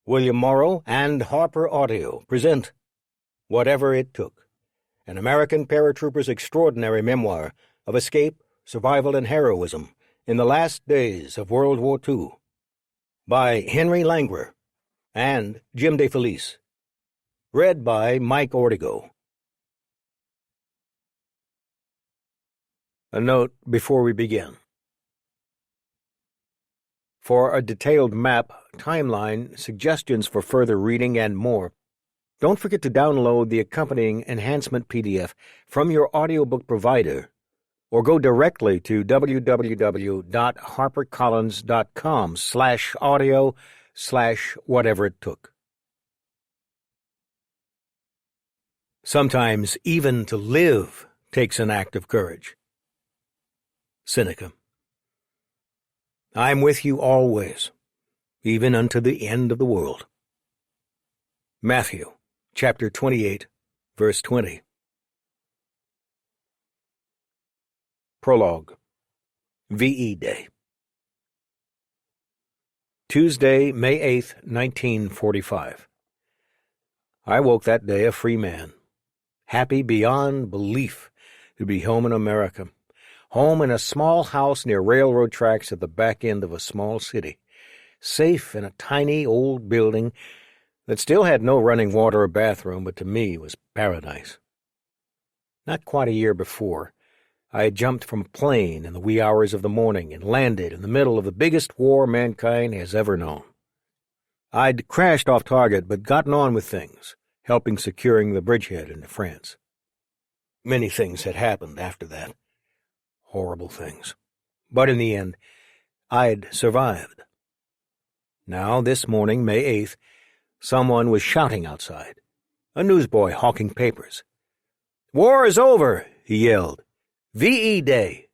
William Morrow and Harper Audio present Whatever It Took, an American Paratrooper's extraordinary memoir of escape, survival, and heroism in the last days of World War II, by Henry Langrer and Jim DeFelice. Read by Mike Ortigo. A note before we begin. For a detailed map, timeline, suggestions for further reading, and more, don't forget to download the accompanying enhancement PDF from your audiobook provider, or go directly to www.harpercollins.com/audio/whatever-it-took. Sometimes even to live takes an act of courage. Seneca. I'm with you always, even unto the end of the world. Matthew, chapter 28, verse 20. Prologue. V.E. Day. Tuesday, May 8th, 1945. I woke that day a free man, happy beyond belief to be home in America. Home in a small house near railroad tracks at the back end of a small city, safe in a tiny old building that still had no running water or bathroom, but to me was paradise. Not quite a year before, I had jumped from a plane in the wee hours of the morning and landed in the middle of the biggest war mankind has ever known. I'd crashed off target but gotten on with things, helping securing the bridgehead into France. Many things had happened after that. Horrible things. But in the end, I'd survived. Now, this morning, May 8th, someone was shouting outside. A newsboy hawking papers. "War is over," he yelled. V.E. Day.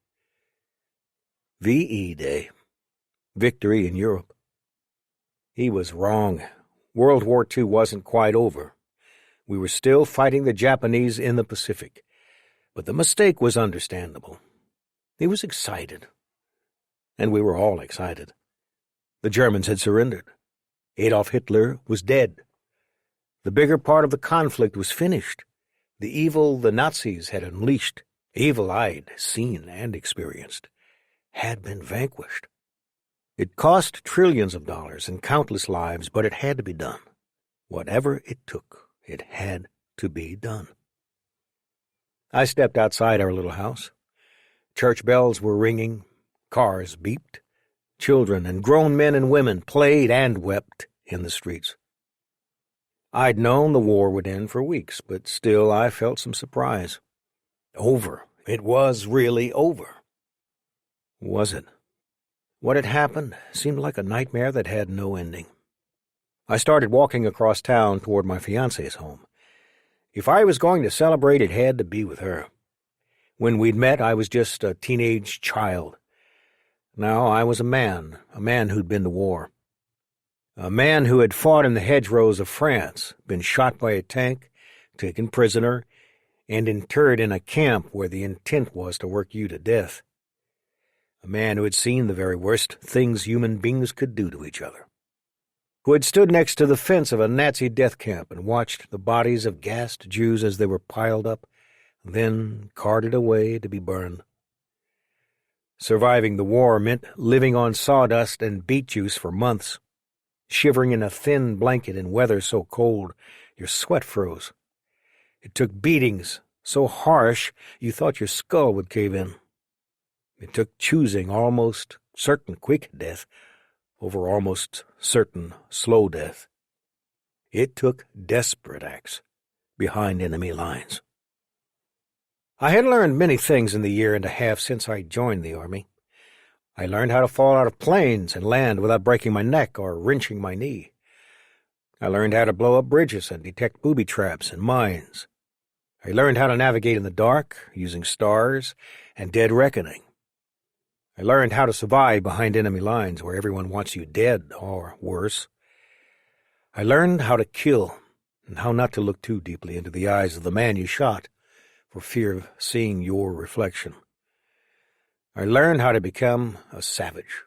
V.E. Day. Victory in Europe. He was wrong. World War II wasn't quite over. We were still fighting the Japanese in the Pacific. But the mistake was understandable. He was excited. And we were all excited. The Germans had surrendered. Adolf Hitler was dead. The bigger part of the conflict was finished. The evil the Nazis had unleashed, evil I'd seen and experienced, had been vanquished. It cost trillions of dollars and countless lives, but it had to be done. Whatever it took, it had to be done. I stepped outside our little house. Church bells were ringing, cars beeped, children and grown men and women played and wept in the streets. I'd known the war would end for weeks, but still I felt some surprise. Over. It was really over. Was it? What had happened seemed like a nightmare that had no ending. I started walking across town toward my fiancée's home. If I was going to celebrate, it had to be with her. When we'd met, I was just a teenage child. Now I was a man who'd been to war. A man who had fought in the hedgerows of France, been shot by a tank, taken prisoner, and interred in a camp where the intent was to work you to death. A man who had seen the very worst things human beings could do to each other. Who had stood next to the fence of a Nazi death camp and watched the bodies of gassed Jews as they were piled up, then carted away to be burned. Surviving the war meant living on sawdust and beet juice for months, shivering in a thin blanket in weather so cold your sweat froze. It took beatings so harsh you thought your skull would cave in. It took choosing almost certain quick death over almost certain slow death. It took desperate acts behind enemy lines. I had learned many things in the year and a half since I joined the Army. I learned how to fall out of planes and land without breaking my neck or wrenching my knee. I learned how to blow up bridges and detect booby traps and mines. I learned how to navigate in the dark, using stars and dead reckoning. I learned how to survive behind enemy lines where everyone wants you dead or worse. I learned how to kill and how not to look too deeply into the eyes of the man you shot, for fear of seeing your reflection. I learned how to become a savage.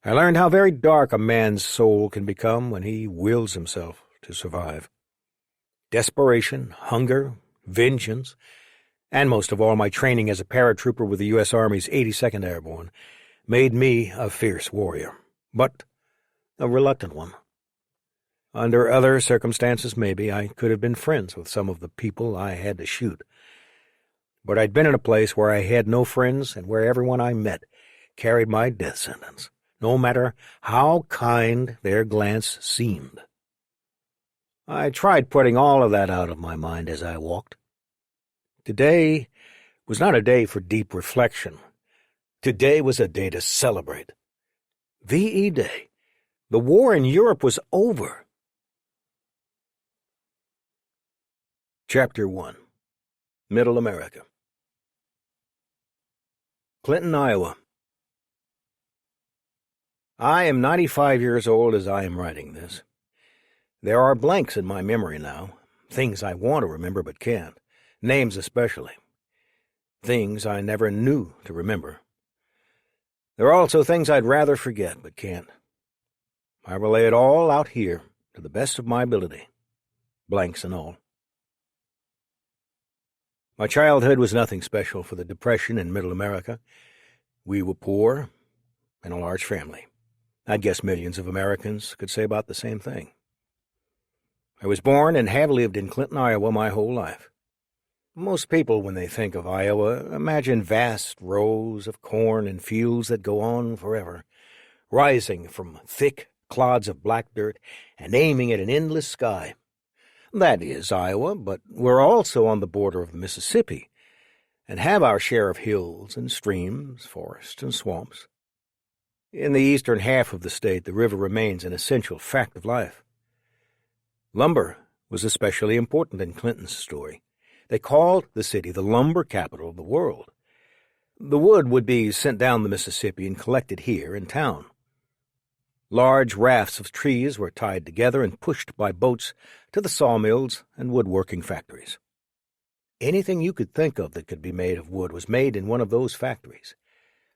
I learned how very dark a man's soul can become when he wills himself to survive. Desperation, hunger, vengeance, and most of all my training as a paratrooper with the U.S. Army's 82nd Airborne made me a fierce warrior, but a reluctant one. Under other circumstances, maybe, I could have been friends with some of the people I had to shoot. But I'd been in a place where I had no friends and where everyone I met carried my death sentence, no matter how kind their glance seemed. I tried putting all of that out of my mind as I walked. Today was not a day for deep reflection. Today was a day to celebrate. VE Day. The war in Europe was over. Chapter 1. Middle America. Clinton, Iowa. I am 95 years old as I am writing this. There are blanks in my memory now, things I want to remember but can't, names especially, things I never knew to remember. There are also things I'd rather forget but can't. I will lay it all out here to the best of my ability, blanks and all. My childhood was nothing special for the Depression in Middle America. We were poor and a large family. I'd guess millions of Americans could say about the same thing. I was born and have lived in Clinton, Iowa my whole life. Most people, when they think of Iowa, imagine vast rows of corn and fields that go on forever, rising from thick clods of black dirt and aiming at an endless sky. That is Iowa, but we're also on the border of the Mississippi and have our share of hills and streams, forests and swamps. In the eastern half of the state, the river remains an essential fact of life. Lumber was especially important in Clinton's story. They called the city the lumber capital of the world. The wood would be sent down the Mississippi and collected here in town. Large rafts of trees were tied together and pushed by boats to the sawmills and woodworking factories. Anything you could think of that could be made of wood was made in one of those factories.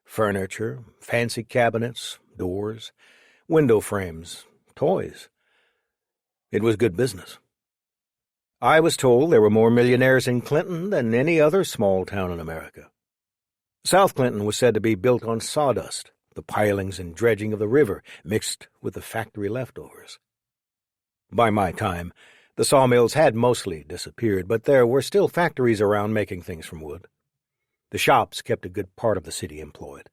Furniture, fancy cabinets, doors, window frames, toys. It was good business. I was told there were more millionaires in Clinton than any other small town in America. South Clinton was said to be built on sawdust, the pilings and dredging of the river mixed with the factory leftovers. By my time, the sawmills had mostly disappeared, but there were still factories around making things from wood. The shops kept a good part of the city employed.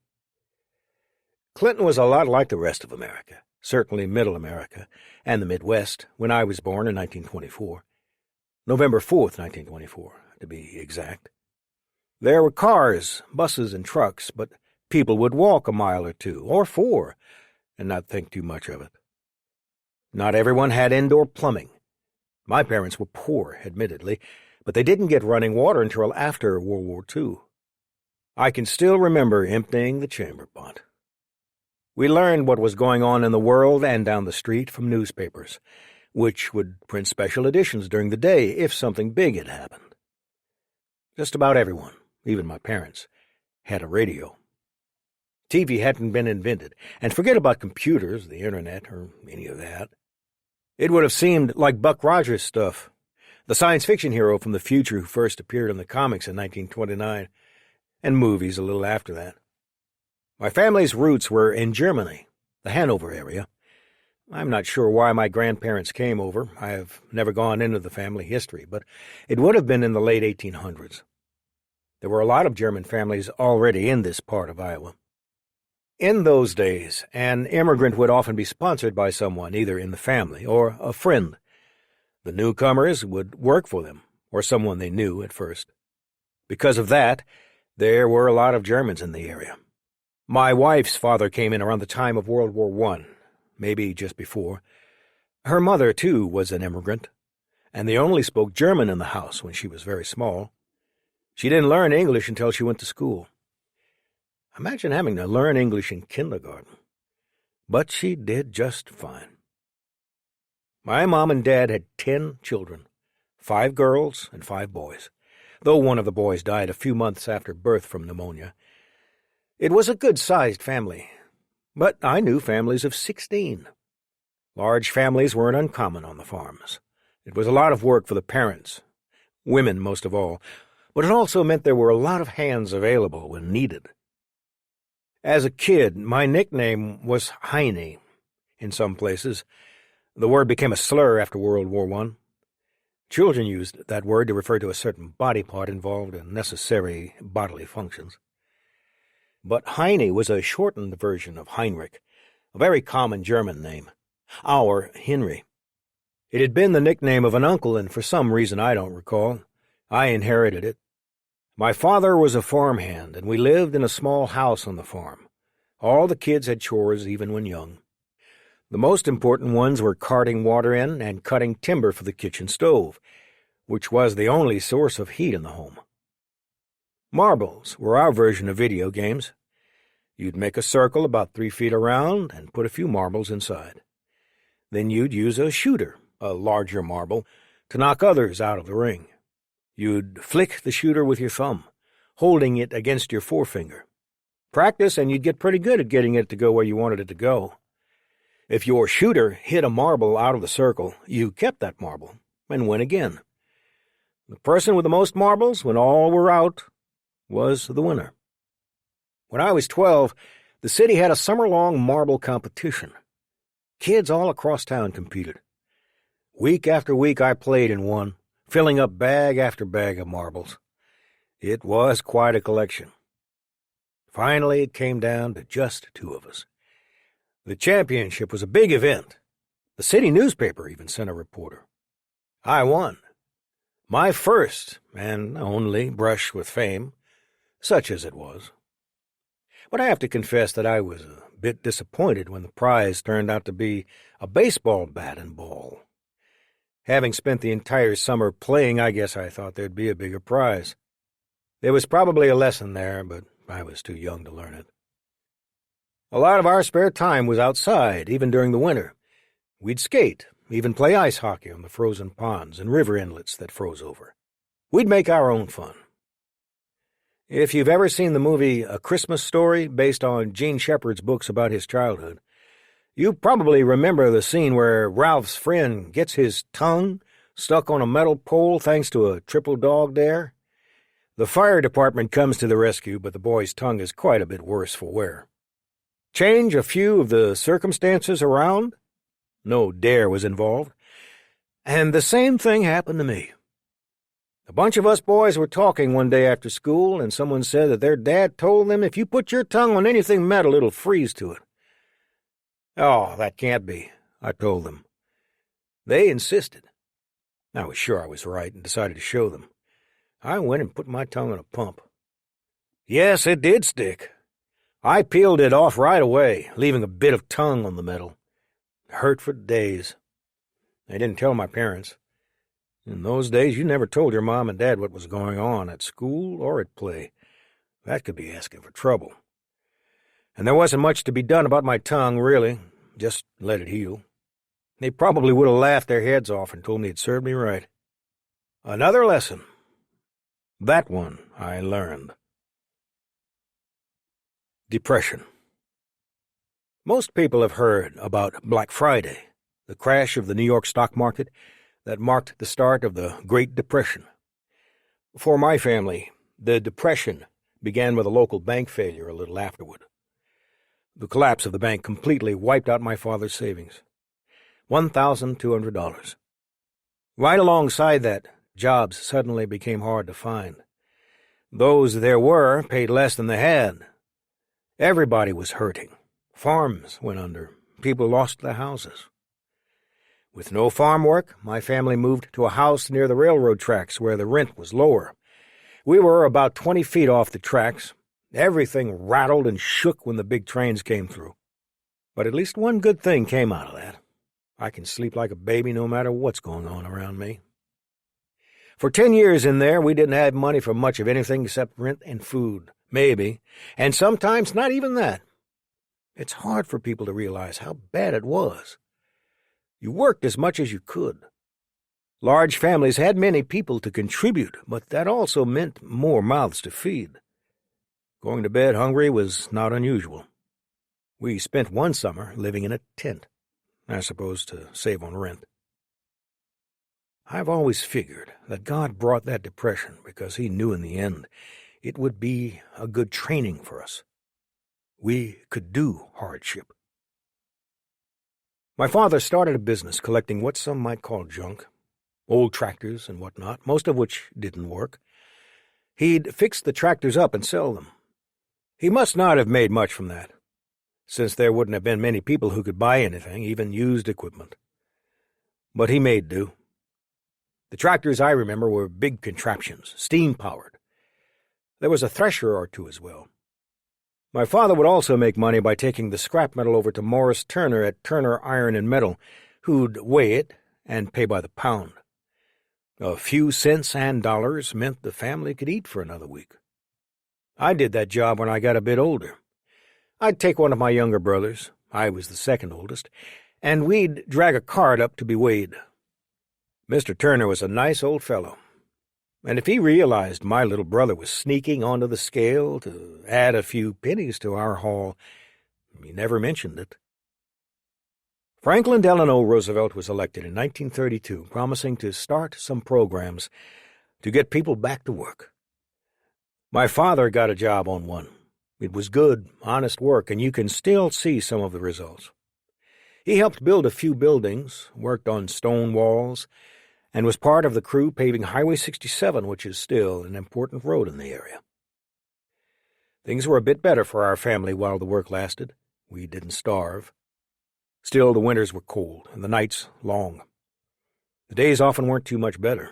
Clinton was a lot like the rest of America, certainly Middle America, and the Midwest, when I was born in 1924. November 4th, 1924, to be exact. There were cars, buses, and trucks, but people would walk a mile or two, or 4, and not think too much of it. Not everyone had indoor plumbing. My parents were poor, admittedly, but they didn't get running water until after World War II. I can still remember emptying the chamber pot. We learned what was going on in the world and down the street from newspapers, which would print special editions during the day if something big had happened. Just about everyone, even my parents, had a radio. TV hadn't been invented, and forget about computers, the internet, or any of that. It would have seemed like Buck Rogers stuff, the science fiction hero from the future who first appeared in the comics in 1929, and movies a little after that. My family's roots were in Germany, the Hanover area. I'm not sure why my grandparents came over. I have never gone into the family history, but it would have been in the late 1800s. There were a lot of German families already in this part of Iowa. In those days, an immigrant would often be sponsored by someone, either in the family or a friend. The newcomers would work for them, or someone they knew at first. Because of that, there were a lot of Germans in the area. My wife's father came in around the time of World War I, maybe just before. Her mother, too, was an immigrant, and they only spoke German in the house when she was very small. She didn't learn English until she went to school. Imagine having to learn English in kindergarten. But she did just fine. My mom and dad had 10 children, 5 girls and 5 boys, though one of the boys died a few months after birth from pneumonia. It was a good-sized family. But I knew families of 16. Large families weren't uncommon on the farms. It was a lot of work for the parents, women most of all, but it also meant there were a lot of hands available when needed. As a kid, my nickname was Heine in some places. The word became a slur after World War I. Children used that word to refer to a certain body part involved in necessary bodily functions. But Heine was a shortened version of Heinrich, a very common German name, our Henry. It had been the nickname of an uncle, and for some reason I don't recall, I inherited it. My father was a farmhand, and we lived in a small house on the farm. All the kids had chores even when young. The most important ones were carting water in and cutting timber for the kitchen stove, which was the only source of heat in the home. Marbles were our version of video games. You'd make a circle about 3 feet around and put a few marbles inside. Then you'd use a shooter, a larger marble, to knock others out of the ring. You'd flick the shooter with your thumb, holding it against your forefinger. Practice and you'd get pretty good at getting it to go where you wanted it to go. If your shooter hit a marble out of the circle, you kept that marble and went again. The person with the most marbles, when all were out, was the winner. When I was 12, the city had a summer-long marble competition. Kids all across town competed. Week after week I played and won, filling up bag after bag of marbles. It was quite a collection. Finally, it came down to just 2 of us. The championship was a big event. The city newspaper even sent a reporter. I won. My first and only brush with fame, such as it was. But I have to confess that I was a bit disappointed when the prize turned out to be a baseball bat and ball. Having spent the entire summer playing, I guess I thought there'd be a bigger prize. There was probably a lesson there, but I was too young to learn it. A lot of our spare time was outside, even during the winter. We'd skate, even play ice hockey on the frozen ponds and river inlets that froze over. We'd make our own fun. If you've ever seen the movie A Christmas Story, based on Gene Shepard's books about his childhood, you probably remember the scene where Ralph's friend gets his tongue stuck on a metal pole thanks to a triple dog dare. The fire department comes to the rescue, but the boy's tongue is quite a bit worse for wear. Change a few of the circumstances around? No dare was involved. And the same thing happened to me. A bunch of us boys were talking one day after school, and someone said that their dad told them if you put your tongue on anything metal, it'll freeze to it. Oh, that can't be, I told them. They insisted. I was sure I was right and decided to show them. I went and put my tongue on a pump. Yes, it did stick. I peeled it off right away, leaving a bit of tongue on the metal. It hurt for days. I didn't tell my parents. In those days, you never told your mom and dad what was going on at school or at play. That could be asking for trouble. And there wasn't much to be done about my tongue, really. Just let it heal. They probably would have laughed their heads off and told me it served me right. Another lesson. That one I learned. Depression. Most people have heard about Black Friday, the crash of the New York stock market that marked the start of the Great Depression. For my family, the Depression began with a local bank failure a little afterward. The collapse of the bank completely wiped out my father's savings. $1,200. Right alongside that, jobs suddenly became hard to find. Those there were paid less than they had. Everybody was hurting. Farms went under. People lost their houses. With no farm work, my family moved to a house near the railroad tracks where the rent was lower. We were about 20 feet off the tracks. Everything rattled and shook when the big trains came through. But at least one good thing came out of that. I can sleep like a baby no matter what's going on around me. For 10 years in there, we didn't have money for much of anything except rent and food, maybe, and sometimes not even that. It's hard for people to realize how bad it was. You worked as much as you could. Large families had many people to contribute, but that also meant more mouths to feed. Going to bed hungry was not unusual. We spent one summer living in a tent, I suppose to save on rent. I've always figured that God brought that depression because he knew in the end it would be a good training for us. We could do hardship. My father started a business collecting what some might call junk, old tractors and whatnot, most of which didn't work. He'd fix the tractors up and sell them. He must not have made much from that, since there wouldn't have been many people who could buy anything, even used equipment. But he made do. The tractors I remember were big contraptions, steam-powered. There was a thresher or two as well. My father would also make money by taking the scrap metal over to Morris Turner at Turner Iron and Metal, who'd weigh it and pay by the pound. A few cents and dollars meant the family could eat for another week. I did that job when I got a bit older. I'd take one of my younger brothers, I was the second oldest, and we'd drag a cart up to be weighed. Mr. Turner was a nice old fellow, and if he realized my little brother was sneaking onto the scale to add a few pennies to our haul, he never mentioned it. Franklin Delano Roosevelt was elected in 1932, promising to start some programs to get people back to work. My father got a job on one. It was good, honest work, and you can still see some of the results. He helped build a few buildings, worked on stone walls, and was part of the crew paving Highway 67, which is still an important road in the area. Things were a bit better for our family while the work lasted. We didn't starve. Still, the winters were cold, and the nights long. The days often weren't too much better.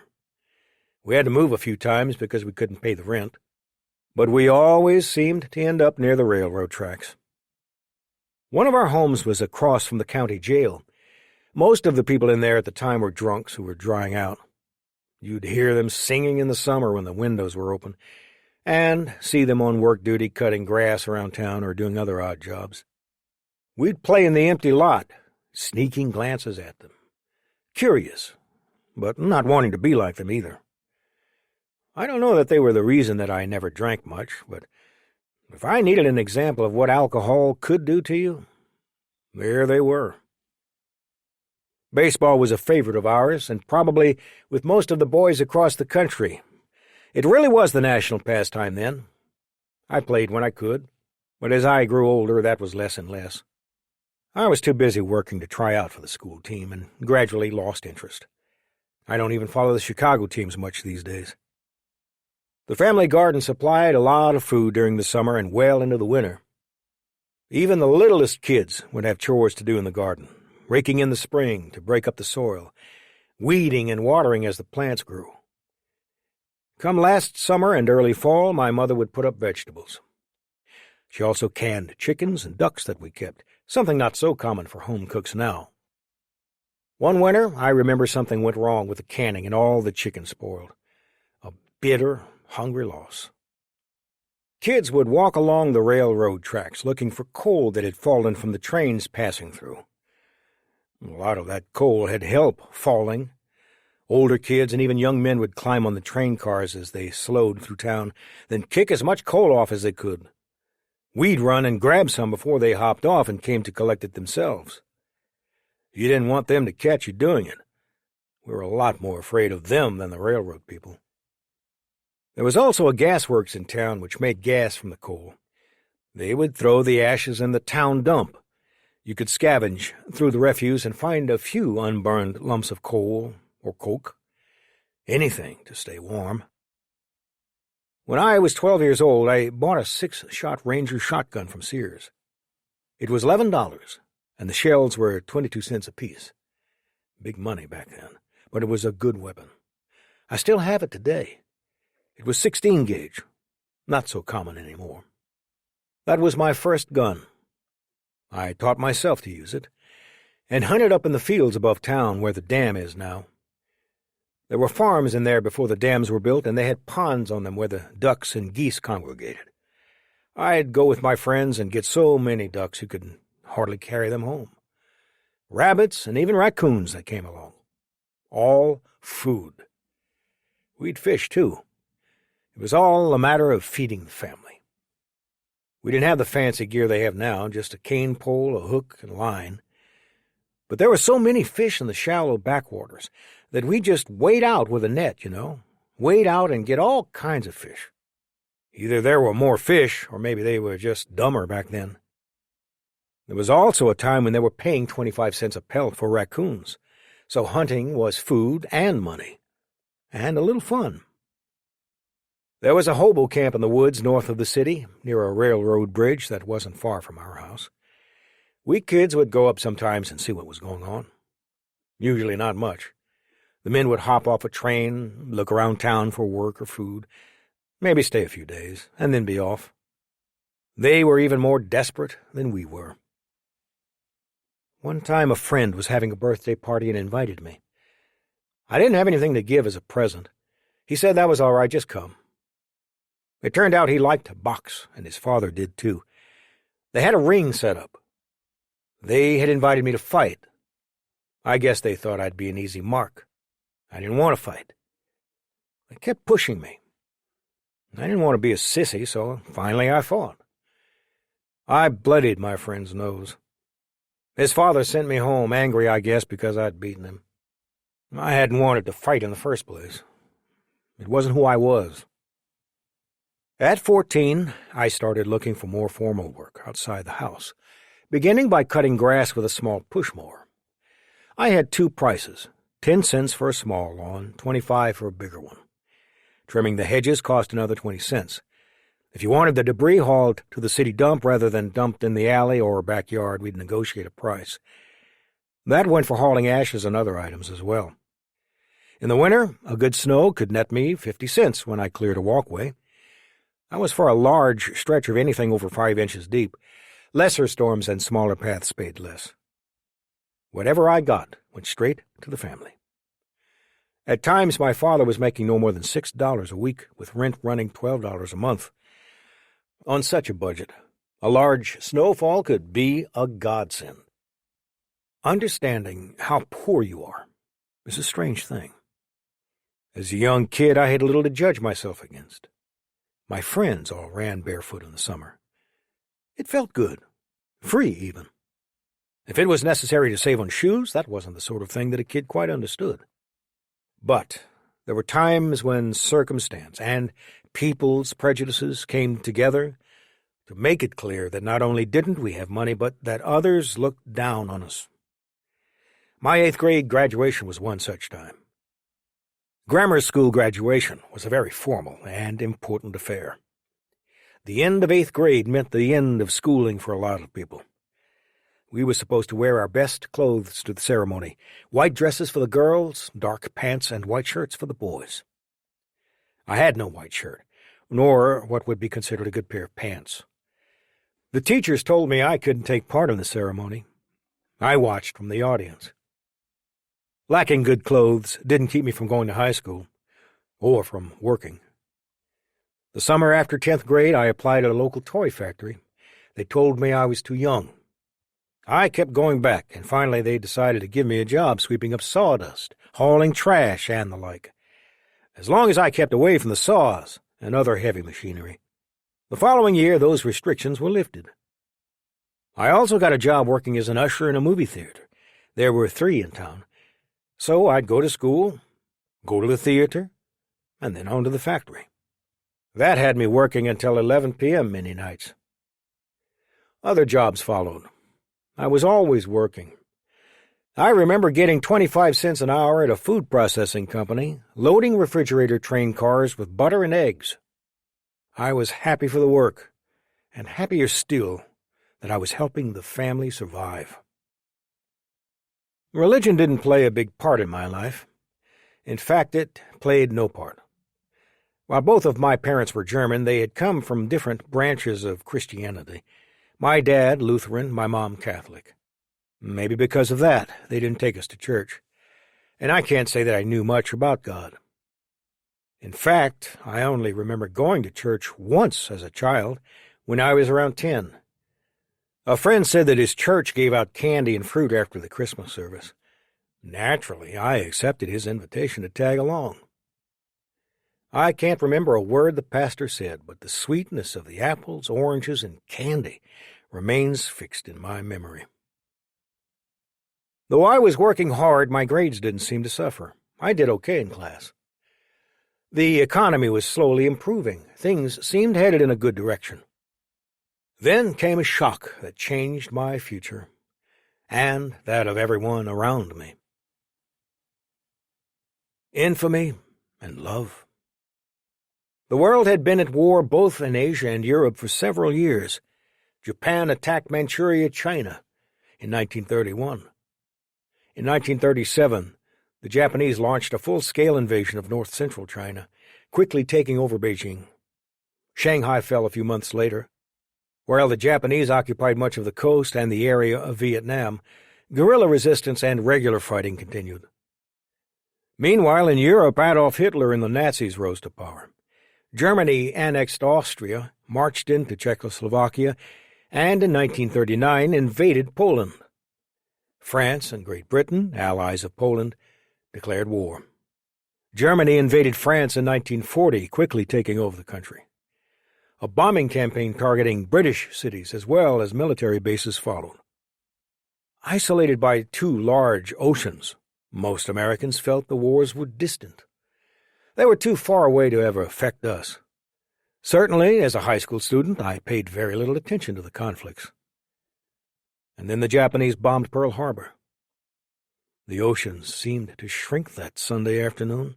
We had to move a few times because we couldn't pay the rent, but we always seemed to end up near the railroad tracks. One of our homes was across from the county jail. Most of the people in there at the time were drunks who were drying out. You'd hear them singing in the summer when the windows were open, and see them on work duty cutting grass around town or doing other odd jobs. We'd play in the empty lot, sneaking glances at them. Curious, but not wanting to be like them either. I don't know that they were the reason that I never drank much, but if I needed an example of what alcohol could do to you, there they were. Baseball was a favorite of ours, and probably with most of the boys across the country. It really was the national pastime then. I played when I could, but as I grew older, that was less and less. I was too busy working to try out for the school team and gradually lost interest. I don't even follow the Chicago teams much these days. The family garden supplied a lot of food during the summer and well into the winter. Even the littlest kids would have chores to do in the garden, raking in the spring to break up the soil, weeding and watering as the plants grew. Come last summer and early fall, my mother would put up vegetables. She also canned chickens and ducks that we kept, something not so common for home cooks now. One winter, I remember something went wrong with the canning and all the chicken spoiled. A bitter, hungry loss. Kids would walk along the railroad tracks looking for coal that had fallen from the trains passing through. A lot of that coal had help falling. Older kids and even young men would climb on the train cars as they slowed through town, then kick as much coal off as they could. We'd run and grab some before they hopped off and came to collect it themselves. You didn't want them to catch you doing it. We were a lot more afraid of them than the railroad people. There was also a gasworks in town which made gas from the coal. They would throw the ashes in the town dump. You could scavenge through the refuse and find a few unburned lumps of coal or coke. Anything to stay warm. When I was 12 years old, I bought a 6-shot Ranger shotgun from Sears. It was $11, and the shells were 22 cents apiece. Big money back then, but it was a good weapon. I still have it today. It was 16 gauge, not so common anymore. That was my first gun. I taught myself to use it, and hunted up in the fields above town where the dam is now. There were farms in there before the dams were built, and they had ponds on them where the ducks and geese congregated. I'd go with my friends and get so many ducks you could hardly carry them home. Rabbits and even raccoons that came along. All food. We'd fish, too. It was all a matter of feeding the family. We didn't have the fancy gear they have now, just a cane pole, a hook, and line. But there were so many fish in the shallow backwaters that we just wade out with a net, wade out and get all kinds of fish. Either there were more fish, or maybe they were just dumber back then. There was also a time when they were paying 25 cents a pelt for raccoons, so hunting was food and money, and a little fun. There was a hobo camp in the woods north of the city, near a railroad bridge that wasn't far from our house. We kids would go up sometimes and see what was going on. Usually not much. The men would hop off a train, look around town for work or food, maybe stay a few days, and then be off. They were even more desperate than we were. One time a friend was having a birthday party and invited me. I didn't have anything to give as a present. He said that was all right, just come. It turned out he liked to box, and his father did too. They had a ring set up. They had invited me to fight. I guess they thought I'd be an easy mark. I didn't want to fight. They kept pushing me. I didn't want to be a sissy, so finally I fought. I bloodied my friend's nose. His father sent me home, angry, I guess, because I'd beaten him. I hadn't wanted to fight in the first place. It wasn't who I was. At 14, I started looking for more formal work outside the house, beginning by cutting grass with a small push mower. I had two prices, 10 cents for a small lawn, 25 for a bigger one. Trimming the hedges cost another 20 cents. If you wanted the debris hauled to the city dump rather than dumped in the alley or backyard, we'd negotiate a price. That went for hauling ashes and other items as well. In the winter, a good snow could net me 50 cents when I cleared a walkway. That was for a large stretch of anything over 5 inches deep. Lesser storms and smaller paths paid less. Whatever I got went straight to the family. At times, my father was making no more than $6 a week, with rent running $12 a month. On such a budget, a large snowfall could be a godsend. Understanding how poor you are is a strange thing. As a young kid, I had little to judge myself against. My friends all ran barefoot in the summer. It felt good, free even. If it was necessary to save on shoes, that wasn't the sort of thing that a kid quite understood. But there were times when circumstance and people's prejudices came together to make it clear that not only didn't we have money, but that others looked down on us. My 8th grade graduation was one such time. Grammar school graduation was a very formal and important affair. The end of 8th grade meant the end of schooling for a lot of people. We were supposed to wear our best clothes to the ceremony, white dresses for the girls, dark pants, and white shirts for the boys. I had no white shirt, nor what would be considered a good pair of pants. The teachers told me I couldn't take part in the ceremony. I watched from the audience. Lacking good clothes didn't keep me from going to high school, or from working. The summer after 10th grade, I applied at a local toy factory. They told me I was too young. I kept going back, and finally they decided to give me a job sweeping up sawdust, hauling trash, and the like, as long as I kept away from the saws and other heavy machinery. The following year, those restrictions were lifted. I also got a job working as an usher in a movie theater. There were 3 in town. So I'd go to school, go to the theater, and then on to the factory. That had me working until 11 p.m. many nights. Other jobs followed. I was always working. I remember getting 25 cents an hour at a food processing company, loading refrigerator train cars with butter and eggs. I was happy for the work, and happier still that I was helping the family survive. Religion didn't play a big part in my life. In fact, it played no part. While both of my parents were German, they had come from different branches of Christianity. My dad, Lutheran, my mom, Catholic. Maybe because of that, they didn't take us to church. And I can't say that I knew much about God. In fact, I only remember going to church once as a child, when I was around 10. A friend said that his church gave out candy and fruit after the Christmas service. Naturally, I accepted his invitation to tag along. I can't remember a word the pastor said, but the sweetness of the apples, oranges, and candy remains fixed in my memory. Though I was working hard, my grades didn't seem to suffer. I did okay in class. The economy was slowly improving. Things seemed headed in a good direction. Then came a shock that changed my future, and that of everyone around me. Infamy and love. The world had been at war both in Asia and Europe for several years. Japan attacked Manchuria, China, in 1931. In 1937, the Japanese launched a full-scale invasion of north-central China, quickly taking over Beijing. Shanghai fell a few months later. While the Japanese occupied much of the coast and the area of Vietnam, guerrilla resistance and regular fighting continued. Meanwhile, in Europe, Adolf Hitler and the Nazis rose to power. Germany annexed Austria, marched into Czechoslovakia, and in 1939 invaded Poland. France and Great Britain, allies of Poland, declared war. Germany invaded France in 1940, quickly taking over the country. A bombing campaign targeting British cities as well as military bases followed. Isolated by two large oceans, most Americans felt the wars were distant. They were too far away to ever affect us. Certainly, as a high school student, I paid very little attention to the conflicts. And then the Japanese bombed Pearl Harbor. The oceans seemed to shrink that Sunday afternoon,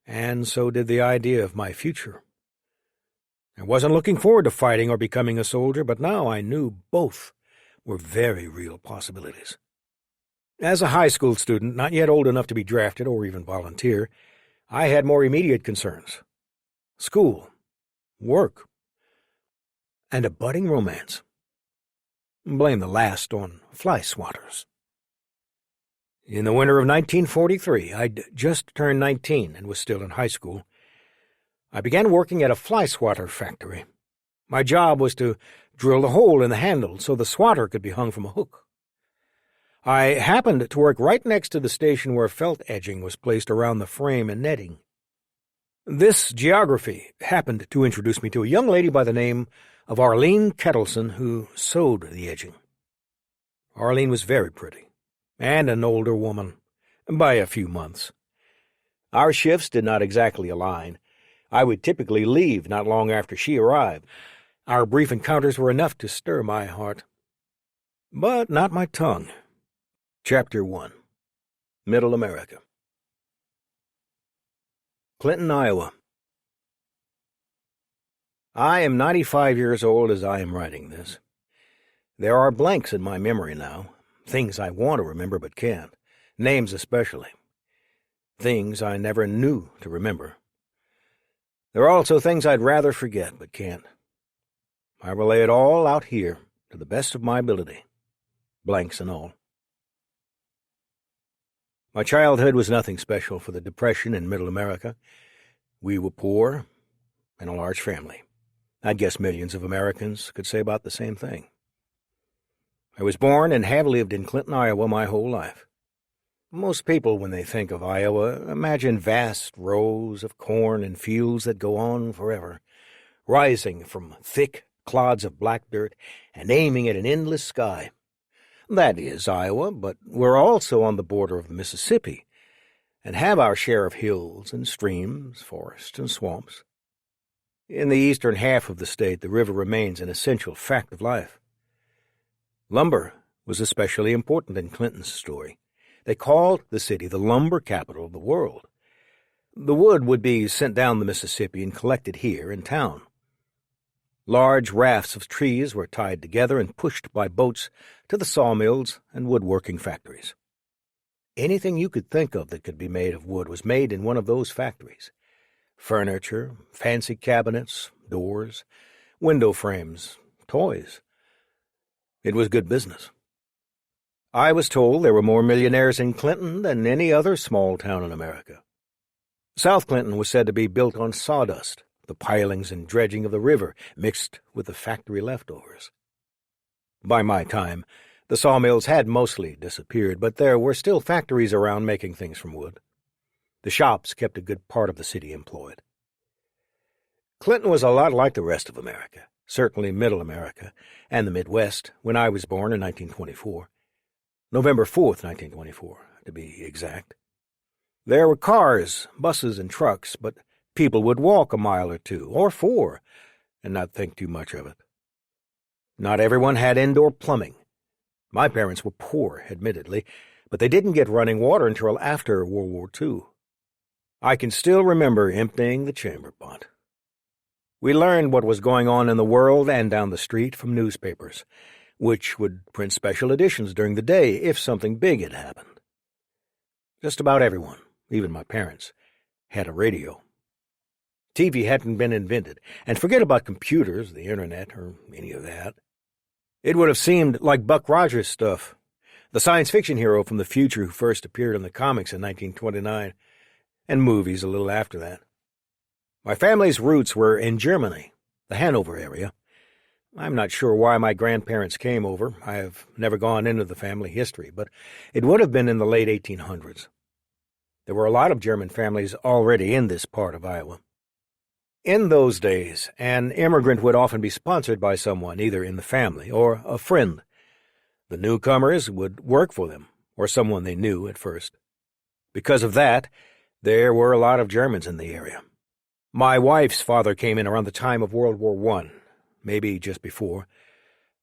and so did the idea of my future. I wasn't looking forward to fighting or becoming a soldier, but now I knew both were very real possibilities. As a high school student, not yet old enough to be drafted or even volunteer, I had more immediate concerns. School, work, and a budding romance. Blame the last on fly swatters. In the winter of 1943, I'd just turned 19 and was still in high school. I began working at a fly swatter factory. My job was to drill a hole in the handle so the swatter could be hung from a hook. I happened to work right next to the station where felt edging was placed around the frame and netting. This geography happened to introduce me to a young lady by the name of Arlene Kettleson, who sewed the edging. Arlene was very pretty, and an older woman, by a few months. Our shifts did not exactly align. I would typically leave not long after she arrived. Our brief encounters were enough to stir my heart. But not my tongue. Chapter 1. Middle America. Clinton, Iowa. I am 95 years old as I am writing this. There are blanks in my memory now, things I want to remember but can't, names especially, things I never knew to remember. There are also things I'd rather forget but can't. I will lay it all out here to the best of my ability, blanks and all. My childhood was nothing special for the Depression in Middle America. We were poor and a large family. I guess millions of Americans could say about the same thing. I was born and have lived in Clinton, Iowa my whole life. Most people, when they think of Iowa, imagine vast rows of corn and fields that go on forever, rising from thick clods of black dirt and aiming at an endless sky. That is Iowa, but we're also on the border of the Mississippi and have our share of hills and streams, forests and swamps. In the eastern half of the state, the river remains an essential fact of life. Lumber was especially important in Clinton's story. They called the city the lumber capital of the world. The wood would be sent down the Mississippi and collected here in town. Large rafts of trees were tied together and pushed by boats to the sawmills and woodworking factories. Anything you could think of that could be made of wood was made in one of those factories. Furniture, fancy cabinets, doors, window frames, toys. It was good business. I was told there were more millionaires in Clinton than any other small town in America. South Clinton was said to be built on sawdust, the pilings and dredging of the river mixed with the factory leftovers. By my time, the sawmills had mostly disappeared, but there were still factories around making things from wood. The shops kept a good part of the city employed. Clinton was a lot like the rest of America, certainly Middle America, and the Midwest, when I was born in 1924. November 4th, 1924, to be exact. There were cars, buses, and trucks, but people would walk a mile or two, or 4, and not think too much of it. Not everyone had indoor plumbing. My parents were poor, admittedly, but they didn't get running water until after World War II. I can still remember emptying the chamber pot. We learned what was going on in the world and down the street from newspapers, which would print special editions during the day if something big had happened. Just about everyone, even my parents, had a radio. TV hadn't been invented, and forget about computers, the internet, or any of that. It would have seemed like Buck Rogers stuff, the science fiction hero from the future who first appeared in the comics in 1929, and movies a little after that. My family's roots were in Germany, the Hanover area. I'm not sure why my grandparents came over. I have never gone into the family history, but it would have been in the late 1800s. There were a lot of German families already in this part of Iowa. In those days, an immigrant would often be sponsored by someone, either in the family or a friend. The newcomers would work for them, or someone they knew at first. Because of that, there were a lot of Germans in the area. My wife's father came in around the time of World War I, maybe just before.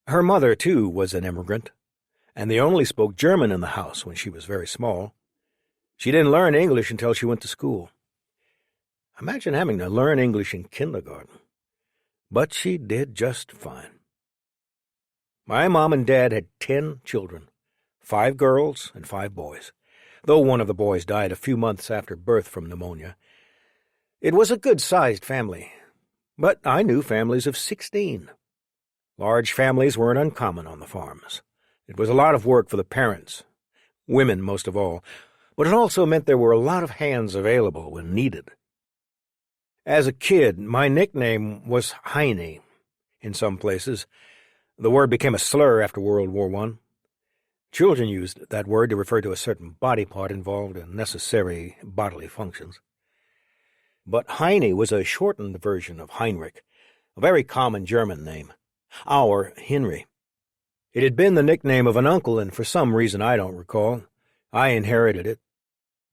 Her mother, too, was an immigrant, and they only spoke German in the house when she was very small. She didn't learn English until she went to school. Imagine having to learn English in kindergarten. But she did just fine. My mom and dad had 10 children, 5 girls and 5 boys, though one of the boys died a few months after birth from pneumonia. It was a good-sized family, but I knew families of 16. Large families weren't uncommon on the farms. It was a lot of work for the parents, women most of all, but it also meant there were a lot of hands available when needed. As a kid, my nickname was Heine in some places. The word became a slur after World War I. Children used that word to refer to a certain body part involved in necessary bodily functions. But Heine was a shortened version of Heinrich, a very common German name, our Henry. It had been the nickname of an uncle, and for some reason I don't recall, I inherited it.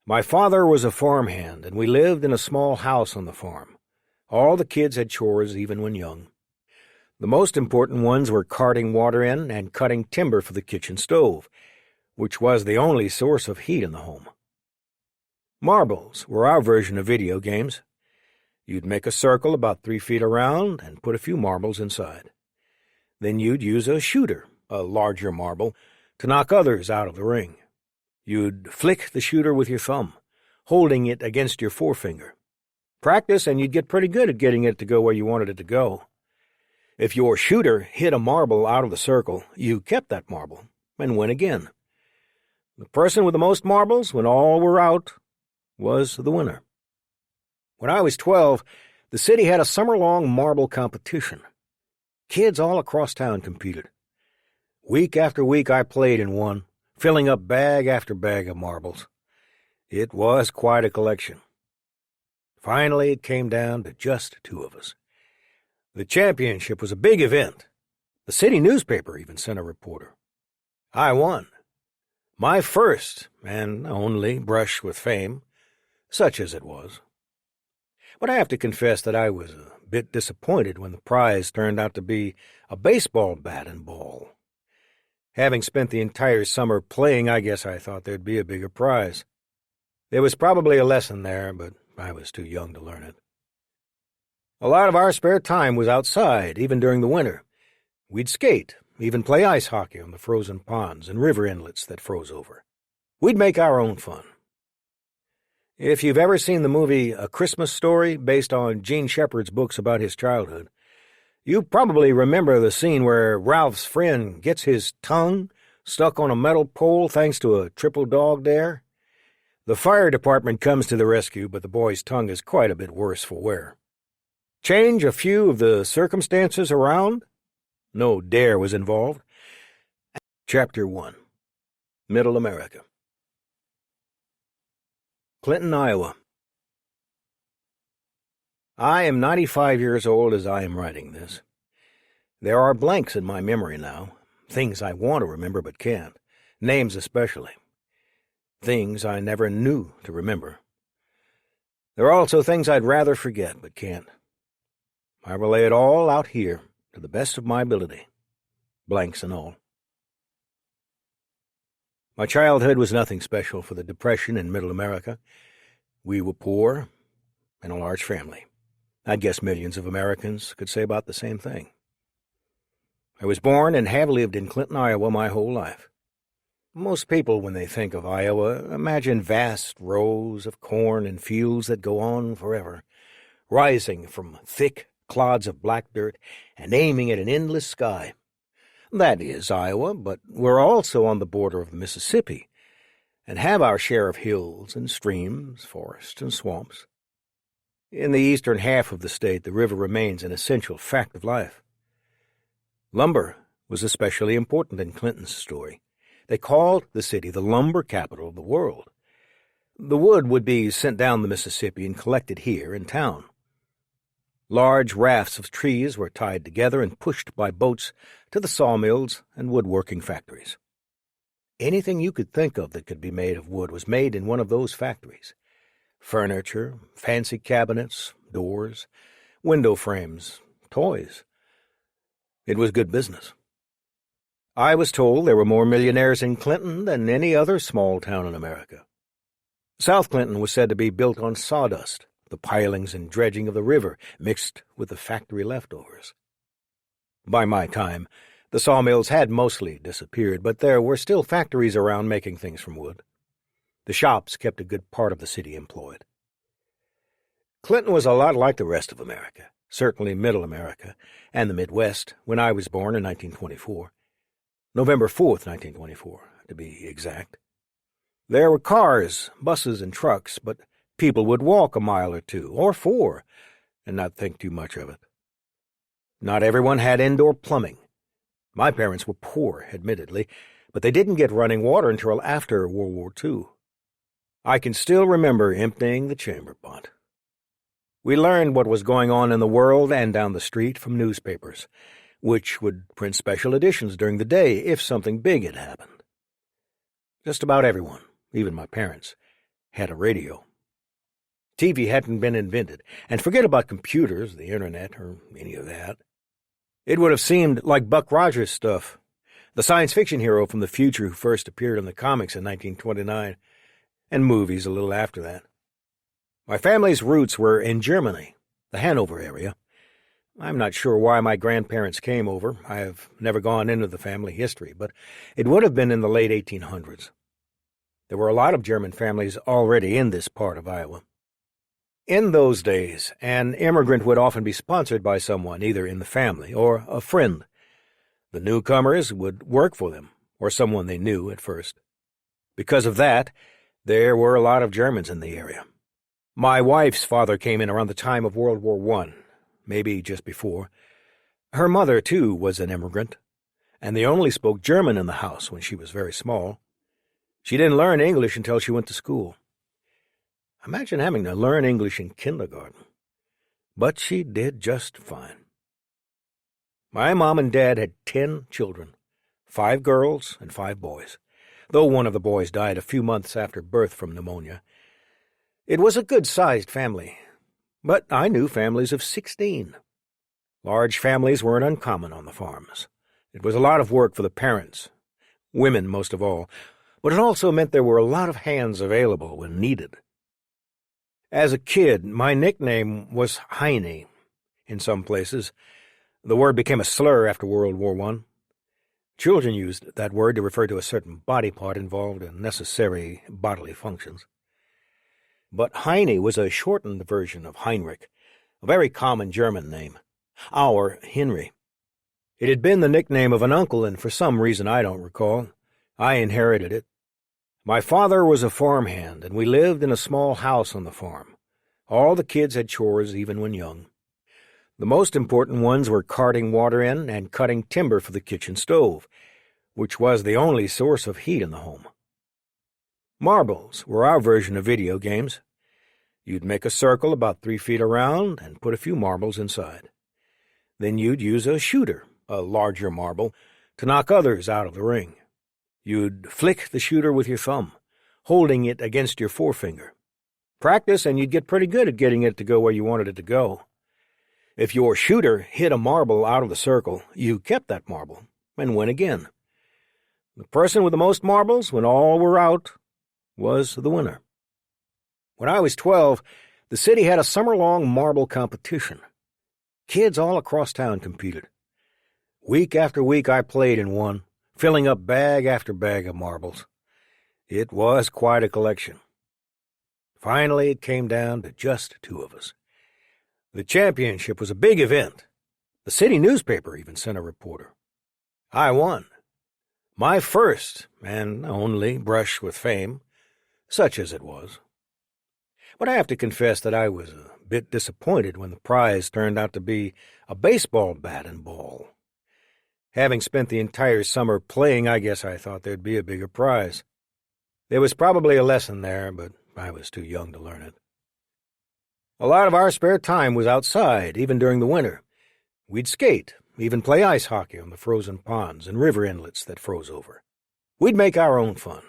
My father was a farmhand, and we lived in a small house on the farm. All the kids had chores, even when young. The most important ones were carting water in and cutting timber for the kitchen stove, which was the only source of heat in the home. Marbles were our version of video games. You'd make a circle about 3 feet around and put a few marbles inside. Then you'd use a shooter, a larger marble, to knock others out of the ring. You'd flick the shooter with your thumb, holding it against your forefinger. Practice and you'd get pretty good at getting it to go where you wanted it to go. If your shooter hit a marble out of the circle, you kept that marble and went again. The person with the most marbles, when all were out, was the winner. When I was 12, the city had a summer-long marble competition. Kids all across town competed. Week after week I played and won, filling up bag after bag of marbles. It was quite a collection. Finally, it came down to just 2 of us. The championship was a big event. The city newspaper even sent a reporter. I won. My first and only brush with fame, such as it was. But I have to confess that I was a bit disappointed when the prize turned out to be a baseball bat and ball. Having spent the entire summer playing, I guess I thought there'd be a bigger prize. There was probably a lesson there, but I was too young to learn it. A lot of our spare time was outside, even during the winter. We'd skate, even play ice hockey on the frozen ponds and river inlets that froze over. We'd make our own fun. If you've ever seen the movie A Christmas Story, based on Gene Shepard's books about his childhood, you probably remember the scene where Ralph's friend gets his tongue stuck on a metal pole thanks to a triple dog dare. The fire department comes to the rescue, but the boy's tongue is quite a bit worse for wear. Change a few of the circumstances around? No dare was involved. Chapter 1. Middle America. Clinton, Iowa. I am 95 years old as I am writing this. There are blanks in my memory now, things I want to remember but can't, names especially, things I never knew to remember. There are also things I'd rather forget but can't. I will lay it all out here to the best of my ability, blanks and all. My childhood was nothing special for the Depression in Middle America. We were poor and a large family. I'd guess millions of Americans could say about the same thing. I was born and have lived in Clinton, Iowa my whole life. Most people, when they think of Iowa, imagine vast rows of corn and fields that go on forever, rising from thick clods of black dirt and aiming at an endless sky. That is Iowa, but we're also on the border of the Mississippi and have our share of hills and streams, forests and swamps. In the eastern half of the state, the river remains an essential fact of life. Lumber was especially important in Clinton's story. They called the city the lumber capital of the world. The wood would be sent down the Mississippi and collected here in town. Large rafts of trees were tied together and pushed by boats to the sawmills and woodworking factories. Anything you could think of that could be made of wood was made in one of those factories. Furniture, fancy cabinets, doors, window frames, toys. It was good business. I was told there were more millionaires in Clinton than any other small town in America. South Clinton was said to be built on sawdust, the pilings and dredging of the river mixed with the factory leftovers. By my time, the sawmills had mostly disappeared, but there were still factories around making things from wood. The shops kept a good part of the city employed. Clinton was a lot like the rest of America, certainly Middle America, and the Midwest, when I was born in 1924. November 4th, 1924, to be exact. There were cars, buses, and trucks, but people would walk a mile or two, or 4, and not think too much of it. Not everyone had indoor plumbing. My parents were poor, admittedly, but they didn't get running water until after World War II. I can still remember emptying the chamber pot. We learned what was going on in the world and down the street from newspapers, which would print special editions during the day if something big had happened. Just about everyone, even my parents, had a radio. TV hadn't been invented, and forget about computers, the internet, or any of that. It would have seemed like Buck Rogers stuff, the science fiction hero from the future who first appeared in the comics in 1929, and movies a little after that. My family's roots were in Germany, the Hanover area. I'm not sure why my grandparents came over. I have never gone into the family history, but it would have been in the late 1800s. There were a lot of German families already in this part of Iowa. In those days, an immigrant would often be sponsored by someone, either in the family or a friend. The newcomers would work for them, or someone they knew at first. Because of that, there were a lot of Germans in the area. My wife's father came in around the time of World War I, maybe just before. Her mother, too, was an immigrant, and they only spoke German in the house when she was very small. She didn't learn English until she went to school. Imagine having to learn English in kindergarten. But she did just fine. My mom and dad had 10 children, 5 girls and 5 boys, though one of the boys died a few months after birth from pneumonia. It was a good-sized family, but I knew families of 16. Large families weren't uncommon on the farms. It was a lot of work for the parents, women most of all, but it also meant there were a lot of hands available when needed. As a kid, my nickname was Heine in some places. The word became a slur after World War I. Children used that word to refer to a certain body part involved in necessary bodily functions. But Heine was a shortened version of Heinrich, a very common German name, our Henry. It had been the nickname of an uncle, and for some reason I don't recall, I inherited it. My father was a farmhand, and we lived in a small house on the farm. All the kids had chores, even when young. The most important ones were carting water in and cutting timber for the kitchen stove, which was the only source of heat in the home. Marbles were our version of video games. You'd make a circle about 3 feet around and put a few marbles inside. Then you'd use a shooter, a larger marble, to knock others out of the ring. You'd flick the shooter with your thumb, holding it against your forefinger. Practice and you'd get pretty good at getting it to go where you wanted it to go. If your shooter hit a marble out of the circle, you kept that marble and went again. The person with the most marbles, when all were out, was the winner. When I was 12, the city had a summer-long marble competition. Kids all across town competed. Week after week I played and won, filling up bag after bag of marbles. It was quite a collection. Finally, it came down to just 2 of us. The championship was a big event. The city newspaper even sent a reporter. I won. My first and only brush with fame, such as it was. But I have to confess that I was a bit disappointed when the prize turned out to be a baseball bat and ball. Having spent the entire summer playing, I guess I thought there'd be a bigger prize. There was probably a lesson there, but I was too young to learn it. A lot of our spare time was outside, even during the winter. We'd skate, even play ice hockey on the frozen ponds and river inlets that froze over. We'd make our own fun.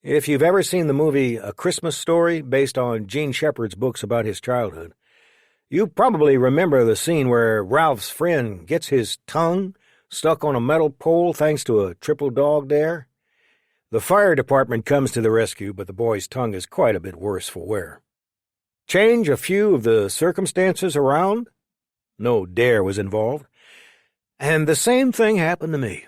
If you've ever seen the movie A Christmas Story, based on Gene Shepard's books about his childhood, you probably remember the scene where Ralph's friend gets his tongue stuck on a metal pole thanks to a triple dog dare. The fire department comes to the rescue, but the boy's tongue is quite a bit worse for wear. Change a few of the circumstances around? No dare was involved. And the same thing happened to me.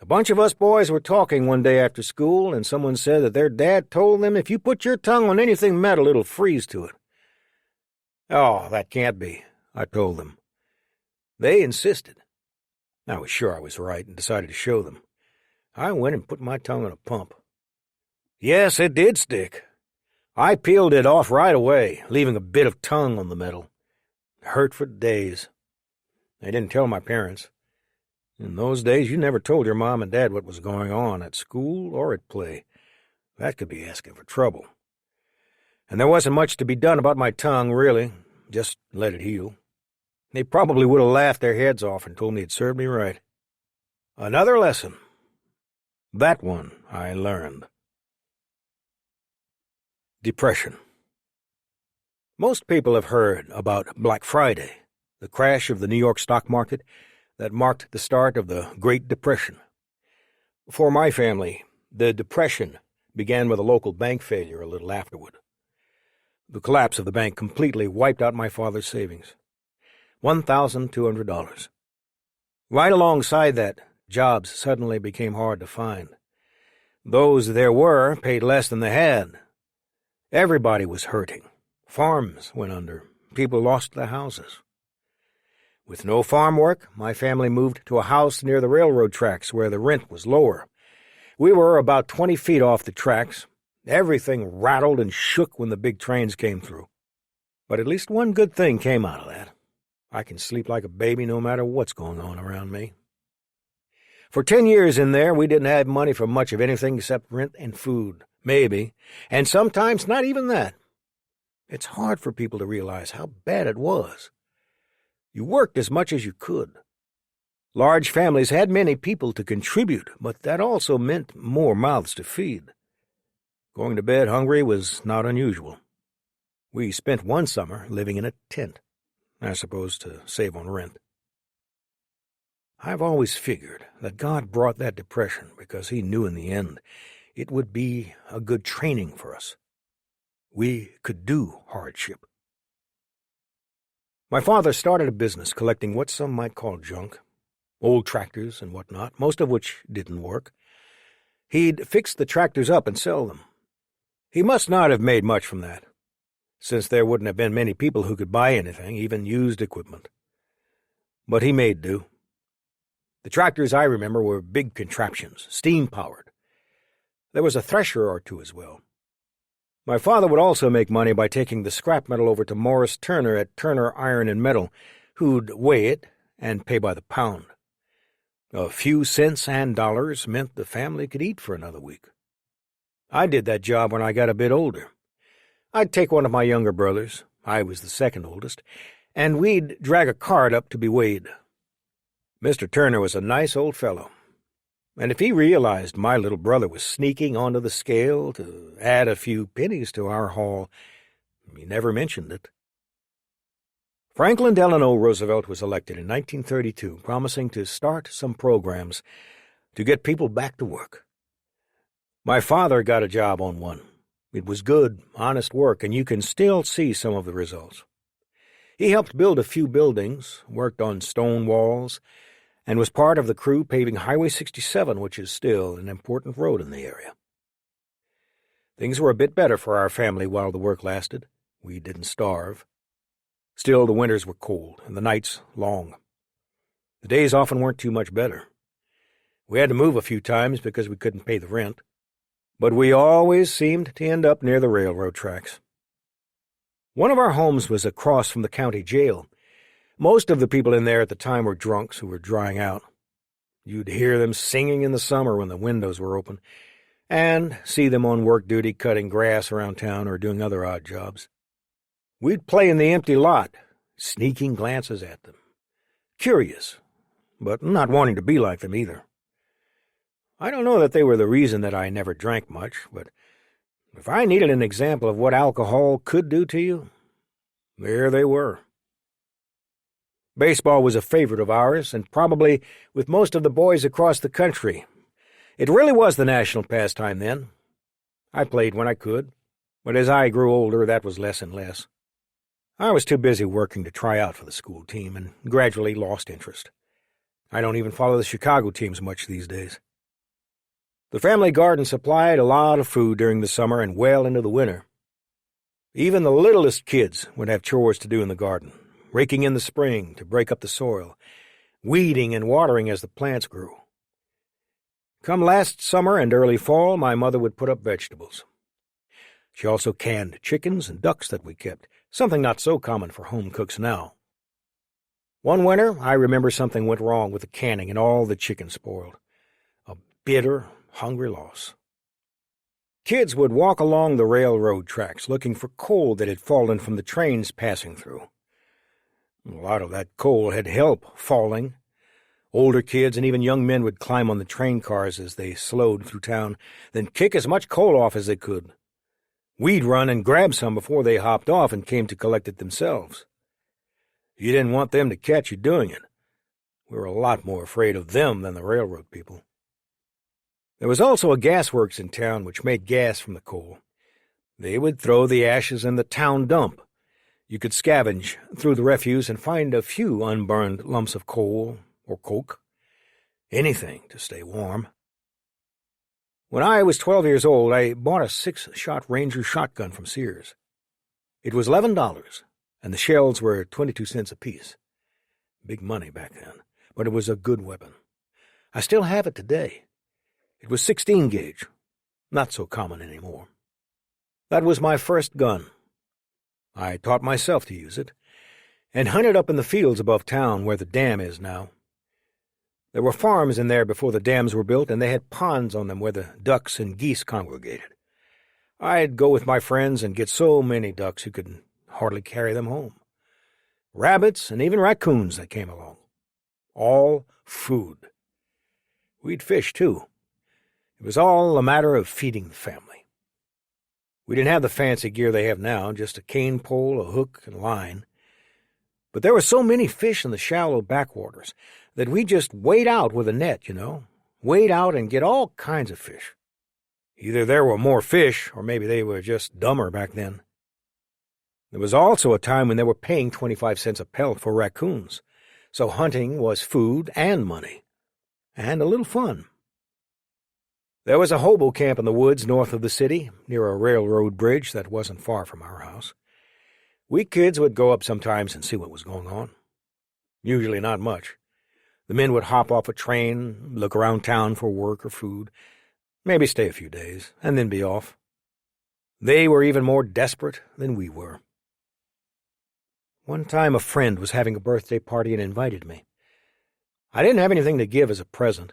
A bunch of us boys were talking one day after school, and someone said that their dad told them if you put your tongue on anything metal, it'll freeze to it. Oh, that can't be, I told them. They insisted. I was sure I was right and decided to show them. I went and put my tongue on a pump. Yes, it did stick. I peeled it off right away, leaving a bit of tongue on the metal. It hurt for days. I didn't tell my parents. In those days, you never told your mom and dad what was going on at school or at play. That could be asking for trouble. And there wasn't much to be done about my tongue, really. Just let it heal. They probably would have laughed their heads off and told me it served me right. Another lesson. That one I learned. Depression. Most people have heard about Black Friday, the crash of the New York stock market that marked the start of the Great Depression. For my family, the Depression began with a local bank failure a little afterward. The collapse of the bank completely wiped out my father's savings. $1,200. Right alongside that, jobs suddenly became hard to find. Those there were paid less than they had. Everybody was hurting. Farms went under. People lost their houses. With no farm work, my family moved to a house near the railroad tracks where the rent was lower. We were about 20 feet off the tracks. Everything rattled and shook when the big trains came through. But at least one good thing came out of that. I can sleep like a baby no matter what's going on around me. For 10 years in there, we didn't have money for much of anything except rent and food, maybe, and sometimes not even that. It's hard for people to realize how bad it was. You worked as much as you could. Large families had many people to contribute, but that also meant more mouths to feed. Going to bed hungry was not unusual. We spent one summer living in a tent, I suppose to save on rent. I've always figured that God brought that depression because he knew in the end it would be a good training for us. We could do hardship. My father started a business collecting what some might call junk, old tractors and whatnot, most of which didn't work. He'd fix the tractors up and sell them. He must not have made much from that, since there wouldn't have been many people who could buy anything, even used equipment. But he made do. The tractors I remember were big contraptions, steam-powered. There was a thresher or two as well. My father would also make money by taking the scrap metal over to Morris Turner at Turner Iron and Metal, who'd weigh it and pay by the pound. A few cents and dollars meant the family could eat for another week. I did that job when I got a bit older. I'd take one of my younger brothers, I was the second oldest, and we'd drag a cart up to be weighed. Mr. Turner was a nice old fellow, and if he realized my little brother was sneaking onto the scale to add a few pennies to our haul, he never mentioned it. Franklin Delano Roosevelt was elected in 1932, promising to start some programs to get people back to work. My father got a job on one. It was good, honest work, and you can still see some of the results. He helped build a few buildings, worked on stone walls, and was part of the crew paving Highway 67, which is still an important road in the area. Things were a bit better for our family while the work lasted. We didn't starve. Still, the winters were cold and the nights long. The days often weren't too much better. We had to move a few times because we couldn't pay the rent, but we always seemed to end up near the railroad tracks. One of our homes was across from the county jail. Most of the people in there at the time were drunks who were drying out. You'd hear them singing in the summer when the windows were open, and see them on work duty cutting grass around town or doing other odd jobs. We'd play in the empty lot, sneaking glances at them. Curious, but not wanting to be like them either. I don't know that they were the reason that I never drank much, but if I needed an example of what alcohol could do to you, there they were. Baseball was a favorite of ours, and probably with most of the boys across the country. It really was the national pastime then. I played when I could, but as I grew older, that was less and less. I was too busy working to try out for the school team and gradually lost interest. I don't even follow the Chicago teams much these days. The family garden supplied a lot of food during the summer and well into the winter. Even the littlest kids would have chores to do in the garden, raking in the spring to break up the soil, weeding and watering as the plants grew. Come last summer and early fall, my mother would put up vegetables. She also canned chickens and ducks that we kept, something not so common for home cooks now. One winter, I remember something went wrong with the canning and all the chicken spoiled. A bitter, hungry loss. Kids would walk along the railroad tracks looking for coal that had fallen from the trains passing through. A lot of that coal had help falling. Older kids and even young men would climb on the train cars as they slowed through town, then kick as much coal off as they could. We'd run and grab some before they hopped off and came to collect it themselves. You didn't want them to catch you doing it. We were a lot more afraid of them than the railroad people. There was also a gasworks in town which made gas from the coal. They would throw the ashes in the town dump. You could scavenge through the refuse and find a few unburned lumps of coal or coke. Anything to stay warm. When I was 12 years old, I bought a 6-shot Ranger shotgun from Sears. It was $11, and the shells were 22 cents apiece. Big money back then, but it was a good weapon. I still have it today. It was 16 gauge, not so common anymore. That was my first gun. I taught myself to use it, and hunted up in the fields above town where the dam is now. There were farms in there before the dams were built, and they had ponds on them where the ducks and geese congregated. I'd go with my friends and get so many ducks you could hardly carry them home. Rabbits and even raccoons that came along. All food. We'd fish, too. It was all a matter of feeding the family. We didn't have the fancy gear they have now, just a cane pole, a hook, and line. But there were so many fish in the shallow backwaters that we just wade out with a net, wade out and get all kinds of fish. Either there were more fish, or maybe they were just dumber back then. There was also a time when they were paying 25 cents a pelt for raccoons, so hunting was food and money, and a little fun. There was a hobo camp in the woods north of the city, near a railroad bridge that wasn't far from our house. We kids would go up sometimes and see what was going on. Usually not much. The men would hop off a train, look around town for work or food, maybe stay a few days, and then be off. They were even more desperate than we were. One time a friend was having a birthday party and invited me. I didn't have anything to give as a present.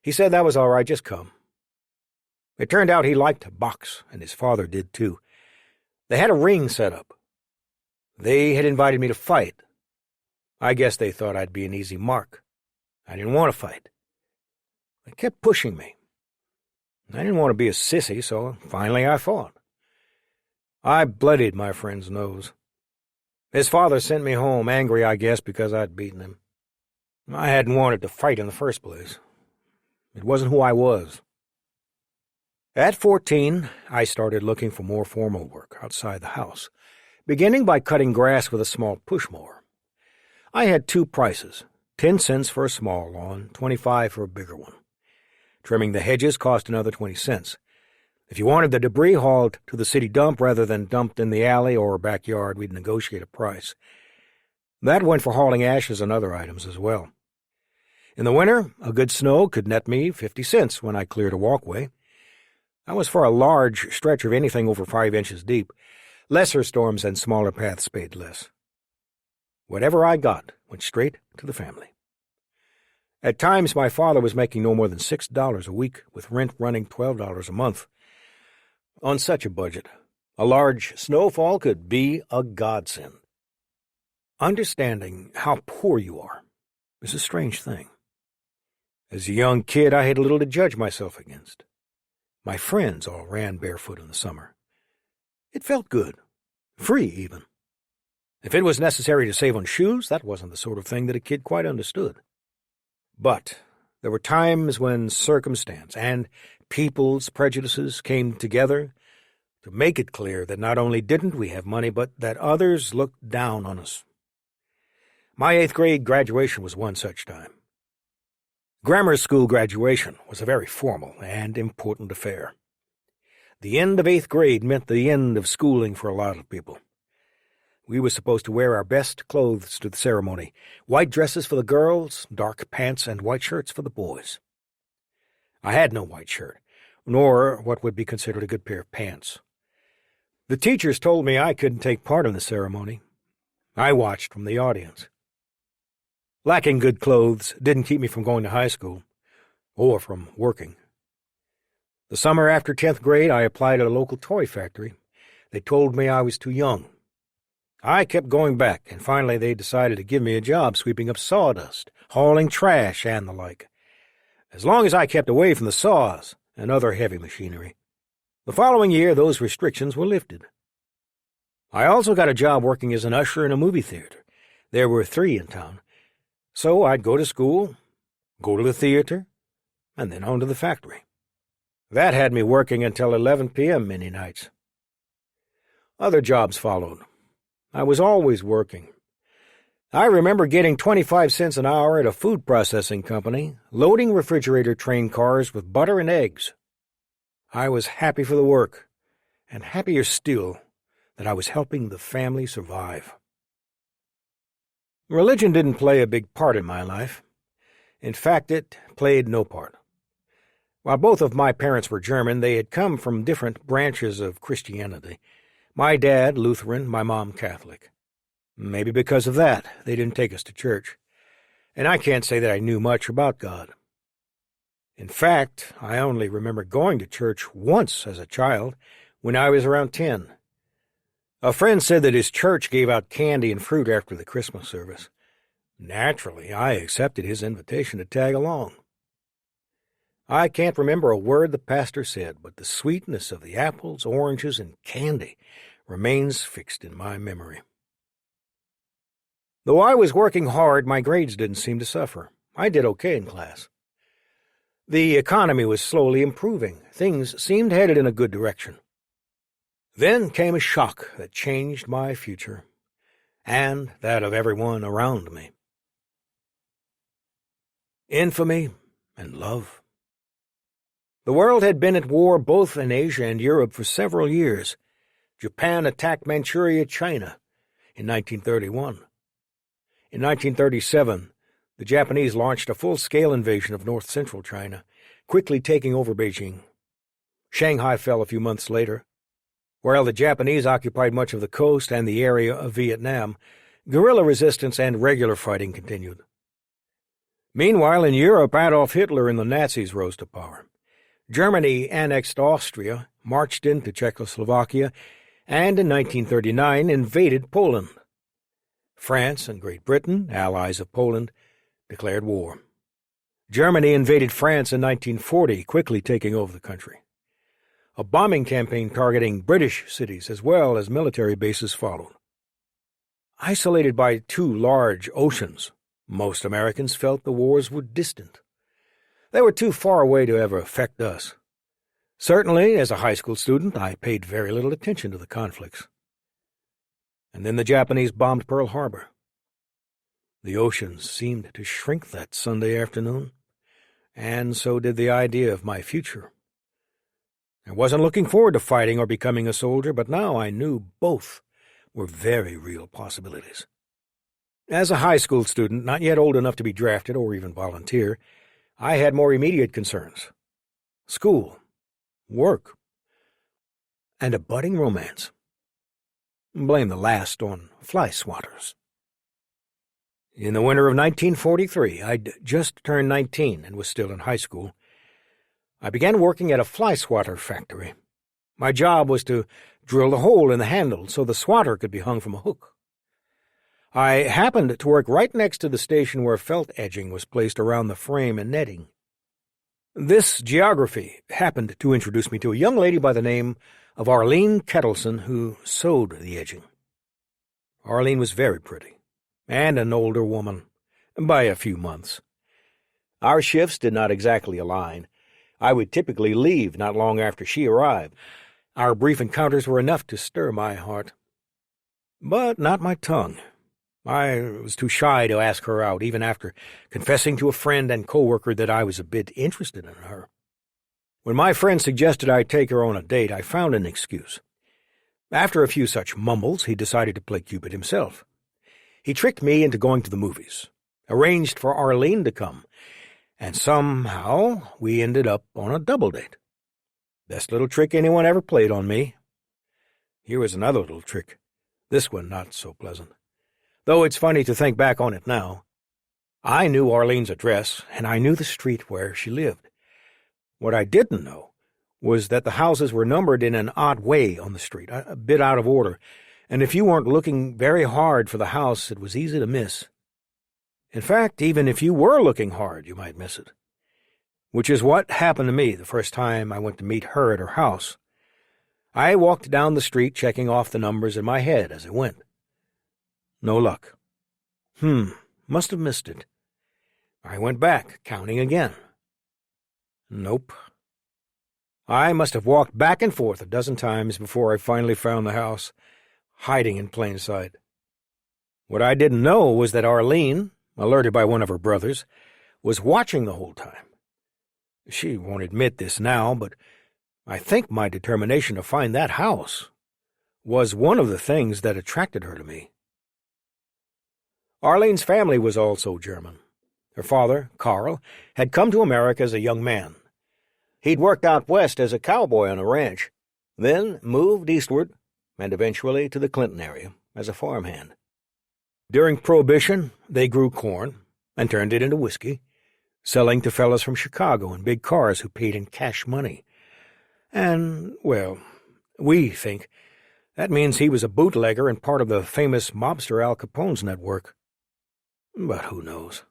He said that was all right, just come. It turned out he liked to box, and his father did too. They had a ring set up. They had invited me to fight. I guess they thought I'd be an easy mark. I didn't want to fight. They kept pushing me. I didn't want to be a sissy, so finally I fought. I bloodied my friend's nose. His father sent me home, angry, I guess, because I'd beaten him. I hadn't wanted to fight in the first place. It wasn't who I was. At 14, I started looking for more formal work outside the house, beginning by cutting grass with a small push mower. I had two prices, 10 cents for a small lawn, 25 for a bigger one. Trimming the hedges cost another 20 cents. If you wanted the debris hauled to the city dump rather than dumped in the alley or backyard, we'd negotiate a price. That went for hauling ashes and other items as well. In the winter, a good snow could net me 50 cents when I cleared a walkway. That was for a large stretch of anything over 5 inches deep. Lesser storms and smaller paths paid less. Whatever I got went straight to the family. At times, my father was making no more than $6 a week, with rent running $12 a month. On such a budget, a large snowfall could be a godsend. Understanding how poor you are is a strange thing. As a young kid, I had little to judge myself against. My friends all ran barefoot in the summer. It felt good, free even. If it was necessary to save on shoes, that wasn't the sort of thing that a kid quite understood. But there were times when circumstance and people's prejudices came together to make it clear that not only didn't we have money, but that others looked down on us. My 8th grade graduation was one such time. Grammar school graduation was a very formal and important affair. The end of 8th grade meant the end of schooling for a lot of people. We were supposed to wear our best clothes to the ceremony, white dresses for the girls, dark pants, and white shirts for the boys. I had no white shirt, nor what would be considered a good pair of pants. The teachers told me I couldn't take part in the ceremony. I watched from the audience. Lacking good clothes didn't keep me from going to high school, or from working. The summer after 10th grade, I applied at a local toy factory. They told me I was too young. I kept going back, and finally they decided to give me a job sweeping up sawdust, hauling trash, and the like, as long as I kept away from the saws and other heavy machinery. The following year, those restrictions were lifted. I also got a job working as an usher in a movie theater. There were 3 in town. So I'd go to school, go to the theater, and then on to the factory. That had me working until 11 p.m. many nights. Other jobs followed. I was always working. I remember getting 25 cents an hour at a food processing company, loading refrigerator train cars with butter and eggs. I was happy for the work, and happier still that I was helping the family survive. Religion didn't play a big part in my life. In fact, it played no part. While both of my parents were German, they had come from different branches of Christianity. My dad, Lutheran, my mom, Catholic. Maybe because of that, they didn't take us to church. And I can't say that I knew much about God. In fact, I only remember going to church once as a child, when I was around 10. A friend said that his church gave out candy and fruit after the Christmas service. Naturally, I accepted his invitation to tag along. I can't remember a word the pastor said, but the sweetness of the apples, oranges, and candy remains fixed in my memory. Though I was working hard, my grades didn't seem to suffer. I did okay in class. The economy was slowly improving. Things seemed headed in a good direction. Then came a shock that changed my future, and that of everyone around me. Infamy and love. The world had been at war both in Asia and Europe for several years. Japan attacked Manchuria, China, in 1931. In 1937, the Japanese launched a full-scale invasion of north-central China, quickly taking over Beijing. Shanghai fell a few months later. While the Japanese occupied much of the coast and the area of Vietnam, guerrilla resistance and regular fighting continued. Meanwhile, in Europe, Adolf Hitler and the Nazis rose to power. Germany annexed Austria, marched into Czechoslovakia, and in 1939 invaded Poland. France and Great Britain, allies of Poland, declared war. Germany invaded France in 1940, quickly taking over the country. A bombing campaign targeting British cities as well as military bases followed. Isolated by two large oceans, most Americans felt the wars were distant. They were too far away to ever affect us. Certainly, as a high school student, I paid very little attention to the conflicts. And then the Japanese bombed Pearl Harbor. The oceans seemed to shrink that Sunday afternoon, and so did the idea of my future. I wasn't looking forward to fighting or becoming a soldier, but now I knew both were very real possibilities. As a high school student, not yet old enough to be drafted or even volunteer, I had more immediate concerns. School, work, and a budding romance. Blame the last on fly swatters. In the winter of 1943, I'd just turned 19 and was still in high school. I began working at a fly swatter factory. My job was to drill the hole in the handle so the swatter could be hung from a hook. I happened to work right next to the station where felt edging was placed around the frame and netting. This geography happened to introduce me to a young lady by the name of Arlene Kettleson, who sewed the edging. Arlene was very pretty, and an older woman, by a few months. Our shifts did not exactly align. I would typically leave not long after she arrived. Our brief encounters were enough to stir my heart. But not my tongue. I was too shy to ask her out, even after confessing to a friend and coworker that I was a bit interested in her. When my friend suggested I take her on a date, I found an excuse. After a few such mumbles, he decided to play Cupid himself. He tricked me into going to the movies, arranged for Arlene to come, and somehow we ended up on a double date. Best little trick anyone ever played on me. Here was another little trick, this one not so pleasant. Though it's funny to think back on it now. I knew Arlene's address, and I knew the street where she lived. What I didn't know was that the houses were numbered in an odd way on the street, a bit out of order, and if you weren't looking very hard for the house, it was easy to miss. In fact, even if you were looking hard, you might miss it. Which is what happened to me the first time I went to meet her at her house. I walked down the street checking off the numbers in my head as I went. No luck. Must have missed it. I went back, counting again. Nope. I must have walked back and forth a dozen times before I finally found the house, hiding in plain sight. What I didn't know was that Arlene, alerted by one of her brothers, was watching the whole time. She won't admit this now, but I think my determination to find that house was one of the things that attracted her to me. Arlene's family was also German. Her father, Karl, had come to America as a young man. He'd worked out west as a cowboy on a ranch, then moved eastward, and eventually to the Clinton area as a farmhand. During Prohibition, they grew corn and turned it into whiskey, selling to fellas from Chicago in big cars who paid in cash money. And, well, we think that means he was a bootlegger and part of the famous mobster Al Capone's network. But who knows?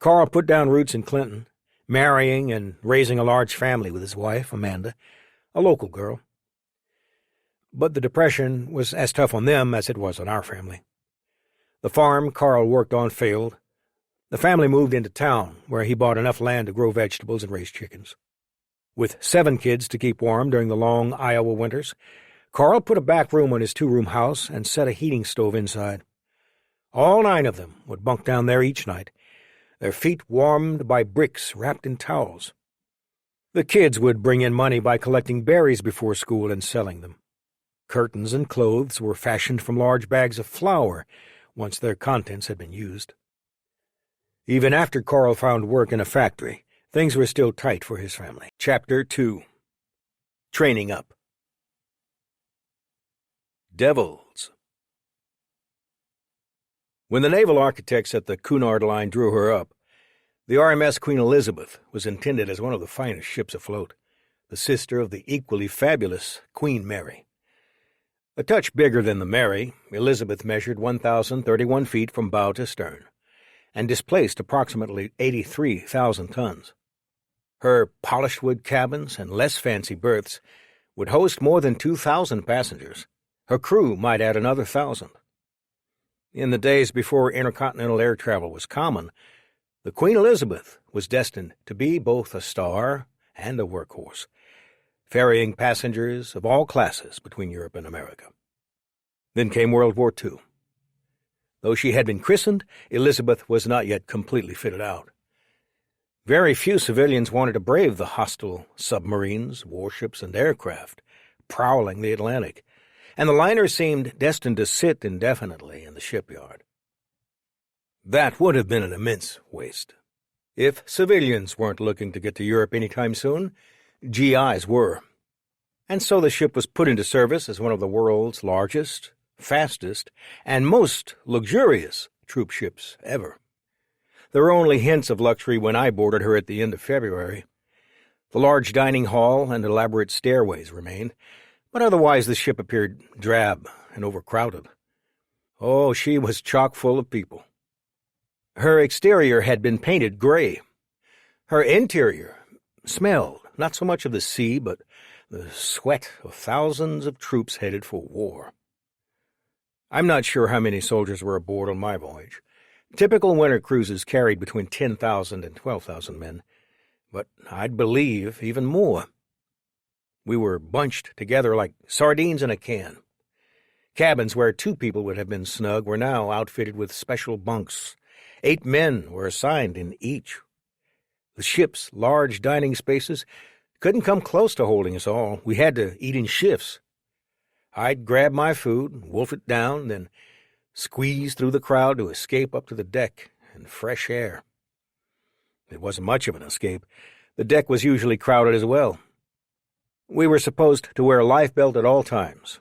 Carl put down roots in Clinton, marrying and raising a large family with his wife, Amanda, a local girl. But the Depression was as tough on them as it was on our family. The farm Carl worked on failed. The family moved into town, where he bought enough land to grow vegetables and raise chickens. With 7 kids to keep warm during the long Iowa winters, Carl put a back room on his 2-room house and set a heating stove inside. All 9 of them would bunk down there each night, their feet warmed by bricks wrapped in towels. The kids would bring in money by collecting berries before school and selling them. Curtains and clothes were fashioned from large bags of flour once their contents had been used. Even after Carl found work in a factory, things were still tight for his family. Chapter 2. Training Up. Devils. When the naval architects at the Cunard Line drew her up, the RMS Queen Elizabeth was intended as one of the finest ships afloat, the sister of the equally fabulous Queen Mary. A touch bigger than the Mary, Elizabeth measured 1,031 feet from bow to stern, and displaced approximately 83,000 tons. Her polished wood cabins and less fancy berths would host more than 2,000 passengers. Her crew might add another 1,000. In the days before intercontinental air travel was common, the Queen Elizabeth was destined to be both a star and a workhorse, ferrying passengers of all classes between Europe and America. Then came World War II. Though she had been christened, Elizabeth was not yet completely fitted out. Very few civilians wanted to brave the hostile submarines, warships, and aircraft prowling the Atlantic, and the liner seemed destined to sit indefinitely in the shipyard. That would have been an immense waste. If civilians weren't looking to get to Europe anytime soon, GIs were. And so the ship was put into service as one of the world's largest, fastest, and most luxurious troop ships ever. There were only hints of luxury when I boarded her at the end of February. The large dining hall and elaborate stairways remained, but otherwise the ship appeared drab and overcrowded. Oh, she was chock full of people. Her exterior had been painted gray. Her interior smelled not so much of the sea, but the sweat of thousands of troops headed for war. I'm not sure how many soldiers were aboard on my voyage. Typical winter cruises carried between 10,000 and 12,000 men, but I'd believe even more. We were bunched together like sardines in a can. Cabins where 2 people would have been snug were now outfitted with special bunks. 8 men were assigned in each. The ship's large dining spaces couldn't come close to holding us all. We had to eat in shifts. I'd grab my food, wolf it down, then squeeze through the crowd to escape up to the deck and fresh air. It wasn't much of an escape. The deck was usually crowded as well. We were supposed to wear a life belt at all times.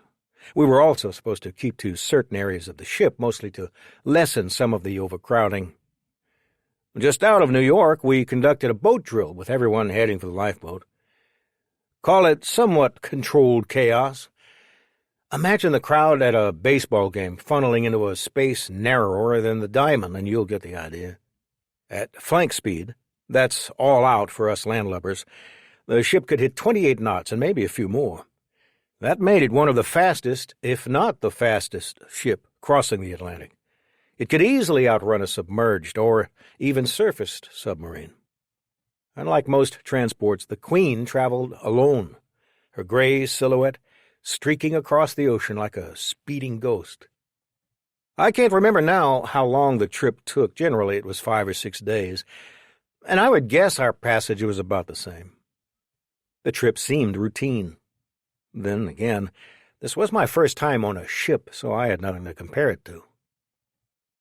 We were also supposed to keep to certain areas of the ship, mostly to lessen some of the overcrowding. Just out of New York, we conducted a boat drill with everyone heading for the lifeboat. Call it somewhat controlled chaos. Imagine the crowd at a baseball game funneling into a space narrower than the diamond, and you'll get the idea. At flank speed, that's all out for us landlubbers, the ship could hit 28 knots and maybe a few more. That made it one of the fastest, if not the fastest, ship crossing the Atlantic. It could easily outrun a submerged or even surfaced submarine. Unlike most transports, the Queen traveled alone, her gray silhouette streaking across the ocean like a speeding ghost. I can't remember now how long the trip took. Generally, it was 5 or 6 days, and I would guess our passage was about the same. The trip seemed routine. Then again, this was my first time on a ship, so I had nothing to compare it to.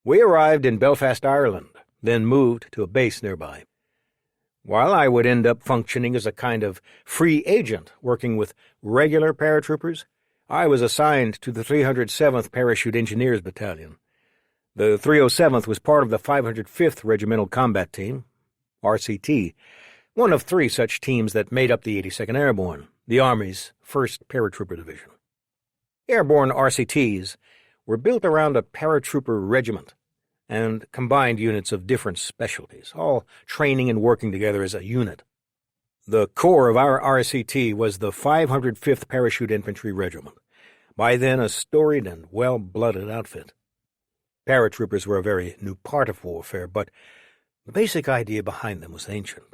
We arrived in Belfast, Ireland, then moved to a base nearby. While I would end up functioning as a kind of free agent working with regular paratroopers, I was assigned to the 307th Parachute Engineers Battalion. The 307th was part of the 505th Regimental Combat Team, RCT, one of 3 such teams that made up the 82nd Airborne, the Army's 1st Paratrooper Division. Airborne RCTs were built around a paratrooper regiment and combined units of different specialties, all training and working together as a unit. The core of our RCT was the 505th Parachute Infantry Regiment, by then a storied and well-blooded outfit. Paratroopers were a very new part of warfare, but the basic idea behind them was ancient.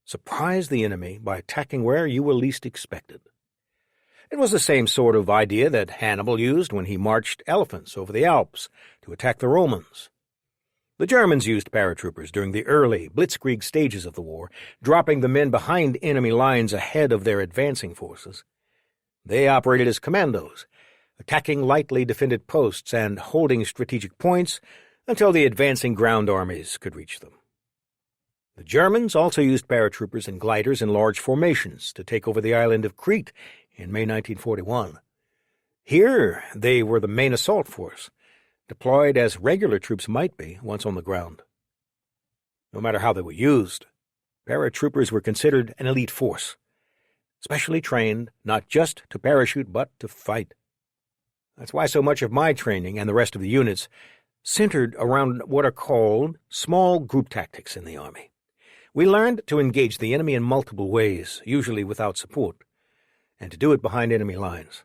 Surprise the enemy by attacking where you were least expected. It was the same sort of idea that Hannibal used when he marched elephants over the Alps to attack the Romans. The Germans used paratroopers during the early blitzkrieg stages of the war, dropping the men behind enemy lines ahead of their advancing forces. They operated as commandos, attacking lightly defended posts and holding strategic points until the advancing ground armies could reach them. The Germans also used paratroopers and gliders in large formations to take over the island of Crete in May 1941. Here they were the main assault force, deployed as regular troops might be once on the ground. No matter how they were used, paratroopers were considered an elite force, specially trained not just to parachute but to fight. That's why so much of my training and the rest of the units centered around what are called small group tactics in the Army. We learned to engage the enemy in multiple ways, usually without support, and to do it behind enemy lines.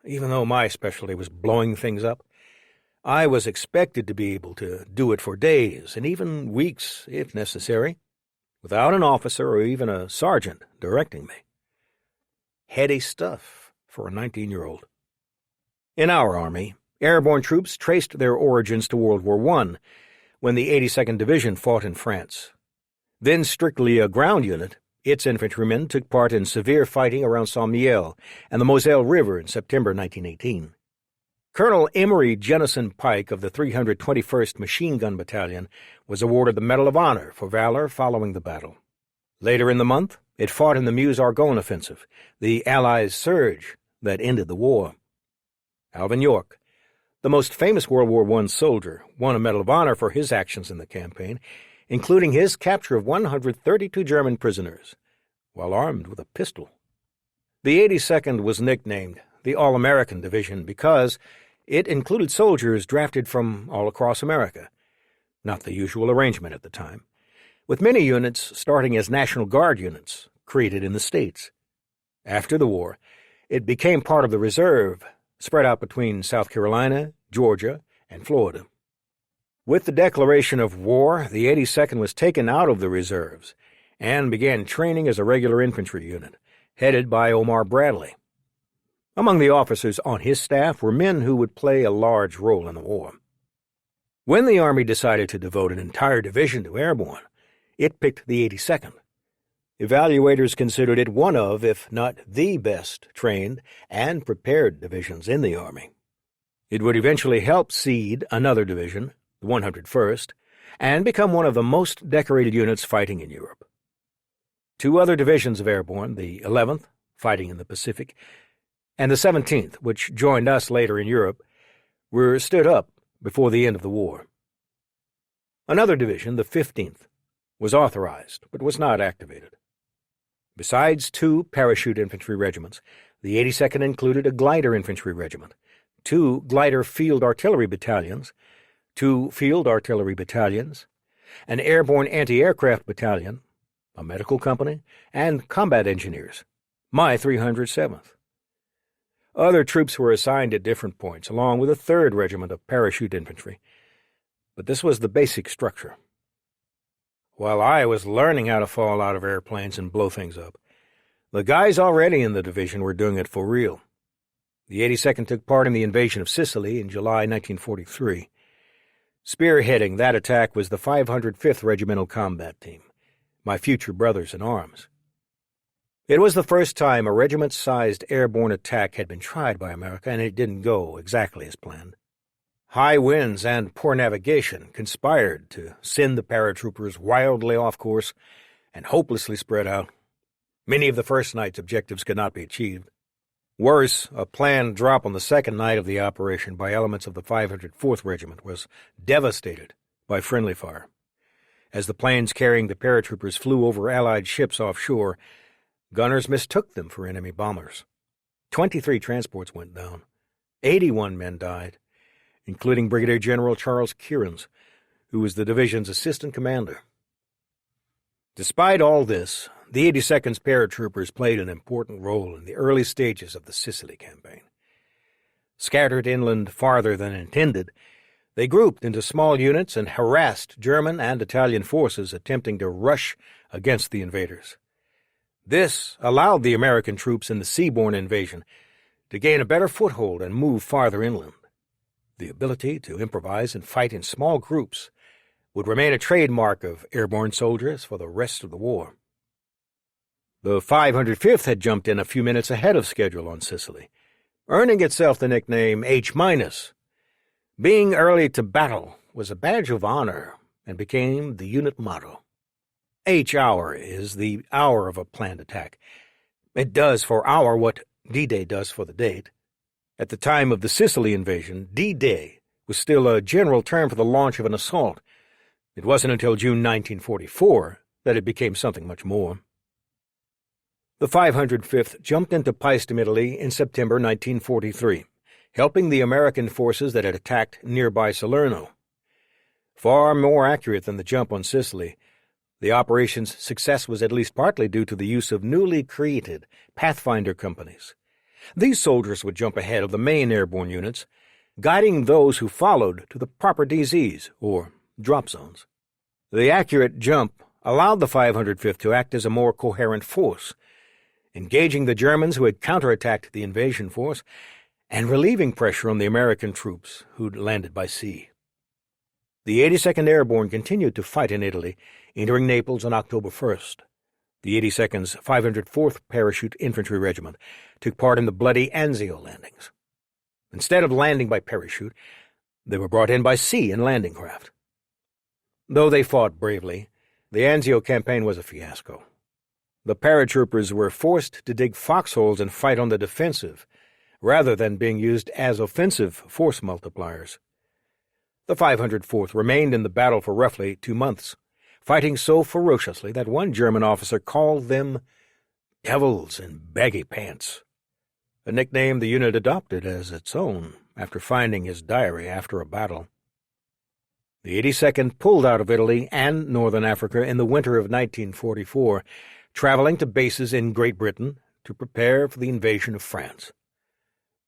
Even though my specialty was blowing things up, I was expected to be able to do it for days and even weeks, if necessary, without an officer or even a sergeant directing me. Heady stuff for a 19-year-old. In our Army, airborne troops traced their origins to World War I, when the 82nd Division fought in France. Then strictly a ground unit, its infantrymen took part in severe fighting around Saint-Mihiel and the Moselle River in September 1918. Colonel Emery Jennison Pike of the 321st Machine Gun Battalion was awarded the Medal of Honor for valor following the battle. Later in the month, it fought in the Meuse-Argonne offensive, the Allies' surge that ended the war. Alvin York, the most famous World War I soldier, won a Medal of Honor for his actions in the campaign, including his capture of 132 German prisoners, while armed with a pistol. The 82nd was nicknamed the All-American Division because it included soldiers drafted from all across America, not the usual arrangement at the time, with many units starting as National Guard units created in the States. After the war, it became part of the reserve, spread out between South Carolina, Georgia, and Florida. With the declaration of war, the 82nd was taken out of the reserves and began training as a regular infantry unit, headed by Omar Bradley. Among the officers on his staff were men who would play a large role in the war. When the Army decided to devote an entire division to airborne, it picked the 82nd. Evaluators considered it one of, if not the best, trained and prepared divisions in the Army. It would eventually help seed another division, the 101st, and become one of the most decorated units fighting in Europe. Two other divisions of airborne, the 11th, fighting in the Pacific, and the 17th, which joined us later in Europe, were stood up before the end of the war. Another division, the 15th, was authorized but was not activated. Besides two parachute infantry regiments, the 82nd included a glider infantry regiment, two glider field artillery battalions, two field artillery battalions, an airborne anti-aircraft battalion, a medical company, and combat engineers, my 307th. Other troops were assigned at different points, along with a 3rd Regiment of Parachute Infantry, but this was the basic structure. While I was learning how to fall out of airplanes and blow things up, the guys already in the division were doing it for real. The 82nd took part in the invasion of Sicily in July 1943. Spearheading that attack was the 505th Regimental Combat Team, my future brothers in arms. It was the first time a regiment-sized airborne attack had been tried by America, and it didn't go exactly as planned. High winds and poor navigation conspired to send the paratroopers wildly off course and hopelessly spread out. Many of the first night's objectives could not be achieved. Worse, a planned drop on the second night of the operation by elements of the 504th Regiment was devastated by friendly fire. As the planes carrying the paratroopers flew over Allied ships offshore, gunners mistook them for enemy bombers. 23 transports went down. 81 men died, including Brigadier General Charles Kierans, who was the division's assistant commander. Despite all this, the 82nd's paratroopers played an important role in the early stages of the Sicily campaign. Scattered inland farther than intended, they grouped into small units and harassed German and Italian forces attempting to rush against the invaders. This allowed the American troops in the seaborne invasion to gain a better foothold and move farther inland. The ability to improvise and fight in small groups would remain a trademark of airborne soldiers for the rest of the war. The 505th had jumped in a few minutes ahead of schedule on Sicily, earning itself the nickname H-. Being early to battle was a badge of honor and became the unit motto. H-hour is the hour of a planned attack. It does for hour what D-Day does for the date. At the time of the Sicily invasion, D-Day was still a general term for the launch of an assault. It wasn't until June 1944 that it became something much more. The 505th jumped into Paestum, Italy in September 1943, helping the American forces that had attacked nearby Salerno. Far more accurate than the jump on Sicily, the operation's success was at least partly due to the use of newly created Pathfinder companies. These soldiers would jump ahead of the main airborne units, guiding those who followed to the proper DZs, or drop zones. The accurate jump allowed the 505th to act as a more coherent force, engaging the Germans who had counterattacked the invasion force and relieving pressure on the American troops who'd landed by sea. The 82nd Airborne continued to fight in Italy, entering Naples on October 1st. The 82nd's 504th Parachute Infantry Regiment took part in the bloody Anzio landings. Instead of landing by parachute, they were brought in by sea in landing craft. Though they fought bravely, the Anzio campaign was a fiasco. The paratroopers were forced to dig foxholes and fight on the defensive, rather than being used as offensive force multipliers. The 504th remained in the battle for roughly 2 months, fighting so ferociously that one German officer called them devils in baggy pants, a nickname the unit adopted as its own after finding his diary after a battle. The 82nd pulled out of Italy and northern Africa in the winter of 1944, traveling to bases in Great Britain to prepare for the invasion of France.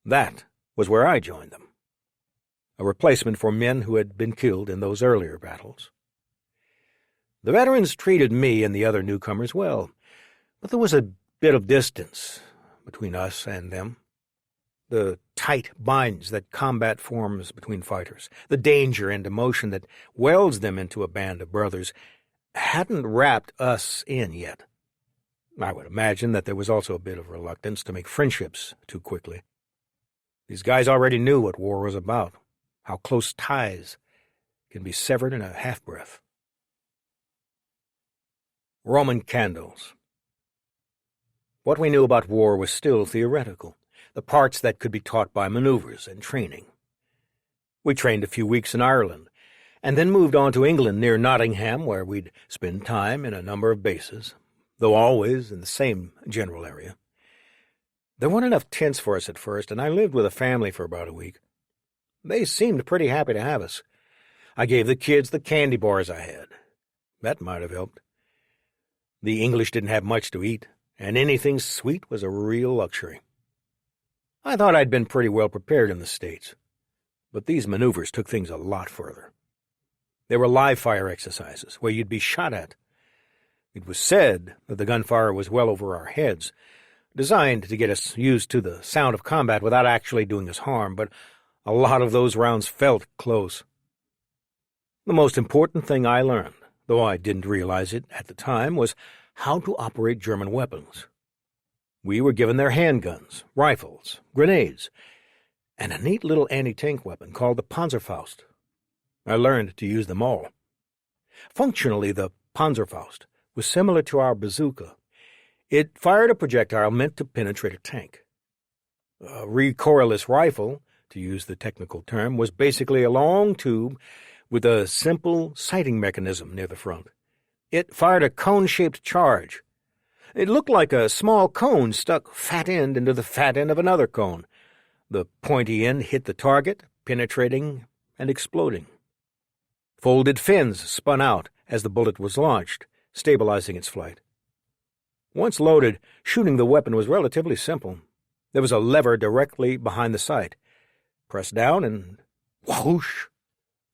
That was where I joined them, a replacement for men who had been killed in those earlier battles. The veterans treated me and the other newcomers well, but there was a bit of distance between us and them. The tight binds that combat forms between fighters, the danger and emotion that welds them into a band of brothers, hadn't wrapped us in yet. I would imagine that there was also a bit of reluctance to make friendships too quickly. These guys already knew what war was about, how close ties can be severed in a half-breath. Roman candles. What we knew about war was still theoretical, the parts that could be taught by maneuvers and training. We trained a few weeks in Ireland, and then moved on to England near Nottingham, where we'd spend time in a number of bases, though always in the same general area. There weren't enough tents for us at first, and I lived with a family for about a week. They seemed pretty happy to have us. I gave the kids the candy bars I had. That might have helped. The English didn't have much to eat, and anything sweet was a real luxury. I thought I'd been pretty well prepared in the States, but these maneuvers took things a lot further. They were live-fire exercises, where you'd be shot at. It was said that the gunfire was well over our heads, designed to get us used to the sound of combat without actually doing us harm, but a lot of those rounds felt close. The most important thing I learned, though I didn't realize it at the time, was how to operate German weapons. We were given their handguns, rifles, grenades, and a neat little anti-tank weapon called the Panzerfaust. I learned to use them all. Functionally, the Panzerfaust was similar to our bazooka. It fired a projectile meant to penetrate a tank. A recoilless rifle, to use the technical term, was basically a long tube with a simple sighting mechanism near the front. It fired a cone-shaped charge. It looked like a small cone stuck fat end into the fat end of another cone. The pointy end hit the target, penetrating and exploding. Folded fins spun out as the bullet was launched, stabilizing its flight. Once loaded, shooting the weapon was relatively simple. There was a lever directly behind the sight. Press down and whoosh!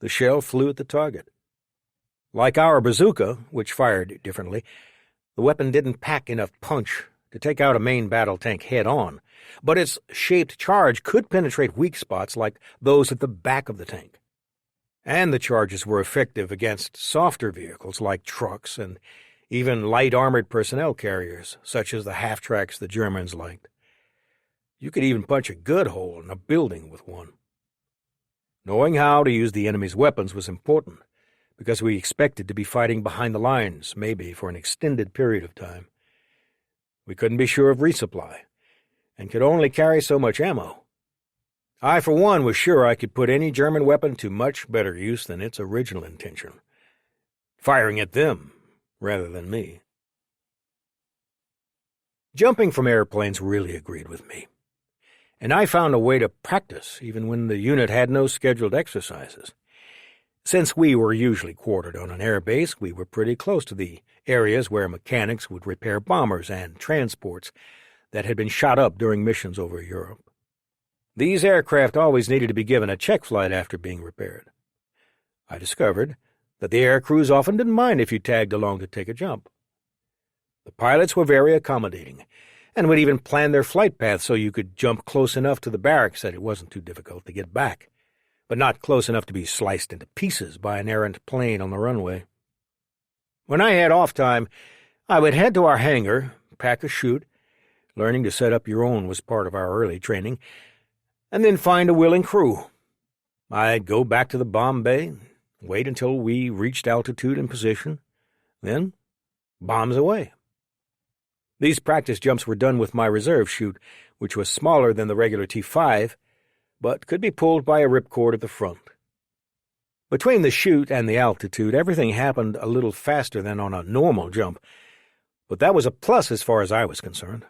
The shell flew at the target. Like our bazooka, which fired differently, the weapon didn't pack enough punch to take out a main battle tank head-on, but its shaped charge could penetrate weak spots like those at the back of the tank. And the charges were effective against softer vehicles like trucks and even light armored personnel carriers, such as the half-tracks the Germans liked. You could even punch a good hole in a building with one. Knowing how to use the enemy's weapons was important, because we expected to be fighting behind the lines, maybe for an extended period of time. We couldn't be sure of resupply, and could only carry so much ammo. I, for one, was sure I could put any German weapon to much better use than its original intention, firing at them rather than me. Jumping from airplanes really agreed with me. and I found a way to practice even when the unit had no scheduled exercises. Since we were usually quartered on an air base, we were pretty close to the areas where mechanics would repair bombers and transports that had been shot up during missions over Europe. These aircraft always needed to be given a check flight after being repaired. I discovered that the air crews often didn't mind if you tagged along to take a jump. The pilots were very accommodating, and would even plan their flight path so you could jump close enough to the barracks that it wasn't too difficult to get back, but not close enough to be sliced into pieces by an errant plane on the runway. When I had off time, I would head to our hangar, pack a chute. Learning to set up your own was part of our early training, and then find a willing crew. I'd go back to the bomb bay, wait until we reached altitude and position, then bombs away. These practice jumps were done with my reserve chute, which was smaller than the regular T-5, but could be pulled by a ripcord at the front. Between the chute and the altitude, everything happened a little faster than on a normal jump, but that was a plus as far as I was concerned.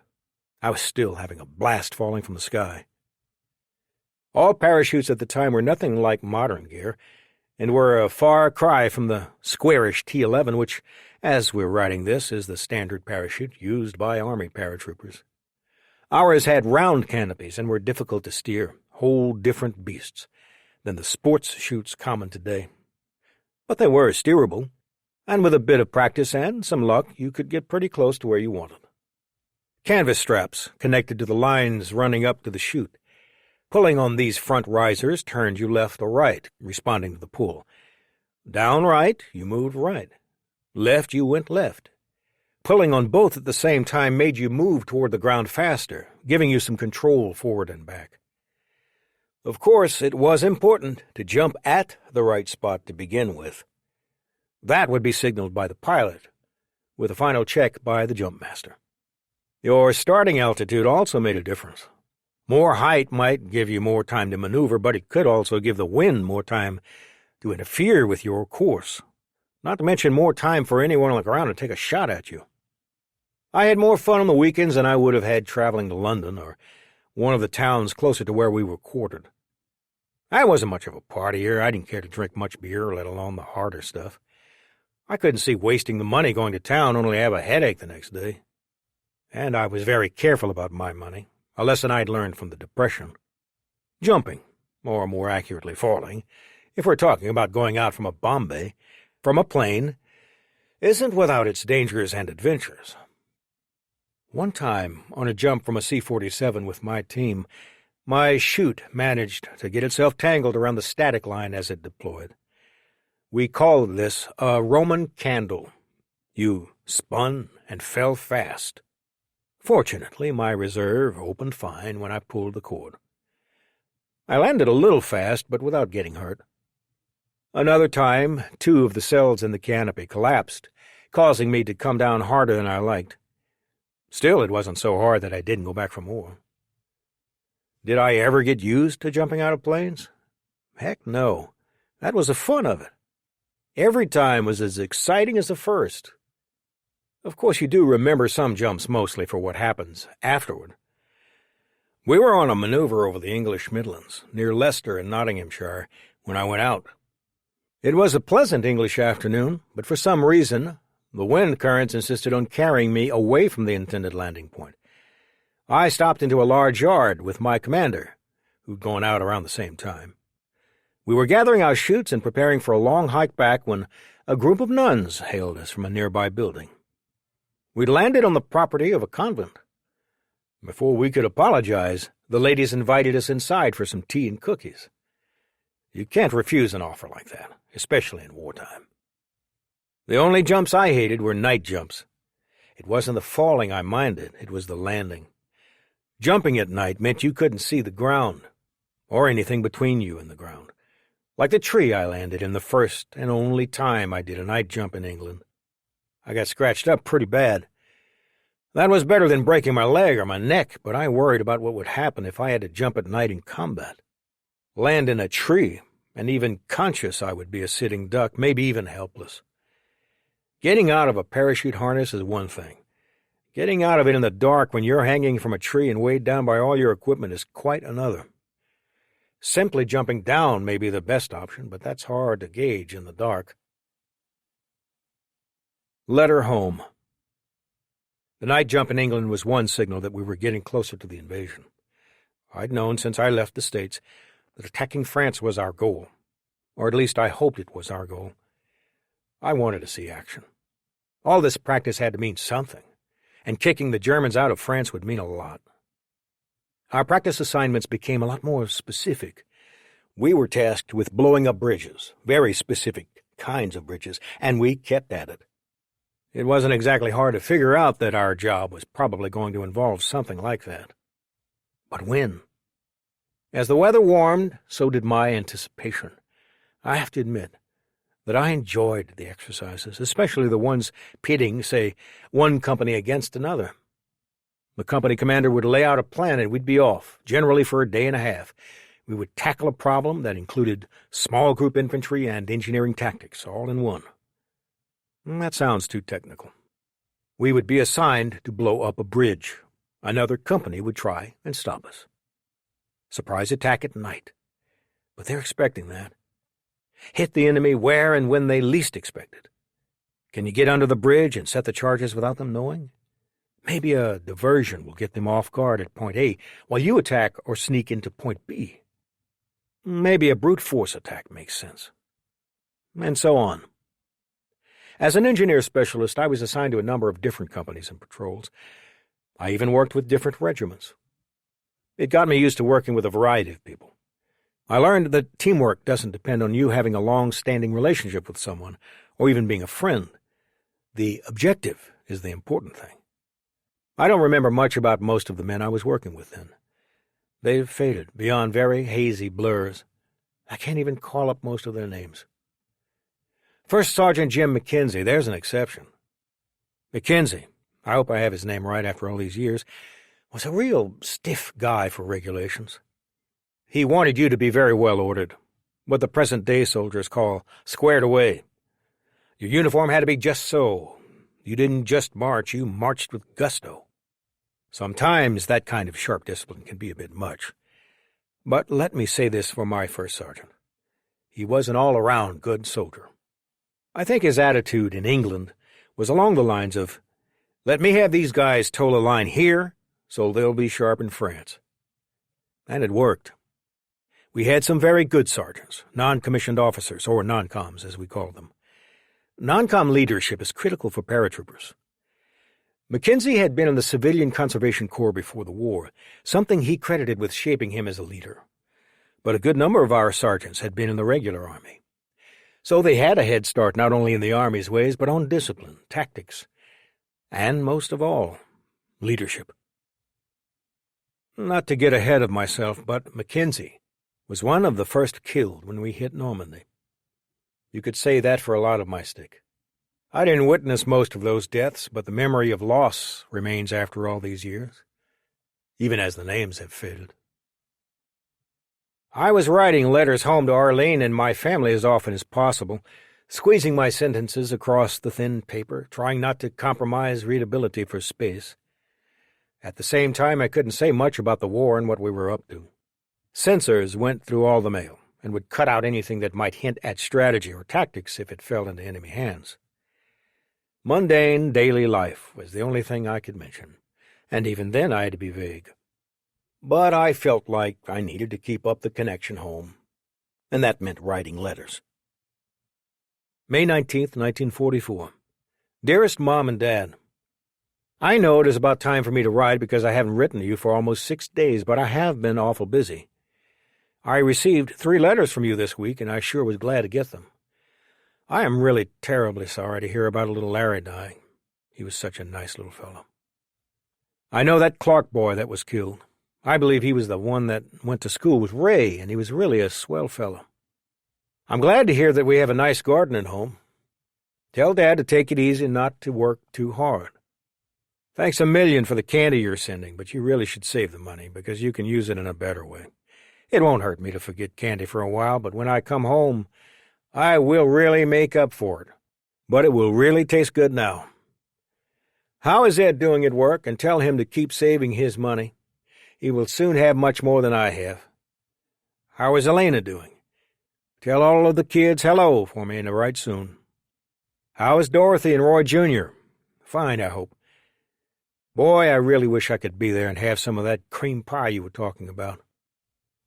I was still having a blast falling from the sky. All parachutes at the time were nothing like modern gear, and were a far cry from the squarish T-11, which, as we're writing this, is the standard parachute used by Army paratroopers. Ours had round canopies and were difficult to steer, whole different beasts than the sports chutes common today. But they were steerable, and with a bit of practice and some luck, you could get pretty close to where you wanted. Canvas straps connected to the lines running up to the chute. Pulling on these front risers turned you left or right, responding to the pull. Down right, you moved right. Left, you went left. Pulling on both at the same time made you move toward the ground faster, giving you some control forward and back. Of course, it was important to jump at the right spot to begin with. That would be signaled by the pilot, with a final check by the jump master. Your starting altitude also made a difference. More height might give you more time to maneuver, but it could also give the wind more time to interfere with your course, not to mention more time for anyone on the ground to take a shot at you. I had more fun on the weekends than I would have had traveling to London or one of the towns closer to where we were quartered. I wasn't much of a partier. I didn't care to drink much beer, let alone the harder stuff. I couldn't see wasting the money going to town only to have a headache the next day. And I was very careful about my money, a lesson I'd learned from the Depression. Jumping, or more accurately falling, if we're talking about going out from a bomb bay, from a plane, isn't without its dangers and adventures. One time, on a jump from a C-47 with my team, my chute managed to get itself tangled around the static line as it deployed. We called this a Roman candle. You spun and fell fast. Fortunately, my reserve opened fine when I pulled the cord. I landed a little fast, but without getting hurt. Another time, 2 of the cells in the canopy collapsed, causing me to come down harder than I liked. Still, it wasn't so hard that I didn't go back for more. Did I ever get used to jumping out of planes? Heck no. That was the fun of it. Every time was as exciting as the first. Of course, you do remember some jumps mostly for what happens afterward. We were on a maneuver over the English Midlands, near Leicester in Nottinghamshire, when I went out. It was a pleasant English afternoon, but for some reason, the wind currents insisted on carrying me away from the intended landing point. I stopped into a large yard with my commander, who'd gone out around the same time. We were gathering our chutes and preparing for a long hike back when a group of nuns hailed us from a nearby building. We'd landed on the property of a convent. Before we could apologize, the ladies invited us inside for some tea and cookies. You can't refuse an offer like that, especially in wartime. The only jumps I hated were night jumps. It wasn't the falling I minded, it was the landing. Jumping at night meant you couldn't see the ground, or anything between you and the ground. Like the tree I landed in the first and only time I did a night jump in England. I got scratched up pretty bad. That was better than breaking my leg or my neck, but I worried about what would happen if I had to jump at night in combat. Land in a tree, and even conscious I would be a sitting duck, maybe even helpless. Getting out of a parachute harness is one thing. Getting out of it in the dark when you're hanging from a tree and weighed down by all your equipment is quite another. Simply jumping down may be the best option, but that's hard to gauge in the dark. Letter home. The night jump in England was one signal that we were getting closer to the invasion. I'd known since I left the States that attacking France was our goal, or at least I hoped it was our goal. I wanted to see action. All this practice had to mean something, and kicking the Germans out of France would mean a lot. Our practice assignments became a lot more specific. We were tasked with blowing up bridges, very specific kinds of bridges, and we kept at it. It wasn't exactly hard to figure out that our job was probably going to involve something like that. But when? As the weather warmed, so did my anticipation. I have to admit that I enjoyed the exercises, especially the ones pitting, say, one company against another. The company commander would lay out a plan and we'd be off, generally for a day and a half. We would tackle a problem that included small group infantry and engineering tactics, all in one. That sounds too technical. We would be assigned to blow up a bridge. Another company would try and stop us. Surprise attack at night. But they're expecting that. Hit the enemy where and when they least expect it. Can you get under the bridge and set the charges without them knowing? Maybe a diversion will get them off guard at point A while you attack or sneak into point B. Maybe a brute force attack makes sense. And so on. As an engineer specialist, I was assigned to a number of different companies and patrols. I even worked with different regiments. It got me used to working with a variety of people. I learned that teamwork doesn't depend on you having a long-standing relationship with someone, or even being a friend. The objective is the important thing. I don't remember much about most of the men I was working with then. They've faded beyond very hazy blurs. I can't even call up most of their names. First Sergeant Jim McKenzie, there's an exception. McKenzie, I hope I have his name right after all these years, was a real stiff guy for regulations. He wanted you to be very well ordered, what the present-day soldiers call squared away. Your uniform had to be just so. You didn't just march, you marched with gusto. Sometimes that kind of sharp discipline can be a bit much. But let me say this for my first sergeant. He was an all-around good soldier. I think his attitude in England was along the lines of, let me have these guys toe a line here, so they'll be sharp in France. And it worked. We had some very good sergeants, non-commissioned officers, or non-coms as we call them. Non-com leadership is critical for paratroopers. McKenzie had been in the Civilian Conservation Corps before the war, something he credited with shaping him as a leader. But a good number of our sergeants had been in the regular Army. So they had a head start not only in the Army's ways, but on discipline, tactics, and, most of all, leadership. Not to get ahead of myself, but McKenzie was one of the first killed when we hit Normandy. You could say that for a lot of my stick. I didn't witness most of those deaths, but the memory of loss remains after all these years, even as the names have faded. I was writing letters home to Arlene and my family as often as possible, squeezing my sentences across the thin paper, trying not to compromise readability for space. At the same time, I couldn't say much about the war and what we were up to. Censors went through all the mail and would cut out anything that might hint at strategy or tactics if it fell into enemy hands. Mundane daily life was the only thing I could mention, and even then I had to be vague. But I felt like I needed to keep up the connection home, and that meant writing letters. May 19th, 1944. Dearest Mom and Dad, I know it is about time for me to write because I haven't written to you for almost 6 days, but I have been awful busy. I received 3 letters from you this week, and I sure was glad to get them. I am really terribly sorry to hear about little Larry dying. He was such a nice little fellow. I know that Clark boy that was killed. I believe he was the one that went to school with Ray, and he was really a swell fellow. I'm glad to hear that we have a nice garden at home. Tell Dad to take it easy and not to work too hard. Thanks a million for the candy you're sending, but you really should save the money because you can use it in a better way. It won't hurt me to forget candy for a while, but when I come home, I will really make up for it. But it will really taste good now. How is Ed doing at work? And tell him to keep saving his money. He will soon have much more than I have. How is Elena doing? Tell all of the kids hello for me and to write soon. How is Dorothy and Roy Jr.? Fine, I hope. Boy, I really wish I could be there and have some of that cream pie you were talking about.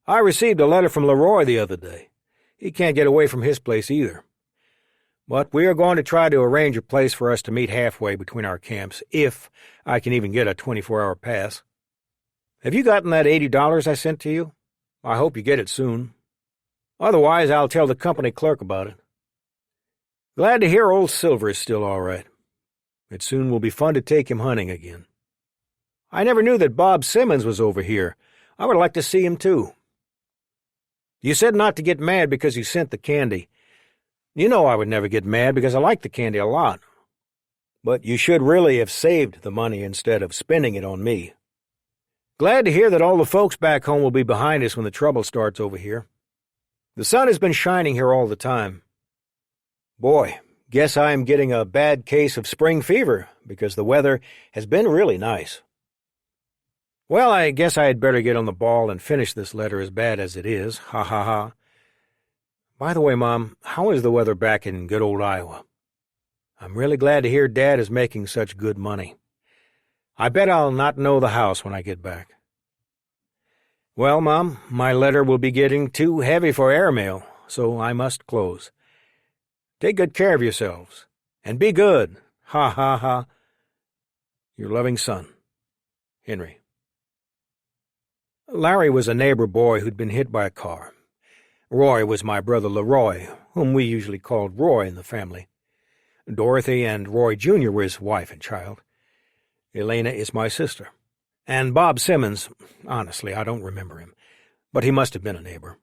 I received a letter from Leroy the other day. He can't get away from his place either. But we are going to try to arrange a place for us to meet halfway between our camps, if I can even get a 24-hour pass. Have you gotten that $80 I sent to you? I hope you get it soon. Otherwise, I'll tell the company clerk about it. Glad to hear old Silver is still all right. It soon will be fun to take him hunting again. I never knew that Bob Simmons was over here. I would like to see him, too. You said not to get mad because you sent the candy. You know I would never get mad because I like the candy a lot. But you should really have saved the money instead of spending it on me. Glad to hear that all the folks back home will be behind us when the trouble starts over here. The sun has been shining here all the time. Boy, guess I am getting a bad case of spring fever because the weather has been really nice. Well, I guess I had better get on the ball and finish this letter as bad as it is. Ha ha ha. By the way, Mom, how is the weather back in good old Iowa? I'm really glad to hear Dad is making such good money. I bet I'll not know the house when I get back. Well, Mom, my letter will be getting too heavy for airmail, so I must close. Take good care of yourselves, and be good. Ha ha ha. Your loving son, Henry. Larry was a neighbor boy who'd been hit by a car. Roy was my brother Leroy, whom we usually called Roy in the family. Dorothy and Roy Jr. were his wife and child. Elena is my sister. And Bob Simmons, honestly, I don't remember him, but he must have been a neighbor.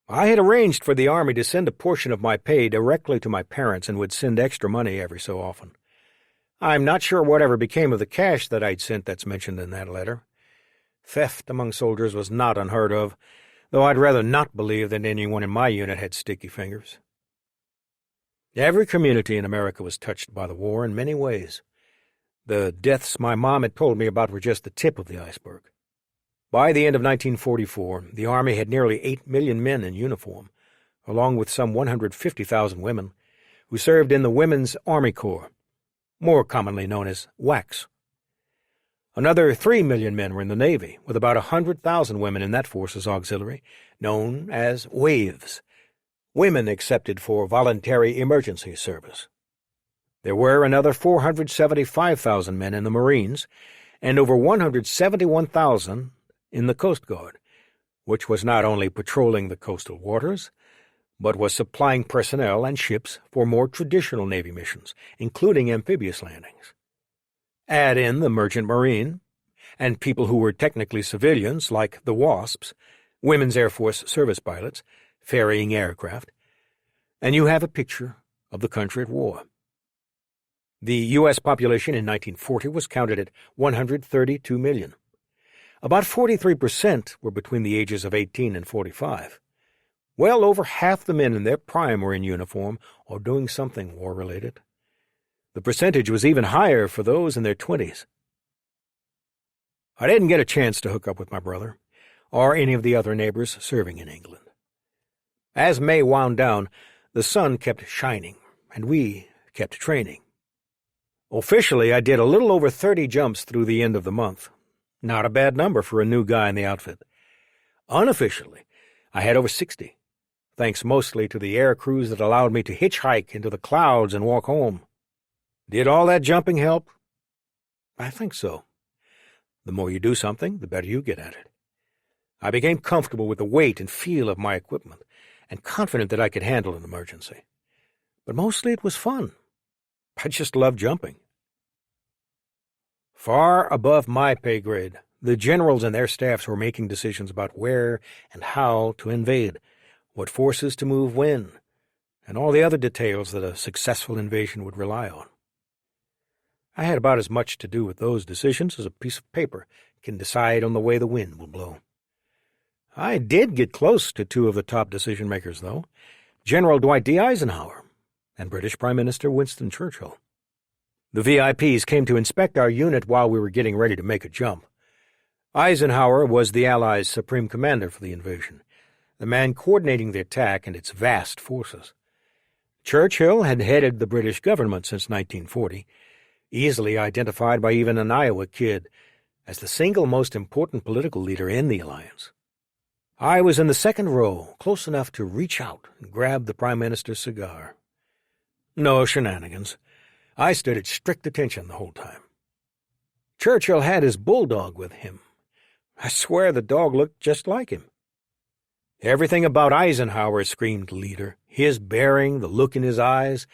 I had arranged for the Army to send a portion of my pay directly to my parents and would send extra money every so often. I'm not sure whatever became of the cash that I'd sent that's mentioned in that letter. Theft among soldiers was not unheard of, though I'd rather not believe that anyone in my unit had sticky fingers. Every community in America was touched by the war in many ways. The deaths my mom had told me about were just the tip of the iceberg. By the end of 1944, the Army had nearly 8 million men in uniform, along with some 150,000 women, who served in the Women's Army Corps, more commonly known as WACs. Another 3 million men were in the Navy, with about 100,000 women in that force's auxiliary, known as WAVES, women accepted for voluntary emergency service. There were another 475,000 men in the Marines, and over 171,000 in the Coast Guard, which was not only patrolling the coastal waters, but was supplying personnel and ships for more traditional Navy missions, including amphibious landings. Add in the Merchant Marine, and people who were technically civilians, like the WASPs, Women's Air Force Service Pilots, ferrying aircraft, and you have a picture of the country at war. The U.S. population in 1940 was counted at 132 million. About 43% were between the ages of 18 and 45. Well over half the men in their prime were in uniform or doing something war-related. The percentage was even higher for those in their 20s. I didn't get a chance to hook up with my brother, or any of the other neighbors serving in England. As May wound down, the sun kept shining, and we kept training. Officially, I did a little over 30 jumps through the end of the month. Not a bad number for a new guy in the outfit. Unofficially, I had over 60, thanks mostly to the air crews that allowed me to hitchhike into the clouds and walk home. Did all that jumping help? I think so. The more you do something, the better you get at it. I became comfortable with the weight and feel of my equipment, and confident that I could handle an emergency. But mostly it was fun. I just loved jumping. Far above my pay grade, the generals and their staffs were making decisions about where and how to invade, what forces to move when, and all the other details that a successful invasion would rely on. I had about as much to do with those decisions as a piece of paper can decide on the way the wind will blow. I did get close to two of the top decision-makers, though, General Dwight D. Eisenhower and British Prime Minister Winston Churchill. The VIPs came to inspect our unit while we were getting ready to make a jump. Eisenhower was the Allies' supreme commander for the invasion, the man coordinating the attack and its vast forces. Churchill had headed the British government since 1940, easily identified by even an Iowa kid as the single most important political leader in the alliance. I was in the second row, close enough to reach out and grab the Prime Minister's cigar. No shenanigans. I stood at strict attention the whole time. Churchill had his bulldog with him. I swear the dog looked just like him. Everything about Eisenhower screamed leader, his bearing, the look in his eyes.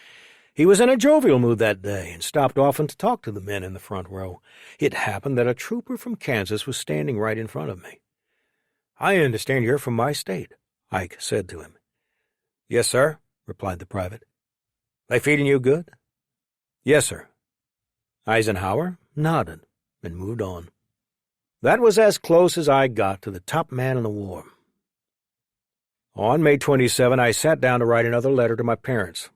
He was in a jovial mood that day and stopped often to talk to the men in the front row. It happened that a trooper from Kansas was standing right in front of me. "I understand you're from my state," Ike said to him. "Yes, sir," replied the private. "They feeding you good?" "Yes, sir." Eisenhower nodded and moved on. That was as close as I got to the top man in the war. On May 27, I sat down to write another letter to my parents.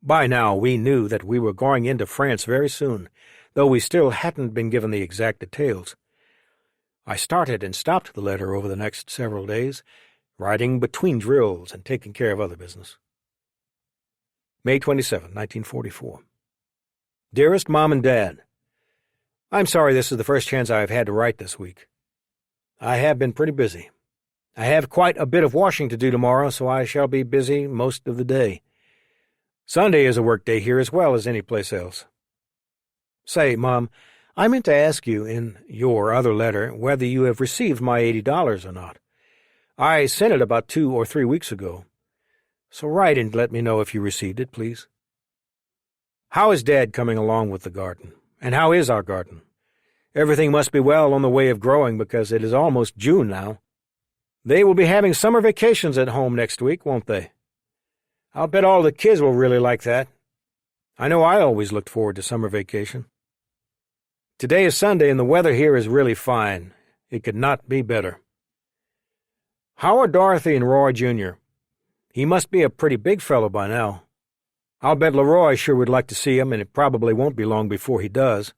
By now, we knew that we were going into France very soon, though we still hadn't been given the exact details. I started and stopped the letter over the next several days, writing between drills and taking care of other business. May 27, 1944. Dearest Mom and Dad, I'm sorry this is the first chance I have had to write this week. I have been pretty busy. I have quite a bit of washing to do tomorrow, so I shall be busy most of the day. Sunday is a work day here as well as any place else. Say, Mom, I meant to ask you in your other letter whether you have received my $80 or not. I sent it about 2 or 3 weeks ago. So write and let me know if you received it, please. How is Dad coming along with the garden? And how is our garden? Everything must be well on the way of growing because it is almost June now. They will be having summer vacations at home next week, won't they? I'll bet all the kids will really like that. I know I always looked forward to summer vacation. Today is Sunday and the weather here is really fine. It could not be better. How are Dorothy and Roy Jr.? He must be a pretty big fellow by now. I'll bet Leroy sure would like to see him, and it probably won't be long before he does.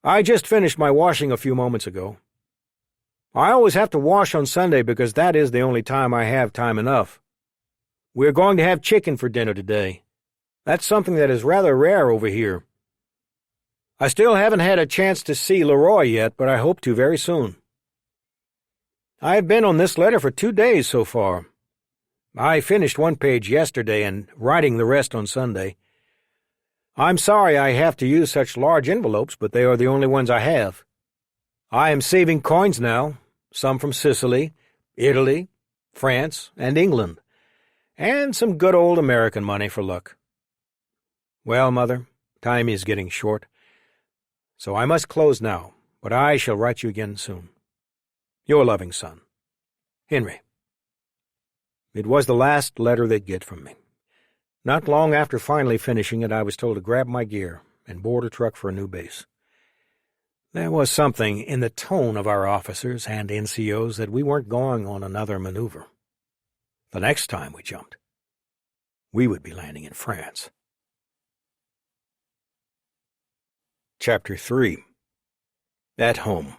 I just finished my washing a few moments ago. I always have to wash on Sunday because that is the only time I have time enough. We're going to have chicken for dinner today. That's something that is rather rare over here. I still haven't had a chance to see Leroy yet, but I hope to very soon. I have been on this letter for 2 days so far. I finished 1 page yesterday and writing the rest on Sunday. I'm sorry I have to use such large envelopes, but they are the only ones I have. I am saving coins now, some from Sicily, Italy, France, and England, and some good old American money for luck. Well, Mother, time is getting short, so I must close now, but I shall write you again soon. Your loving son, Henry. It was the last letter they'd get from me. Not long after finally finishing it, I was told to grab my gear and board a truck for a new base. There was something in the tone of our officers and NCOs that we weren't going on another maneuver. The next time we jumped, we would be landing in France. Chapter 3. At Home.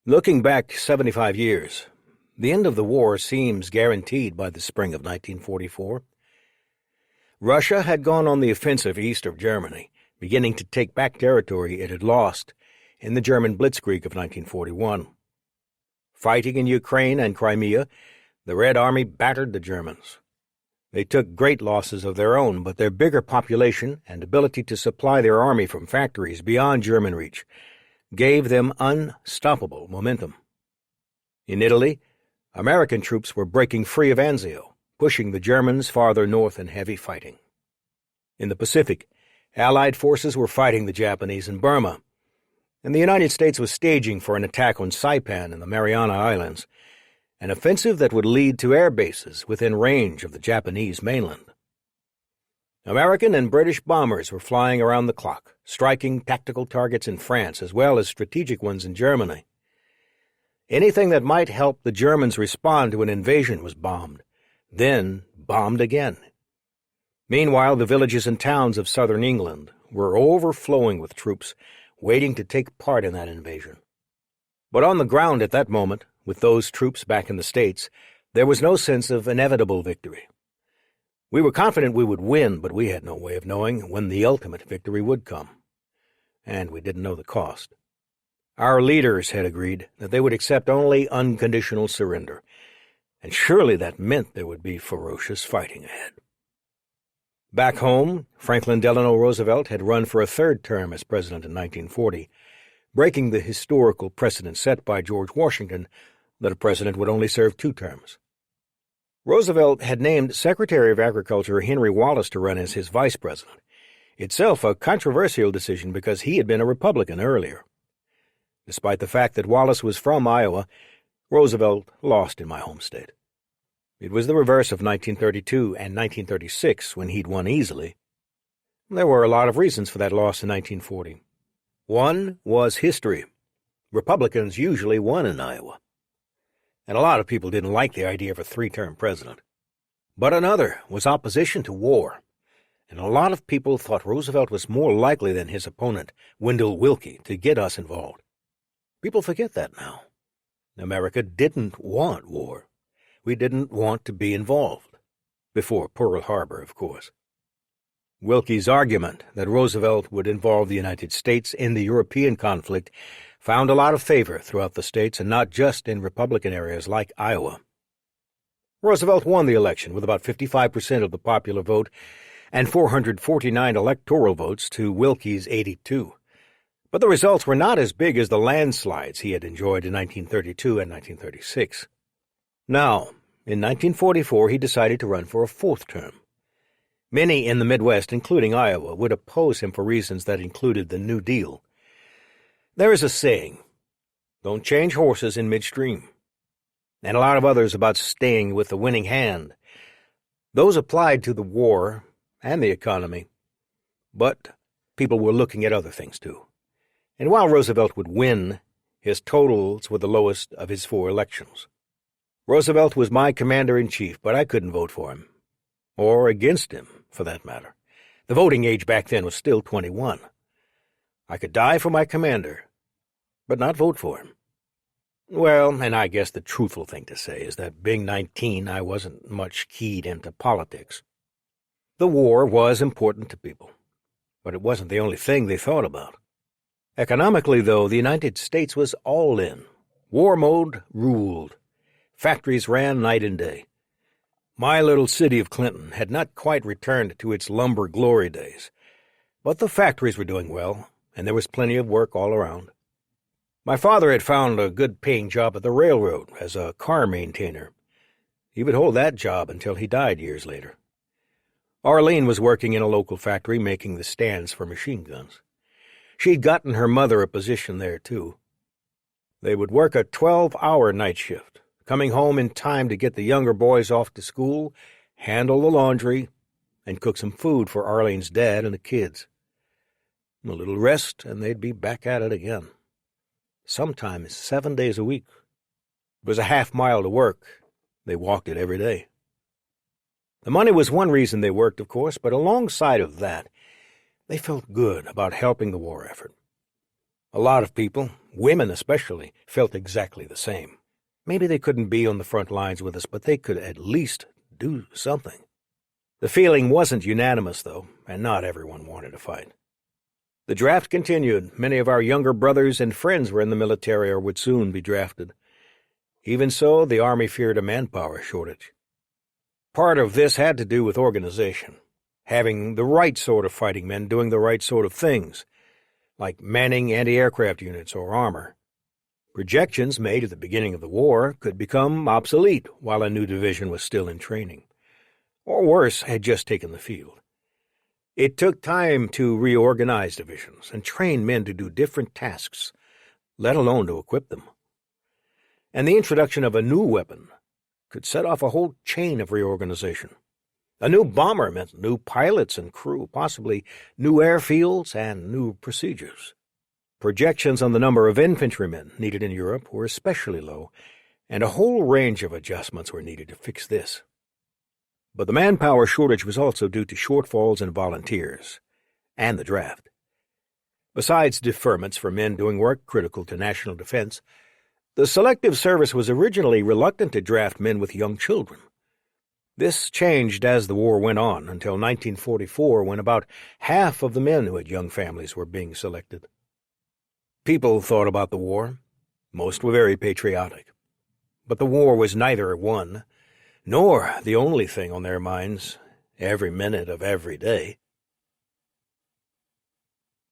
Looking back 75 years, the end of the war seems guaranteed by the spring of 1944. Russia had gone on the offensive east of Germany, beginning to take back territory it had lost in the German Blitzkrieg of 1941. Fighting in Ukraine and Crimea, the Red Army battered the Germans. They took great losses of their own, but their bigger population and ability to supply their army from factories beyond German reach gave them unstoppable momentum. In Italy, American troops were breaking free of Anzio, pushing the Germans farther north in heavy fighting. In the Pacific, Allied forces were fighting the Japanese in Burma, and the United States was staging for an attack on Saipan and the Mariana Islands, an offensive that would lead to air bases within range of the Japanese mainland. American and British bombers were flying around the clock, striking tactical targets in France as well as strategic ones in Germany. Anything that might help the Germans respond to an invasion was bombed, then bombed again. Meanwhile, the villages and towns of southern England were overflowing with troops waiting to take part in that invasion. But on the ground at that moment, with those troops back in the States, there was no sense of inevitable victory. We were confident we would win, but we had no way of knowing when the ultimate victory would come. And we didn't know the cost. Our leaders had agreed that they would accept only unconditional surrender, and surely that meant there would be ferocious fighting ahead. Back home, Franklin Delano Roosevelt had run for a third term as president in 1940, breaking the historical precedent set by George Washington that a president would only serve 2 terms. Roosevelt had named Secretary of Agriculture Henry Wallace to run as his vice president, itself a controversial decision because he had been a Republican earlier. Despite the fact that Wallace was from Iowa, Roosevelt lost in my home state. It was the reverse of 1932 and 1936 when he'd won easily. There were a lot of reasons for that loss in 1940. One was history. Republicans usually won in Iowa, and a lot of people didn't like the idea of a 3-term president. But another was opposition to war, and a lot of people thought Roosevelt was more likely than his opponent, Wendell Willkie, to get us involved. People forget that now. America didn't want war. We didn't want to be involved. Before Pearl Harbor, of course. Willkie's argument that Roosevelt would involve the United States in the European conflict found a lot of favor throughout the states and not just in Republican areas like Iowa. Roosevelt won the election with about 55% of the popular vote and 449 electoral votes to Willkie's 82. But the results were not as big as the landslides he had enjoyed in 1932 and 1936. Now, in 1944, he decided to run for a 4th term. Many in the Midwest, including Iowa, would oppose him for reasons that included the New Deal. There is a saying, "Don't change horses in midstream," and a lot of others about staying with the winning hand. Those applied to the war and the economy, but people were looking at other things too. And while Roosevelt would win, his totals were the lowest of his 4 elections. Roosevelt was my commander-in-chief, but I couldn't vote for him. Or against him, for that matter. The voting age back then was still 21. I could die for my commander, but not vote for him. Well, and I guess the truthful thing to say is that being 19, I wasn't much keyed into politics. The war was important to people, but it wasn't the only thing they thought about. Economically, though, the United States was all in. War mode ruled. Factories ran night and day. My little city of Clinton had not quite returned to its lumber glory days, but the factories were doing well, and there was plenty of work all around. My father had found a good-paying job at the railroad as a car maintainer. He would hold that job until he died years later. Arlene was working in a local factory making the stands for machine guns. She'd gotten her mother a position there, too. They would work a 12-hour night shift, coming home in time to get the younger boys off to school, handle the laundry, and cook some food for Arlene's dad and the kids. A little rest, and they'd be back at it again. Sometimes 7 days a week. It was a half-mile to work. They walked it every day. The money was one reason they worked, of course, but alongside of that, they felt good about helping the war effort. A lot of people, women especially, felt exactly the same. Maybe they couldn't be on the front lines with us, but they could at least do something. The feeling wasn't unanimous, though, and not everyone wanted to fight. The draft continued. Many of our younger brothers and friends were in the military or would soon be drafted. Even so, the Army feared a manpower shortage. Part of this had to do with organization, having the right sort of fighting men doing the right sort of things, like manning anti-aircraft units or armor. Projections made at the beginning of the war could become obsolete while a new division was still in training, or worse, had just taken the field. It took time to reorganize divisions and train men to do different tasks, let alone to equip them. And the introduction of a new weapon could set off a whole chain of reorganization. A new bomber meant new pilots and crew, possibly new airfields and new procedures. Projections on the number of infantrymen needed in Europe were especially low, and a whole range of adjustments were needed to fix this. But the manpower shortage was also due to shortfalls in volunteers and the draft. Besides deferments for men doing work critical to national defense, the Selective Service was originally reluctant to draft men with young children. This changed as the war went on until 1944, when about half of the men who had young families were being selected. People thought about the war. Most were very patriotic. But the war was neither one nor the only thing on their minds every minute of every day.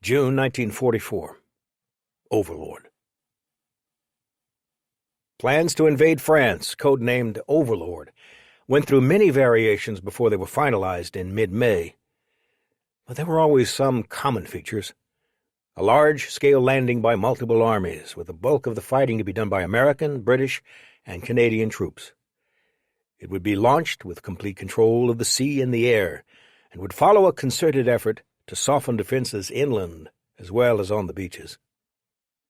June 1944. Overlord. Plans to invade France, codenamed Overlord, went through many variations before they were finalized in mid-May. But there were always some common features. A large-scale landing by multiple armies, with the bulk of the fighting to be done by American, British, and Canadian troops. It would be launched with complete control of the sea and the air, and would follow a concerted effort to soften defenses inland as well as on the beaches.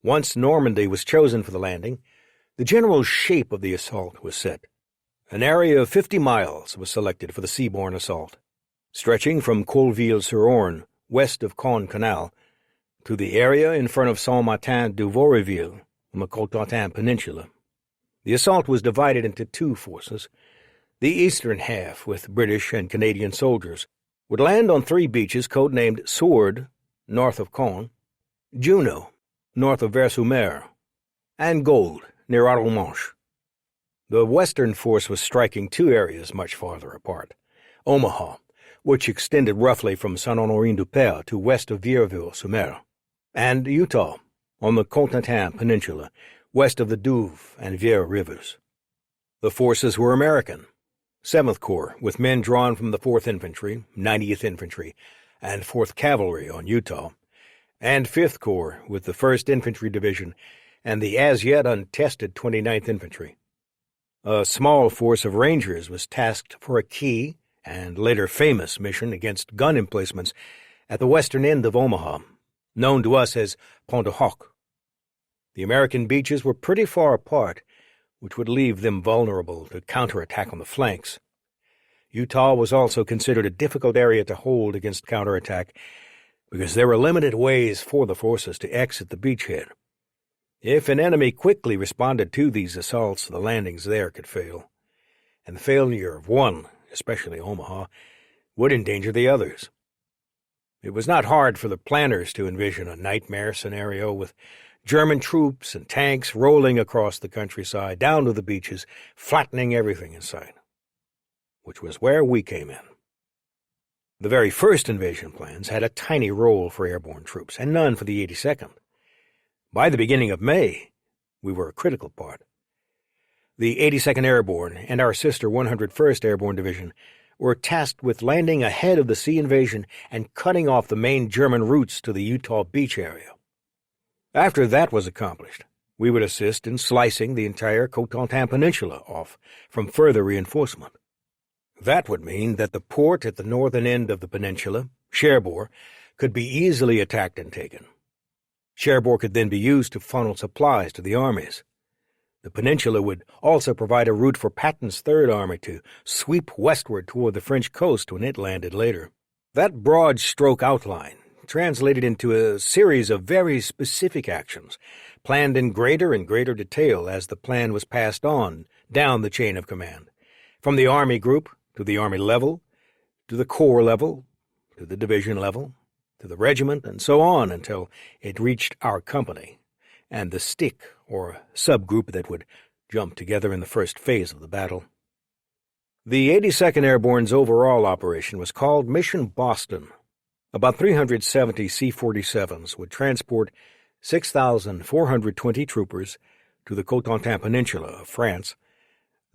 Once Normandy was chosen for the landing, the general shape of the assault was set. An area of 50 miles was selected for the seaborne assault, stretching from Colville-sur-Orne, west of Caen Canal, to the area in front of Saint-Martin-du-Vaureville on the Cotentin Peninsula. The assault was divided into two forces. The eastern half, with British and Canadian soldiers, would land on three beaches codenamed Sword, north of Caen, Juno, north of Vers-sur-Mer, and Gold, near Arromanches. The western force was striking two areas much farther apart: Omaha, which extended roughly from Saint-Honorine-du-Père to west of Vierzeville-sur-Mer, and Utah, on the Cotentin Peninsula, west of the Douve and Vieux rivers. The forces were American: 7th Corps, with men drawn from the 4th Infantry, 90th Infantry, and 4th Cavalry on Utah, and 5th Corps, with the 1st Infantry Division and the as-yet untested 29th Infantry. A small force of Rangers was tasked for a key and later famous mission against gun emplacements at the western end of Omaha, known to us as Pont de Hoc. The American beaches were pretty far apart, which would leave them vulnerable to counterattack on the flanks. Utah was also considered a difficult area to hold against counterattack because there were limited ways for the forces to exit the beachhead. If an enemy quickly responded to these assaults, the landings there could fail, and the failure of one, especially Omaha, would endanger the others. It was not hard for the planners to envision a nightmare scenario with German troops and tanks rolling across the countryside down to the beaches, flattening everything in sight, which was where we came in. The very first invasion plans had a tiny role for airborne troops and none for the 82nd. By the beginning of May, we were a critical part. The 82nd Airborne and our sister 101st Airborne Division were tasked with landing ahead of the sea invasion and cutting off the main German routes to the Utah beach area. After that was accomplished, we would assist in slicing the entire Cotentin Peninsula off from further reinforcement. That would mean that the port at the northern end of the peninsula, Cherbourg, could be easily attacked and taken. Cherbourg could then be used to funnel supplies to the armies. The peninsula would also provide a route for Patton's Third Army to sweep westward toward the French coast when it landed later. That broad stroke outline translated into a series of very specific actions, planned in greater and greater detail as the plan was passed on down the chain of command, from the Army group to the Army level, to the Corps level, to the division level, to the regiment, and so on until it reached our company and the stick or subgroup that would jump together in the first phase of the battle. The 82nd Airborne's overall operation was called Mission Boston. About 370 C-47s would transport 6,420 troopers to the Cotentin Peninsula of France,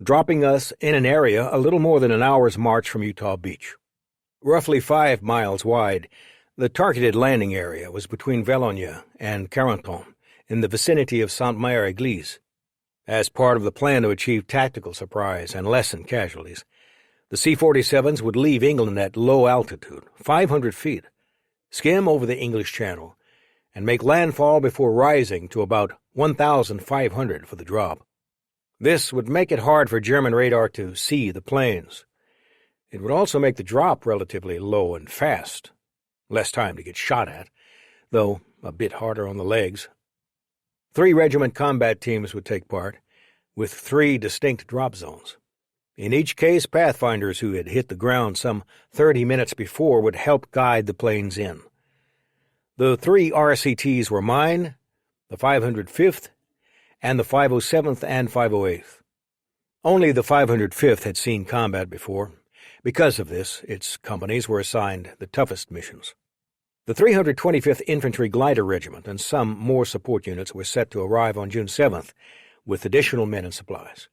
dropping us in an area a little more than an hour's march from Utah Beach. Roughly 5 miles wide, the targeted landing area was between Valognes and Carentan, in the vicinity of Sainte-Mère-Église. As part of the plan to achieve tactical surprise and lessen casualties, the C-47s would leave England at low altitude, 500 feet, skim over the English Channel, and make landfall before rising to about 1,500 for the drop. This would make it hard for German radar to see the planes. It would also make the drop relatively low and fast. Less time to get shot at, though a bit harder on the legs. 3 regiment combat teams would take part, with 3 distinct drop zones. In each case, pathfinders who had hit the ground some 30 minutes before would help guide the planes in. The 3 RCTs were mine, the 505th, and the 507th and 508th. Only the 505th had seen combat before. Because of this, its companies were assigned the toughest missions. The 325th Infantry Glider Regiment and some more support units were set to arrive on June 7th, with additional men and supplies.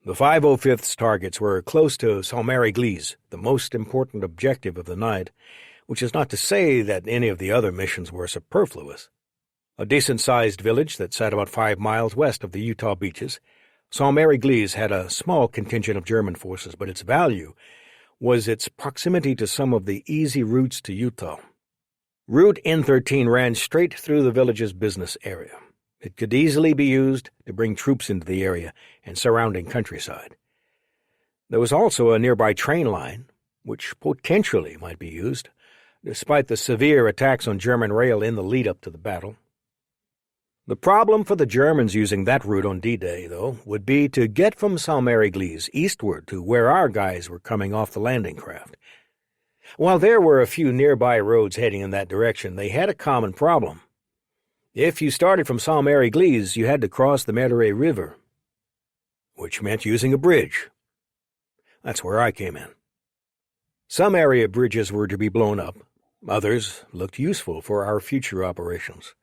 The 505th's targets were close to Saint-Mary-Église, the most important objective of the night, which is not to say that any of the other missions were superfluous. A decent-sized village that sat about 5 miles west of the Utah beaches, Saint-Mary-Église had a small contingent of German forces, but its value was its proximity to some of the easy routes to Utah. Route N13 ran straight through the village's business area. It could easily be used to bring troops into the area and surrounding countryside. There was also a nearby train line, which potentially might be used, despite the severe attacks on German rail in the lead-up to the battle. The problem for the Germans using that route on D-Day, though, would be to get from Saint-Mary-Église eastward to where our guys were coming off the landing craft. While there were a few nearby roads heading in that direction, they had a common problem. If you started from Saint-Mary-Église, you had to cross the Memoir River, which meant using a bridge. That's where I came in. Some area bridges were to be blown up. Others looked useful for our future operations.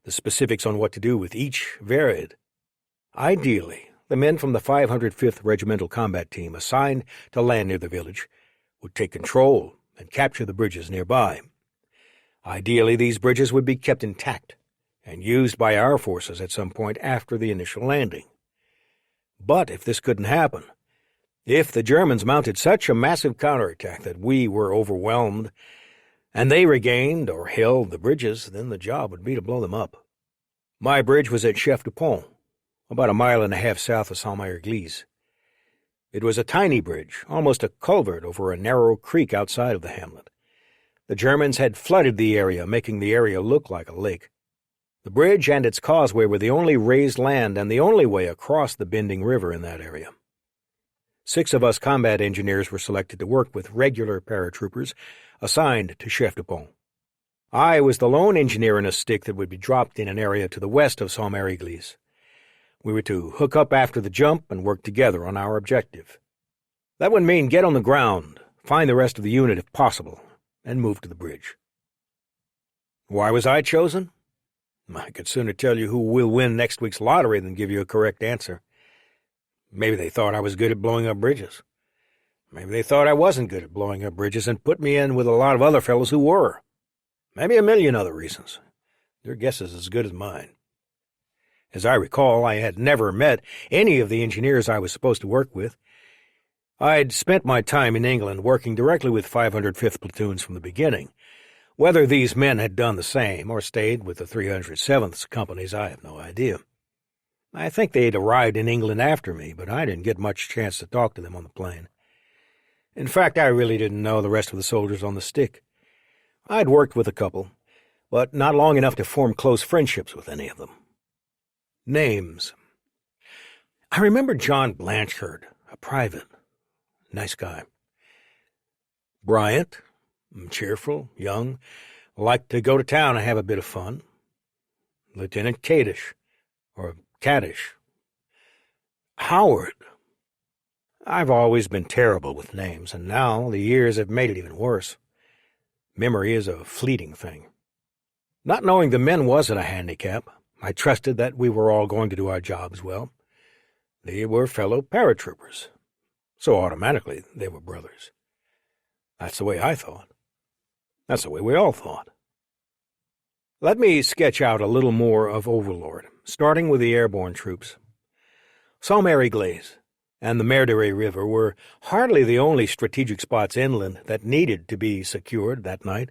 The specifics on what to do with each varied. Ideally, the men from the 505th Regimental Combat Team assigned to land near the village would take control and capture the bridges nearby. Ideally, these bridges would be kept intact and used by our forces at some point after the initial landing. But if this couldn't happen, if the Germans mounted such a massive counterattack that we were overwhelmed and they regained or held the bridges, then the job would be to blow them up. My bridge was at Chef du Pont, about 1.5 miles south of Saint-Mary-Église. It was a tiny bridge, almost a culvert over a narrow creek outside of the hamlet. The Germans had flooded the area, making the area look like a lake. The bridge and its causeway were the only raised land and the only way across the bending river in that area. 6 of us combat engineers were selected to work with regular paratroopers assigned to Chef du Pont. I was the lone engineer in a stick that would be dropped in an area to the west of Saint-Mary-Église. We were to hook up after the jump and work together on our objective. That would mean get on the ground, find the rest of the unit if possible, and move to the bridge. Why was I chosen? I could sooner tell you who will win next week's lottery than give you a correct answer. Maybe they thought I was good at blowing up bridges. Maybe they thought I wasn't good at blowing up bridges and put me in with a lot of other fellows who were. Maybe a million other reasons. Your guess is as good as mine. As I recall, I had never met any of the engineers I was supposed to work with. I'd spent my time in England working directly with 505th platoons from the beginning. Whether these men had done the same or stayed with the 307th companies, I have no idea. I think they'd arrived in England after me, but I didn't get much chance to talk to them on the plane. In fact, I really didn't know the rest of the soldiers on the stick. I'd worked with a couple, but not long enough to form close friendships with any of them. Names. I remember John Blanchard, a private. Nice guy. Bryant, cheerful, young, liked to go to town and have a bit of fun. Lieutenant Kadish, or Kaddish. Howard. I've always been terrible with names, and now the years have made it even worse. Memory is a fleeting thing. Not knowing the men wasn't a handicap. I trusted that we were all going to do our jobs well. They were fellow paratroopers, so automatically they were brothers. That's the way I thought. That's the way we all thought. Let me sketch out a little more of Overlord, starting with the airborne troops. Saint-Mary-Église and the Memoir River were hardly the only strategic spots inland that needed to be secured that night.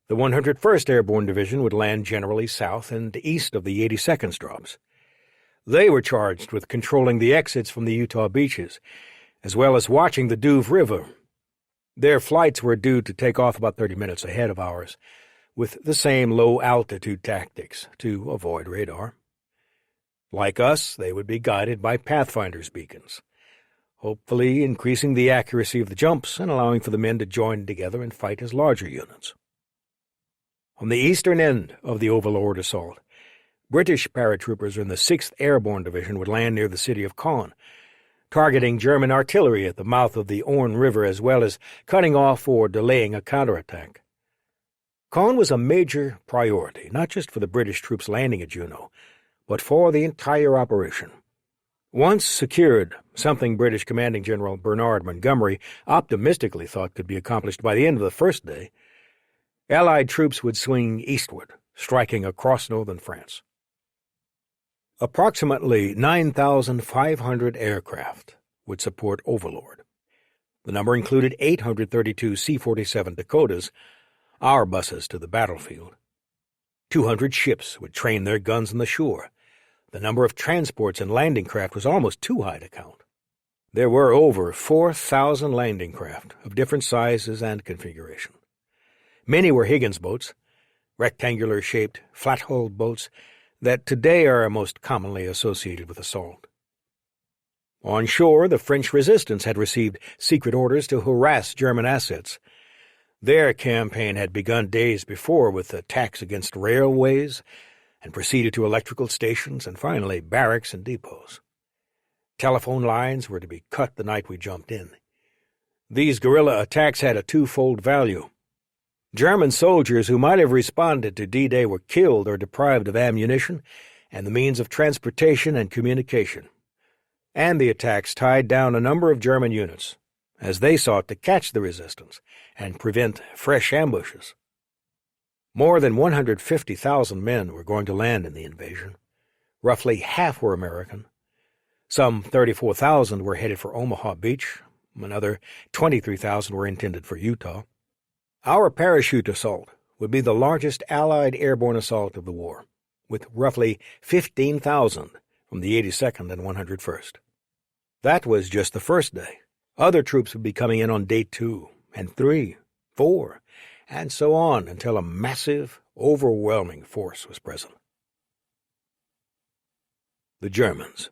The 101st Airborne Division would land generally south and east of the 82nd's drops. They were charged with controlling the exits from the Utah beaches, as well as watching the Douve River. Their flights were due to take off about 30 minutes ahead of ours, with the same low-altitude tactics to avoid radar. Like us, they would be guided by Pathfinder's beacons, hopefully increasing the accuracy of the jumps and allowing for the men to join together and fight as larger units. On the eastern end of the Overlord assault, British paratroopers in the 6th Airborne Division would land near the city of Caen, targeting German artillery at the mouth of the Orne River as well as cutting off or delaying a counterattack. Caen was a major priority, not just for the British troops landing at Juneau, but for the entire operation. Once secured, something British Commanding General Bernard Montgomery optimistically thought could be accomplished by the end of the first day, Allied troops would swing eastward, striking across northern France. Approximately 9,500 aircraft would support Overlord. The number included 832 C-47 Dakotas, our buses to the battlefield. 200 ships would train their guns on the shore. The number of transports and landing craft was almost too high to count. There were over 4,000 landing craft of different sizes and configuration. Many were Higgins boats, rectangular-shaped, flat-hulled boats that today are most commonly associated with assault. On shore, the French resistance had received secret orders to harass German assets. Their campaign had begun days before with attacks against railways and proceeded to electrical stations and finally barracks and depots. Telephone lines were to be cut the night we jumped in. These guerrilla attacks had a twofold value. German soldiers who might have responded to D-Day were killed or deprived of ammunition and the means of transportation and communication. And the attacks tied down a number of German units, as they sought to catch the resistance and prevent fresh ambushes. More than 150,000 men were going to land in the invasion. Roughly half were American. Some 34,000 were headed for Omaha Beach. Another 23,000 were intended for Utah. Our parachute assault would be the largest Allied airborne assault of the war, with roughly 15,000 from the 82nd and 101st. That was just the first day. Other troops would be coming in on day 2 and 3, 4, and so on until a massive, overwhelming force was present. The Germans.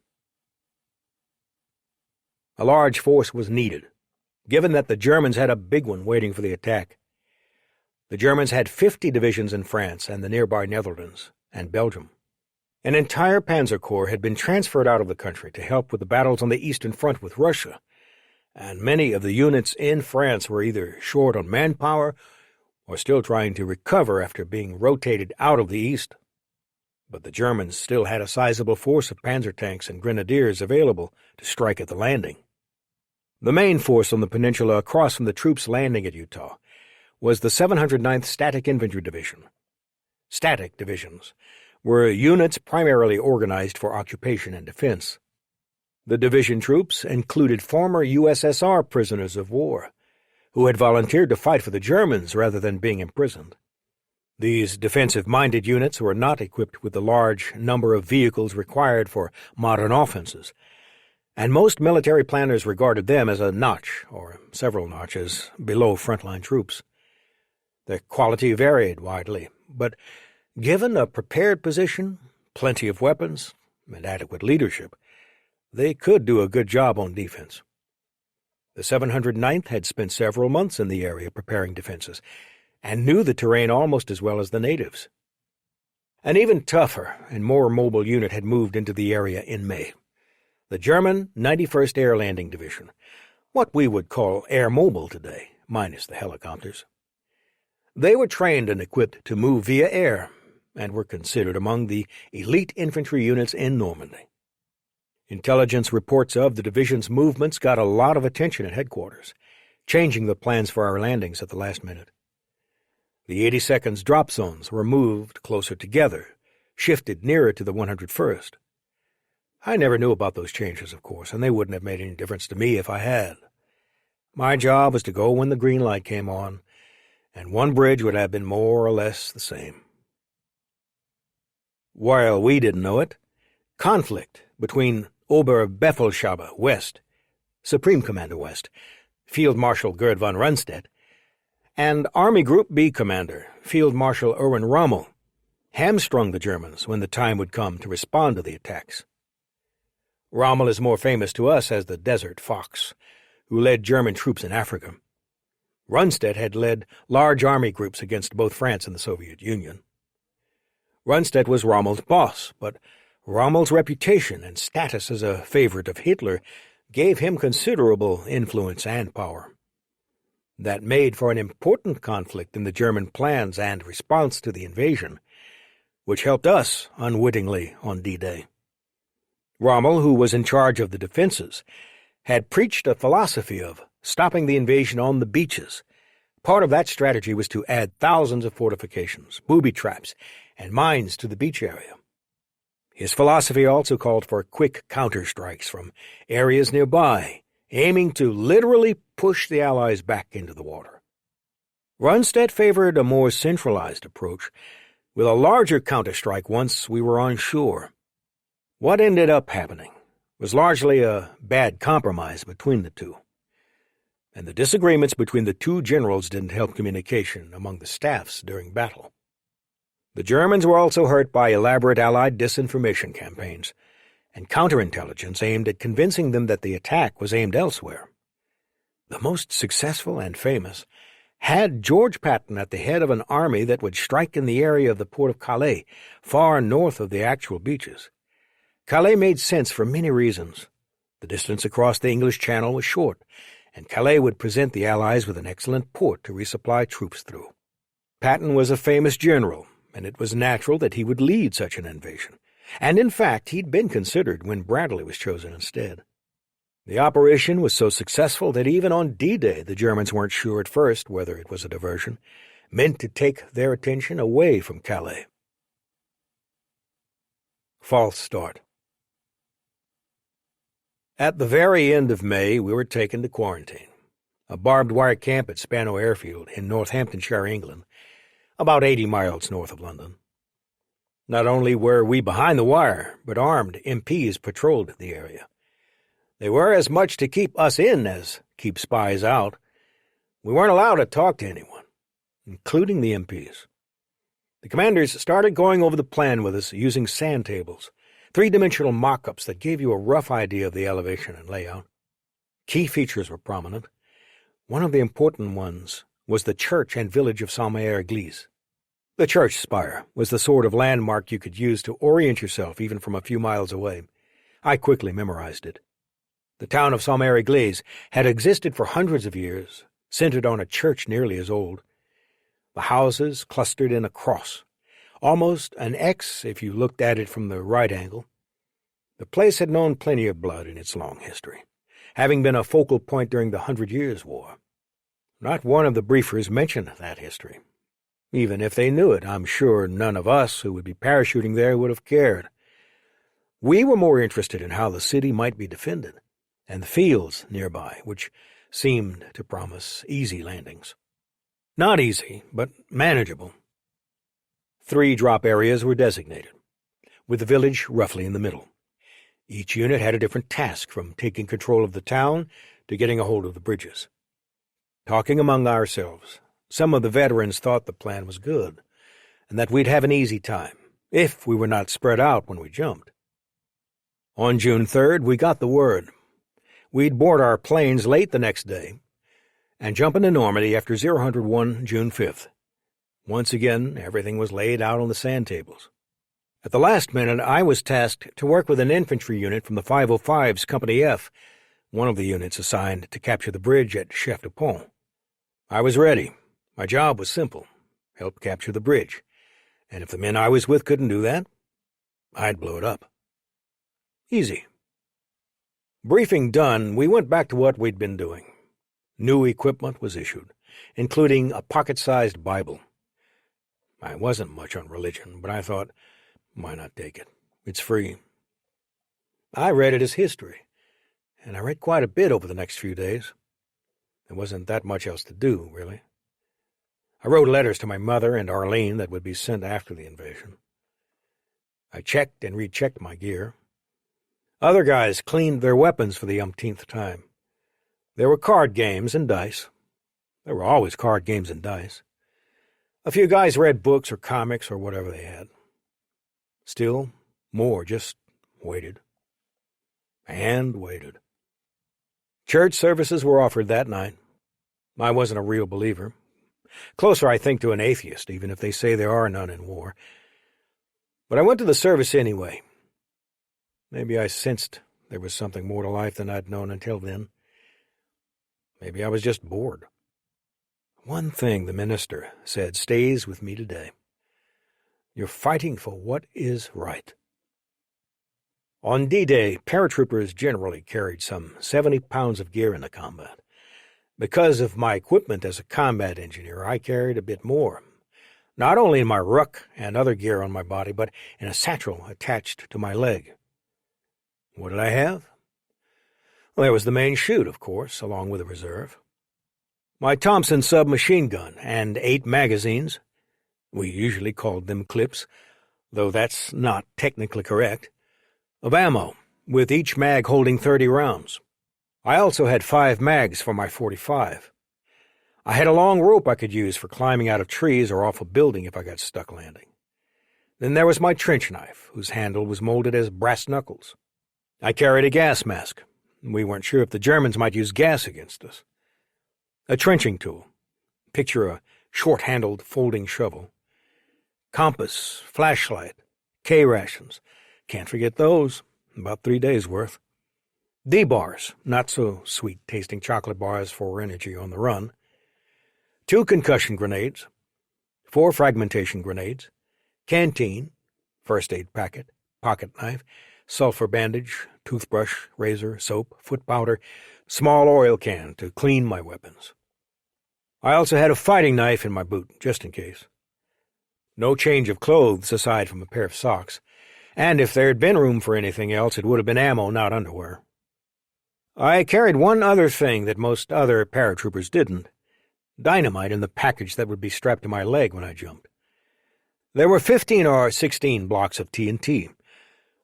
A large force was needed, given that the Germans had a big one waiting for the attack. The Germans had 50 divisions in France and the nearby Netherlands and Belgium. An entire panzer corps had been transferred out of the country to help with the battles on the Eastern Front with Russia, and many of the units in France were either short on manpower or still trying to recover after being rotated out of the East. But the Germans still had a sizable force of panzer tanks and grenadiers available to strike at the landing. The main force on the peninsula across from the troops landing at Utah was the 709th Static Infantry Division. Static divisions were units primarily organized for occupation and defense. The division troops included former USSR prisoners of war who had volunteered to fight for the Germans rather than being imprisoned. These defensive-minded units were not equipped with the large number of vehicles required for modern offenses, and most military planners regarded them as a notch, or several notches, below frontline troops. Their quality varied widely, but given a prepared position, plenty of weapons, and adequate leadership, they could do a good job on defense. The 709th had spent several months in the area preparing defenses, and knew the terrain almost as well as the natives. An even tougher and more mobile unit had moved into the area in May. The German 91st Air Landing Division, what we would call Air Mobile today, minus the helicopters. They were trained and equipped to move via air, and were considered among the elite infantry units in Normandy. Intelligence reports of the division's movements got a lot of attention at headquarters, changing the plans for our landings at the last minute. The 82nd's drop zones were moved closer together, shifted nearer to the 101st. I never knew about those changes, of course, and they wouldn't have made any difference to me if I had. My job was to go when the green light came on, and one bridge would have been more or less the same. While we didn't know it, conflict between Oberbefehlshaber West Supreme Commander West, Field Marshal Gerd von Rundstedt, and Army Group B Commander, Field Marshal Erwin Rommel, hamstrung the Germans when the time would come to respond to the attacks. Rommel is more famous to us as the Desert Fox, who led German troops in Africa. Rundstedt had led large army groups against both France and the Soviet Union. Rundstedt was Rommel's boss, but Rommel's reputation and status as a favorite of Hitler gave him considerable influence and power. That made for an important conflict in the German plans and response to the invasion, which helped us unwittingly on D-Day. Rommel, who was in charge of the defenses, had preached a philosophy of stopping the invasion on the beaches. Part of that strategy was to add thousands of fortifications, booby traps, and mines to the beach area. His philosophy also called for quick counterstrikes from areas nearby, aiming to literally push the Allies back into the water. Rundstedt favored a more centralized approach, with a larger counterstrike once we were on shore. What ended up happening was largely a bad compromise between the two, and the disagreements between the two generals didn't help communication among the staffs during battle. The Germans were also hurt by elaborate Allied disinformation campaigns and counterintelligence aimed at convincing them that the attack was aimed elsewhere. The most successful and famous had George Patton at the head of an army that would strike in the area of the port of Calais, far north of the actual beaches. Calais made sense for many reasons. The distance across the English Channel was short, and Calais would present the Allies with an excellent port to resupply troops through. Patton was a famous general, and it was natural that he would lead such an invasion. And in fact, he'd been considered when Bradley was chosen instead. The operation was so successful that even on D-Day the Germans weren't sure at first whether it was a diversion, meant to take their attention away from Calais. False start. At the very end of May, we were taken to quarantine, a barbed wire camp at Spano Airfield in Northamptonshire, England, about 80 miles north of London. Not only were we behind the wire, but armed MPs patrolled the area. They were as much to keep us in as keep spies out. We weren't allowed to talk to anyone, including the MPs. The commanders started going over the plan with us using sand tables, three-dimensional mock-ups that gave you a rough idea of the elevation and layout. Key features were prominent. One of the important ones was the church and village of Saint-Mère-Église. The church spire was the sort of landmark you could use to orient yourself even from a few miles away. I quickly memorized it. The town of Saint-Mère-Église had existed for hundreds of years, centered on a church nearly as old. The houses clustered in a cross, almost an X if you looked at it from the right angle. The place had known plenty of blood in its long history, having been a focal point during the 100 Years' War. Not one of the briefers mentioned that history. Even if they knew it, I'm sure none of us who would be parachuting there would have cared. We were more interested in how the city might be defended, and the fields nearby, which seemed to promise easy landings. Not easy, but manageable. 3 drop areas were designated, with the village roughly in the middle. Each unit had a different task, from taking control of the town to getting a hold of the bridges. Talking among ourselves, some of the veterans thought the plan was good, and that we'd have an easy time, if we were not spread out when we jumped. On June 3rd, we got the word. We'd board our planes late the next day and jump into Normandy after 01 June 5th. Once again, everything was laid out on the sand tables. At the last minute, I was tasked to work with an infantry unit from the 505's Company F, one of the units assigned to capture the bridge at Chef de Pont. I was ready. My job was simple: help capture the bridge, and if the men I was with couldn't do that, I'd blow it up. Easy. Briefing done, we went back to what we'd been doing. New equipment was issued, including a pocket-sized Bible. I wasn't much on religion, but I thought, why not take it? It's free. I read it as history, and I read quite a bit over the next few days. There wasn't that much else to do, really. I wrote letters to my mother and Arlene that would be sent after the invasion. I checked and rechecked my gear. Other guys cleaned their weapons for the umpteenth time, There were card games and dice. There were always card games and dice. A few guys read books or comics or whatever they had. Still, more just waited. And waited. Church services were offered that night. I wasn't a real believer. Closer, I think, to an atheist, even if they say there are none in war. But I went to the service anyway. Maybe I sensed there was something more to life than I'd known until then. Maybe I was just bored. One thing the minister said stays with me today. You're fighting for what is right. On D-Day, paratroopers generally carried some 70 pounds of gear into combat. Because of my equipment as a combat engineer, I carried a bit more. Not only in my ruck and other gear on my body, but in a satchel attached to my leg. What did I have? Well, there was the main chute, of course, along with a reserve. My Thompson submachine gun and 8 magazines. We usually called them clips, though that's not technically correct. Of ammo, with each mag holding 30 rounds. I also had 5 mags for my .45. I had a long rope I could use for climbing out of trees or off a building if I got stuck landing. Then there was my trench knife, whose handle was molded as brass knuckles. I carried a gas mask. We weren't sure if the Germans might use gas against us. A trenching tool. Picture a short-handled folding shovel. Compass, flashlight, K-rations. Can't forget those. About 3 days' worth. D-bars, not-so-sweet-tasting chocolate bars for energy on the run. 2 concussion grenades. 4 fragmentation grenades. Canteen, first aid packet, pocket knife, sulfur bandage, toothbrush, razor, soap, foot powder, small oil can to clean my weapons. I also had a fighting knife in my boot, just in case. No change of clothes aside from a pair of socks, and if there had been room for anything else, it would have been ammo, not underwear. I carried one other thing that most other paratroopers didn't: dynamite in the package that would be strapped to my leg when I jumped. There were 15 or 16 blocks of TNT,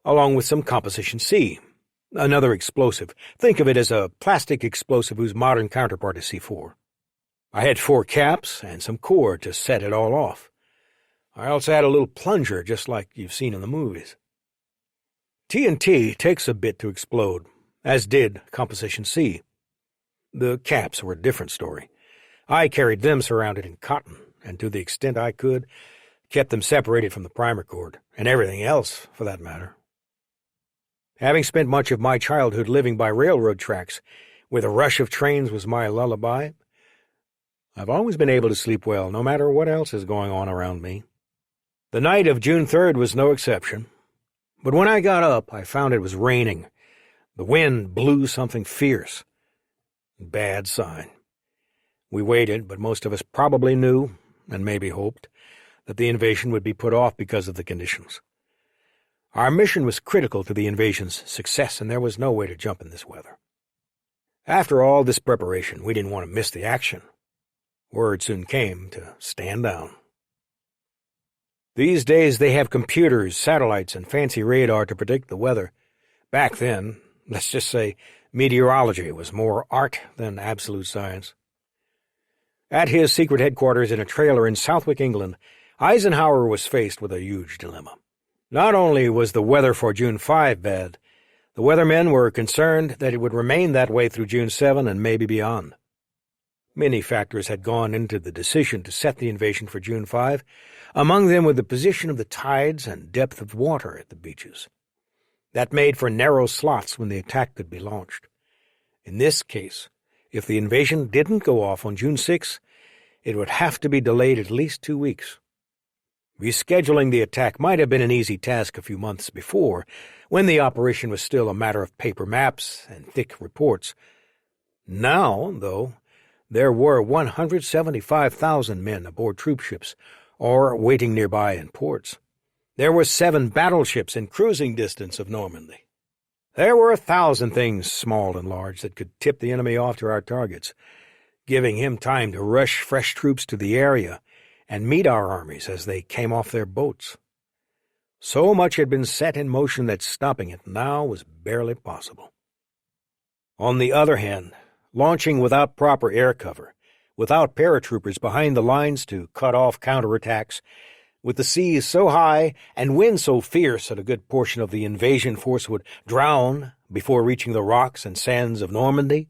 along with some Composition C, another explosive. Think of it as a plastic explosive whose modern counterpart is C4. I had 4 caps and some cord to set it all off. I also had a little plunger, just like you've seen in the movies. TNT takes a bit to explode, as did Composition C. The caps were a different story. I carried them surrounded in cotton, and to the extent I could, kept them separated from the primer cord, and everything else, for that matter. Having spent much of my childhood living by railroad tracks, where the rush of trains was my lullaby, I've always been able to sleep well, no matter what else is going on around me. The night of June 3rd was no exception. But when I got up, I found it was raining. The wind blew something fierce. Bad sign. We waited, but most of us probably knew, and maybe hoped, that the invasion would be put off because of the conditions. Our mission was critical to the invasion's success, and there was no way to jump in this weather. After all this preparation, we didn't want to miss the action. Word soon came to stand down. These days they have computers, satellites, and fancy radar to predict the weather. Back then, let's just say, meteorology was more art than absolute science. At his secret headquarters in a trailer in Southwick, England, Eisenhower was faced with a huge dilemma. Not only was the weather for June 5 bad, the weathermen were concerned that it would remain that way through June 7 and maybe beyond. Many factors had gone into the decision to set the invasion for June 5, among them were the position of the tides and depth of water at the beaches. That made for narrow slots when the attack could be launched. In this case, if the invasion didn't go off on June 6, it would have to be delayed at least 2 weeks. Rescheduling the attack might have been an easy task a few months before, when the operation was still a matter of paper maps and thick reports. Now, though, there were 175,000 men aboard troop ships, or waiting nearby in ports. There were 7 battleships in cruising distance of Normandy. There were 1,000 things, small and large, that could tip the enemy off to our targets, giving him time to rush fresh troops to the area and meet our armies as they came off their boats. So much had been set in motion that stopping it now was barely possible. On the other hand, launching without proper air cover, without paratroopers behind the lines to cut off counterattacks, with the seas so high and wind so fierce that a good portion of the invasion force would drown before reaching the rocks and sands of Normandy.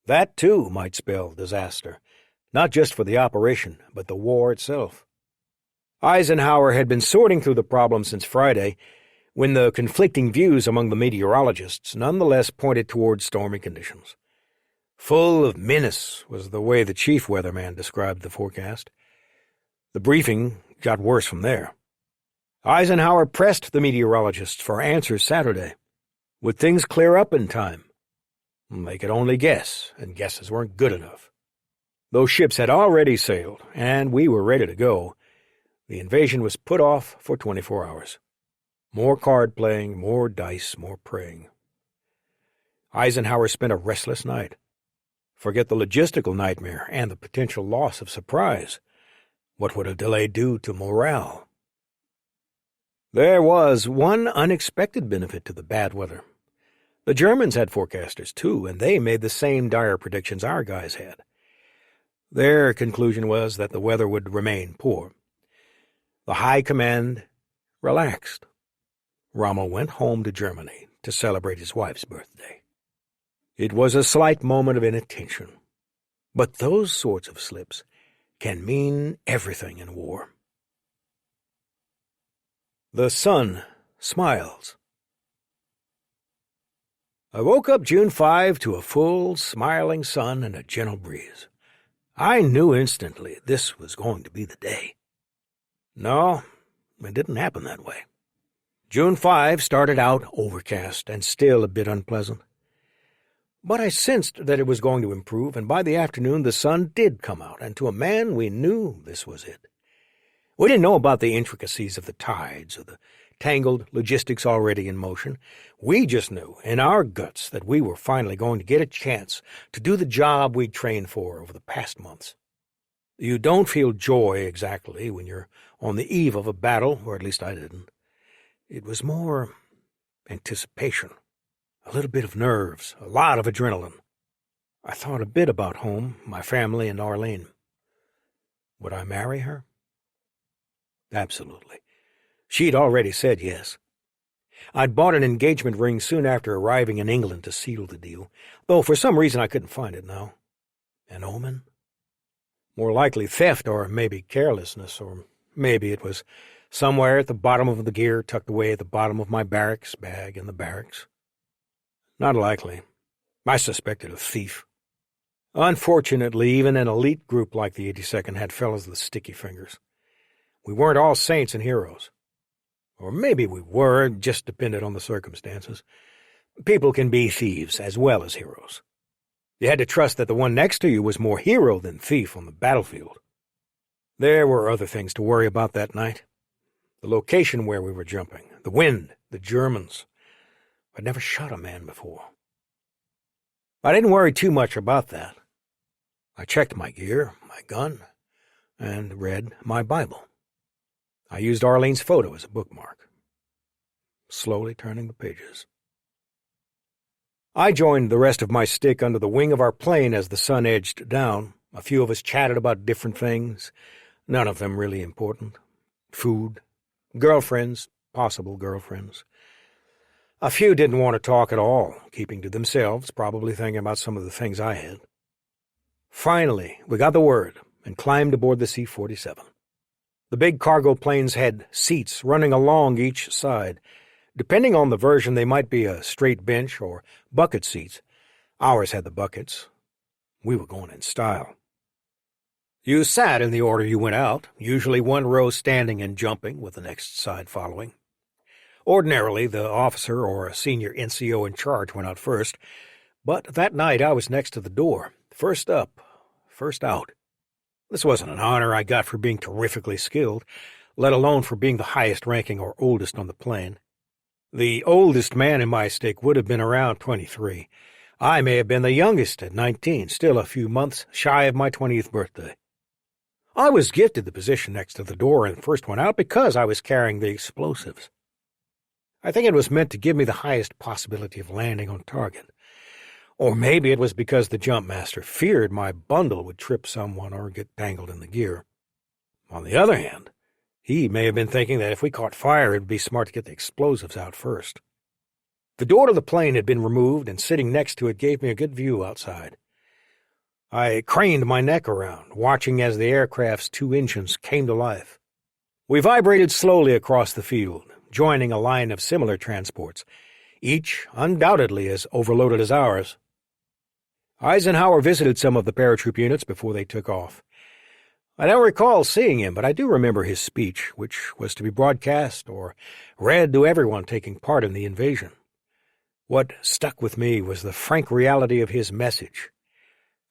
That, too, might spell disaster, not just for the operation, but the war itself. Eisenhower had been sorting through the problem since Friday, when the conflicting views among the meteorologists nonetheless pointed toward stormy conditions. Full of menace was the way the chief weatherman described the forecast. The briefing got worse from there. Eisenhower pressed the meteorologists for answers Saturday. Would things clear up in time? They could only guess, and guesses weren't good enough. Those ships had already sailed, and we were ready to go. The invasion was put off for 24 hours. More card-playing, more dice, more praying. Eisenhower spent a restless night. Forget the logistical nightmare and the potential loss of surprise. What would a delay do to morale? There was one unexpected benefit to the bad weather. The Germans had forecasters, too, and they made the same dire predictions our guys had. Their conclusion was that the weather would remain poor. The High Command relaxed. Rommel went home to Germany to celebrate his wife's birthday. It was a slight moment of inattention, but those sorts of slips can mean everything in war. The sun smiles. I woke up June 5 to a full, smiling sun and a gentle breeze. I knew instantly this was going to be the day. No, it didn't happen that way. June 5 started out overcast and still a bit unpleasant. But I sensed that it was going to improve, and by the afternoon the sun did come out, and to a man we knew this was it. We didn't know about the intricacies of the tides or the tangled logistics already in motion. We just knew in our guts that we were finally going to get a chance to do the job we'd trained for over the past months. You don't feel joy exactly when you're on the eve of a battle, or at least I didn't. It was more anticipation, a little bit of nerves, a lot of adrenaline. I thought a bit about home, my family, and Arlene. Would I marry her? Absolutely. She'd already said yes. I'd bought an engagement ring soon after arriving in England to seal the deal, though for some reason I couldn't find it now. An omen? More likely theft or maybe carelessness, or maybe it was somewhere at the bottom of the gear tucked away at the bottom of my barracks bag in the barracks. Not likely. I suspected a thief. Unfortunately, even an elite group like the 82nd had fellows with sticky fingers. We weren't all saints and heroes. Or maybe we were, just depended on the circumstances. People can be thieves as well as heroes. You had to trust that the one next to you was more hero than thief on the battlefield. There were other things to worry about that night. The location where we were jumping, the wind, the Germans. I'd never shot a man before. I didn't worry too much about that. I checked my gear, my gun, and read my Bible. I used Arlene's photo as a bookmark, slowly turning the pages. I joined the rest of my stick under the wing of our plane as the sun edged down. A few of us chatted about different things, none of them really important. Food, girlfriends, possible girlfriends. A few didn't want to talk at all, keeping to themselves, probably thinking about some of the things I had. Finally, we got the word and climbed aboard the C-47. The big cargo planes had seats running along each side. Depending on the version, they might be a straight bench or bucket seats. Ours had the buckets. We were going in style. You sat in the order you went out, usually one row standing and jumping, with the next side following. Ordinarily, the officer or a senior NCO in charge went out first, but that night I was next to the door, first up, first out. This wasn't an honor I got for being terrifically skilled, let alone for being the highest-ranking or oldest on the plane. The oldest man in my stick would have been around 23. I may have been the youngest at 19, still a few months shy of my 20th birthday. I was gifted the position next to the door and first one out because I was carrying the explosives. I think it was meant to give me the highest possibility of landing on target, Or maybe it was because the jump master feared my bundle would trip someone or get tangled in the gear. On the other hand, he may have been thinking that if we caught fire, it would be smart to get the explosives out first. The door to the plane had been removed, and sitting next to it gave me a good view outside. I craned my neck around, watching as the aircraft's 2 engines came to life. We vibrated slowly across the field, joining a line of similar transports, each undoubtedly as overloaded as ours. Eisenhower visited some of the paratroop units before they took off. I don't recall seeing him, but I do remember his speech, which was to be broadcast or read to everyone taking part in the invasion. What stuck with me was the frank reality of his message.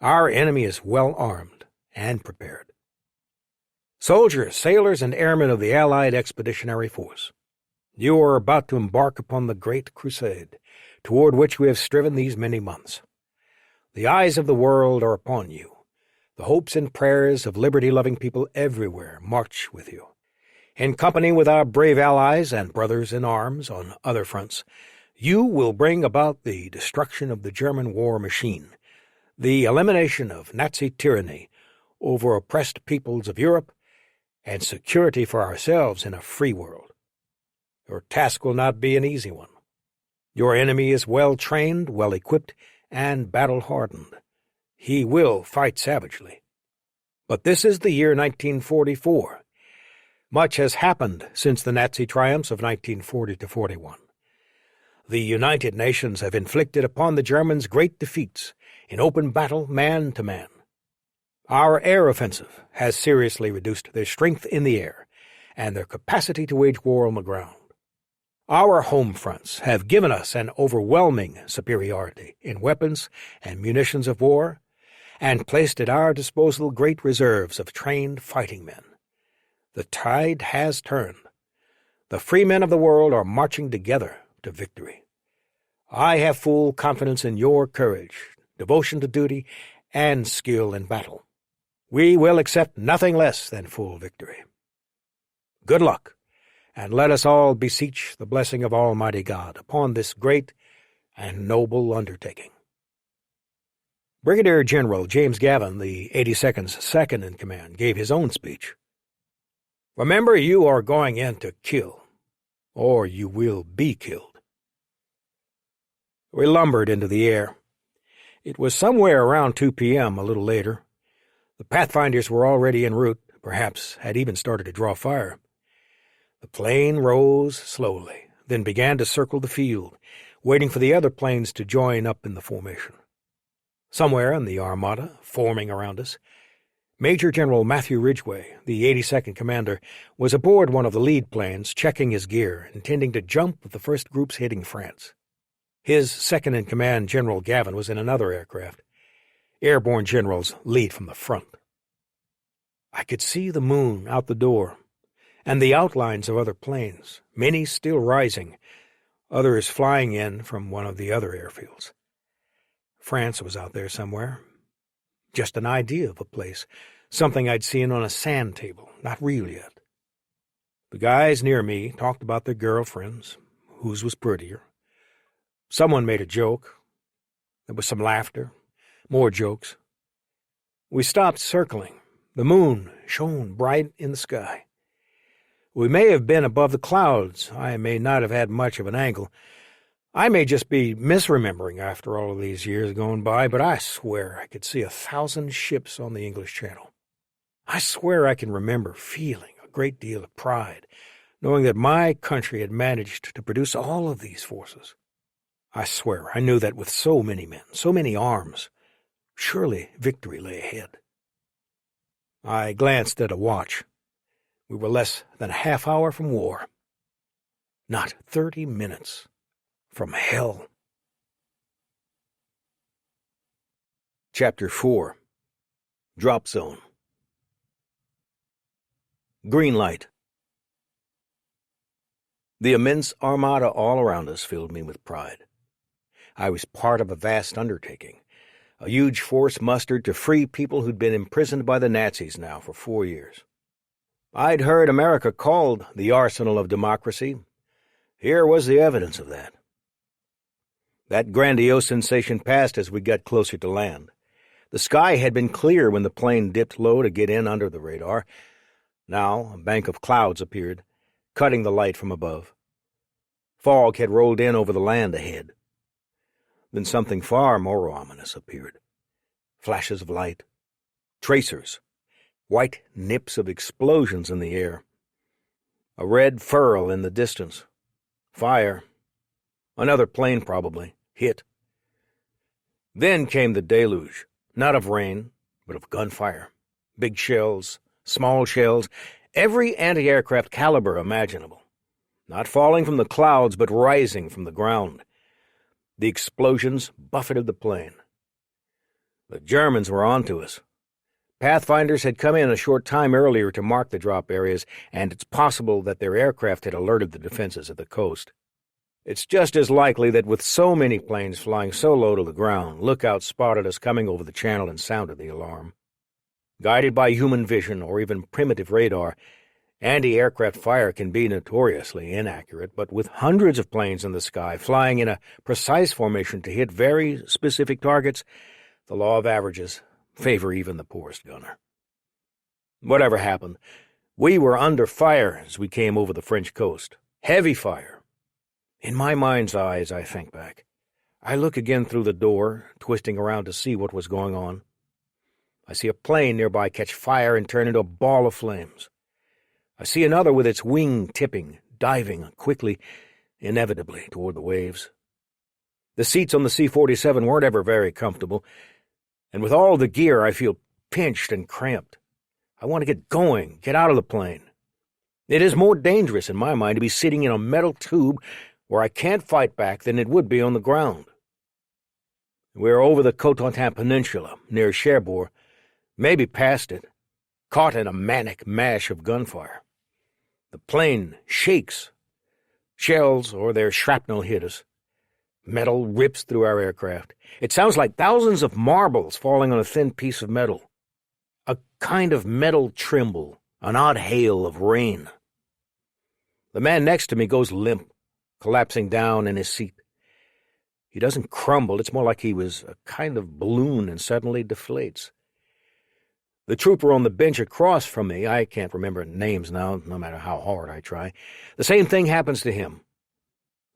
Our enemy is well armed and prepared. Soldiers, sailors, and airmen of the Allied Expeditionary Force, you are about to embark upon the great crusade, toward which we have striven these many months. The eyes of the world are upon you. The hopes and prayers of liberty-loving people everywhere march with you. In company with our brave allies and brothers in arms on other fronts, you will bring about the destruction of the German war machine, the elimination of Nazi tyranny over oppressed peoples of Europe, and security for ourselves in a free world. Your task will not be an easy one. Your enemy is well-trained, well-equipped, and battle-hardened. He will fight savagely. But this is the year 1944. Much has happened since the Nazi triumphs of 1940-41. The United Nations have inflicted upon the Germans great defeats in open battle, man to man. Our air offensive has seriously reduced their strength in the air and their capacity to wage war on the ground. Our home fronts have given us an overwhelming superiority in weapons and munitions of war, and placed at our disposal great reserves of trained fighting men. The tide has turned. The free men of the world are marching together to victory. I have full confidence in your courage, devotion to duty, and skill in battle. We will accept nothing less than full victory. Good luck, and let us all beseech the blessing of Almighty God upon this great and noble undertaking. Brigadier General James Gavin, the 82nd's second-in-command, gave his own speech. Remember, you are going in to kill, or you will be killed. We lumbered into the air. It was somewhere around 2 p.m., a little later. The Pathfinders were already en route, perhaps had even started to draw fire. The plane rose slowly, then began to circle the field, waiting for the other planes to join up in the formation. Somewhere in the Armada, forming around us, Major General Matthew Ridgway, the 82nd Commander, was aboard one of the lead planes, checking his gear, intending to jump with the first groups hitting France. His second-in-command, General Gavin, was in another aircraft. Airborne generals lead from the front. I could see the moon out the door, and the outlines of other planes, many still rising, others flying in from one of the other airfields. France was out there somewhere. Just an idea of a place, something I'd seen on a sand table, not real yet. The guys near me talked about their girlfriends, whose was prettier. Someone made a joke. There was some laughter, more jokes. We stopped circling. The moon shone bright in the sky. We may have been above the clouds. I may not have had much of an angle. I may just be misremembering after all of these years going by, but I swear I could see 1,000 ships on the English Channel. I swear I can remember feeling a great deal of pride, knowing that my country had managed to produce all of these forces. I swear I knew that with so many men, so many arms, surely victory lay ahead. I glanced at a watch. We were less than a half hour from war. Not 30 minutes from hell. Chapter 4. Drop Zone. Green light. The immense armada all around us filled me with pride. I was part of a vast undertaking, a huge force mustered to free people who'd been imprisoned by the Nazis now for 4 years. I'd heard America called the arsenal of democracy. Here was the evidence of that. That grandiose sensation passed as we got closer to land. The sky had been clear when the plane dipped low to get in under the radar. Now a bank of clouds appeared, cutting the light from above. Fog had rolled in over the land ahead. Then something far more ominous appeared. Flashes of light. Tracers. White nips of explosions in the air. A red furl in the distance. Fire. Another plane, probably. Hit. Then came the deluge, not of rain, but of gunfire. Big shells, small shells, every anti-aircraft caliber imaginable. Not falling from the clouds, but rising from the ground. The explosions buffeted the plane. The Germans were onto us. Pathfinders had come in a short time earlier to mark the drop areas, and it's possible that their aircraft had alerted the defenses at the coast. It's just as likely that with so many planes flying so low to the ground, lookouts spotted us coming over the channel and sounded the alarm. Guided by human vision or even primitive radar, anti-aircraft fire can be notoriously inaccurate, but with hundreds of planes in the sky flying in a precise formation to hit very specific targets, the law of averages favor even the poorest gunner. Whatever happened, we were under fire as we came over the French coast. Heavy fire. In my mind's eye, as I think back, I look again through the door, twisting around to see what was going on. I see a plane nearby catch fire and turn into a ball of flames. I see another with its wing tipping, diving quickly, inevitably, toward the waves. The seats on the C-47 weren't ever very comfortable, and with all the gear I feel pinched and cramped. I want to get going, get out of the plane. It is more dangerous, in my mind, to be sitting in a metal tube where I can't fight back than it would be on the ground. We are over the Cotentin Peninsula, near Cherbourg, maybe past it, caught in a manic mash of gunfire. The plane shakes. Shells or their shrapnel hit us. Metal rips through our aircraft. It sounds like thousands of marbles falling on a thin piece of metal. A kind of metal tremble, an odd hail of rain. The man next to me goes limp, collapsing down in his seat. He doesn't crumble, it's more like he was a kind of balloon and suddenly deflates. The trooper on the bench across from me, I can't remember names now, no matter how hard I try, the same thing happens to him.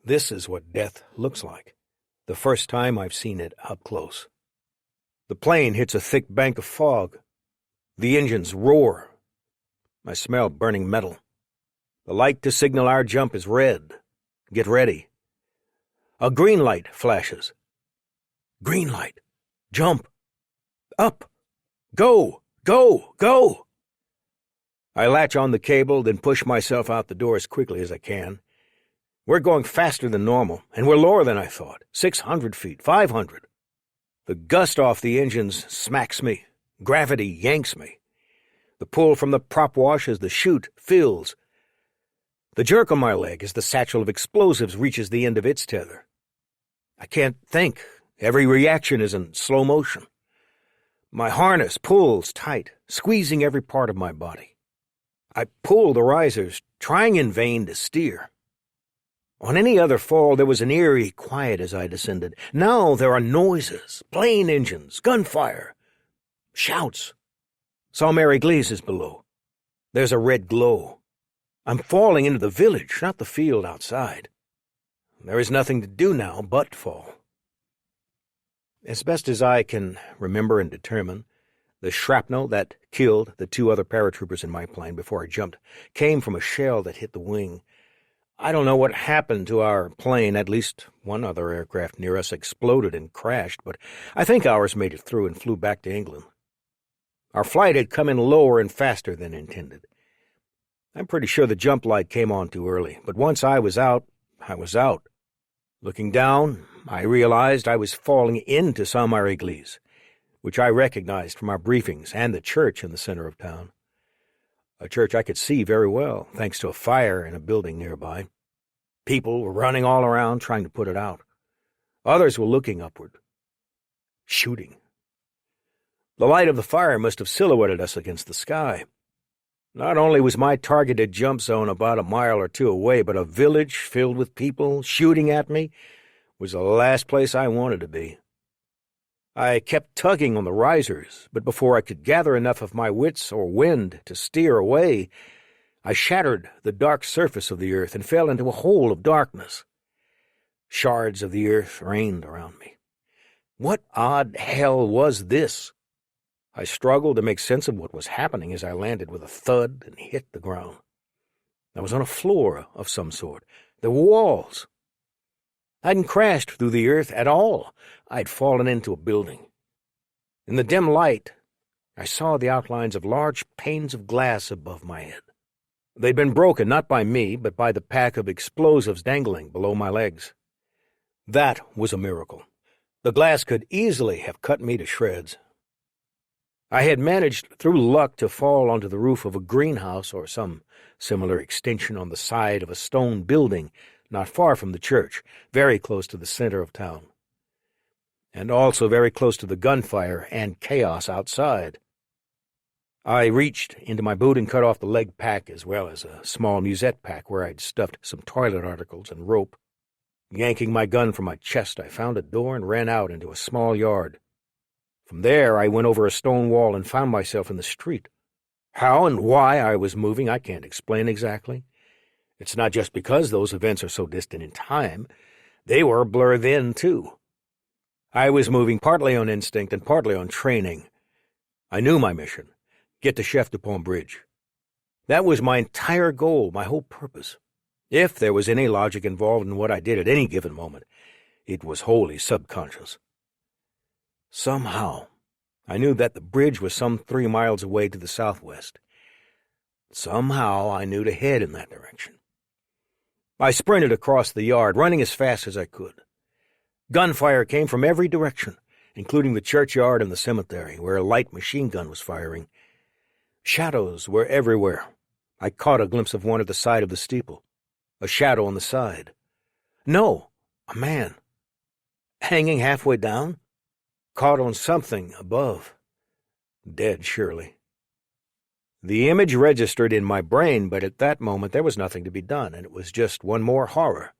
This is what death looks like, the first time I've seen it up close. The plane hits a thick bank of fog. The engines roar. I smell burning metal. The light to signal our jump is red. Get ready. A green light flashes. Green light. Jump. Up. Go. Go. Go. I latch on the cable, then push myself out the door as quickly as I can. We're going faster than normal, and we're lower than I thought. 600 feet, 500. The gust off the engines smacks me. Gravity yanks me. The pull from the prop wash as the chute fills. The jerk on my leg as the satchel of explosives reaches the end of its tether. I can't think. Every reaction is in slow motion. My harness pulls tight, squeezing every part of my body. I pull the risers, trying in vain to steer. On any other fall, there was an eerie quiet as I descended. Now there are noises, plane engines, gunfire, shouts. Some Église is below. There's a red glow. I'm falling into the village, not the field outside. There is nothing to do now but fall. As best as I can remember and determine, the shrapnel that killed the 2 other paratroopers in my plane before I jumped came from a shell that hit the wing. I don't know what happened to our plane. At least one other aircraft near us exploded and crashed, but I think ours made it through and flew back to England. Our flight had come in lower and faster than intended. I'm pretty sure the jump light came on too early, but once I was out, I was out. Looking down, I realized I was falling into Saint-Mary-Église, which I recognized from our briefings, and the church in the center of town. A church I could see very well, thanks to a fire in a building nearby. People were running all around trying to put it out. Others were looking upward, shooting. The light of the fire must have silhouetted us against the sky. Not only was my targeted jump zone about a mile or two away, but a village filled with people shooting at me was the last place I wanted to be. I kept tugging on the risers, but before I could gather enough of my wits or wind to steer away, I shattered the dark surface of the earth and fell into a hole of darkness. Shards of the earth rained around me. What odd hell was this? I struggled to make sense of what was happening as I landed with a thud and hit the ground. I was on a floor of some sort. There were walls. I hadn't crashed through the earth at all. I'd fallen into a building. In the dim light, I saw the outlines of large panes of glass above my head. They'd been broken not by me, but by the pack of explosives dangling below my legs. That was a miracle. The glass could easily have cut me to shreds. I had managed, through luck, to fall onto the roof of a greenhouse or some similar extension on the side of a stone building not far from the church, very close to the center of town, and also very close to the gunfire and chaos outside. I reached into my boot and cut off the leg pack as well as a small musette pack where I'd stuffed some toilet articles and rope. Yanking my gun from my chest, I found a door and ran out into a small yard. From there, I went over a stone wall and found myself in the street. How and why I was moving, I can't explain exactly. It's not just because those events are so distant in time. They were a blur then, too. I was moving partly on instinct and partly on training. I knew my mission: get to Chef du Pont Bridge. That was my entire goal, my whole purpose. If there was any logic involved in what I did at any given moment, it was wholly subconscious. Somehow, I knew that the bridge was some 3 miles away to the southwest. Somehow, I knew to head in that direction. I sprinted across the yard, running as fast as I could. Gunfire came from every direction, including the churchyard and the cemetery, where a light machine gun was firing. Shadows were everywhere. I caught a glimpse of one at the side of the steeple. A shadow on the side. No, a man. Hanging halfway down? Caught on something above. Dead, surely. The image registered in my brain, but at that moment there was nothing to be done, and it was just one more horror.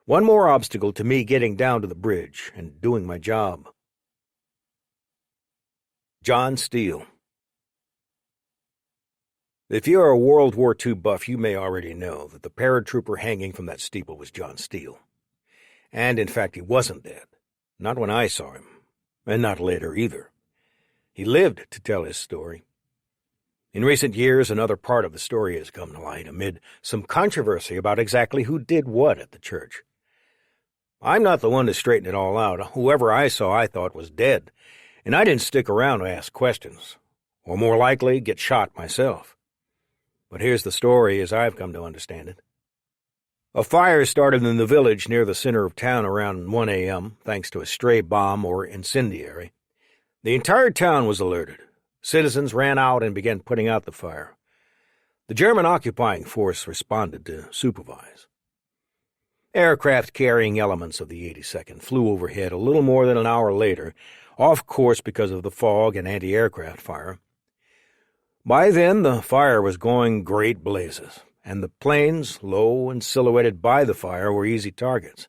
One more obstacle to me getting down to the bridge and doing my job. John Steele. If you're a World War II buff, you may already know that the paratrooper hanging from that steeple was John Steele. And, in fact, he wasn't dead. Not when I saw him, and not later either. He lived to tell his story. In recent years, another part of the story has come to light amid some controversy about exactly who did what at the church. I'm not the one to straighten it all out. Whoever I saw I thought was dead, and I didn't stick around to ask questions, or more likely, get shot myself. But here's the story as I've come to understand it. A fire started in the village near the center of town around 1 a.m., thanks to a stray bomb or incendiary. The entire town was alerted. Citizens ran out and began putting out the fire. The German occupying force responded to supervise. Aircraft carrying elements of the 82nd flew overhead a little more than an hour later, off course because of the fog and anti-aircraft fire. By then, the fire was going great blazes, and the planes, low and silhouetted by the fire, were easy targets.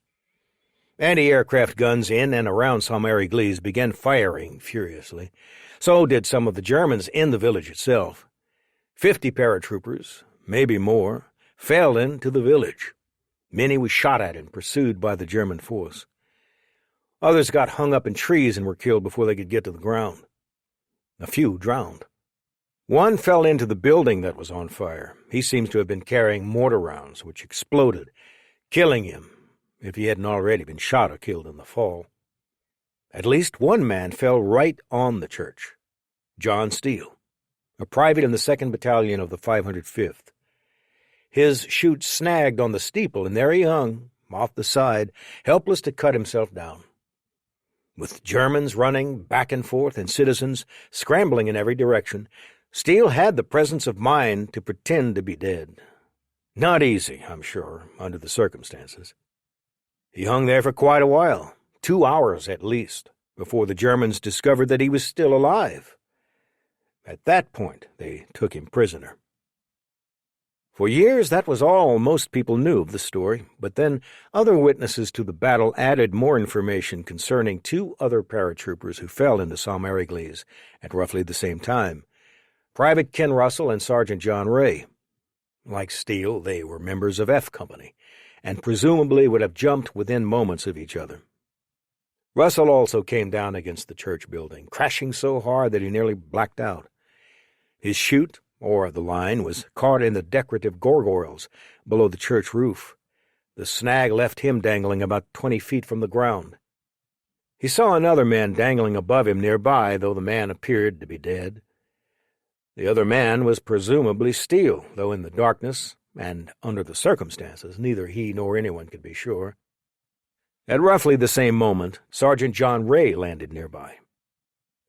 Anti-aircraft guns in and around Saint-Mary-Église began firing furiously. So did some of the Germans in the village itself. 50 paratroopers, maybe more, fell into the village. Many were shot at and pursued by the German force. Others got hung up in trees and were killed before they could get to the ground. A few drowned. One fell into the building that was on fire. He seems to have been carrying mortar rounds, which exploded, killing him if he hadn't already been shot or killed in the fall. At least one man fell right on the church. John Steele, a private in the 2nd Battalion of the 505th. His chute snagged on the steeple, and there he hung, off the side, helpless to cut himself down. With Germans running back and forth and citizens scrambling in every direction, Steele had the presence of mind to pretend to be dead. Not easy, I'm sure, under the circumstances. He hung there for quite a while, 2 hours at least, before the Germans discovered that he was still alive. At that point, they took him prisoner. For years, that was all most people knew of the story, but then other witnesses to the battle added more information concerning two other paratroopers who fell into Somme-Erigles at roughly the same time, Private Ken Russell and Sergeant John Ray. Like Steele, they were members of F Company, and presumably would have jumped within moments of each other. Russell also came down against the church building, crashing so hard that he nearly blacked out. His chute, or the line, was caught in the decorative gargoyles below the church roof. The snag left him dangling about 20 feet from the ground. He saw another man dangling above him nearby, though the man appeared to be dead. The other man was presumably Steele, though in the darkness, and under the circumstances, neither he nor anyone could be sure. At roughly the same moment, Sergeant John Ray landed nearby.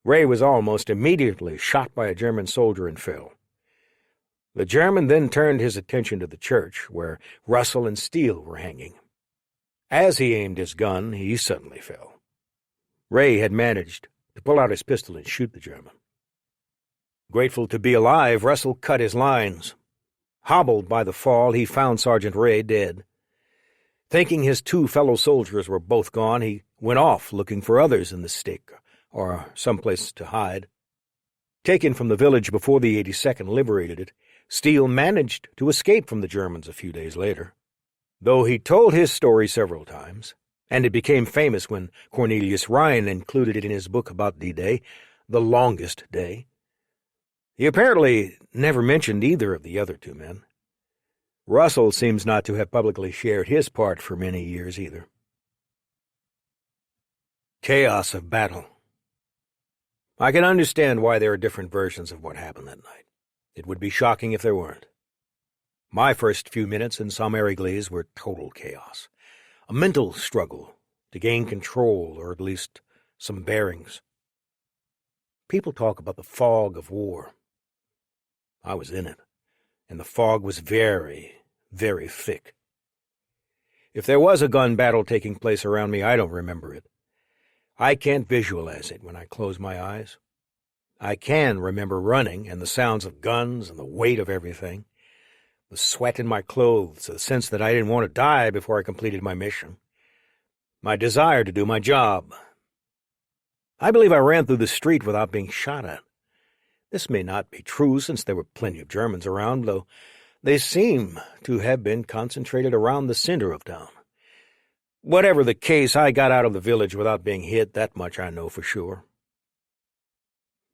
Ray was almost immediately shot by a German soldier and fell. The German then turned his attention to the church, where Russell and Steele were hanging. As he aimed his gun, he suddenly fell. Ray had managed to pull out his pistol and shoot the German. Grateful to be alive, Russell cut his lines. Hobbled by the fall, he found Sergeant Ray dead. Thinking his two fellow soldiers were both gone, he went off looking for others in the stick, or someplace to hide. Taken from the village before the 82nd liberated it, Steele managed to escape from the Germans a few days later. Though he told his story several times, and it became famous when Cornelius Ryan included it in his book about D-Day, The Longest Day, he apparently never mentioned either of the other two men. Russell seems not to have publicly shared his part for many years either. Chaos of battle. I can understand why there are different versions of what happened that night. It would be shocking if there weren't. My first few minutes in Somme-Erigles were total chaos, a mental struggle to gain control, or at least some bearings. People talk about the fog of war. I was in it, and the fog was very, very thick. If there was a gun battle taking place around me, I don't remember it. I can't visualize it when I close my eyes. I can remember running and the sounds of guns and the weight of everything, the sweat in my clothes, the sense that I didn't want to die before I completed my mission, my desire to do my job. I believe I ran through the street without being shot at. This may not be true since there were plenty of Germans around, though they seem to have been concentrated around the center of town. Whatever the case, I got out of the village without being hit, that much I know for sure.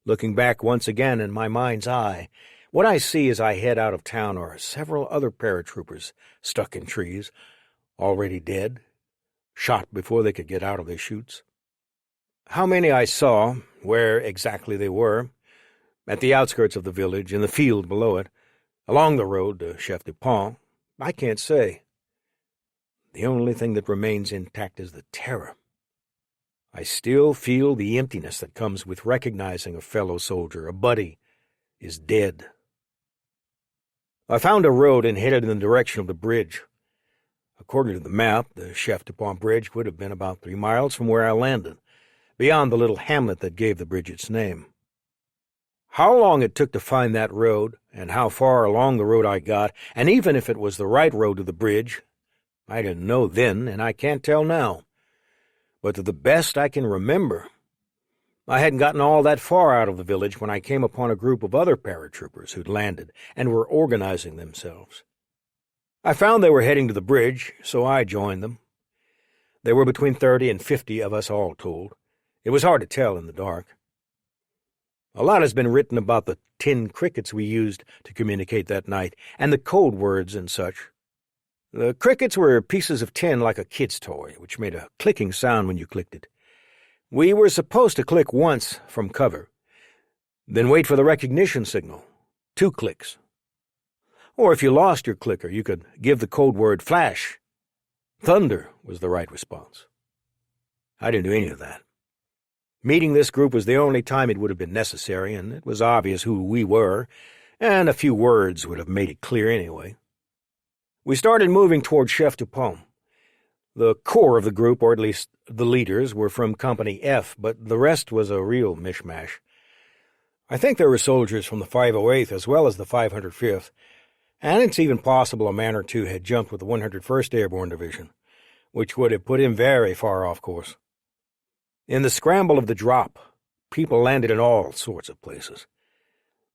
Looking back once again in my mind's eye, what I see as I head out of town are several other paratroopers stuck in trees, already dead, shot before they could get out of their chutes. How many I saw, where exactly they were, at the outskirts of the village, in the field below it, along the road to Chef du Pont, I can't say. The only thing that remains intact is the terror. I still feel the emptiness that comes with recognizing a fellow soldier, a buddy, is dead. I found a road and headed in the direction of the bridge. According to the map, the Chef du Pont bridge would have been about 3 miles from where I landed, beyond the little hamlet that gave the bridge its name. How long it took to find that road, and how far along the road I got, and even if it was the right road to the bridge, I didn't know then, and I can't tell now. But to the best I can remember, I hadn't gotten all that far out of the village when I came upon a group of other paratroopers who'd landed and were organizing themselves. I found they were heading to the bridge, so I joined them. There were between 30 and 50 of us all told. It was hard to tell in the dark. A lot has been written about the tin crickets we used to communicate that night, and the code words and such. The crickets were pieces of tin like a kid's toy, which made a clicking sound when you clicked it. We were supposed to click once from cover, then wait for the recognition signal, 2 clicks. Or if you lost your clicker, you could give the code word flash. Thunder was the right response. I didn't do any of that. Meeting this group was the only time it would have been necessary, and it was obvious who we were, and a few words would have made it clear anyway. We started moving toward Chef du Pont. The core of the group, or at least the leaders, were from Company F, but the rest was a real mishmash. I think there were soldiers from the 508th as well as the 505th, And it's even possible a man or two had jumped with the 101st Airborne Division, which would have put him very far off course. In the scramble of the drop, people landed in all sorts of places.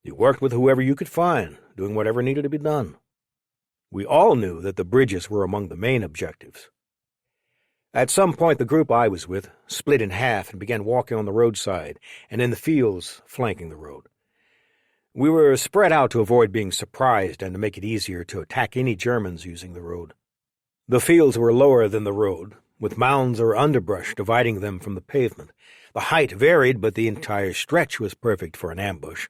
You worked with whoever you could find, doing whatever needed to be done. We all knew that the bridges were among the main objectives. At some point, the group I was with split in half and began walking on the roadside and in the fields flanking the road. We were spread out to avoid being surprised and to make it easier to attack any Germans using the road. The fields were lower than the road, with mounds or underbrush dividing them from the pavement. The height varied, but the entire stretch was perfect for an ambush.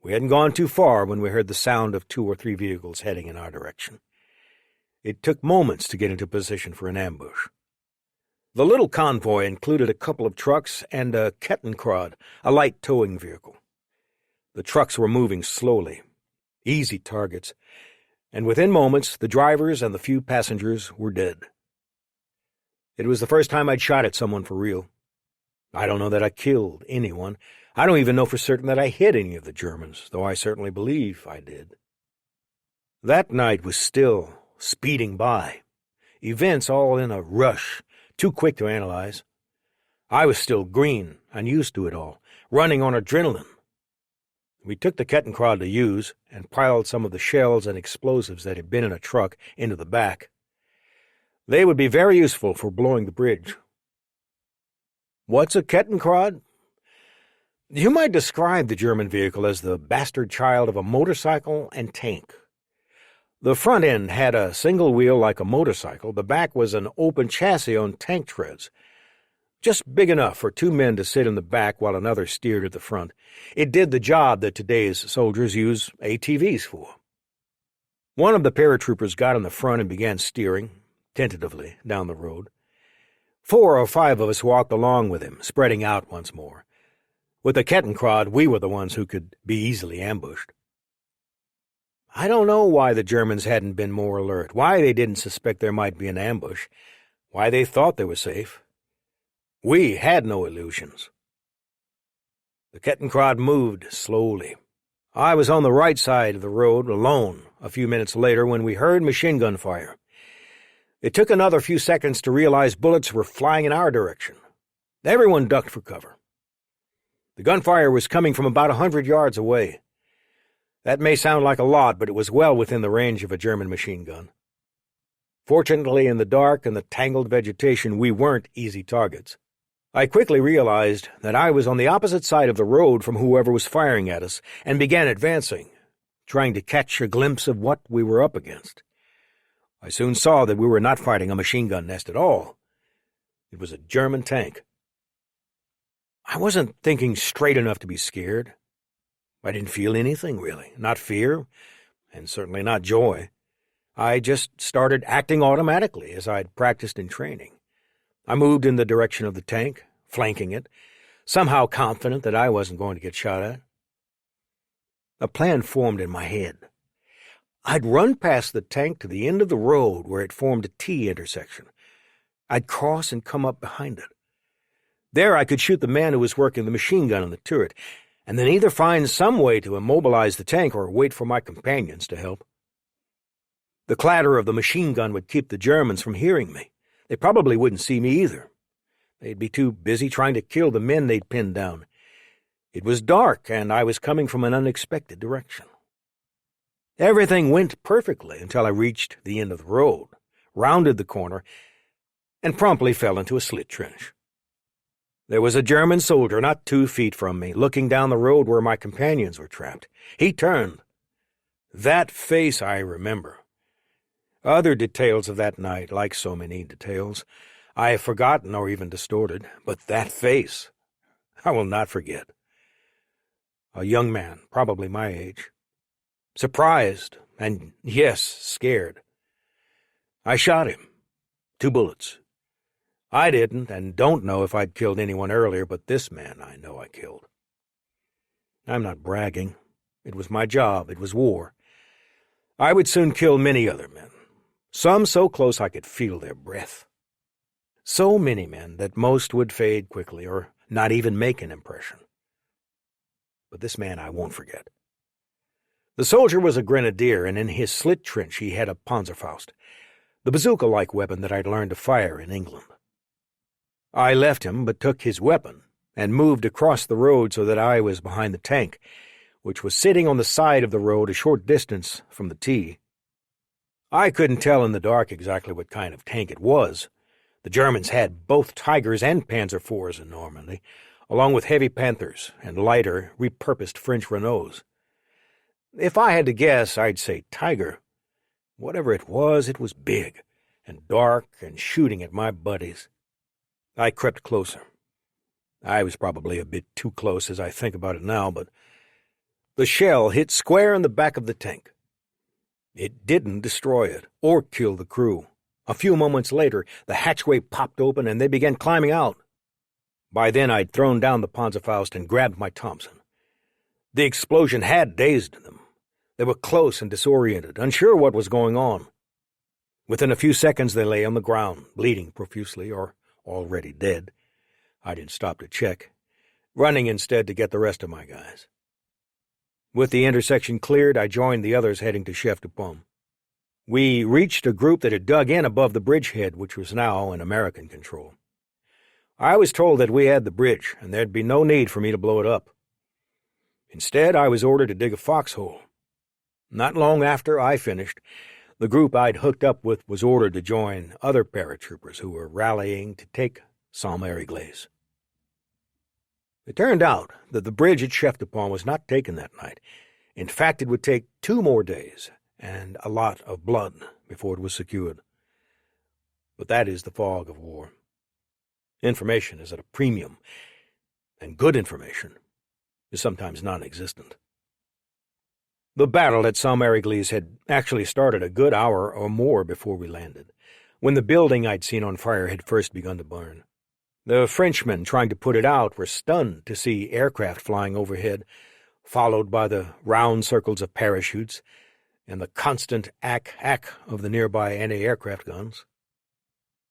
We hadn't gone too far when we heard the sound of 2 or 3 vehicles heading in our direction. It took moments to get into position for an ambush. The little convoy included a couple of trucks and a Kettenkrad, a light towing vehicle. The trucks were moving slowly, easy targets, and within moments the drivers and the few passengers were dead. It was the first time I'd shot at someone for real. I don't know that I killed anyone. I don't even know for certain that I hit any of the Germans, though I certainly believe I did. That night was still speeding by, events all in a rush, too quick to analyze. I was still green, unused to it all, running on adrenaline. We took the Kettenkrad to use and piled some of the shells and explosives that had been in a truck into the back. They would be very useful for blowing the bridge. What's a Kettenkrad? You might describe the German vehicle as the bastard child of a motorcycle and tank. The front end had a single wheel like a motorcycle. The back was an open chassis on tank treads, just big enough for 2 men to sit in the back while another steered at the front. It did the job that today's soldiers use ATVs for. One of the paratroopers got in the front and began steering, tentatively, down the road. 4 or 5 of us walked along with him, spreading out once more. With the Kettenkrad, we were the ones who could be easily ambushed. I don't know why the Germans hadn't been more alert, why they didn't suspect there might be an ambush, why they thought they were safe. We had no illusions. The Kettenkrad moved slowly. I was on the right side of the road, alone, a few minutes later when we heard machine gun fire. It took another few seconds to realize bullets were flying in our direction. Everyone ducked for cover. The gunfire was coming from about 100 yards away. That may sound like a lot, but it was well within the range of a German machine gun. Fortunately, in the dark and the tangled vegetation, we weren't easy targets. I quickly realized that I was on the opposite side of the road from whoever was firing at us and began advancing, trying to catch a glimpse of what we were up against. I soon saw that we were not fighting a machine gun nest at all. It was a German tank. I wasn't thinking straight enough to be scared. I didn't feel anything, really. Not fear, and certainly not joy. I just started acting automatically, as I'd practiced in training. I moved in the direction of the tank, flanking it, somehow confident that I wasn't going to get shot at. A plan formed in my head. I'd run past the tank to the end of the road where it formed a T intersection. I'd cross and come up behind it. There I could shoot the man who was working the machine gun on the turret, and then either find some way to immobilize the tank or wait for my companions to help. The clatter of the machine gun would keep the Germans from hearing me. They probably wouldn't see me either. They'd be too busy trying to kill the men they'd pinned down. It was dark, and I was coming from an unexpected direction. Everything went perfectly until I reached the end of the road, rounded the corner, and promptly fell into a slit trench. There was a German soldier not 2 feet from me, looking down the road where my companions were trapped. He turned. That face I remember. Other details of that night, like so many details, I have forgotten or even distorted, but that face I will not forget. A young man, probably my age. Surprised, and yes, scared. I shot him. 2 bullets. I didn't, and don't know if I'd killed anyone earlier, but this man I know I killed. I'm not bragging. It was my job. It was war. I would soon kill many other men, some so close I could feel their breath. So many men that most would fade quickly or not even make an impression. But this man I won't forget. The soldier was a grenadier, and in his slit trench he had a Panzerfaust, the bazooka-like weapon that I'd learned to fire in England. I left him, but took his weapon, and moved across the road so that I was behind the tank, which was sitting on the side of the road a short distance from the T. I couldn't tell in the dark exactly what kind of tank it was. The Germans had both Tigers and Panzer IVs in Normandy, along with heavy Panthers and lighter, repurposed French Renaults. If I had to guess, I'd say Tiger. Whatever it was big and dark and shooting at my buddies. I crept closer. I was probably a bit too close as I think about it now, but the shell hit square in the back of the tank. It didn't destroy it or kill the crew. A few moments later, the hatchway popped open and they began climbing out. By then, I'd thrown down the Panzerfaust and grabbed my Thompson. The explosion had dazed them. They were close and disoriented, unsure what was going on. Within a few seconds, they lay on the ground, bleeding profusely or already dead. I didn't stop to check, running instead to get the rest of my guys. With the intersection cleared, I joined the others heading to Chef de Pomme. We reached a group that had dug in above the bridgehead, which was now in American control. I was told that we had the bridge, and there'd be no need for me to blow it up. Instead, I was ordered to dig a foxhole. Not long after I finished, the group I'd hooked up with was ordered to join other paratroopers who were rallying to take Saint-Mary-Glaise. It turned out that the bridge at Chef de Pomme was not taken that night. In fact, it would take 2 more days and a lot of blood before it was secured. But that is the fog of war. Information is at a premium, and good information is sometimes non-existent. The battle at Saint-Mary-Glaise had actually started a good hour or more before we landed, when the building I'd seen on fire had first begun to burn. The Frenchmen trying to put it out were stunned to see aircraft flying overhead, followed by the round circles of parachutes and the constant ack-ack of the nearby anti-aircraft guns.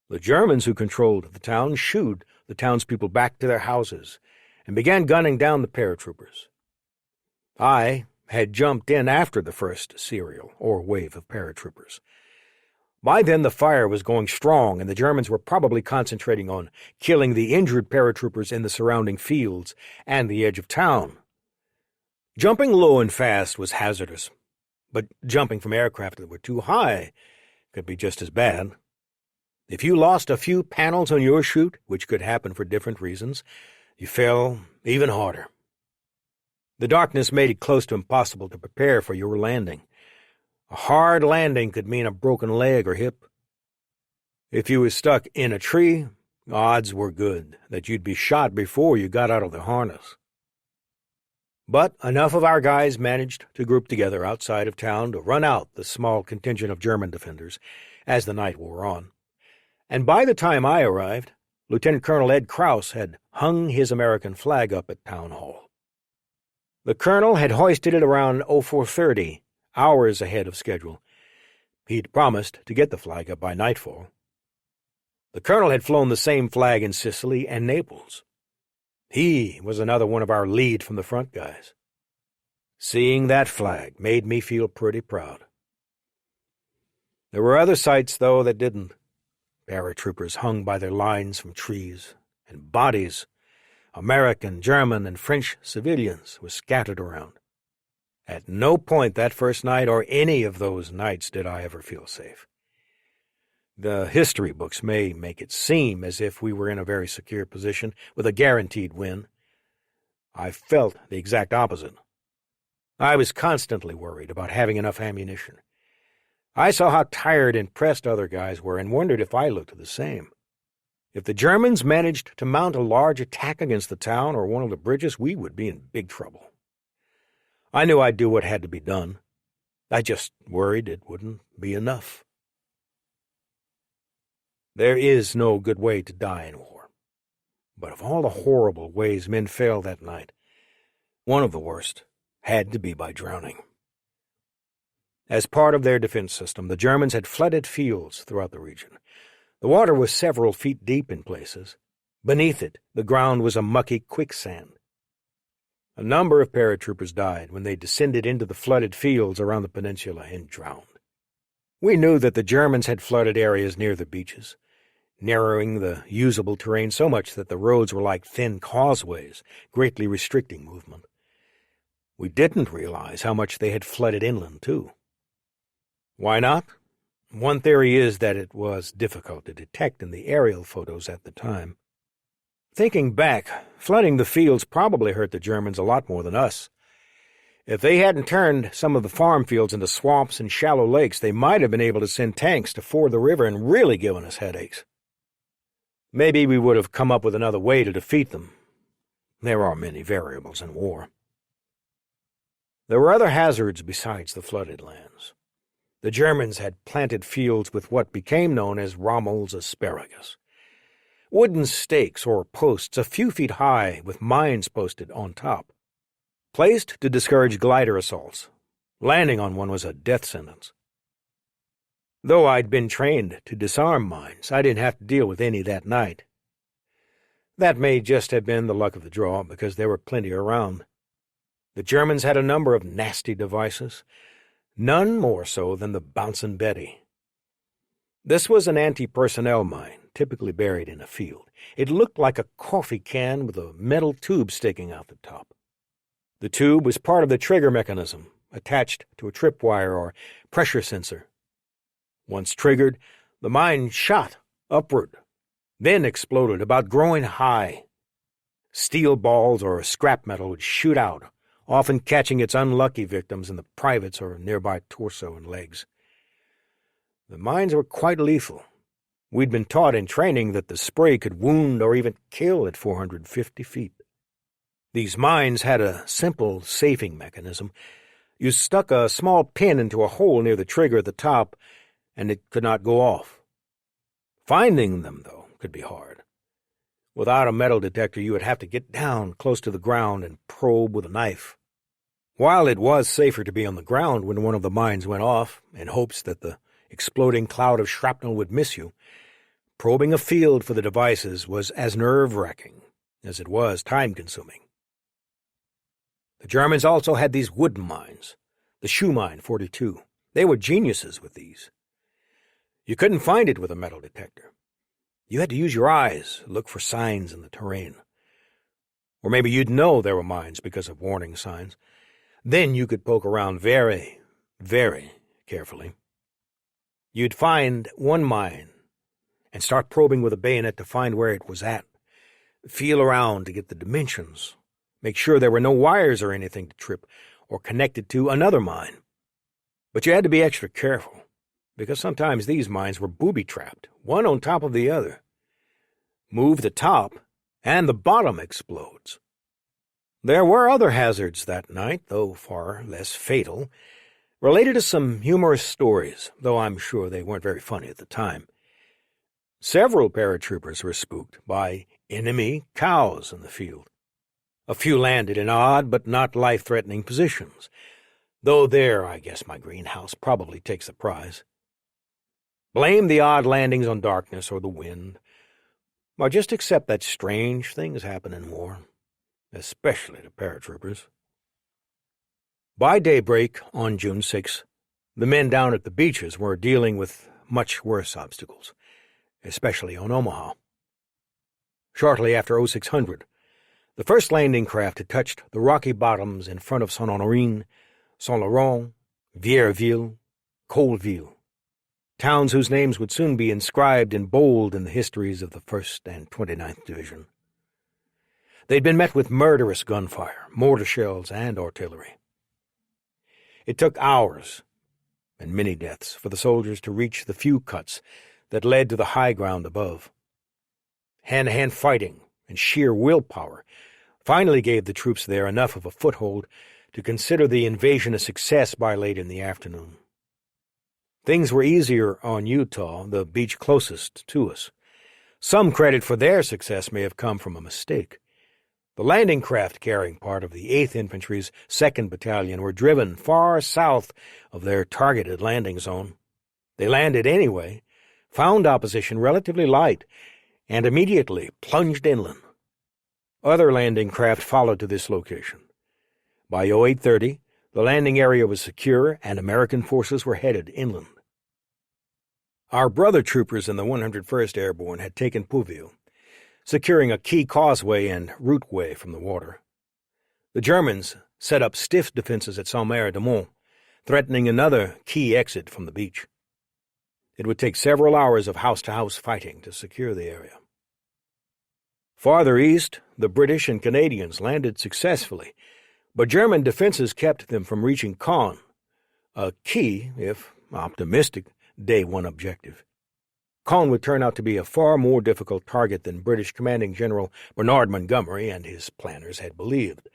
The Germans who controlled the town shooed the townspeople back to their houses and began gunning down the paratroopers. I had jumped in after the first serial, or wave of paratroopers. By then the fire was going strong, and the Germans were probably concentrating on killing the injured paratroopers in the surrounding fields and the edge of town. Jumping low and fast was hazardous, but jumping from aircraft that were too high could be just as bad. If you lost a few panels on your chute, which could happen for different reasons, you fell even harder. The darkness made it close to impossible to prepare for your landing. A hard landing could mean a broken leg or hip. If you were stuck in a tree, odds were good that you'd be shot before you got out of the harness. But enough of our guys managed to group together outside of town to run out the small contingent of German defenders as the night wore on. And by the time I arrived, Lieutenant Colonel Ed Krauss had hung his American flag up at Town Hall. The colonel had hoisted it around 0430, hours ahead of schedule. He'd promised to get the flag up by nightfall. The colonel had flown the same flag in Sicily and Naples. He was another one of our lead-from-the-front guys. Seeing that flag made me feel pretty proud. There were other sights, though, that didn't. Paratroopers hung by their lines from trees, and bodies, American, German, and French civilians, were scattered around. At no point that first night or any of those nights did I ever feel safe. The history books may make it seem as if we were in a very secure position with a guaranteed win. I felt the exact opposite. I was constantly worried about having enough ammunition. I saw how tired and pressed other guys were and wondered if I looked the same. If the Germans managed to mount a large attack against the town or one of the bridges, we would be in big trouble. I knew I'd do what had to be done. I just worried it wouldn't be enough. There is no good way to die in war. But of all the horrible ways men failed that night, one of the worst had to be by drowning. As part of their defense system, the Germans had flooded fields throughout the region. The water was several feet deep in places. Beneath it, the ground was a mucky quicksand. A number of paratroopers died when they descended into the flooded fields around the peninsula and drowned. We knew that the Germans had flooded areas near the beaches, narrowing the usable terrain so much that the roads were like thin causeways, greatly restricting movement. We didn't realize how much they had flooded inland, too. Why not? One theory is that it was difficult to detect in the aerial photos at the time. Thinking back, flooding the fields probably hurt the Germans a lot more than us. If they hadn't turned some of the farm fields into swamps and shallow lakes, they might have been able to send tanks to ford the river and really given us headaches. Maybe we would have come up with another way to defeat them. There are many variables in war. There were other hazards besides the flooded lands. The Germans had planted fields with what became known as Rommel's asparagus. Wooden stakes or posts a few feet high with mines posted on top, placed to discourage glider assaults. Landing on one was a death sentence. Though I'd been trained to disarm mines, I didn't have to deal with any that night. That may just have been the luck of the draw, because there were plenty around. The Germans had a number of nasty devices, none more so than the Bouncin' Betty. This was an anti-personnel mine, typically buried in a field. It looked like a coffee can with a metal tube sticking out the top. The tube was part of the trigger mechanism, attached to a tripwire or pressure sensor. Once triggered, the mine shot upward, then exploded about groin high. Steel balls or scrap metal would shoot out, often catching its unlucky victims in the privates or nearby torso and legs. The mines were quite lethal. We'd been taught in training that the spray could wound or even kill at 450 feet. These mines had a simple safing mechanism. You stuck a small pin into a hole near the trigger at the top, and it could not go off. Finding them, though, could be hard. Without a metal detector, you would have to get down close to the ground and probe with a knife. While it was safer to be on the ground when one of the mines went off, in hopes that the exploding cloud of shrapnel would miss you, probing a field for the devices was as nerve-wracking as it was time-consuming. The Germans also had these wooden mines, the Schumann 42. They were geniuses with these. You couldn't find it with a metal detector. You had to use your eyes, look for signs in the terrain. Or maybe you'd know there were mines because of warning signs. Then you could poke around very, very carefully. You'd find one mine and start probing with a bayonet to find where it was at. Feel around to get the dimensions. Make sure there were no wires or anything to trip or connect it to another mine. But you had to be extra careful, because sometimes these mines were booby-trapped, one on top of the other. Move the top, and the bottom explodes. There were other hazards that night, though far less fatal, related to some humorous stories, though I'm sure they weren't very funny at the time. Several paratroopers were spooked by enemy cows in the field. A few landed in odd but not life-threatening positions, though there, I guess my greenhouse probably takes the prize. Blame the odd landings on darkness or the wind, or just accept that strange things happen in war, especially to paratroopers. By daybreak on June 6, the men down at the beaches were dealing with much worse obstacles, especially on Omaha. Shortly after 0600, the first landing craft had touched the rocky bottoms in front of Saint-Honorine, Saint-Laurent, Vierville, Colville, towns whose names would soon be inscribed in bold in the histories of the 1st and 29th Division. They'd been met with murderous gunfire, mortar shells, and artillery. It took hours and many deaths for the soldiers to reach the few cuts that led to the high ground above. Hand-to-hand fighting and sheer willpower finally gave the troops there enough of a foothold to consider the invasion a success by late in the afternoon. Things were easier on Utah, the beach closest to us. Some credit for their success may have come from a mistake. The landing craft carrying part of the 8th Infantry's 2nd Battalion were driven far south of their targeted landing zone. They landed anyway, found opposition relatively light, and immediately plunged inland. Other landing craft followed to this location. By 0830, the landing area was secure and American forces were headed inland. Our brother troopers in the 101st Airborne had taken Pouville, securing a key causeway and routeway from the water. The Germans set up stiff defenses at Saint-Mary-de-Mont, threatening another key exit from the beach. It would take several hours of house-to-house fighting to secure the area. Farther east, the British and Canadians landed successfully, but German defenses kept them from reaching Caen, a key, if optimistic, Day 1 objective. Caen would turn out to be a far more difficult target than British Commanding General Bernard Montgomery and his planners had believed.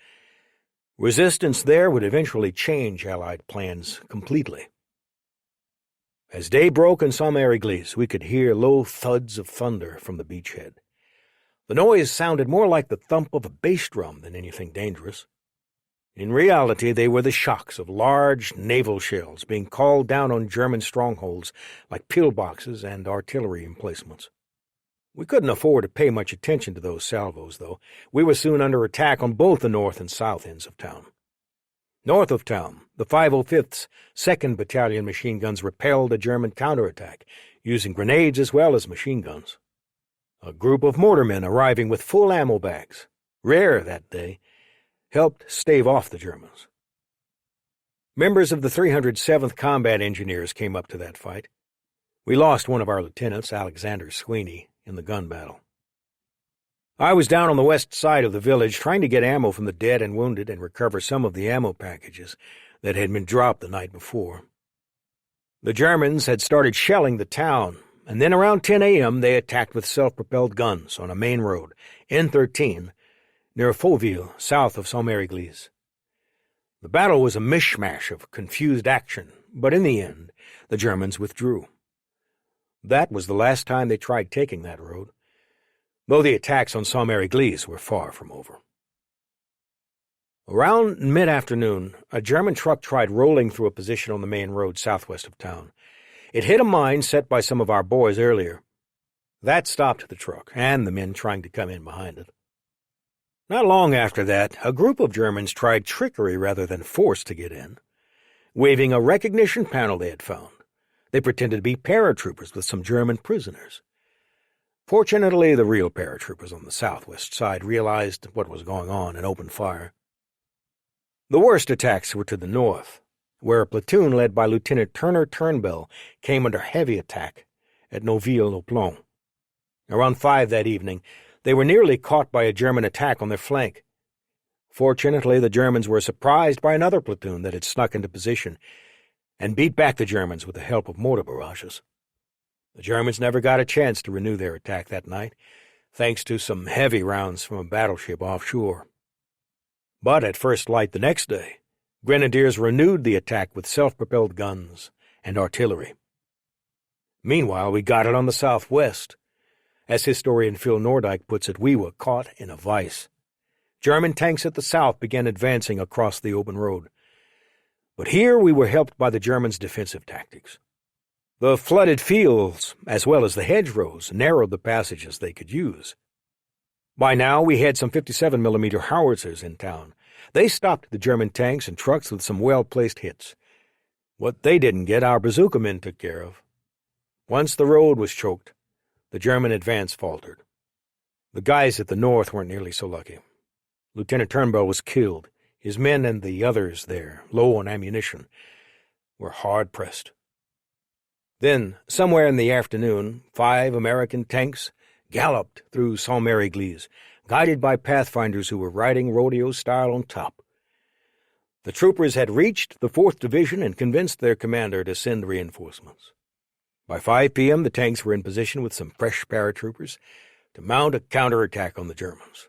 Resistance there would eventually change Allied plans completely. As day broke in Saint-Mary-Église, we could hear low thuds of thunder from the beachhead. The noise sounded more like the thump of a bass drum than anything dangerous. In reality, they were the shocks of large naval shells being called down on German strongholds like pillboxes and artillery emplacements. We couldn't afford to pay much attention to those salvos, though. We were soon under attack on both the north and south ends of town. North of town, the 505th's 2nd Battalion machine guns repelled a German counterattack, using grenades as well as machine guns. A group of mortarmen arriving with full ammo bags, rare that day, helped stave off the Germans. Members of the 307th Combat Engineers came up to that fight. We lost one of our lieutenants, Alexander Sweeney, in the gun battle. I was down on the west side of the village trying to get ammo from the dead and wounded and recover some of the ammo packages that had been dropped the night before. The Germans had started shelling the town, and then around 10 a.m. they attacked with self-propelled guns on a main road, N13, near Fauville, south of Saint-Mary-Église. The battle was a mishmash of confused action, but in the end, the Germans withdrew. That was the last time they tried taking that road, though the attacks on Saint-Mary-Église were far from over. Around mid-afternoon, a German truck tried rolling through a position on the main road southwest of town. It hit a mine set by some of our boys earlier. That stopped the truck and the men trying to come in behind it. Not long after that, a group of Germans tried trickery rather than force to get in. Waving a recognition panel they had found, they pretended to be paratroopers with some German prisoners. Fortunately, the real paratroopers on the southwest side realized what was going on and opened fire. The worst attacks were to the north, where a platoon led by Lieutenant Turner Turnbull came under heavy attack at Neuville-au-Plon. Around 5 that evening, they were nearly caught by a German attack on their flank. Fortunately, the Germans were surprised by another platoon that had snuck into position and beat back the Germans with the help of mortar barrages. The Germans never got a chance to renew their attack that night, thanks to some heavy rounds from a battleship offshore. But at first light the next day, Grenadiers renewed the attack with self-propelled guns and artillery. Meanwhile, we got it on the southwest. As historian Phil Nordyke puts it, we were caught in a vice. German tanks at the south began advancing across the open road. But here we were helped by the Germans' defensive tactics. The flooded fields, as well as the hedgerows, narrowed the passages they could use. By now we had some 57mm howitzers in town. They stopped the German tanks and trucks with some well-placed hits. What they didn't get, our bazooka men took care of. Once the road was choked, the German advance faltered. The guys at the north weren't nearly so lucky. Lieutenant Turnbull was killed. His men and the others there, low on ammunition, were hard-pressed. Then, somewhere in the afternoon, 5 American tanks galloped through Saint-Mary-Église, guided by pathfinders who were riding rodeo-style on top. The troopers had reached the 4th Division and convinced their commander to send reinforcements. By 5 p.m., the tanks were in position with some fresh paratroopers to mount a counterattack on the Germans.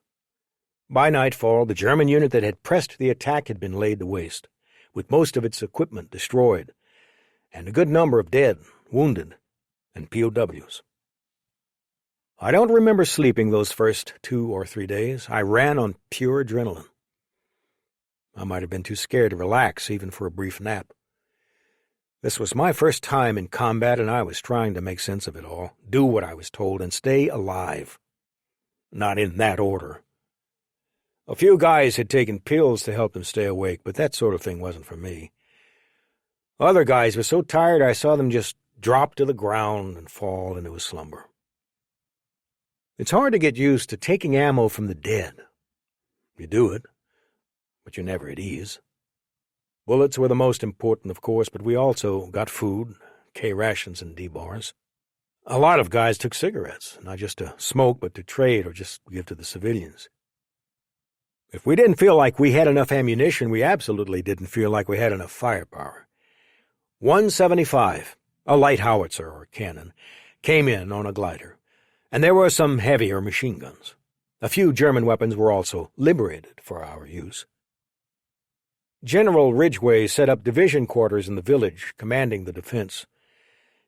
By nightfall, the German unit that had pressed the attack had been laid to waste, with most of its equipment destroyed, and a good number of dead, wounded, and POWs. I don't remember sleeping those first 2 or 3 days. I ran on pure adrenaline. I might have been too scared to relax, even for a brief nap. This was my first time in combat, and I was trying to make sense of it all, do what I was told, and stay alive. Not in that order. A few guys had taken pills to help them stay awake, but that sort of thing wasn't for me. Other guys were so tired I saw them just drop to the ground and fall into a slumber. It's hard to get used to taking ammo from the dead. You do it, but you're never at ease. Bullets were the most important, of course, but we also got food, K-rations and D-bars. A lot of guys took cigarettes, not just to smoke, but to trade or just give to the civilians. If we didn't feel like we had enough ammunition, we absolutely didn't feel like we had enough firepower. 175, a light howitzer or cannon, came in on a glider, and there were some heavier machine guns. A few German weapons were also liberated for our use. General Ridgway set up division quarters in the village, commanding the defense.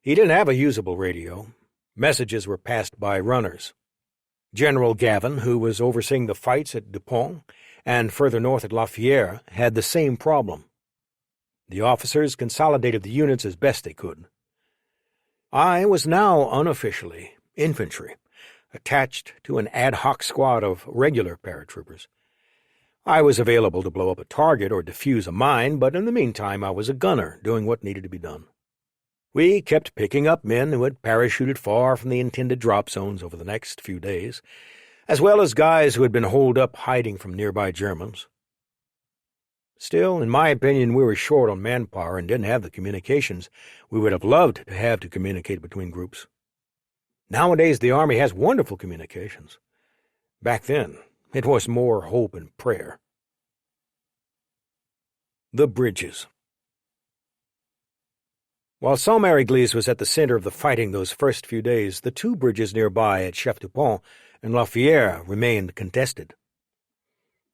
He didn't have a usable radio. Messages were passed by runners. General Gavin, who was overseeing the fights at Dupont and further north at Lafayette, had the same problem. The officers consolidated the units as best they could. I was now unofficially infantry, attached to an ad hoc squad of regular paratroopers. I was available to blow up a target or defuse a mine, but in the meantime I was a gunner, doing what needed to be done. We kept picking up men who had parachuted far from the intended drop zones over the next few days, as well as guys who had been holed up hiding from nearby Germans. Still, in my opinion, we were short on manpower and didn't have the communications we would have loved to have to communicate between groups. Nowadays, the Army has wonderful communications. Back then, it was more hope and prayer. The bridges. While Saint-Mary-Église was at the center of the fighting those first few days, the two bridges nearby at Chef Dupont and Lafayette remained contested.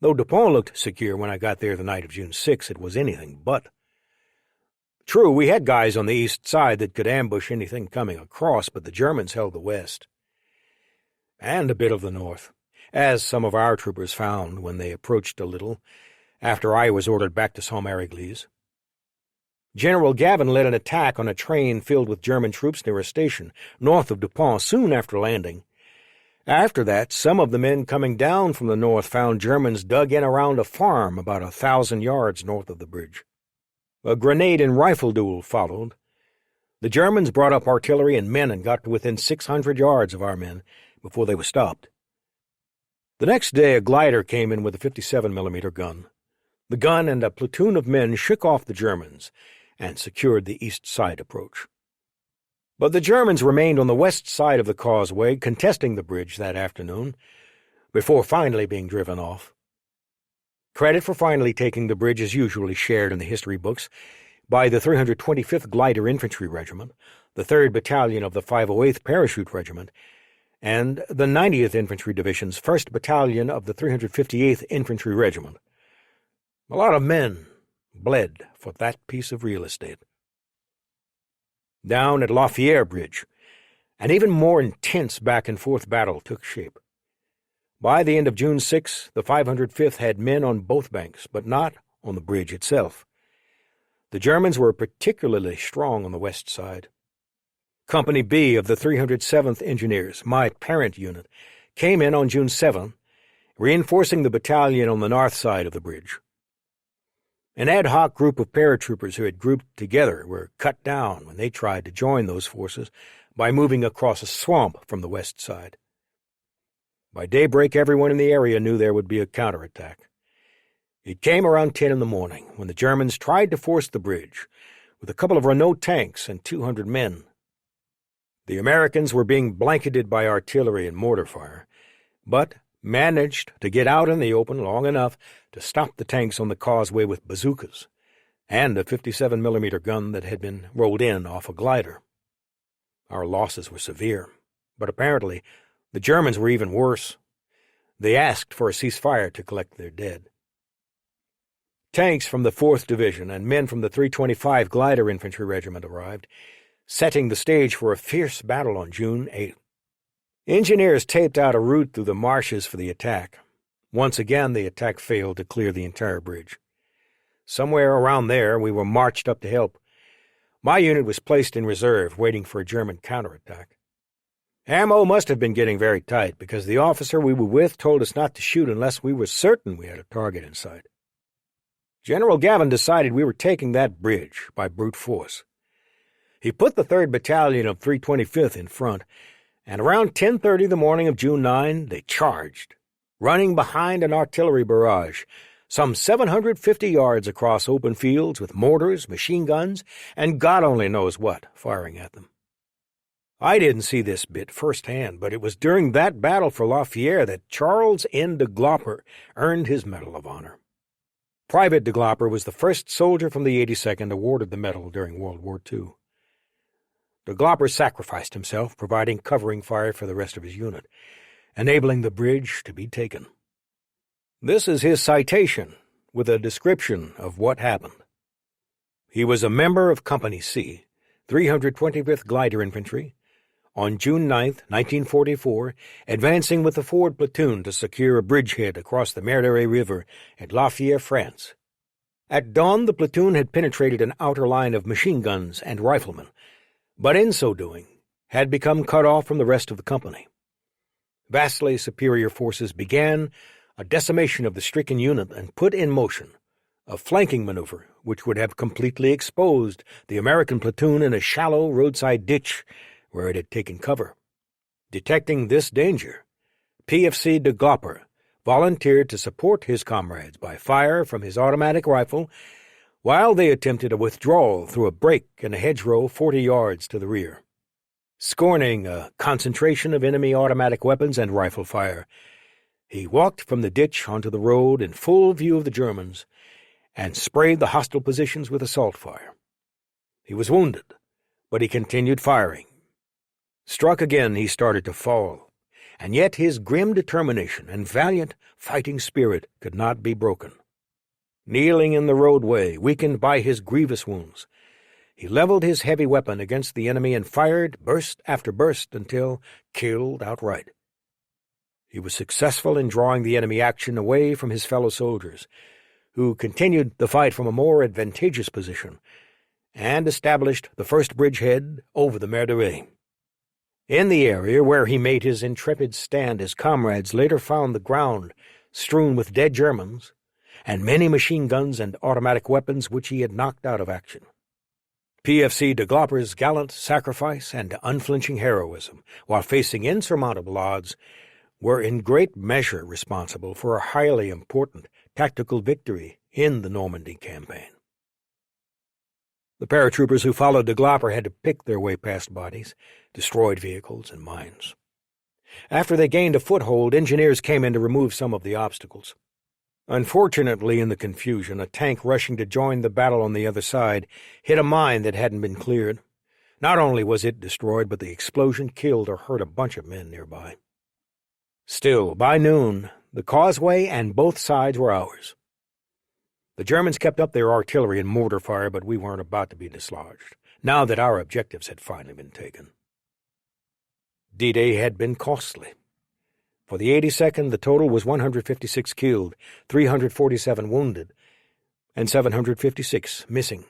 Though Dupont looked secure when I got there the night of June 6, it was anything but. True, we had guys on the east side that could ambush anything coming across, but the Germans held the west. And a bit of the north, as some of our troopers found when they approached a little, after I was ordered back to Saint-Mary-Église. General Gavin led an attack on a train filled with German troops near a station north of Dupont soon after landing. After that, some of the men coming down from the north found Germans dug in around a farm about 1,000 yards north of the bridge. A grenade and rifle duel followed. The Germans brought up artillery and men and got to within 600 yards of our men before they were stopped. The next day, a glider came in with a 57mm gun. The gun and a platoon of men shook off the Germans and secured the east side approach. But the Germans remained on the west side of the causeway, contesting the bridge that afternoon, before finally being driven off. Credit for finally taking the bridge is usually shared in the history books by the 325th Glider Infantry Regiment, the 3rd Battalion of the 508th Parachute Regiment, and the 90th Infantry Division's 1st Battalion of the 358th Infantry Regiment. A lot of men bled for that piece of real estate. Down at Lafayette Bridge, an even more intense back-and-forth battle took shape. By the end of June 6, the 505th had men on both banks, but not on the bridge itself. The Germans were particularly strong on the west side. Company B of the 307th Engineers, my parent unit, came in on June 7, reinforcing the battalion on the north side of the bridge. An ad hoc group of paratroopers who had grouped together were cut down when they tried to join those forces by moving across a swamp from the west side. By daybreak, everyone in the area knew there would be a counterattack. It came around 10 in the morning when the Germans tried to force the bridge with a couple of Renault tanks and 200 men. The Americans were being blanketed by artillery and mortar fire, but managed to get out in the open long enough to stop the tanks on the causeway with bazookas and a 57mm gun that had been rolled in off a glider. Our losses were severe, but apparently the Germans were even worse. They asked for a ceasefire to collect their dead. Tanks from the 4th Division and men from the 325 Glider Infantry Regiment arrived, setting the stage for a fierce battle on June 8th. Engineers taped out a route through the marshes for the attack. Once again, the attack failed to clear the entire bridge. Somewhere around there, we were marched up to help. My unit was placed in reserve, waiting for a German counterattack. Ammo must have been getting very tight, because the officer we were with told us not to shoot unless we were certain we had a target in sight. General Gavin decided we were taking that bridge by brute force. He put the 3rd Battalion of 325th in front, and around 10:30 the morning of June 9, they charged, running behind an artillery barrage, some 750 yards across open fields with mortars, machine guns, and God only knows what firing at them. I didn't see this bit firsthand, but it was during that battle for Lafayette that Charles N. de Glopper earned his Medal of Honor. Private de Glopper was the first soldier from the 82nd awarded the medal during World War II. De Glopper sacrificed himself, providing covering fire for the rest of his unit, enabling the bridge to be taken. This is his citation, with a description of what happened. He was a member of Company C, 325th Glider Infantry, on June 9, 1944, advancing with the forward platoon to secure a bridgehead across the Memoir River at Lafayette, France. At dawn, the platoon had penetrated an outer line of machine guns and riflemen, but in so doing had become cut off from the rest of the company. Vastly superior forces began a decimation of the stricken unit and put in motion a flanking maneuver which would have completely exposed the American platoon in a shallow roadside ditch where it had taken cover. Detecting this danger, PFC de Glopper volunteered to support his comrades by fire from his automatic rifle while they attempted a withdrawal through a break in a hedgerow 40 yards to the rear. Scorning a concentration of enemy automatic weapons and rifle fire, he walked from the ditch onto the road in full view of the Germans and sprayed the hostile positions with assault fire. He was wounded, but he continued firing. Struck again, he started to fall, and yet his grim determination and valiant fighting spirit could not be broken. Kneeling in the roadway, weakened by his grievous wounds, he leveled his heavy weapon against the enemy and fired burst after burst until killed outright. He was successful in drawing the enemy action away from his fellow soldiers, who continued the fight from a more advantageous position and established the first bridgehead over the Memoir. In the area where he made his intrepid stand, his comrades later found the ground strewn with dead Germans and many machine guns and automatic weapons which he had knocked out of action. PFC de Glopper's gallant sacrifice and unflinching heroism, while facing insurmountable odds, were in great measure responsible for a highly important tactical victory in the Normandy campaign. The paratroopers who followed de Glopper had to pick their way past bodies, destroyed vehicles, and mines. After they gained a foothold, engineers came in to remove some of the obstacles. Unfortunately, in the confusion, a tank rushing to join the battle on the other side hit a mine that hadn't been cleared. Not only was it destroyed, but the explosion killed or hurt a bunch of men nearby. Still, by noon, the causeway and both sides were ours. The Germans kept up their artillery and mortar fire, but we weren't about to be dislodged, now that our objectives had finally been taken. D-Day had been costly. For the 82nd, the total was 156 killed, 347 wounded, and 756 missing.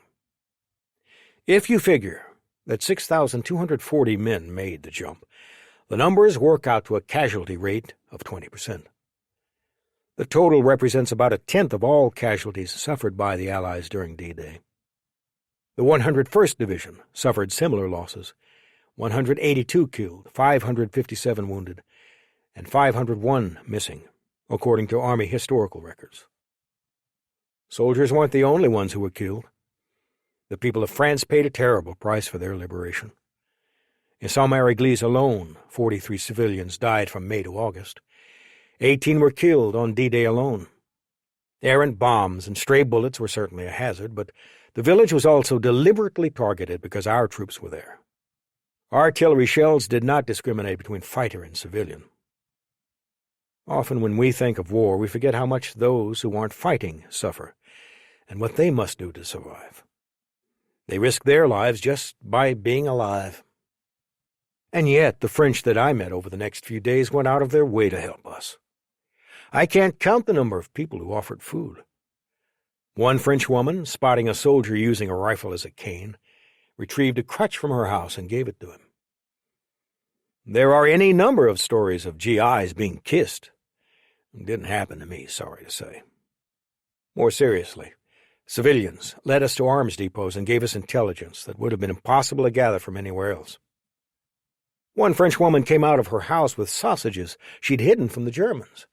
If you figure that 6,240 men made the jump, the numbers work out to a casualty rate of 20%. The total represents about a tenth of all casualties suffered by the Allies during D-Day. The 101st Division suffered similar losses, 182 killed, 557 wounded, and 501 missing, according to Army historical records. Soldiers weren't the only ones who were killed. The people of France paid a terrible price for their liberation. In Saint-Mary-Église alone, 43 civilians died from May to August. 18 were killed on D-Day alone. Errant bombs and stray bullets were certainly a hazard, but the village was also deliberately targeted because our troops were there. Artillery shells did not discriminate between fighter and civilian. Often when we think of war, we forget how much those who aren't fighting suffer, and what they must do to survive. They risk their lives just by being alive. And yet the French that I met over the next few days went out of their way to help us. I can't count the number of people who offered food. One French woman, spotting a soldier using a rifle as a cane, retrieved a crutch from her house and gave it to him. There are any number of stories of GIs being kissed. It didn't happen to me, sorry to say. More seriously, civilians led us to arms depots and gave us intelligence that would have been impossible to gather from anywhere else. One French woman came out of her house with sausages she'd hidden from the Germans.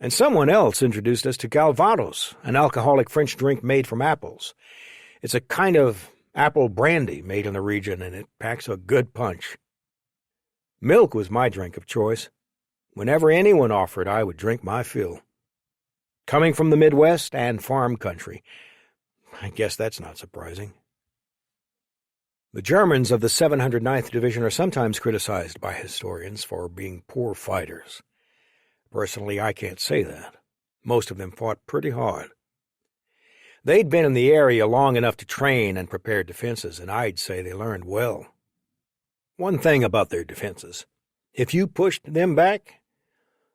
And someone else introduced us to Galvados, an alcoholic French drink made from apples. It's a kind of apple brandy made in the region, and it packs a good punch. Milk was my drink of choice. Whenever anyone offered, I would drink my fill. Coming from the Midwest and farm country, I guess that's not surprising. The Germans of the 709th Division are sometimes criticized by historians for being poor fighters. Personally, I can't say that. Most of them fought pretty hard. They'd been in the area long enough to train and prepare defenses, and I'd say they learned well. One thing about their defenses, if you pushed them back,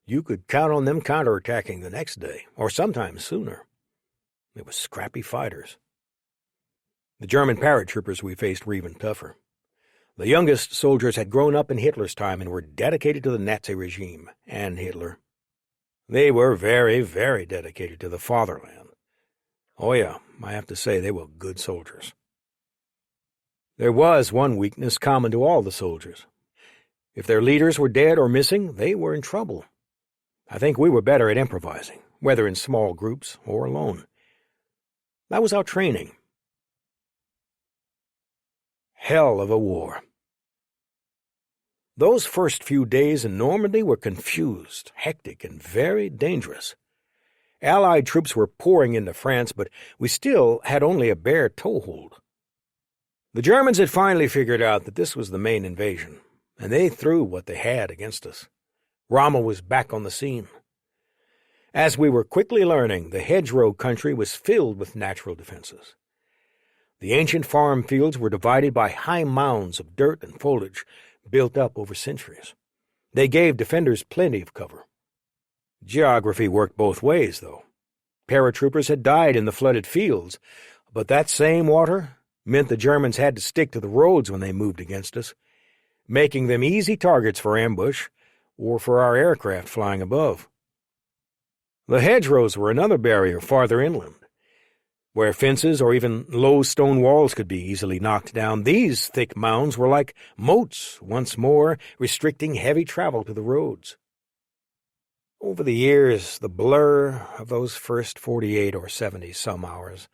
you could count on them counterattacking the next day, or sometimes sooner. They were scrappy fighters. The German paratroopers we faced were even tougher. The youngest soldiers had grown up in Hitler's time and were dedicated to the Nazi regime and Hitler. They were very, very dedicated to the fatherland. Oh yeah, I have to say they were good soldiers. There was one weakness common to all the soldiers. If their leaders were dead or missing, they were in trouble. I think we were better at improvising, whether in small groups or alone. That was our training. Hell of a war. Those first few days in Normandy were confused, hectic, and very dangerous. Allied troops were pouring into France, but we still had only a bare toehold. The Germans had finally figured out that this was the main invasion, and they threw what they had against us. Rommel was back on the scene. As we were quickly learning, the hedgerow country was filled with natural defenses. The ancient farm fields were divided by high mounds of dirt and foliage built up over centuries. They gave defenders plenty of cover. Geography worked both ways, though. Paratroopers had died in the flooded fields, but that same water meant the Germans had to stick to the roads when they moved against us, making them easy targets for ambush or for our aircraft flying above. The hedgerows were another barrier farther inland. Where fences or even low stone walls could be easily knocked down, these thick mounds were like moats, once more restricting heavy travel to the roads. Over the years, the blur of those first 48 or 70-some hours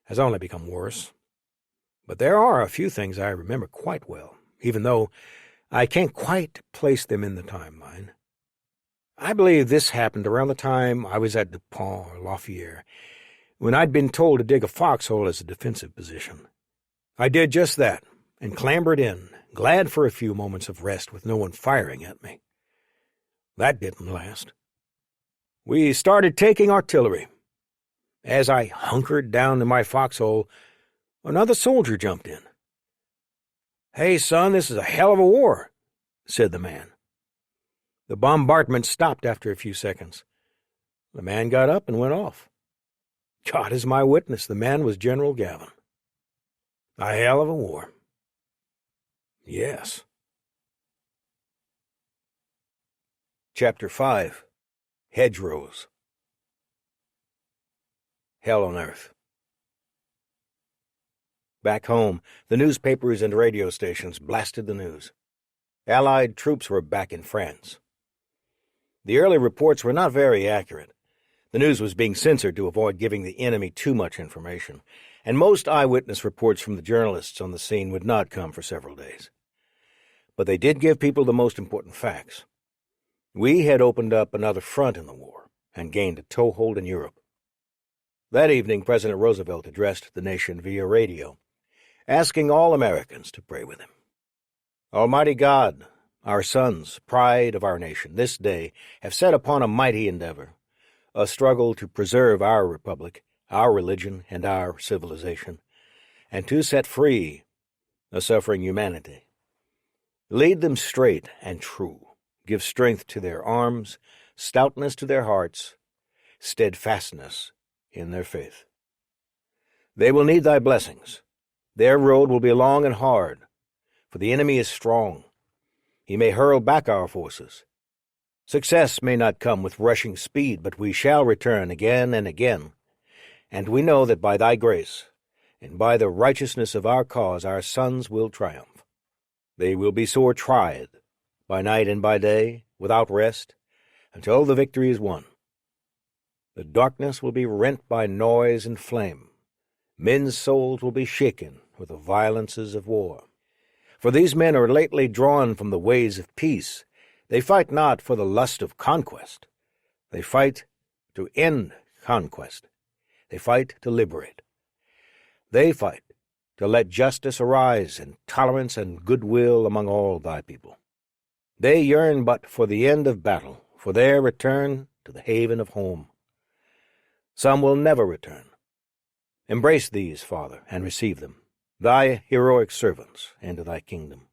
has only become worse. But there are a few things I remember quite well, even though I can't quite place them in the timeline. I believe this happened around the time I was at Dupont or Lafayette, when I'd been told to dig a foxhole as a defensive position. I did just that and clambered in, glad for a few moments of rest with no one firing at me. That didn't last. We started taking artillery. As I hunkered down in my foxhole, another soldier jumped in. "Hey, son, this is a hell of a war," said the man. The bombardment stopped after a few seconds. The man got up and went off. God is my witness, the man was General Gavin. A hell of a war. Yes. Chapter 5. Hedgerows. Hell on Earth. Back home, the newspapers and radio stations blasted the news. Allied troops were back in France. The early reports were not very accurate. The news was being censored to avoid giving the enemy too much information, and most eyewitness reports from the journalists on the scene would not come for several days. But they did give people the most important facts. We had opened up another front in the war and gained a toehold in Europe. That evening, President Roosevelt addressed the nation via radio, asking all Americans to pray with him. Almighty God, our sons, pride of our nation, this day have set upon a mighty endeavor, a struggle to preserve our republic, our religion, and our civilization, and to set free a suffering humanity. Lead them straight and true. Give strength to their arms, stoutness to their hearts, steadfastness in their faith. They will need thy blessings. Their road will be long and hard, for the enemy is strong. He may hurl back our forces. Success may not come with rushing speed, but we shall return again and again. And we know that by thy grace, and by the righteousness of our cause, our sons will triumph. They will be sore tried, by night and by day, without rest, until the victory is won. The darkness will be rent by noise and flame. Men's souls will be shaken with the violences of war. For these men are lately drawn from the ways of peace. They fight not for the lust of conquest. They fight to end conquest. They fight to liberate. They fight to let justice arise and tolerance and goodwill among all thy people. They yearn but for the end of battle, for their return to the haven of home. Some will never return. Embrace these, Father, and receive them, thy heroic servants, into thy kingdom.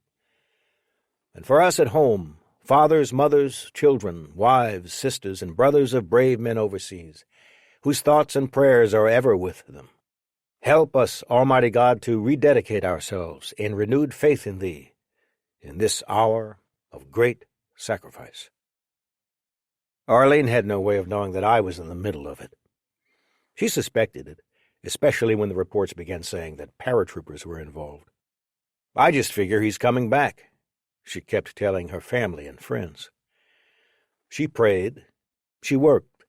And for us at home, fathers, mothers, children, wives, sisters, and brothers of brave men overseas, whose thoughts and prayers are ever with them, help us, Almighty God, to rededicate ourselves in renewed faith in thee, in this hour of great sacrifice. Arlene had no way of knowing that I was in the middle of it. She suspected it, especially when the reports began saying that paratroopers were involved. I just figure he's coming back, she kept telling her family and friends. She prayed. She worked.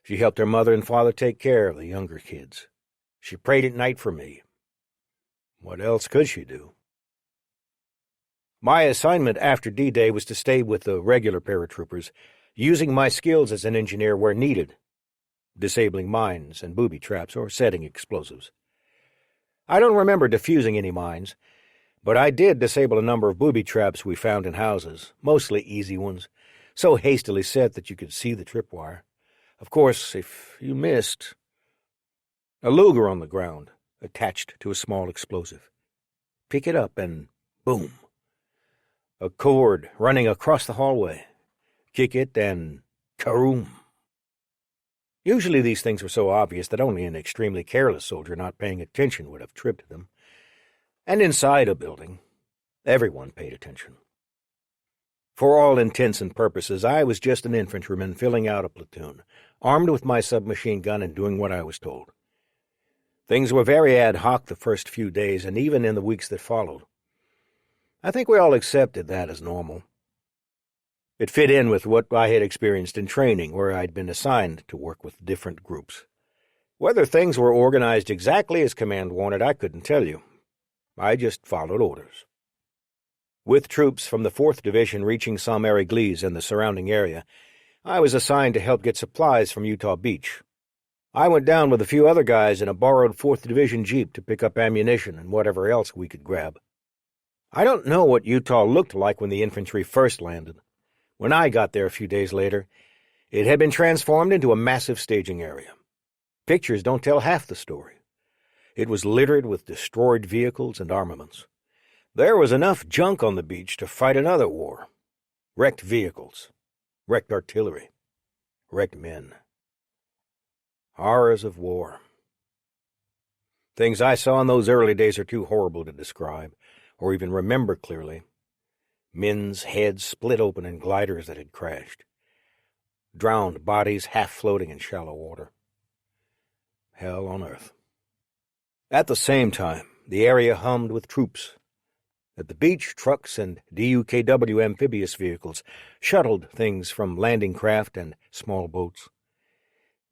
She helped her mother and father take care of the younger kids. She prayed at night for me. What else could she do? My assignment after D-Day was to stay with the regular paratroopers, using my skills as an engineer where needed, disabling mines and booby traps or setting explosives. I don't remember defusing any mines, but I did disable a number of booby traps we found in houses, mostly easy ones, so hastily set that you could see the tripwire. Of course, if you missed... A Luger on the ground, attached to a small explosive. Pick it up and boom. A cord running across the hallway. Kick it and karoom. Usually these things were so obvious that only an extremely careless soldier not paying attention would have tripped them. And inside a building, everyone paid attention. For all intents and purposes, I was just an infantryman filling out a platoon, armed with my submachine gun and doing what I was told. Things were very ad hoc the first few days and even in the weeks that followed. I think we all accepted that as normal. It fit in with what I had experienced in training, where I'd been assigned to work with different groups. Whether things were organized exactly as command wanted, I couldn't tell you. I just followed orders. With troops from the 4th Division reaching Sam Église and the surrounding area, I was assigned to help get supplies from Utah Beach. I went down with a few other guys in a borrowed 4th Division Jeep to pick up ammunition and whatever else we could grab. I don't know what Utah looked like when the infantry first landed. When I got there a few days later, it had been transformed into a massive staging area. Pictures don't tell half the story. It was littered with destroyed vehicles and armaments. There was enough junk on the beach to fight another war. Wrecked vehicles, wrecked artillery, wrecked men. Horrors of war. Things I saw in those early days are too horrible to describe, or even remember clearly. Men's heads split open in gliders that had crashed. Drowned bodies half floating in shallow water. Hell on earth. At the same time, the area hummed with troops. At the beach, trucks and DUKW amphibious vehicles shuttled things from landing craft and small boats.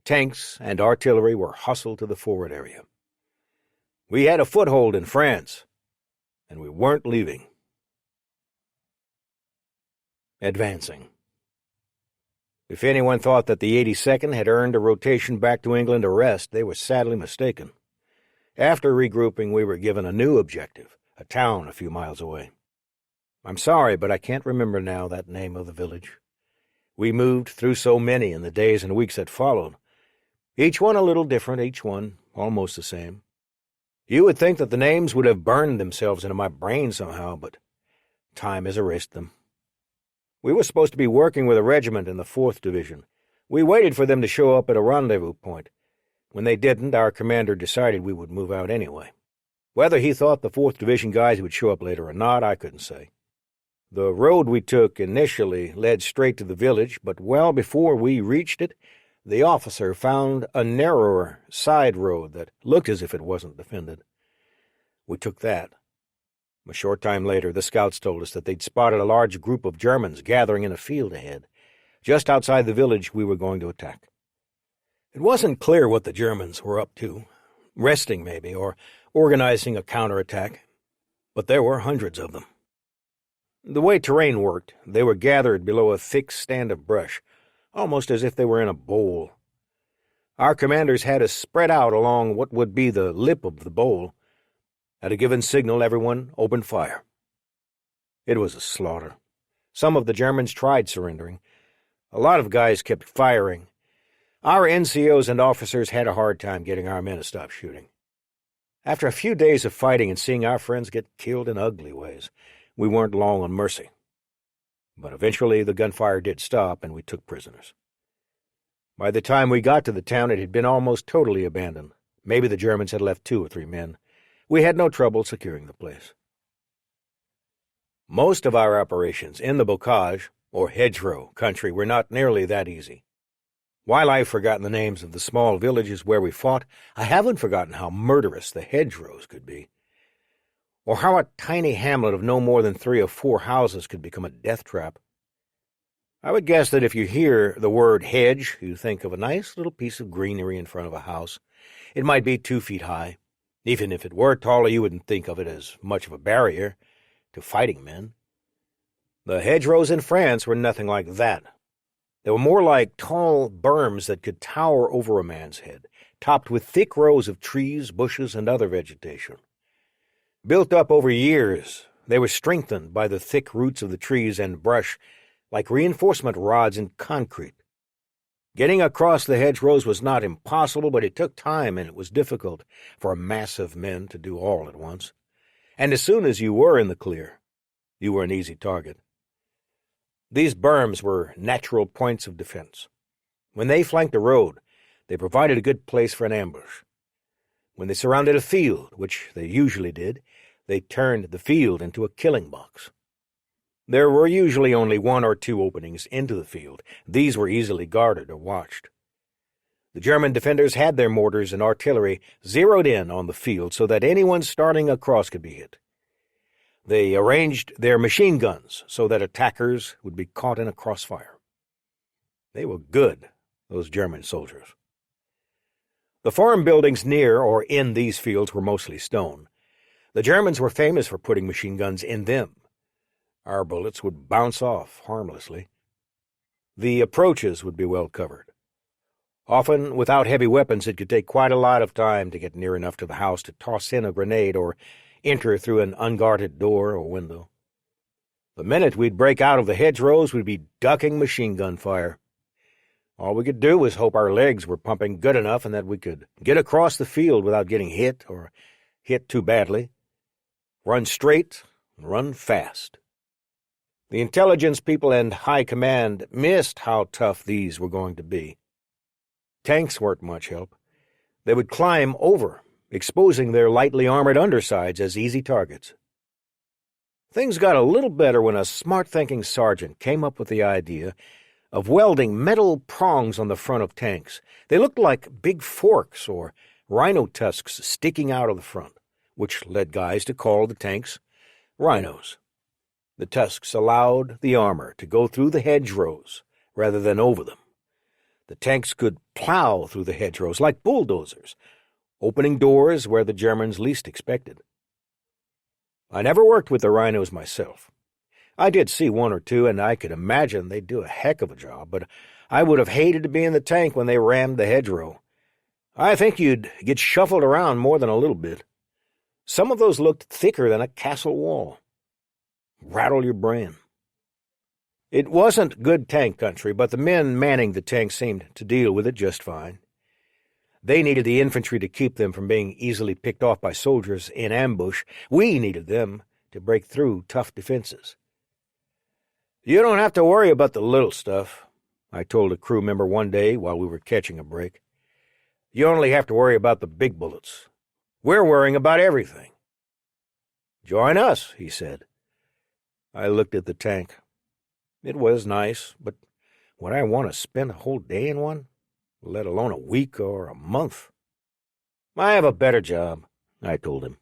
Tanks and artillery were hustled to the forward area. We had a foothold in France, and we weren't leaving. Advancing. If anyone thought that the 82nd had earned a rotation back to England to rest, they were sadly mistaken. After regrouping, we were given a new objective, a town a few miles away. I'm sorry, but I can't remember now that name of the village. We moved through so many in the days and weeks that followed. Each one a little different, each one almost the same. You would think that the names would have burned themselves into my brain somehow, but time has erased them. We were supposed to be working with a regiment in the 4th Division. We waited for them to show up at a rendezvous point. When they didn't, our commander decided we would move out anyway. Whether he thought the 4th Division guys would show up later or not, I couldn't say. The road we took initially led straight to the village, but well before we reached it, the officer found a narrower side road that looked as if it wasn't defended. We took that. A short time later, the scouts told us that they'd spotted a large group of Germans gathering in a field ahead, just outside the village we were going to attack. It wasn't clear what the Germans were up to, resting maybe, or organizing a counterattack, but there were hundreds of them. The way terrain worked, they were gathered below a thick stand of brush, almost as if they were in a bowl. Our commanders had us spread out along what would be the lip of the bowl. At a given signal, everyone opened fire. It was a slaughter. Some of the Germans tried surrendering. A lot of guys kept firing. Our NCOs and officers had a hard time getting our men to stop shooting. After a few days of fighting and seeing our friends get killed in ugly ways, we weren't long on mercy. But eventually the gunfire did stop, and we took prisoners. By the time we got to the town, it had been almost totally abandoned. Maybe the Germans had left 2 or 3 men. We had no trouble securing the place. Most of our operations in the bocage, or hedgerow, country were not nearly that easy. While I've forgotten the names of the small villages where we fought, I haven't forgotten how murderous the hedgerows could be, or how a tiny hamlet of no more than 3 or 4 houses could become a death trap. I would guess that if you hear the word hedge, you think of a nice little piece of greenery in front of a house. It might be 2 feet high. Even if it were taller, you wouldn't think of it as much of a barrier to fighting men. The hedgerows in France were nothing like that. They were more like tall berms that could tower over a man's head, topped with thick rows of trees, bushes, and other vegetation. Built up over years, they were strengthened by the thick roots of the trees and brush, like reinforcement rods in concrete. Getting across the hedgerows was not impossible, but it took time, and it was difficult for a mass of men to do all at once. And as soon as you were in the clear, you were an easy target. These berms were natural points of defense. When they flanked a road, they provided a good place for an ambush. When they surrounded a field, which they usually did, they turned the field into a killing box. There were usually only 1 or 2 openings into the field. These were easily guarded or watched. The German defenders had their mortars and artillery zeroed in on the field so that anyone starting across could be hit. They arranged their machine guns so that attackers would be caught in a crossfire. They were good, those German soldiers. The farm buildings near or in these fields were mostly stone. The Germans were famous for putting machine guns in them. Our bullets would bounce off harmlessly. The approaches would be well covered. Often, without heavy weapons, it could take quite a lot of time to get near enough to the house to toss in a grenade or enter through an unguarded door or window. The minute we'd break out of the hedgerows, we'd be ducking machine gun fire. All we could do was hope our legs were pumping good enough and that we could get across the field without getting hit or hit too badly. Run straight and run fast. The intelligence people and high command missed how tough these were going to be. Tanks weren't much help. They would climb over, exposing their lightly armored undersides as easy targets. Things got a little better when a smart-thinking sergeant came up with the idea of welding metal prongs on the front of tanks. They looked like big forks or rhino tusks sticking out of the front, which led guys to call the tanks rhinos. The tusks allowed the armor to go through the hedgerows rather than over them. The tanks could plow through the hedgerows like bulldozers, opening doors where the Germans least expected. I never worked with the rhinos myself. I did see 1 or 2, and I could imagine they'd do a heck of a job, but I would have hated to be in the tank when they rammed the hedgerow. I think you'd get shuffled around more than a little bit. Some of those looked thicker than a castle wall. Rattle your brain. It wasn't good tank country, but the men manning the tanks seemed to deal with it just fine. They needed the infantry to keep them from being easily picked off by soldiers in ambush. We needed them to break through tough defenses. "You don't have to worry about the little stuff," I told a crew member one day while we were catching a break. "You only have to worry about the big bullets. We're worrying about everything." "Join us," he said. I looked at the tank. It was nice, but would I want to spend a whole day in one, let alone a week or a month? I have a better job, I told him.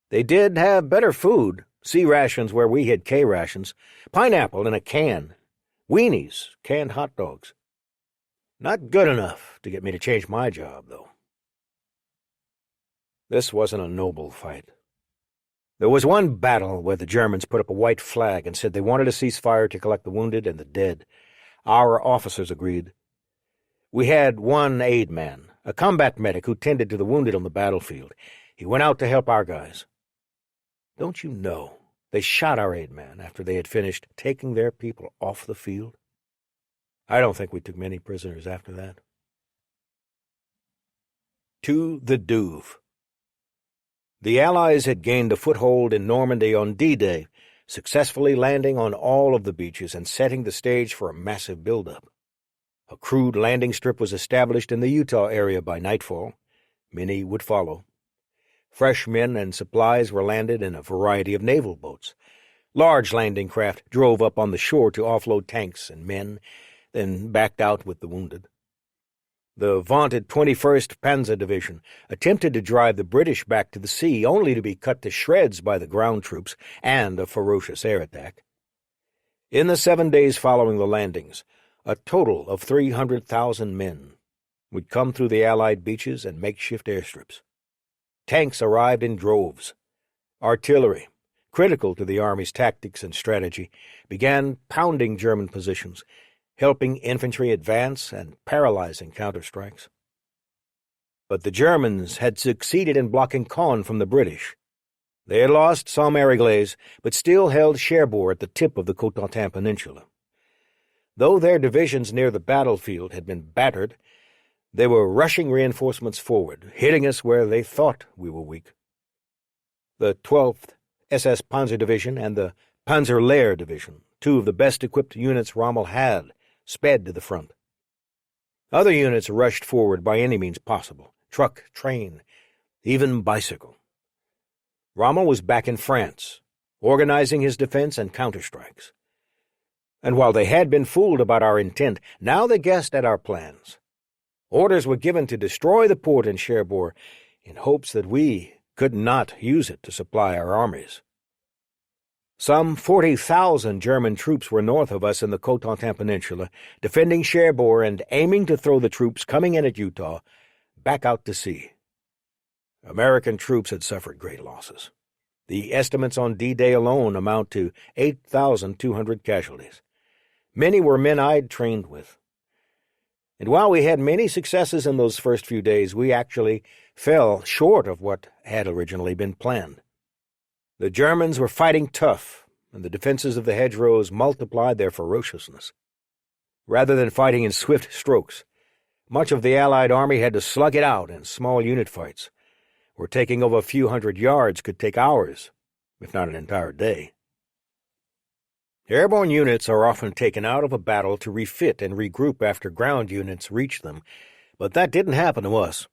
They did have better food, C rations where we had K rations, pineapple in a can, weenies, canned hot dogs. Not good enough to get me to change my job, though. This wasn't a noble fight. There was one battle where the Germans put up a white flag and said they wanted a ceasefire to collect the wounded and the dead. Our officers agreed. We had one aid man, a combat medic who tended to the wounded on the battlefield. He went out to help our guys. Don't you know, they shot our aid man after they had finished taking their people off the field? I don't think we took many prisoners after that. To the Douve. The Allies had gained a foothold in Normandy on D-Day, successfully landing on all of the beaches and setting the stage for a massive buildup. A crude landing strip was established in the Utah area by nightfall. Many would follow. Fresh men and supplies were landed in a variety of naval boats. Large landing craft drove up on the shore to offload tanks and men, then backed out with the wounded. The vaunted 21st Panzer Division attempted to drive the British back to the sea, only to be cut to shreds by the ground troops and a ferocious air attack. In the 7 days following the landings, a total of 300,000 men would come through the Allied beaches and makeshift airstrips. Tanks arrived in droves. Artillery, critical to the Army's tactics and strategy, began pounding German positions, helping infantry advance and paralyzing counterstrikes. But the Germans had succeeded in blocking Caen from the British. They had lost Somme-Erigles, but still held Cherbourg at the tip of the Cotentin Peninsula. Though their divisions near the battlefield had been battered, they were rushing reinforcements forward, hitting us where they thought we were weak. The 12th SS Panzer Division and the Panzerlehr Division, two of the best-equipped units Rommel had, sped to the front. Other units rushed forward by any means possible, truck, train, even bicycle. Rommel was back in France, organizing his defense and counterstrikes. And while they had been fooled about our intent, now they guessed at our plans. Orders were given to destroy the port in Cherbourg in hopes that we could not use it to supply our armies. Some 40,000 German troops were north of us in the Cotentin Peninsula, defending Cherbourg and aiming to throw the troops coming in at Utah back out to sea. American troops had suffered great losses. The estimates on D-Day alone amount to 8,200 casualties. Many were men I'd trained with. And while we had many successes in those first few days, we actually fell short of what had originally been planned. The Germans were fighting tough, and the defenses of the hedgerows multiplied their ferociousness. Rather than fighting in swift strokes, much of the Allied army had to slug it out in small unit fights, where taking over a few hundred yards could take hours, if not an entire day. Airborne units are often taken out of a battle to refit and regroup after ground units reach them, but that didn't happen to us.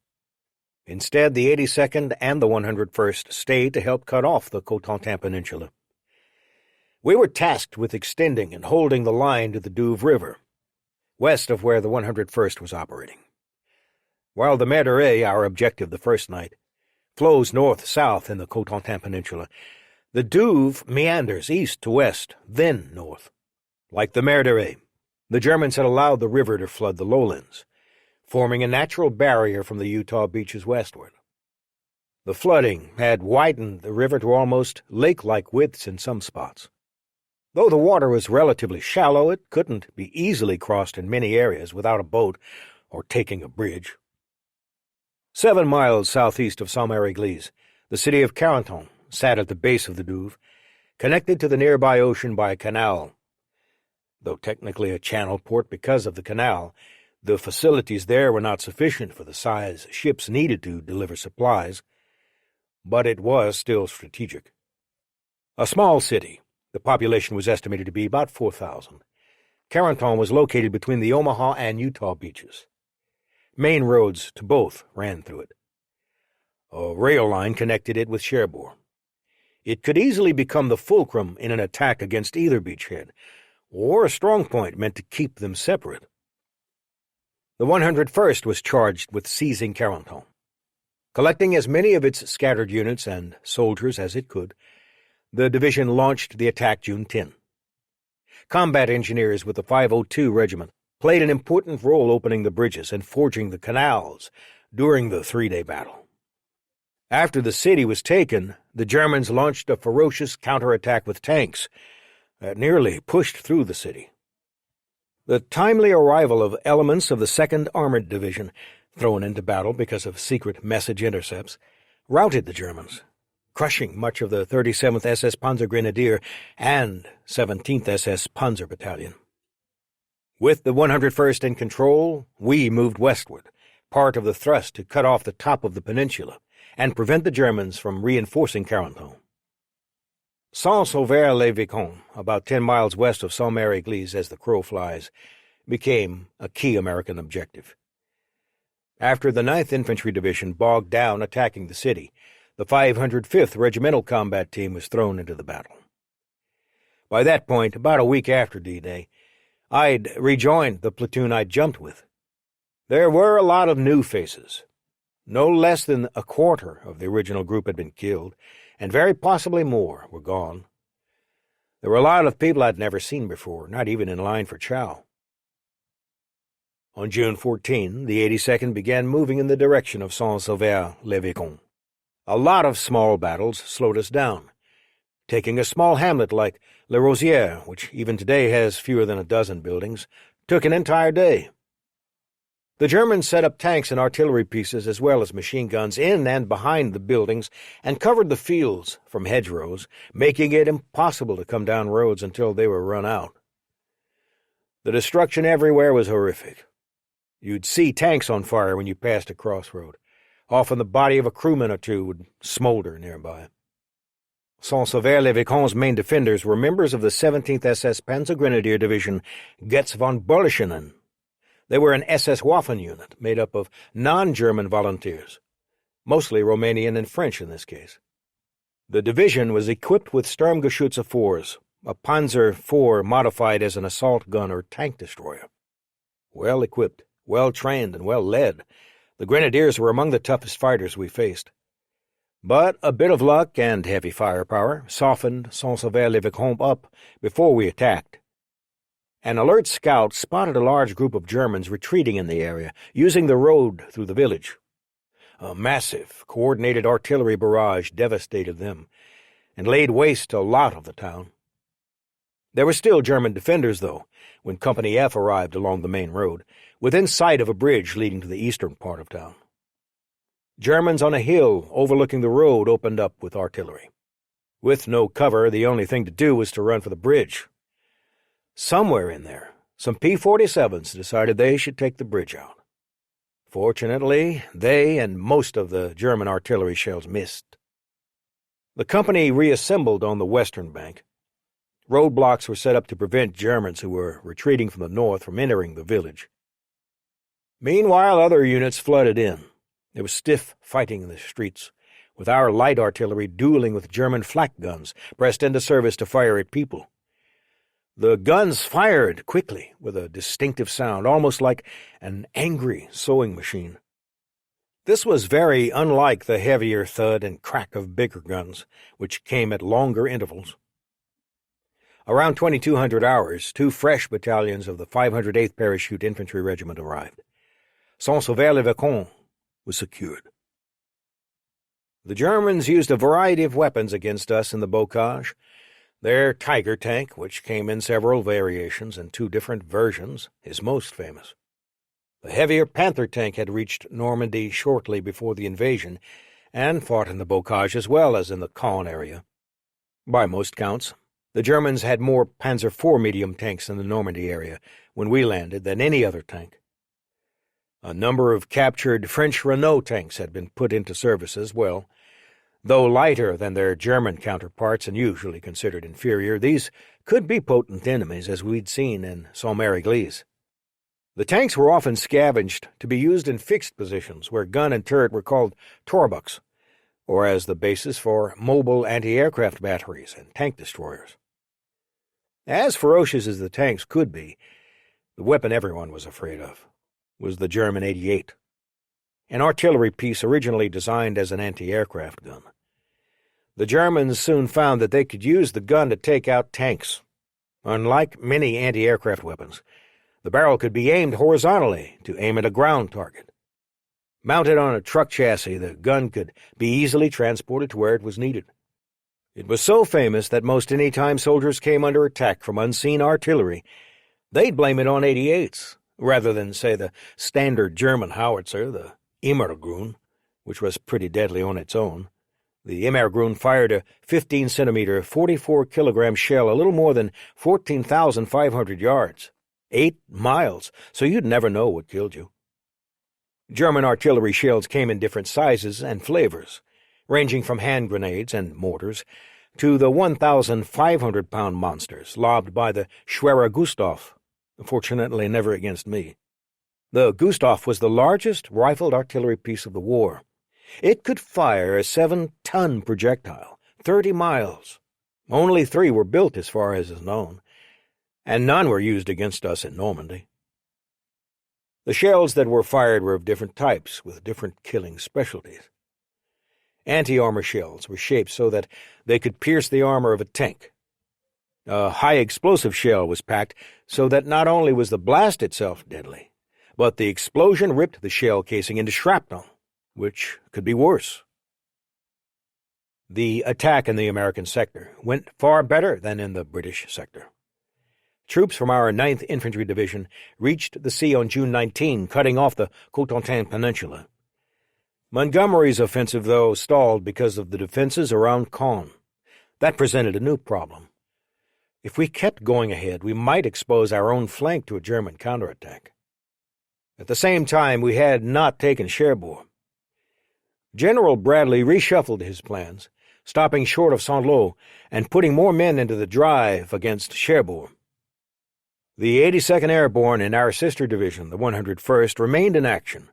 Instead, the 82nd and the 101st stayed to help cut off the Cotentin Peninsula. We were tasked with extending and holding the line to the Douve River, west of where the 101st was operating. While the Mer d'Oreille, our objective the first night, flows north-south in the Cotentin Peninsula, the Douve meanders east to west, then north. Like the Mer d'Oreille, the Germans had allowed the river to flood the lowlands, forming a natural barrier from the Utah beaches westward. The flooding had widened the river to almost lake-like widths in some spots. Though the water was relatively shallow, it couldn't be easily crossed in many areas without a boat or taking a bridge. 7 miles southeast of Somme-Erigles, the city of Carentan sat at the base of the Douve, connected to the nearby ocean by a canal. Though technically a channel port because of the canal, the facilities there were not sufficient for the size ships needed to deliver supplies, but it was still strategic. A small city, the population was estimated to be about 4,000. Carentan was located between the Omaha and Utah beaches. Main roads to both ran through it. A rail line connected it with Cherbourg. It could easily become the fulcrum in an attack against either beachhead, or a strong point meant to keep them separate. The 101st was charged with seizing Carentan. Collecting as many of its scattered units and soldiers as it could, the division launched the attack June 10. Combat engineers with the 502 Regiment played an important role opening the bridges and forging the canals during the three-day battle. After the city was taken, the Germans launched a ferocious counterattack with tanks that nearly pushed through the city. The timely arrival of elements of the 2nd Armored Division, thrown into battle because of secret message intercepts, routed the Germans, crushing much of the 37th SS Panzergrenadier and 17th SS Panzer Battalion. With the 101st in control, we moved westward, part of the thrust to cut off the top of the peninsula and prevent the Germans from reinforcing Carentan. Saint-Sauveur-le-Vicomte, about 10 miles west of Saint-Mary-Église as the crow flies, became a key American objective. After the 9th Infantry Division bogged down attacking the city, the 505th Regimental Combat Team was thrown into the battle. By that point, about a week after D-Day, I'd rejoined the platoon I'd jumped with. There were a lot of new faces. No less than a quarter of the original group had been killed, and very possibly more were gone. There were a lot of people I'd never seen before, not even in line for chow. On June 14, the 82nd began moving in the direction of Saint-Sauveur-le-Vicomte. A lot of small battles slowed us down. Taking a small hamlet like Le Rosière, which even today has fewer than a dozen buildings, took an entire day. The Germans set up tanks and artillery pieces as well as machine guns in and behind the buildings and covered the fields from hedgerows, making it impossible to come down roads until they were run out. The destruction everywhere was horrific. You'd see tanks on fire when you passed a crossroad. Often the body of a crewman or two would smolder nearby. Saint-Sauveur-le-Vicomte's main defenders were members of the 17th SS Panzergrenadier Division Getz von Berlichingen. They were an SS Waffen unit made up of non-German volunteers, mostly Romanian and French in this case. The division was equipped with Sturmgeschütze IVs, a Panzer IV modified as an assault gun or tank destroyer. Well equipped, well trained, and well led, the Grenadiers were among the toughest fighters we faced. But a bit of luck and heavy firepower softened Saint-Sauveur-le-Vicomte up before we attacked. An alert scout spotted a large group of Germans retreating in the area, using the road through the village. A massive, coordinated artillery barrage devastated them and laid waste to a lot of the town. There were still German defenders, though, when Company F arrived along the main road, within sight of a bridge leading to the eastern part of town. Germans on a hill overlooking the road opened up with artillery. With no cover, the only thing to do was to run for the bridge. Somewhere in there, some P-47s decided they should take the bridge out. Fortunately, they and most of the German artillery shells missed. The company reassembled on the western bank. Roadblocks were set up to prevent Germans who were retreating from the north from entering the village. Meanwhile, other units flooded in. There was stiff fighting in the streets, with our light artillery dueling with German flak guns pressed into service to fire at people. The guns fired quickly with a distinctive sound, almost like an angry sewing machine. This was very unlike the heavier thud and crack of bigger guns, which came at longer intervals. Around 2200 hours, 2 fresh battalions of the 508th Parachute Infantry Regiment arrived. Saint-Sauveur-le-Vicomte was secured. The Germans used a variety of weapons against us in the bocage. Their Tiger tank, which came in several variations and 2 different versions, is most famous. The heavier Panther tank had reached Normandy shortly before the invasion and fought in the bocage as well as in the Caen area. By most counts, the Germans had more Panzer IV medium tanks in the Normandy area when we landed than any other tank. A number of captured French Renault tanks had been put into service as well. Though lighter than their German counterparts and usually considered inferior, these could be potent enemies, as we'd seen in Saint-Mary-Église. The tanks were often scavenged to be used in fixed positions, where gun and turret were called torbucks, or as the basis for mobile anti-aircraft batteries and tank destroyers. As ferocious as the tanks could be, the weapon everyone was afraid of was the German 88, an artillery piece originally designed as an anti-aircraft gun. The Germans soon found that they could use the gun to take out tanks. Unlike many anti-aircraft weapons, the barrel could be aimed horizontally to aim at a ground target. Mounted on a truck chassis, the gun could be easily transported to where it was needed. It was so famous that most any time soldiers came under attack from unseen artillery, they'd blame it on 88s, rather than, say, the standard German howitzer, the Immergrün, which was pretty deadly on its own. The Immergrün fired a 15-centimeter, 44-kilogram shell a little more than 14,500 yards, 8 miles, so you'd never know what killed you. German artillery shells came in different sizes and flavors, ranging from hand grenades and mortars to the 1,500-pound monsters lobbed by the Schwerer Gustav, fortunately never against me. The Gustav was the largest rifled artillery piece of the war. It could fire a 7-ton projectile, 30 miles. Only 3 were built as far as is known, and none were used against us in Normandy. The shells that were fired were of different types, with different killing specialties. Anti-armor shells were shaped so that they could pierce the armor of a tank. A high-explosive shell was packed so that not only was the blast itself deadly, but the explosion ripped the shell casing into shrapnel, which could be worse. The attack in the American sector went far better than in the British sector. Troops from our 9th Infantry Division reached the sea on June 19, cutting off the Cotentin Peninsula. Montgomery's offensive, though, stalled because of the defenses around Caen. That presented a new problem. If we kept going ahead, we might expose our own flank to a German counterattack. At the same time, we had not taken Cherbourg. General Bradley reshuffled his plans, stopping short of Saint-Lô and putting more men into the drive against Cherbourg. The 82nd Airborne and our sister division, the 101st, remained in action,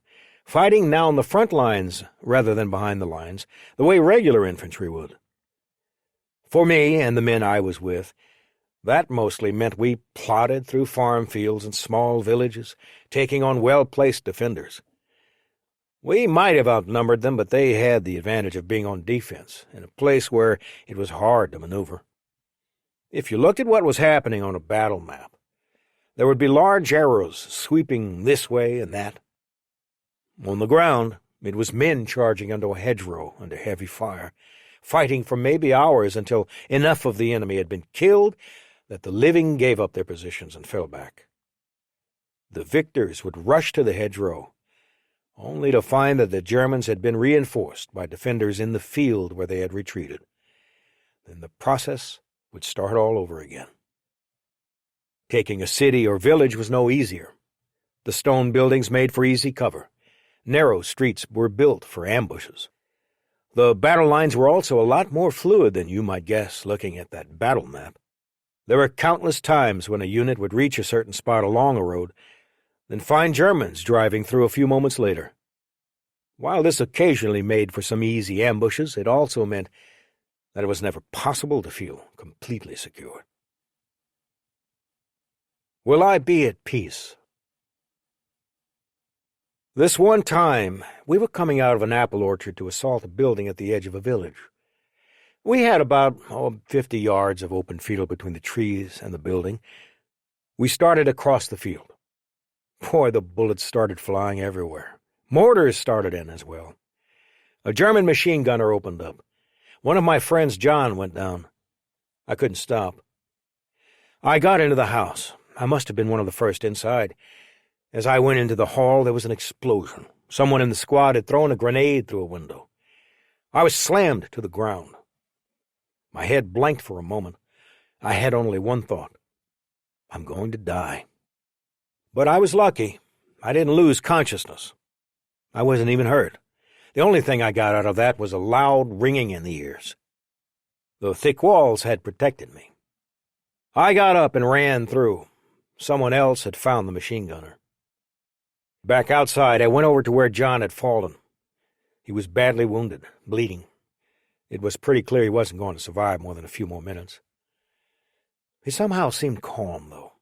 fighting now on the front lines rather than behind the lines, the way regular infantry would. For me and the men I was with, that mostly meant we plodded through farm fields and small villages, taking on well-placed defenders. We might have outnumbered them, but they had the advantage of being on defense, in a place where it was hard to maneuver. If you looked at what was happening on a battle map, there would be large arrows sweeping this way and that. On the ground, it was men charging into a hedgerow under heavy fire, fighting for maybe hours until enough of the enemy had been killed that the living gave up their positions and fell back. The victors would rush to the hedgerow, only to find that the Germans had been reinforced by defenders in the field where they had retreated. Then the process would start all over again. Taking a city or village was no easier. The stone buildings made for easy cover. Narrow streets were built for ambushes. The battle lines were also a lot more fluid than you might guess looking at that battle map. There were countless times when a unit would reach a certain spot along a road, then find Germans driving through a few moments later. While this occasionally made for some easy ambushes, it also meant that it was never possible to feel completely secure. Will I be at peace? This one time, we were coming out of an apple orchard to assault a building at the edge of a village. We had about 50 yards of open field between the trees and the building. We started across the field. Boy, the bullets started flying everywhere. Mortars started in as well. A German machine gunner opened up. One of my friends, John, went down. I couldn't stop. I got into the house. I must have been one of the first inside. As I went into the hall, there was an explosion. Someone in the squad had thrown a grenade through a window. I was slammed to the ground. My head blanked for a moment. I had only one thought. I'm going to die. But I was lucky. I didn't lose consciousness. I wasn't even hurt. The only thing I got out of that was a loud ringing in the ears. The thick walls had protected me. I got up and ran through. Someone else had found the machine gunner. Back outside, I went over to where John had fallen. He was badly wounded, bleeding. It was pretty clear he wasn't going to survive more than a few more minutes. He somehow seemed calm, though.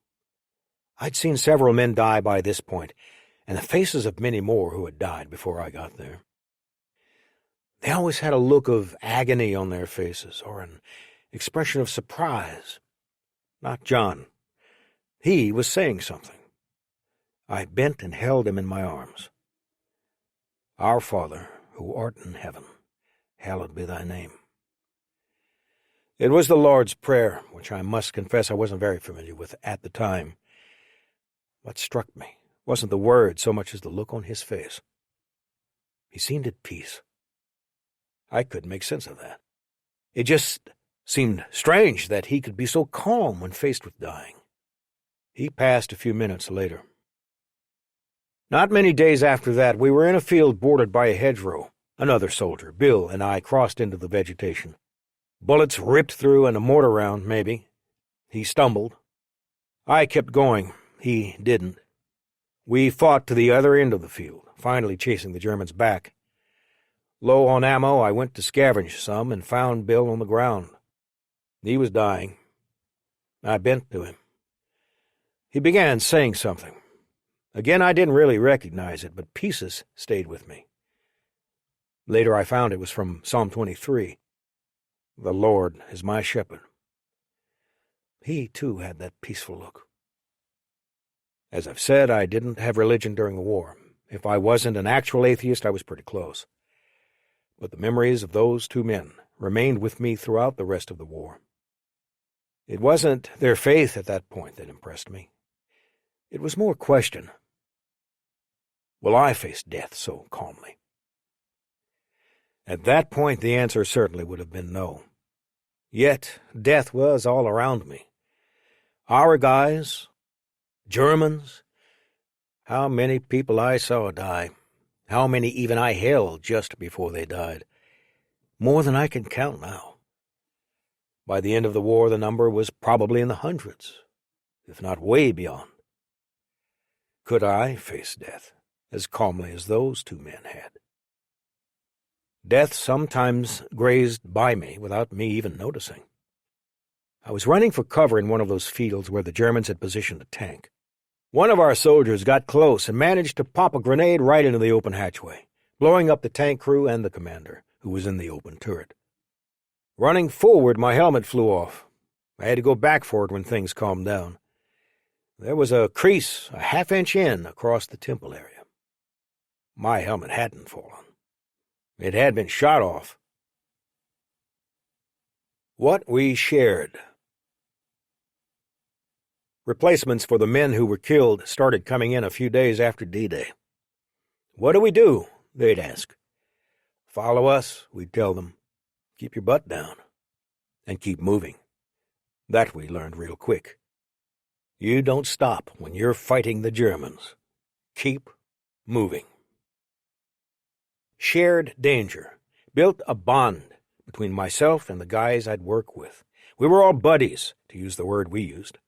I'd seen several men die by this point, and the faces of many more who had died before I got there. They always had a look of agony on their faces, or an expression of surprise. Not John. He was saying something. I bent and held him in my arms. Our Father, who art in heaven, hallowed be thy name. It was the Lord's Prayer, which I must confess I wasn't very familiar with at the time. What struck me wasn't the word so much as the look on his face. He seemed at peace. I couldn't make sense of that. It just seemed strange that he could be so calm when faced with dying. He passed a few minutes later. Not many days after that, we were in a field bordered by a hedgerow. Another soldier, Bill, and I crossed into the vegetation. Bullets ripped through and a mortar round, maybe. He stumbled. I kept going. He didn't. We fought to the other end of the field, finally chasing the Germans back. Low on ammo, I went to scavenge some and found Bill on the ground. He was dying. I bent to him. He began saying something. Again, I didn't really recognize it, but pieces stayed with me. Later I found it was from Psalm 23. The Lord is my shepherd. He, too, had that peaceful look. As I've said, I didn't have religion during the war. If I wasn't an actual atheist, I was pretty close. But the memories of those two men remained with me throughout the rest of the war. It wasn't their faith at that point that impressed me. It was more question. Will I face death so calmly? At that point, the answer certainly would have been no. Yet, death was all around me. Our guys, Germans, how many people I saw die, how many even I held just before they died. More than I can count now. By the end of the war, the number was probably in the hundreds, if not way beyond. Could I face death as calmly as those two men had? Death sometimes grazed by me without me even noticing. I was running for cover in one of those fields where the Germans had positioned a tank. One of our soldiers got close and managed to pop a grenade right into the open hatchway, blowing up the tank crew and the commander, who was in the open turret. Running forward, my helmet flew off. I had to go back for it when things calmed down. There was a crease a half-inch in across the temple area. My helmet hadn't fallen. It had been shot off. What we shared. Replacements for the men who were killed started coming in a few days after D-Day. "What do we do?" they'd ask. "Follow us," we'd tell them. "Keep your butt down. And keep moving." That we learned real quick. You don't stop when you're fighting the Germans. Keep moving. Shared danger built a bond between myself and the guys I'd work with. We were all buddies, to use the word we used.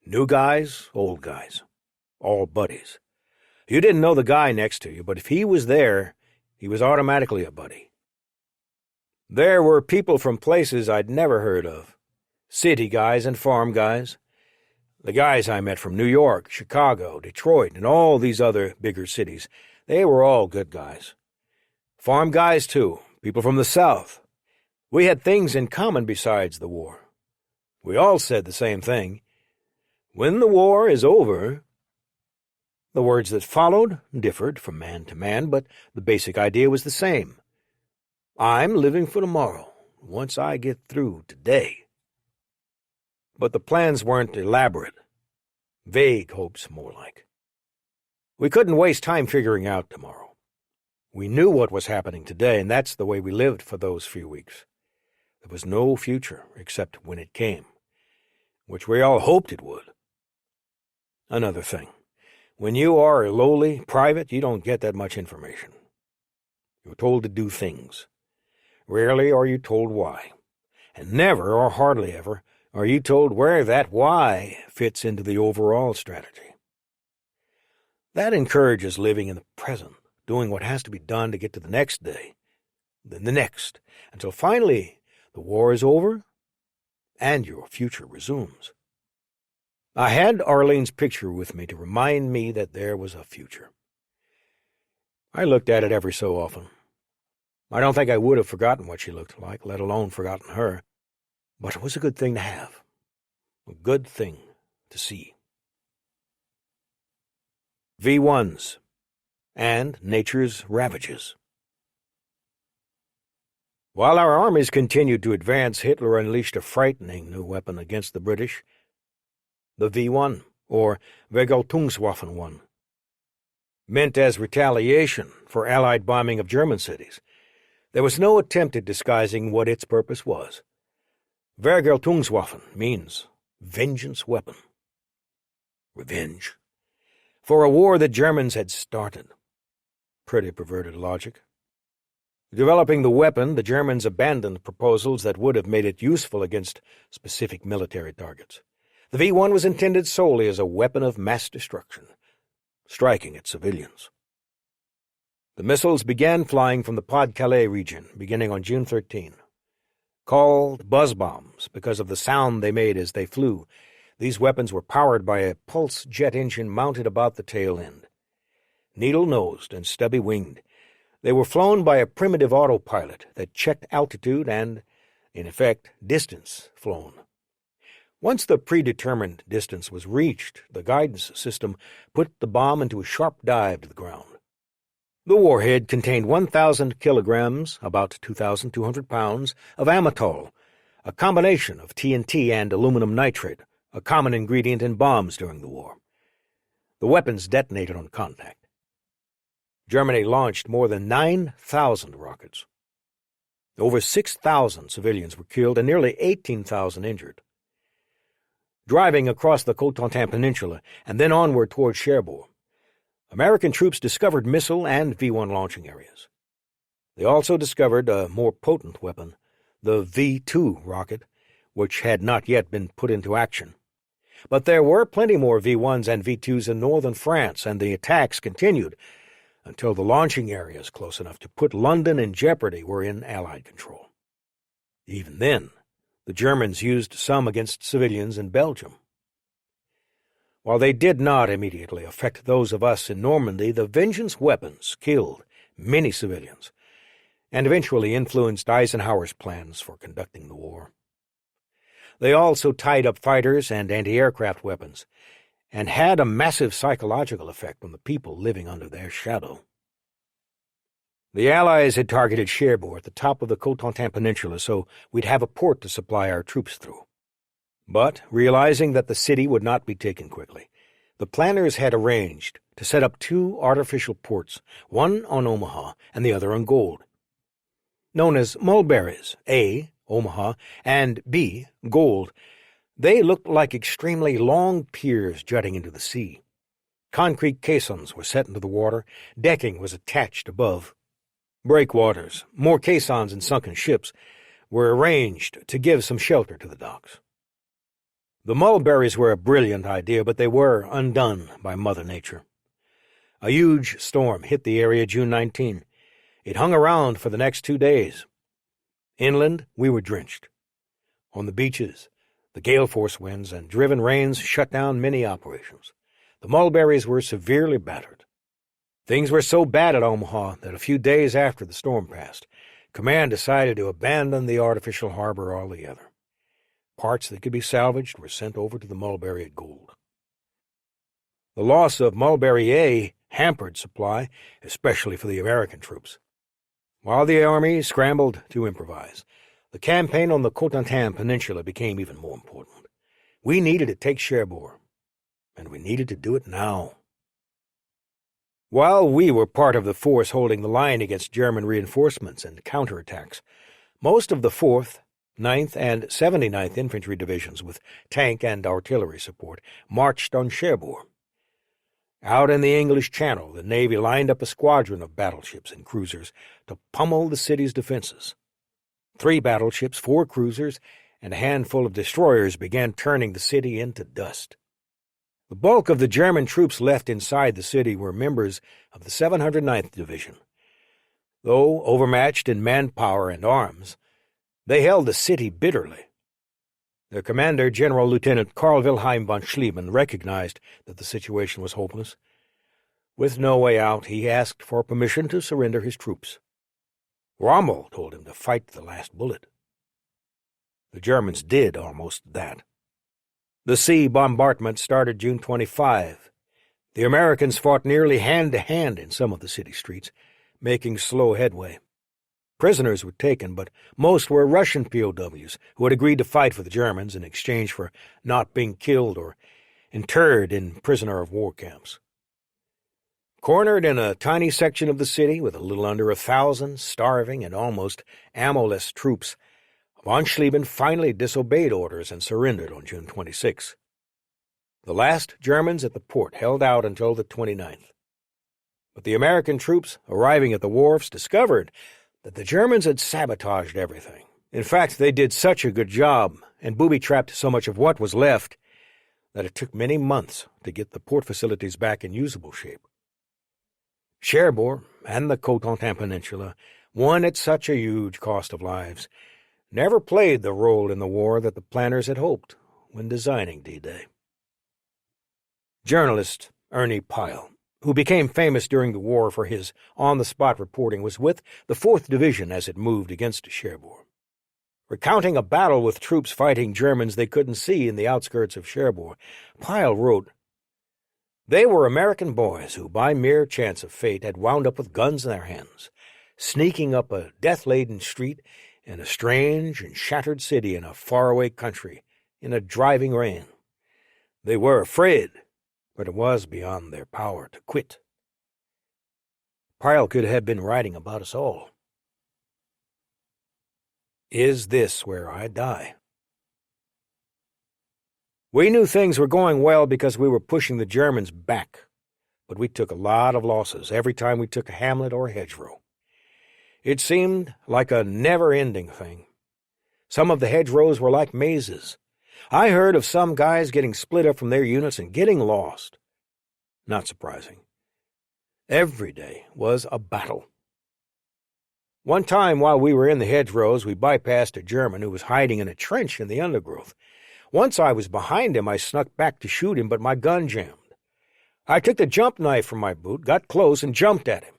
New guys, old guys. All buddies. You didn't know the guy next to you, but if he was there, he was automatically a buddy. There were people from places I'd never heard of. City guys and farm guys. The guys I met from New York, Chicago, Detroit, and all these other bigger cities, they were all good guys. Farm guys, too, people from the South. We had things in common besides the war. We all said the same thing. When the war is over. The words that followed differed from man to man, but the basic idea was the same. I'm living for tomorrow, once I get through today. But the plans weren't elaborate. Vague hopes, more like. We couldn't waste time figuring out tomorrow. We knew what was happening today, and that's the way we lived for those few weeks. There was no future except when it came, which we all hoped it would. Another thing, when you are a lowly private, you don't get that much information. You're told to do things. Rarely are you told why, and never, or hardly ever, are you told where that why fits into the overall strategy. That encourages living in the present, doing what has to be done to get to the next day, then the next, until finally the war is over and your future resumes. I had Arlene's picture with me to remind me that there was a future. I looked at it every so often. I don't think I would have forgotten what she looked like, let alone forgotten her, but it was a good thing to have, a good thing to see. V1s and nature's ravages. While our armies continued to advance, Hitler unleashed a frightening new weapon against the British, the V1, or Vergeltungswaffen 1. Meant as retaliation for Allied bombing of German cities, there was no attempt at disguising what its purpose was. Vergeltungswaffen means vengeance weapon. Revenge. For a war that Germans had started. Pretty perverted logic. Developing the weapon, the Germans abandoned proposals that would have made it useful against specific military targets. The V1 was intended solely as a weapon of mass destruction, striking at civilians. The missiles began flying from the Pas-de-Calais region, beginning on June 13. Called buzz bombs because of the sound they made as they flew, these weapons were powered by a pulse jet engine mounted about the tail end. Needle-nosed and stubby-winged, they were flown by a primitive autopilot that checked altitude and, in effect, distance flown. Once the predetermined distance was reached, the guidance system put the bomb into a sharp dive to the ground. The warhead contained 1,000 kilograms, about 2,200 pounds, of amytol, a combination of TNT and aluminum nitrate, a common ingredient in bombs during the war. The weapons detonated on contact. Germany launched more than 9,000 rockets. Over 6,000 civilians were killed and nearly 18,000 injured. Driving across the Cotentin Peninsula and then onward toward Cherbourg, American troops discovered missile and V1 launching areas. They also discovered a more potent weapon, the V2 rocket, which had not yet been put into action. But there were plenty more V1s and V2s in northern France, and the attacks continued until the launching areas close enough to put London in jeopardy were in Allied control. Even then, the Germans used some against civilians in Belgium. While they did not immediately affect those of us in Normandy, the vengeance weapons killed many civilians and eventually influenced Eisenhower's plans for conducting the war. They also tied up fighters and anti-aircraft weapons, and had a massive psychological effect on the people living under their shadow. The Allies had targeted Cherbourg at the top of the Cotentin Peninsula so we'd have a port to supply our troops through. But, realizing that the city would not be taken quickly, the planners had arranged to set up two artificial ports, one on Omaha and the other on Gold. Known as mulberries, A, Omaha, and B, Gold, they looked like extremely long piers jutting into the sea. Concrete caissons were set into the water, decking was attached above. Breakwaters, more caissons and sunken ships, were arranged to give some shelter to the docks. The mulberries were a brilliant idea, but they were undone by Mother Nature. A huge storm hit the area June 19. It hung around for the next 2 days. Inland, we were drenched. On the beaches, the gale force winds and driven rains shut down many operations. The mulberries were severely battered. Things were so bad at Omaha that a few days after the storm passed, Command decided to abandon the artificial harbor altogether. Parts that could be salvaged were sent over to the Mulberry at Gold. The loss of Mulberry A hampered supply, especially for the American troops. While the Army scrambled to improvise, the campaign on the Cotentin Peninsula became even more important. We needed to take Cherbourg, and we needed to do it now. While we were part of the force holding the line against German reinforcements and counterattacks, most of the 4th, 9th, and 79th Infantry Divisions with tank and artillery support marched on Cherbourg. Out in the English Channel, the Navy lined up a squadron of battleships and cruisers to pummel the city's defenses. 3 battleships, 4 cruisers, and a handful of destroyers began turning the city into dust. The bulk of the German troops left inside the city were members of the 709th Division. Though overmatched in manpower and arms, they held the city bitterly. Their commander, General Lieutenant Karl Wilhelm von Schliemann, recognized that the situation was hopeless. With no way out, he asked for permission to surrender his troops. Rommel told him to fight to the last bullet. The Germans did almost that. The sea bombardment started June 25. The Americans fought nearly hand-to-hand in some of the city streets, making slow headway. Prisoners were taken, but most were Russian POWs who had agreed to fight for the Germans in exchange for not being killed or interred in prisoner-of-war camps. Cornered in a tiny section of the city with a little under 1,000 starving and almost ammo-less troops, von Schliemann finally disobeyed orders and surrendered on June 26. The last Germans at the port held out until the 29th. But the American troops arriving at the wharves discovered that the Germans had sabotaged everything. In fact, they did such a good job and booby-trapped so much of what was left that it took many months to get the port facilities back in usable shape. Cherbourg and the Cotentin Peninsula, won at such a huge cost of lives, never played the role in the war that the planners had hoped when designing D-Day. Journalist Ernie Pyle, who became famous during the war for his on-the-spot reporting, was with the 4th Division as it moved against Cherbourg. Recounting a battle with troops fighting Germans they couldn't see in the outskirts of Cherbourg, Pyle wrote, "They were American boys who, by mere chance of fate, had wound up with guns in their hands, sneaking up a death-laden street in a strange and shattered city in a faraway country in a driving rain. They were afraid, but it was beyond their power to quit." Pyle could have been writing about us all. Is this where I die? We knew things were going well because we were pushing the Germans back, but we took a lot of losses every time we took a hamlet or a hedgerow. It seemed like a never-ending thing. Some of the hedgerows were like mazes. I heard of some guys getting split up from their units and getting lost. Not surprising. Every day was a battle. One time while we were in the hedgerows, we bypassed a German who was hiding in a trench in the undergrowth. Once I was behind him, I snuck back to shoot him, but my gun jammed. I took the jump knife from my boot, got close, and jumped at him,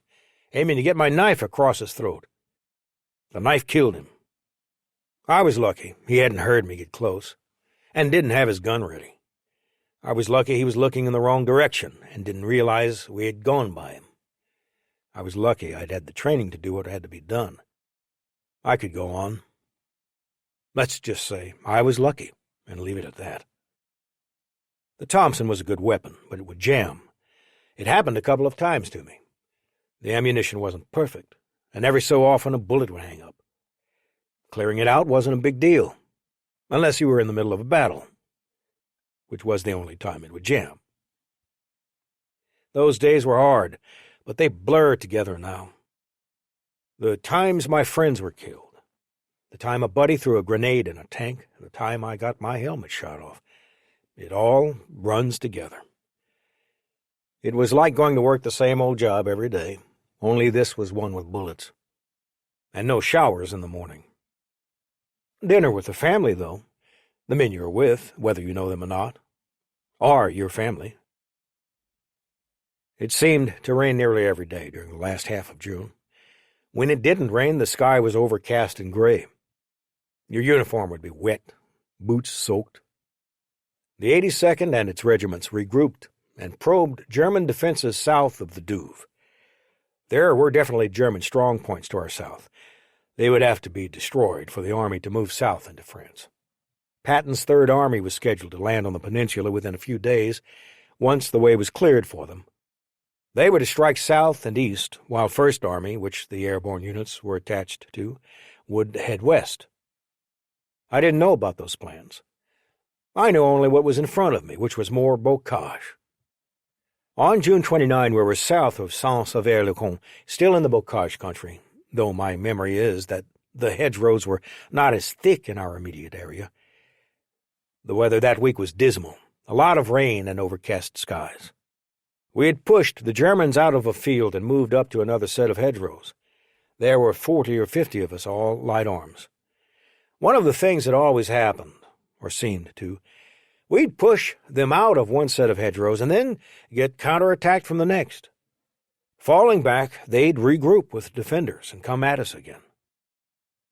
aiming to get my knife across his throat. The knife killed him. I was lucky he hadn't heard me get close, and didn't have his gun ready. I was lucky he was looking in the wrong direction and didn't realize we had gone by him. I was lucky I'd had the training to do what had to be done. I could go on. Let's just say I was lucky, and leave it at that. The Thompson was a good weapon, but it would jam. It happened a couple of times to me. The ammunition wasn't perfect, and every so often a bullet would hang up. Clearing it out wasn't a big deal, unless you were in the middle of a battle, which was the only time it would jam. Those days were hard, but they blur together now. The times my friends were killed, the time a buddy threw a grenade in a tank, the time I got my helmet shot off, it all runs together. It was like going to work the same old job every day, only this was one with bullets. And no showers in the morning. Dinner with the family, though. The men you're with, whether you know them or not, are your family. It seemed to rain nearly every day during the last half of June. When it didn't rain, the sky was overcast and gray. Your uniform would be wet, boots soaked. The 82nd and its regiments regrouped and probed German defenses south of the Douve. There were definitely German strong points to our south. They would have to be destroyed for the army to move south into France. Patton's Third Army was scheduled to land on the peninsula within a few days, once the way was cleared for them. They were to strike south and east, while First Army, which the airborne units were attached to, would head west. I didn't know about those plans. I knew only what was in front of me, which was more bocage. On June 29, we were south of Saint-Sever-le-Camp, still in the bocage country, though my memory is that the hedgerows were not as thick in our immediate area. The weather that week was dismal, a lot of rain and overcast skies. We had pushed the Germans out of a field and moved up to another set of hedgerows. There were 40 or 50 of us, all light arms. One of the things that always happened, or seemed to, we'd push them out of one set of hedgerows and then get counterattacked from the next. Falling back, they'd regroup with defenders and come at us again.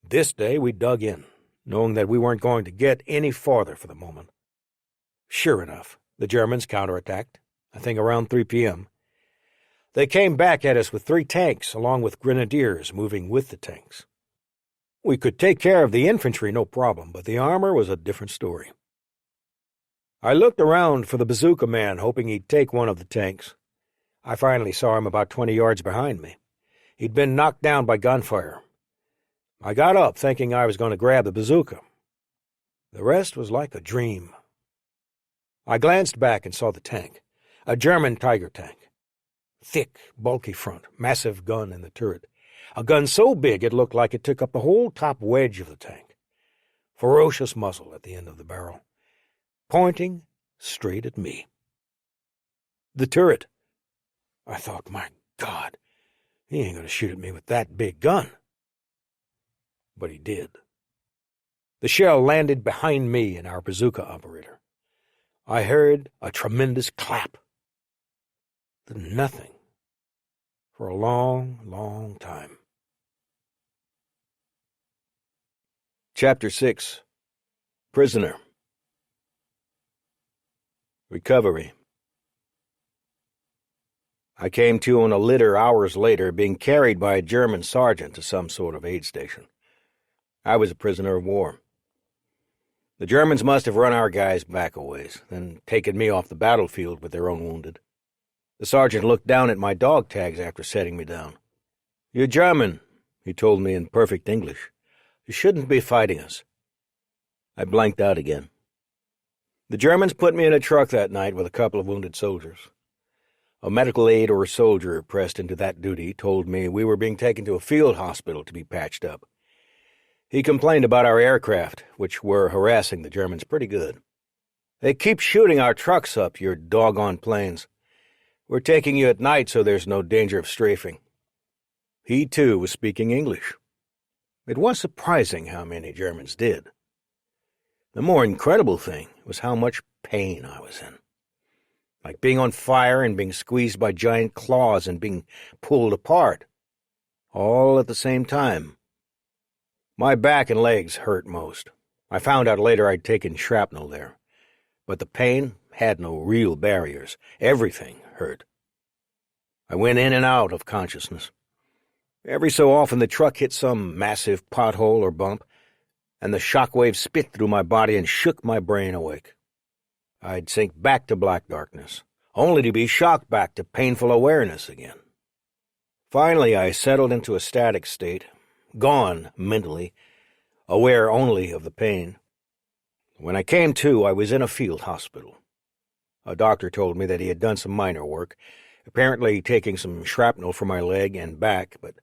This day we dug in, knowing that we weren't going to get any farther for the moment. Sure enough, the Germans counterattacked, I think around 3 p.m. They came back at us with 3 tanks, along with grenadiers moving with the tanks. We could take care of the infantry, no problem, but the armor was a different story. I looked around for the bazooka man, hoping he'd take one of the tanks. I finally saw him about 20 yards behind me. He'd been knocked down by gunfire. I got up, thinking I was going to grab the bazooka. The rest was like a dream. I glanced back and saw the tank, a German Tiger tank. Thick, bulky front, massive gun in the turret. A gun so big it looked like it took up the whole top wedge of the tank. Ferocious muzzle at the end of the barrel, pointing straight at me. The turret. I thought, my God, he ain't going to shoot at me with that big gun. But he did. The shell landed behind me and our bazooka operator. I heard a tremendous clap. Then nothing for a long, long time. Chapter 6. Prisoner. Recovery. I came to on a litter hours later, being carried by a German sergeant to some sort of aid station. I was a prisoner of war. The Germans must have run our guys back a ways, then taken me off the battlefield with their own wounded. The sergeant looked down at my dog tags after setting me down. "You're German," he told me in perfect English. "You shouldn't be fighting us." I blanked out again. The Germans put me in a truck that night with a couple of wounded soldiers. A medical aide or a soldier pressed into that duty told me we were being taken to a field hospital to be patched up. He complained about our aircraft, which were harassing the Germans pretty good. "They keep shooting our trucks up, your doggone planes. We're taking you at night so there's no danger of strafing." He, too, was speaking English. It was surprising how many Germans did. The more incredible thing was how much pain I was in. Like being on fire and being squeezed by giant claws and being pulled apart. All at the same time. My back and legs hurt most. I found out later I'd taken shrapnel there. But the pain had no real barriers. Everything hurt. I went in and out of consciousness. Every so often the truck hit some massive pothole or bump, and the shockwave spit through my body and shook my brain awake. I'd sink back to black darkness, only to be shocked back to painful awareness again. Finally, I settled into a static state, gone mentally, aware only of the pain. When I came to, I was in a field hospital. A doctor told me that he had done some minor work, apparently taking some shrapnel from my leg and back, but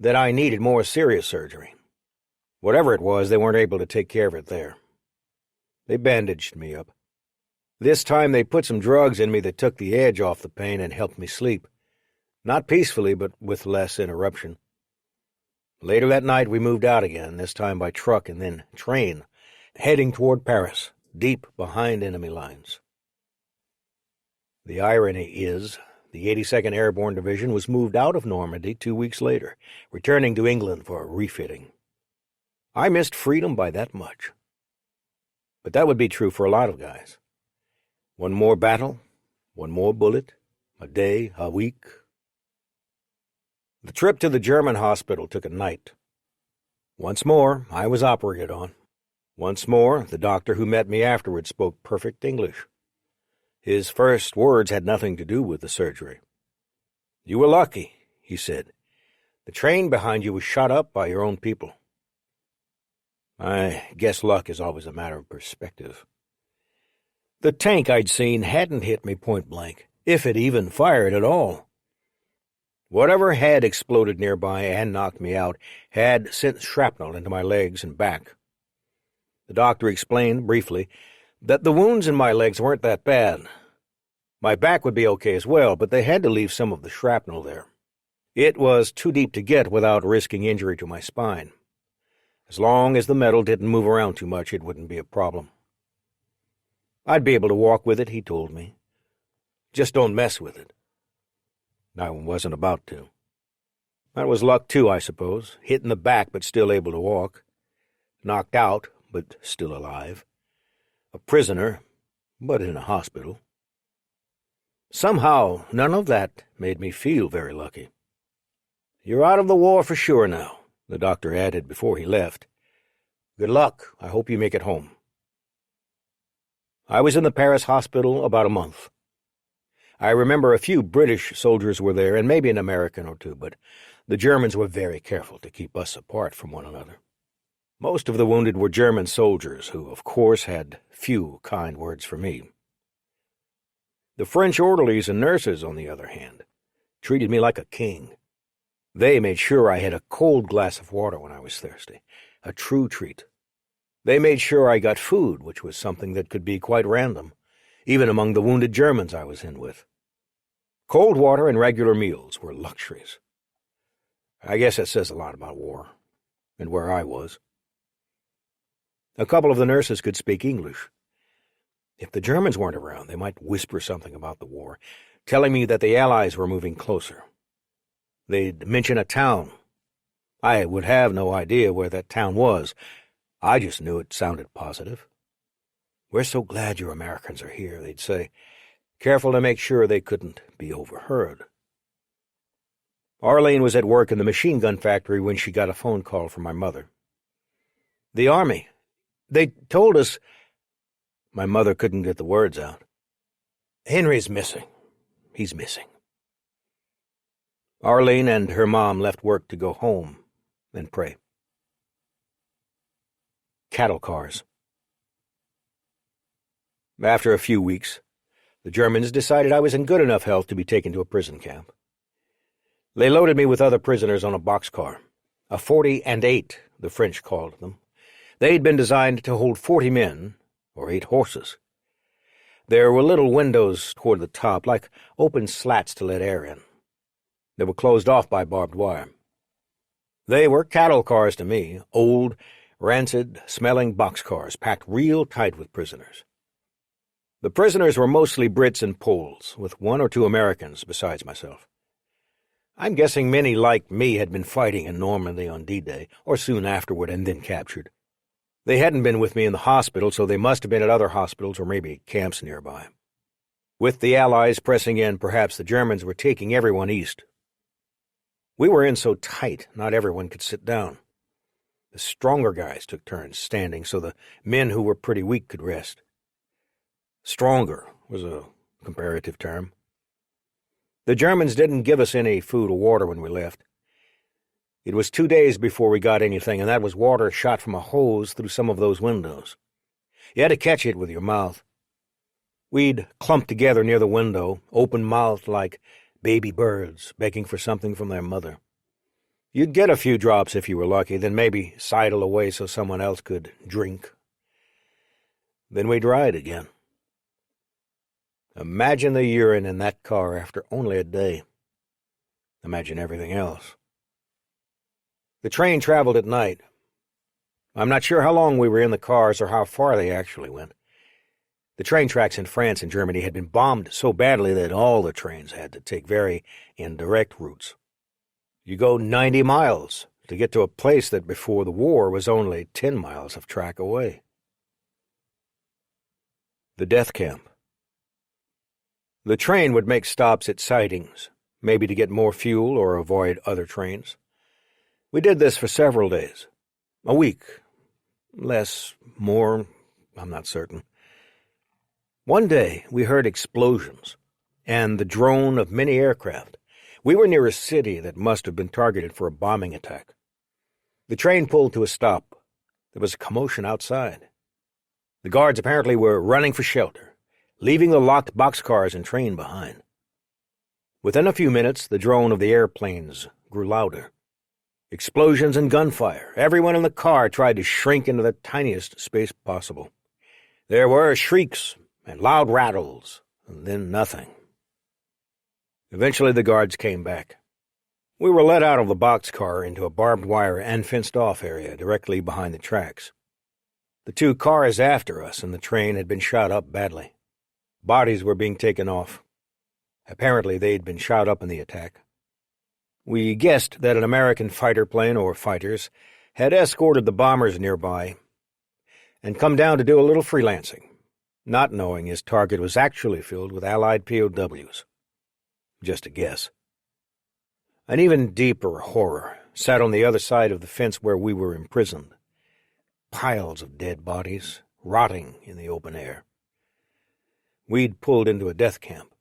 that I needed more serious surgery. Whatever it was, they weren't able to take care of it there. They bandaged me up. This time they put some drugs in me that took the edge off the pain and helped me sleep. Not peacefully, but with less interruption. Later that night we moved out again, this time by truck and then train, heading toward Paris, deep behind enemy lines. The irony is, the 82nd Airborne Division was moved out of Normandy 2 weeks later, returning to England for refitting. I missed freedom by that much. But that would be true for a lot of guys. One more battle, one more bullet, a day, a week. The trip to the German hospital took a night. Once more, I was operated on. Once more, the doctor who met me afterward spoke perfect English. His first words had nothing to do with the surgery. "You were lucky," he said. "The train behind you was shot up by your own people." I guess luck is always a matter of perspective. The tank I'd seen hadn't hit me point blank, if it even fired at all. Whatever had exploded nearby and knocked me out had sent shrapnel into my legs and back. The doctor explained, briefly, that the wounds in my legs weren't that bad. My back would be okay as well, but they had to leave some of the shrapnel there. It was too deep to get without risking injury to my spine. As long as the metal didn't move around too much, it wouldn't be a problem. I'd be able to walk with it, he told me. Just don't mess with it. I wasn't about to. That was luck too, I suppose. Hit in the back, but still able to walk. Knocked out, but still alive. A prisoner, but in a hospital. Somehow, none of that made me feel very lucky. "You're out of the war for sure now," the doctor added before he left. "Good luck. I hope you make it home." I was in the Paris hospital about a month. I remember a few British soldiers were there, and maybe an American or two, but the Germans were very careful to keep us apart from one another. Most of the wounded were German soldiers, who, of course, had few kind words for me. The French orderlies and nurses, on the other hand, treated me like a king. They made sure I had a cold glass of water when I was thirsty, a true treat. They made sure I got food, which was something that could be quite random, even among the wounded Germans I was in with. Cold water and regular meals were luxuries. I guess that says a lot about war, and where I was. A couple of the nurses could speak English. If the Germans weren't around, they might whisper something about the war, telling me that the Allies were moving closer. They'd mention a town. I would have no idea where that town was. I just knew it sounded positive. "We're so glad you Americans are here," they'd say, careful to make sure they couldn't be overheard. Arlene was at work in the machine gun factory when she got a phone call from my mother. "The Army. They told us—" My mother couldn't get the words out. "Henry's missing. He's missing." Arlene and her mom left work to go home and pray. Cattle cars. After a few weeks, the Germans decided I was in good enough health to be taken to a prison camp. They loaded me with other prisoners on a boxcar, a 40-8, the French called them. They'd been designed to hold 40 men, or 8 horses. There were little windows toward the top, like open slats to let air in. They were closed off by barbed wire. They were cattle cars to me, old, rancid-smelling boxcars packed real tight with prisoners. The prisoners were mostly Brits and Poles, with 1 or 2 Americans besides myself. I'm guessing many like me had been fighting in Normandy on D-Day, or soon afterward, and then captured. They hadn't been with me in the hospital, so they must have been at other hospitals or maybe camps nearby. With the Allies pressing in, perhaps the Germans were taking everyone east. We were in so tight, not everyone could sit down. The stronger guys took turns standing so the men who were pretty weak could rest. Stronger was a comparative term. The Germans didn't give us any food or water when we left. It was 2 days before we got anything, and that was water shot from a hose through some of those windows. You had to catch it with your mouth. We'd clump together near the window, open-mouthed like baby birds begging for something from their mother. You'd get a few drops if you were lucky, then maybe sidle away so someone else could drink. Then we'd ride again. Imagine the urine in that car after only a day. Imagine everything else. The train traveled at night. I'm not sure how long we were in the cars or how far they actually went. The train tracks in France and Germany had been bombed so badly that all the trains had to take very indirect routes. You go 90 miles to get to a place that before the war was only 10 miles of track away. The death camp. The train would make stops at sidings, maybe to get more fuel or avoid other trains. We did this for several days. A week. Less, more, I'm not certain. One day we heard explosions and the drone of many aircraft. We were near a city that must have been targeted for a bombing attack. The train pulled to a stop. There was a commotion outside. The guards apparently were running for shelter, leaving the locked boxcars and train behind. Within a few minutes, the drone of the airplanes grew louder. Explosions and gunfire. Everyone in the car tried to shrink into the tiniest space possible. There were shrieks and loud rattles, and then nothing. Eventually the guards came back. We were let out of the boxcar into a barbed wire and fenced-off area directly behind the tracks. The two cars after us and the train had been shot up badly. Bodies were being taken off. Apparently they'd been shot up in the attack. We guessed that an American fighter plane or fighters had escorted the bombers nearby and come down to do a little freelancing, not knowing his target was actually filled with Allied POWs. Just a guess. An even deeper horror sat on the other side of the fence where we were imprisoned. Piles of dead bodies, rotting in the open air. We'd pulled into a death camp.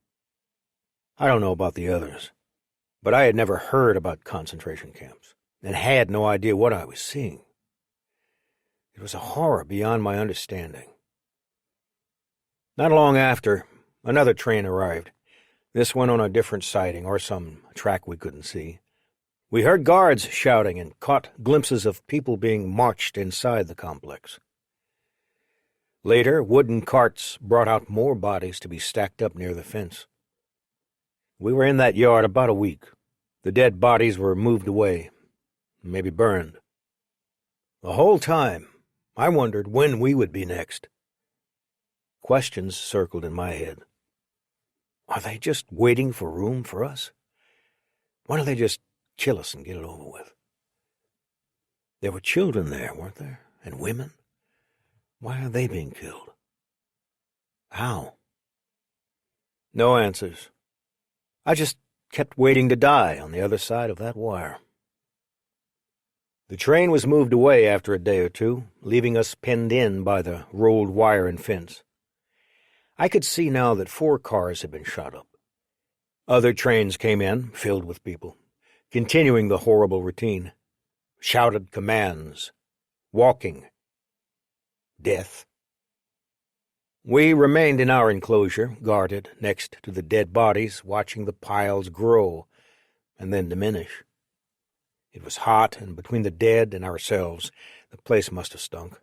I don't know about the others, but I had never heard about concentration camps and had no idea what I was seeing. It was a horror beyond my understanding. Not long after, another train arrived. This one on a different siding, or some track we couldn't see. We heard guards shouting and caught glimpses of people being marched inside the complex. Later, wooden carts brought out more bodies to be stacked up near the fence. We were in that yard about a week. The dead bodies were moved away, maybe burned. The whole time, I wondered when we would be next. Questions circled in my head. Are they just waiting for room for us? Why don't they just kill us and get it over with? There were children there, weren't there? And women? Why are they being killed? How? No answers. I just kept waiting to die on the other side of that wire. The train was moved away after a day or two, leaving us penned in by the rolled wire and fence. I could see now that 4 cars had been shot up. Other trains came in, filled with people, continuing the horrible routine. Shouted commands. Walking. Death. We remained in our enclosure, guarded, next to the dead bodies, watching the piles grow and then diminish. It was hot, and between the dead and ourselves, the place must have stunk.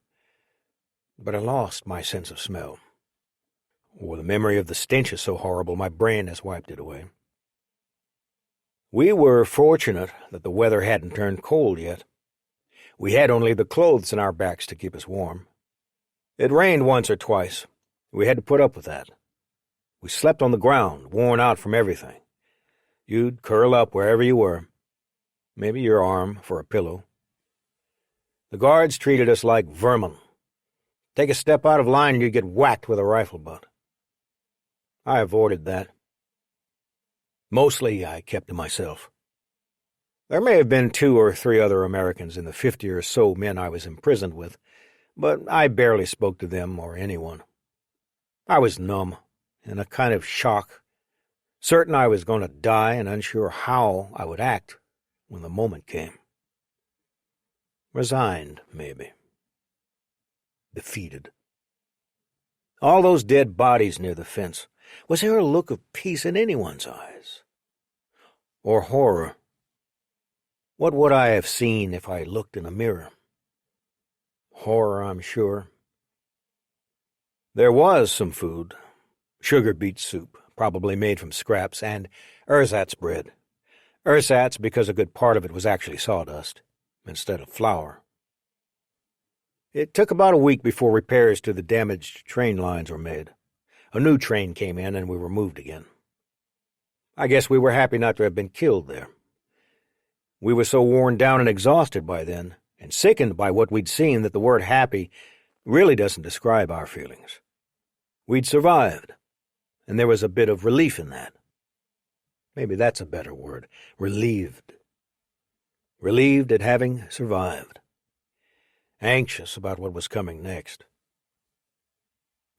But I lost my sense of smell. Or the memory of the stench is so horrible my brain has wiped it away. We were fortunate that the weather hadn't turned cold yet. We had only the clothes on our backs to keep us warm. It rained once or twice. We had to put up with that. We slept on the ground, worn out from everything. You'd curl up wherever you were, maybe your arm for a pillow. The guards treated us like vermin. Take a step out of line and you'd get whacked with a rifle butt. I avoided that. Mostly I kept to myself. There may have been 2 or 3 other Americans in the 50 or so men I was imprisoned with, but I barely spoke to them or anyone. I was numb, in a kind of shock, certain I was going to die and unsure how I would act when the moment came. Resigned, maybe. Defeated. All those dead bodies near the fence. Was there a look of peace in anyone's eyes? Or horror? What would I have seen if I looked in a mirror? Horror, I'm sure. There was some food. Sugar beet soup, probably made from scraps, and ersatz bread. Ersatz because a good part of it was actually sawdust, instead of flour. It took about a week before repairs to the damaged train lines were made. A new train came in and we were moved again. I guess we were happy not to have been killed there. We were so worn down and exhausted by then, and sickened by what we'd seen, that the word happy really doesn't describe our feelings. We'd survived, and there was a bit of relief in that. Maybe that's a better word. Relieved. Relieved at having survived. Anxious about what was coming next.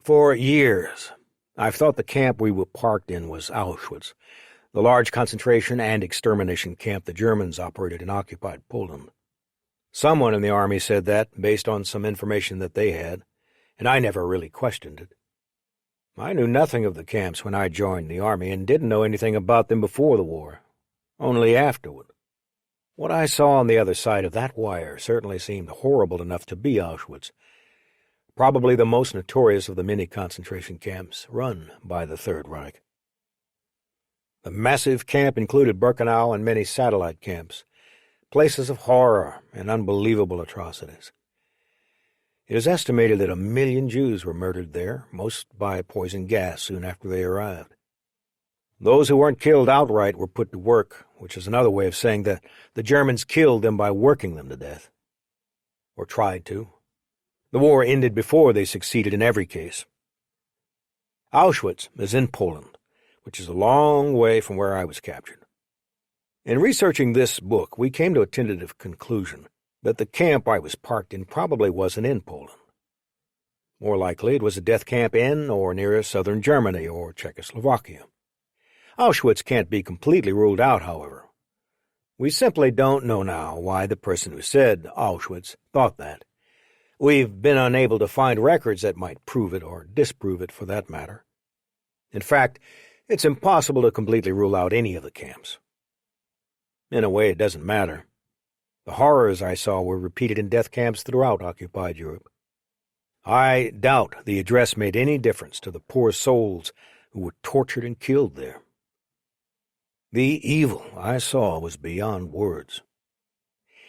For years, I've thought the camp we were parked in was Auschwitz, the large concentration and extermination camp the Germans operated in occupied Poland. Someone in the army said that, based on some information that they had, and I never really questioned it. I knew nothing of the camps when I joined the army and didn't know anything about them before the war, only afterward. What I saw on the other side of that wire certainly seemed horrible enough to be Auschwitz, probably the most notorious of the many concentration camps run by the Third Reich. The massive camp included Birkenau and many satellite camps, places of horror and unbelievable atrocities. It is estimated that 1 million Jews were murdered there, most by poison gas soon after they arrived. Those who weren't killed outright were put to work, which is another way of saying that the Germans killed them by working them to death. Or tried to. The war ended before they succeeded in every case. Auschwitz is in Poland, which is a long way from where I was captured. In researching this book, we came to a tentative conclusion that the camp I was parked in probably wasn't in Poland. More likely it was a death camp in or near southern Germany or Czechoslovakia. Auschwitz can't be completely ruled out, however. We simply don't know now why the person who said Auschwitz thought that. We've been unable to find records that might prove it or disprove it for that matter. In fact, it's impossible to completely rule out any of the camps. In a way, it doesn't matter. The horrors I saw were repeated in death camps throughout occupied Europe. I doubt the address made any difference to the poor souls who were tortured and killed there. The evil I saw was beyond words.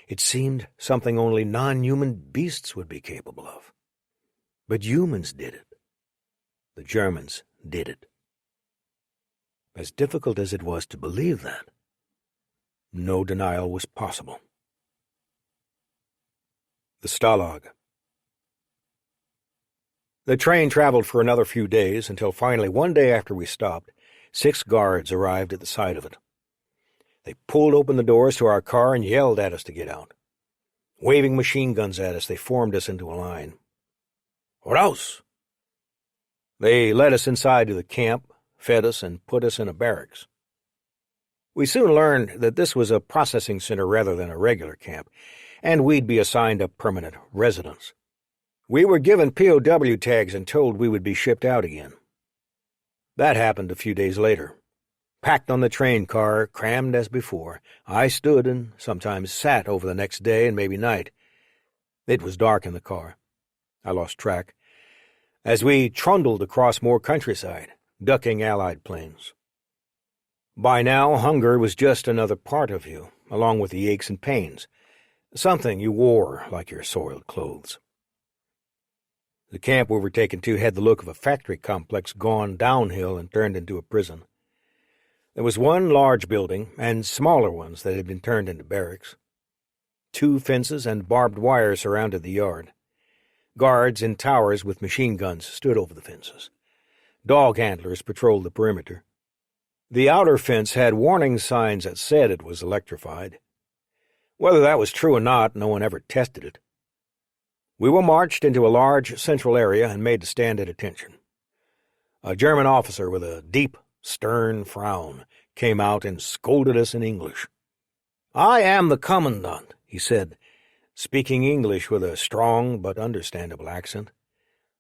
It seemed something only non-human beasts would be capable of. But humans did it. The Germans did it. As difficult as it was to believe that, no denial was possible. The Stalag. The train traveled for another few days until finally one day after we stopped, 6 guards arrived at the side of it. They pulled open the doors to our car and yelled at us to get out. Waving machine guns at us, they formed us into a line. Raus! They led us inside to the camp, fed us, and put us in a barracks. We soon learned that this was a processing center rather than a regular camp, and we'd be assigned a permanent residence. We were given POW tags and told we would be shipped out again. That happened a few days later. Packed on the train car, crammed as before, I stood and sometimes sat over the next day and maybe night. It was dark in the car. I lost track. As we trundled across more countryside, ducking Allied planes. By now, hunger was just another part of you, along with the aches and pains, something you wore like your soiled clothes. The camp we were taken to had the look of a factory complex gone downhill and turned into a prison. There was one large building and smaller ones that had been turned into barracks. 2 fences and barbed wire surrounded the yard. Guards in towers with machine guns stood over the fences. Dog handlers patrolled the perimeter. The outer fence had warning signs that said it was electrified. Whether that was true or not, no one ever tested it. We were marched into a large central area and made to stand at attention. A German officer with a deep, stern frown came out and scolded us in English. "I am the commandant," he said, speaking English with a strong but understandable accent.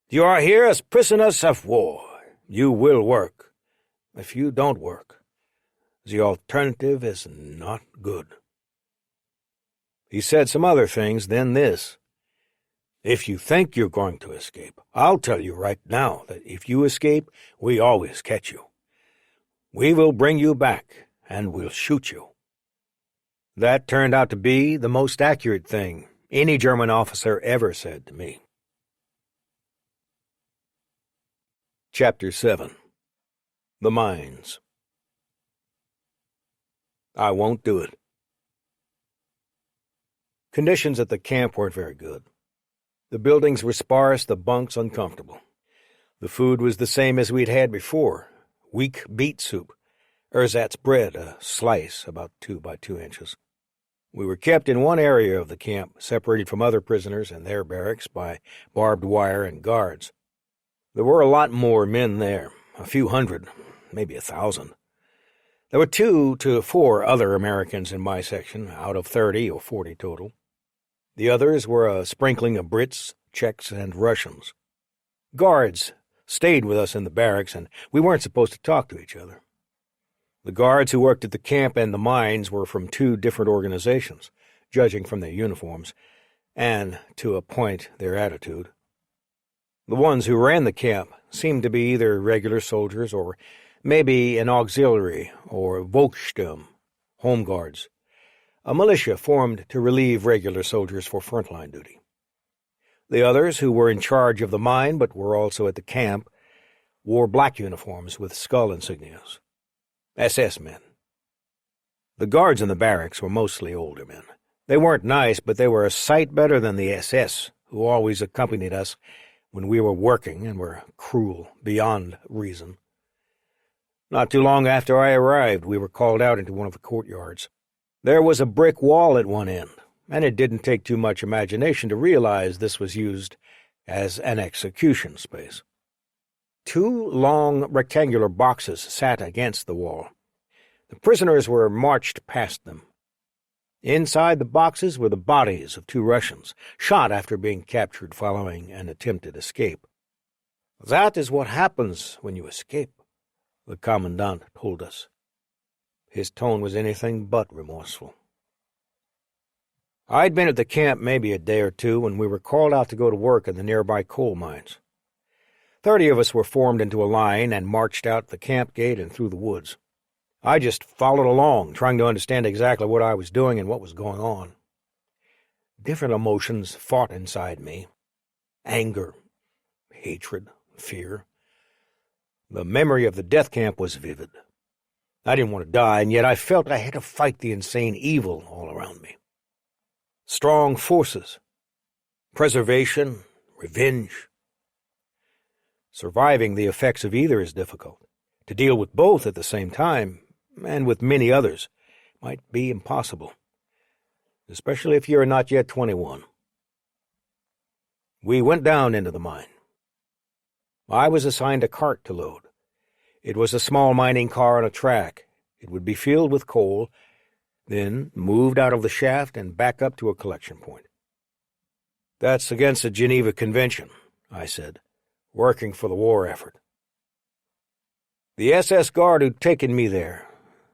"You are here as prisoners of war. You will work. If you don't work, the alternative is not good." He said some other things, then this. "If you think you're going to escape, I'll tell you right now that if you escape, we always catch you. We will bring you back, and we'll shoot you." That turned out to be the most accurate thing any German officer ever said to me. Chapter 7. The Mines. I won't do it. Conditions at the camp weren't very good. The buildings were sparse, the bunks uncomfortable. The food was the same as we'd had before, weak beet soup, ersatz bread, a slice about 2 by 2 inches. We were kept in one area of the camp, separated from other prisoners and their barracks by barbed wire and guards. There were a lot more men there, a few hundred, maybe 1,000. There were 2 to 4 other Americans in my section, out of 30 or 40 total. The others were a sprinkling of Brits, Czechs, and Russians. Guards stayed with us in the barracks, and we weren't supposed to talk to each other. The guards who worked at the camp and the mines were from 2 different organizations, judging from their uniforms, and, to a point, their attitude. The ones who ran the camp seemed to be either regular soldiers or maybe an auxiliary or Volkssturm, home guards, a militia formed to relieve regular soldiers for frontline duty. The others, who were in charge of the mine but were also at the camp, wore black uniforms with skull insignias. SS men. The guards in the barracks were mostly older men. They weren't nice, but they were a sight better than the SS, who always accompanied us when we were working and were cruel beyond reason. Not too long after I arrived, we were called out into one of the courtyards. There was a brick wall at one end, and it didn't take too much imagination to realize this was used as an execution space. 2 long rectangular boxes sat against the wall. The prisoners were marched past them. Inside the boxes were the bodies of 2 Russians, shot after being captured following an attempted escape. "That is what happens when you escape," the commandant told us. His tone was anything but remorseful. I'd been at the camp maybe a day or 2 when we were called out to go to work in the nearby coal mines. 30 of us were formed into a line and marched out the camp gate and through the woods. I just followed along, trying to understand exactly what I was doing and what was going on. Different emotions fought inside me. Anger, hatred, fear. The memory of the death camp was vivid. I didn't want to die, and yet I felt I had to fight the insane evil all around me. Strong forces. Preservation, revenge. Surviving the effects of either is difficult. To deal with both at the same time, and with many others, might be impossible, especially if you are not yet 21. We went down into the mine. I was assigned a cart to load. It was a small mining car on a track. It would be filled with coal, then moved out of the shaft and back up to a collection point. "That's against the Geneva Convention," I said, "working for the war effort." The SS guard who'd taken me there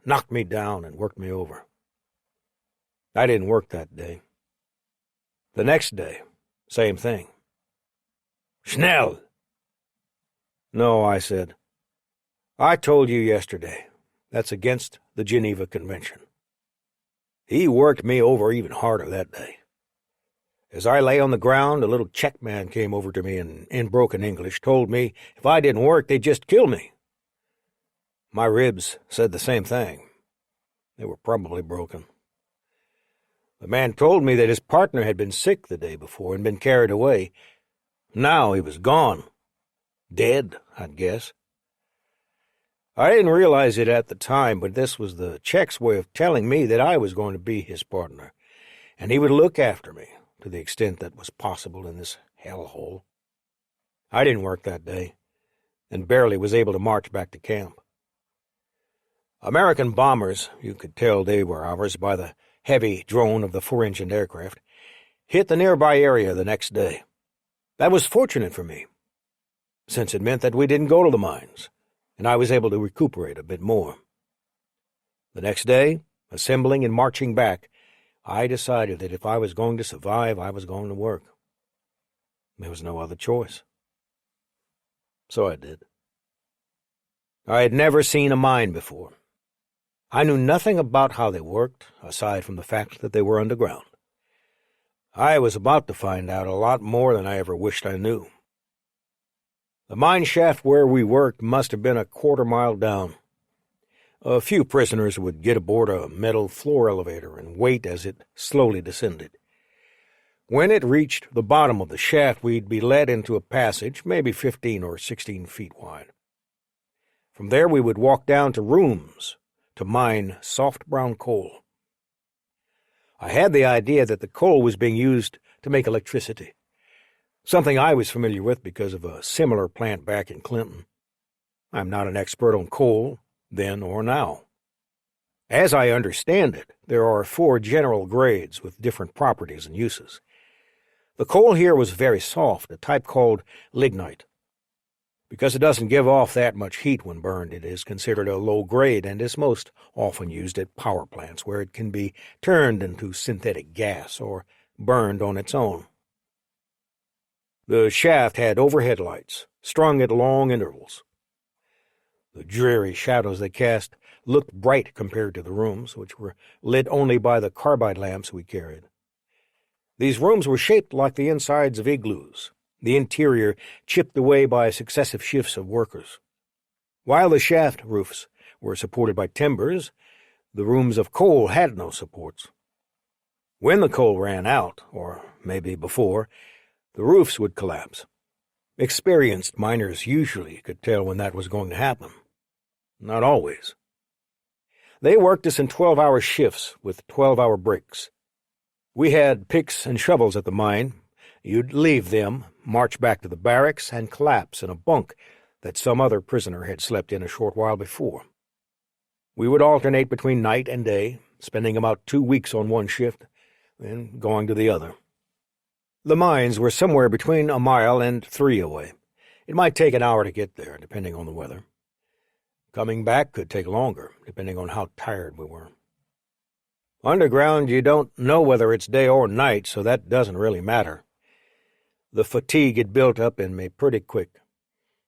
knocked me down and worked me over. I didn't work that day. The next day, same thing. "Schnell!" "No," I said. "I told you yesterday. That's against the Geneva Convention." He worked me over even harder that day. As I lay on the ground, a little Czech man came over to me and, in broken English, told me if I didn't work, they'd just kill me. My ribs said the same thing. They were probably broken. The man told me that his partner had been sick the day before and been carried away. Now he was gone. Dead, I'd guess. I didn't realize it at the time, but this was the Czech's way of telling me that I was going to be his partner, and he would look after me to the extent that was possible in this hellhole. I didn't work that day, and barely was able to march back to camp. American bombers, you could tell they were ours by the heavy drone of the 4-engined aircraft, hit the nearby area the next day. That was fortunate for me, since it meant that we didn't go to the mines, and I was able to recuperate a bit more. The next day, assembling and marching back, I decided that if I was going to survive, I was going to work. There was no other choice. So I did. I had never seen a mine before. I knew nothing about how they worked, aside from the fact that they were underground. I was about to find out a lot more than I ever wished I knew. The mine shaft where we worked must have been a quarter-mile down. A few prisoners would get aboard a metal floor elevator and wait as it slowly descended. When it reached the bottom of the shaft, we'd be led into a passage, maybe 15 or 16 feet wide. From there we would walk down to rooms to mine soft brown coal. I had the idea that the coal was being used to make electricity, something I was familiar with because of a similar plant back in Clinton. I'm not an expert on coal, then or now. As I understand it, there are 4 general grades with different properties and uses. The coal here was very soft, a type called lignite. Because it doesn't give off that much heat when burned, it is considered a low grade and is most often used at power plants where it can be turned into synthetic gas or burned on its own. The shaft had overhead lights, strung at long intervals. The dreary shadows they cast looked bright compared to the rooms, which were lit only by the carbide lamps we carried. These rooms were shaped like the insides of igloos, the interior chipped away by successive shifts of workers. While the shaft roofs were supported by timbers, the rooms of coal had no supports. When the coal ran out, or maybe before, the roofs would collapse. Experienced miners usually could tell when that was going to happen. Not always. They worked us in 12-hour shifts with 12-hour breaks. We had picks and shovels at the mine. You'd leave them, march back to the barracks, and collapse in a bunk that some other prisoner had slept in a short while before. We would alternate between night and day, spending about 2 weeks on one shift, then going to the other. The mines were somewhere between 1 mile and 3 away. It might take an hour to get there, depending on the weather. Coming back could take longer, depending on how tired we were. Underground, you don't know whether it's day or night, so that doesn't really matter. The fatigue had built up in me pretty quick.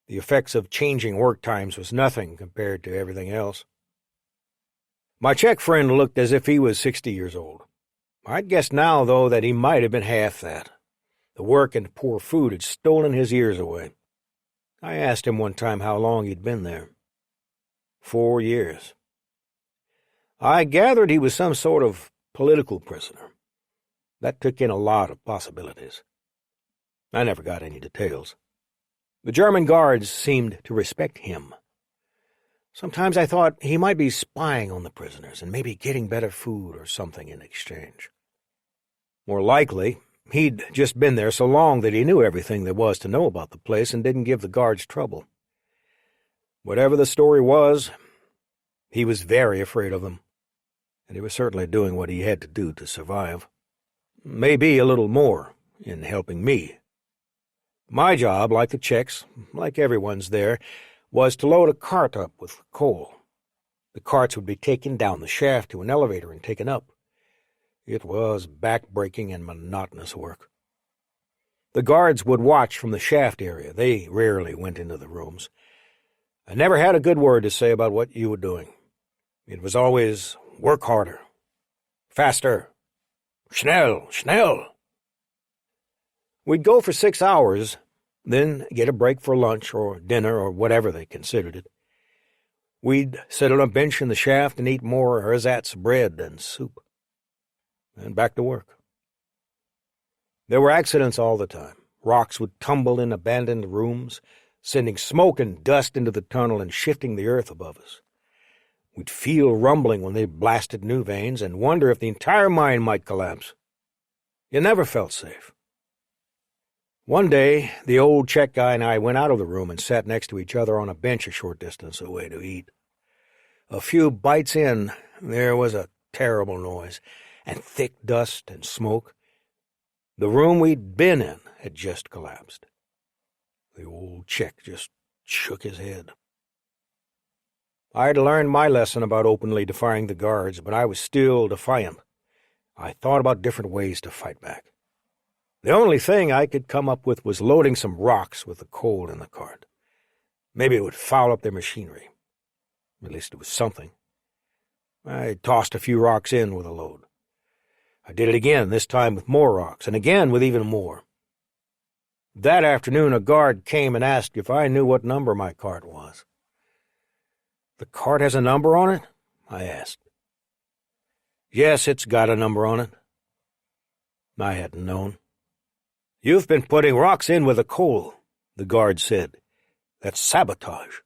The effects of changing work times was nothing compared to everything else. My Czech friend looked as if he was 60 years old. I'd guess now, though, that he might have been half that. The work and poor food had stolen his years away. I asked him one time how long he'd been there. 4 years. I gathered he was some sort of political prisoner. That took in a lot of possibilities. I never got any details. The German guards seemed to respect him. Sometimes I thought he might be spying on the prisoners and maybe getting better food or something in exchange. More likely, he'd just been there so long that he knew everything there was to know about the place and didn't give the guards trouble. Whatever the story was, he was very afraid of them, and he was certainly doing what he had to do to survive. Maybe a little more in helping me. My job, like the Czechs, like everyone's there, was to load a cart up with coal. The carts would be taken down the shaft to an elevator and taken up. It was back-breaking and monotonous work. The guards would watch from the shaft area. They rarely went into the rooms. I never had a good word to say about what you were doing. It was always, work harder, faster, schnell, schnell. We'd go for 6 hours, then get a break for lunch or dinner or whatever they considered it. We'd sit on a bench in the shaft and eat more ersatz bread and soup. And back to work. There were accidents all the time. Rocks would tumble in abandoned rooms, sending smoke and dust into the tunnel and shifting the earth above us. We'd feel rumbling when they blasted new veins and wonder if the entire mine might collapse. You never felt safe. One day, the old Czech guy and I went out of the room and sat next to each other on a bench a short distance away to eat. A few bites in, there was a terrible noise, and thick dust and smoke. The room we'd been in had just collapsed. The old Czech just shook his head. I'd learned my lesson about openly defying the guards, but I was still defiant. I thought about different ways to fight back. The only thing I could come up with was loading some rocks with the coal in the cart. Maybe it would foul up their machinery. At least it was something. I tossed a few rocks in with a load. I did it again, this time with more rocks, and again with even more. That afternoon, a guard came and asked if I knew what number my cart was. "The cart has a number on it?" I asked. "Yes, it's got a number on it." I hadn't known. "You've been putting rocks in with the coal," the guard said. "That's sabotage."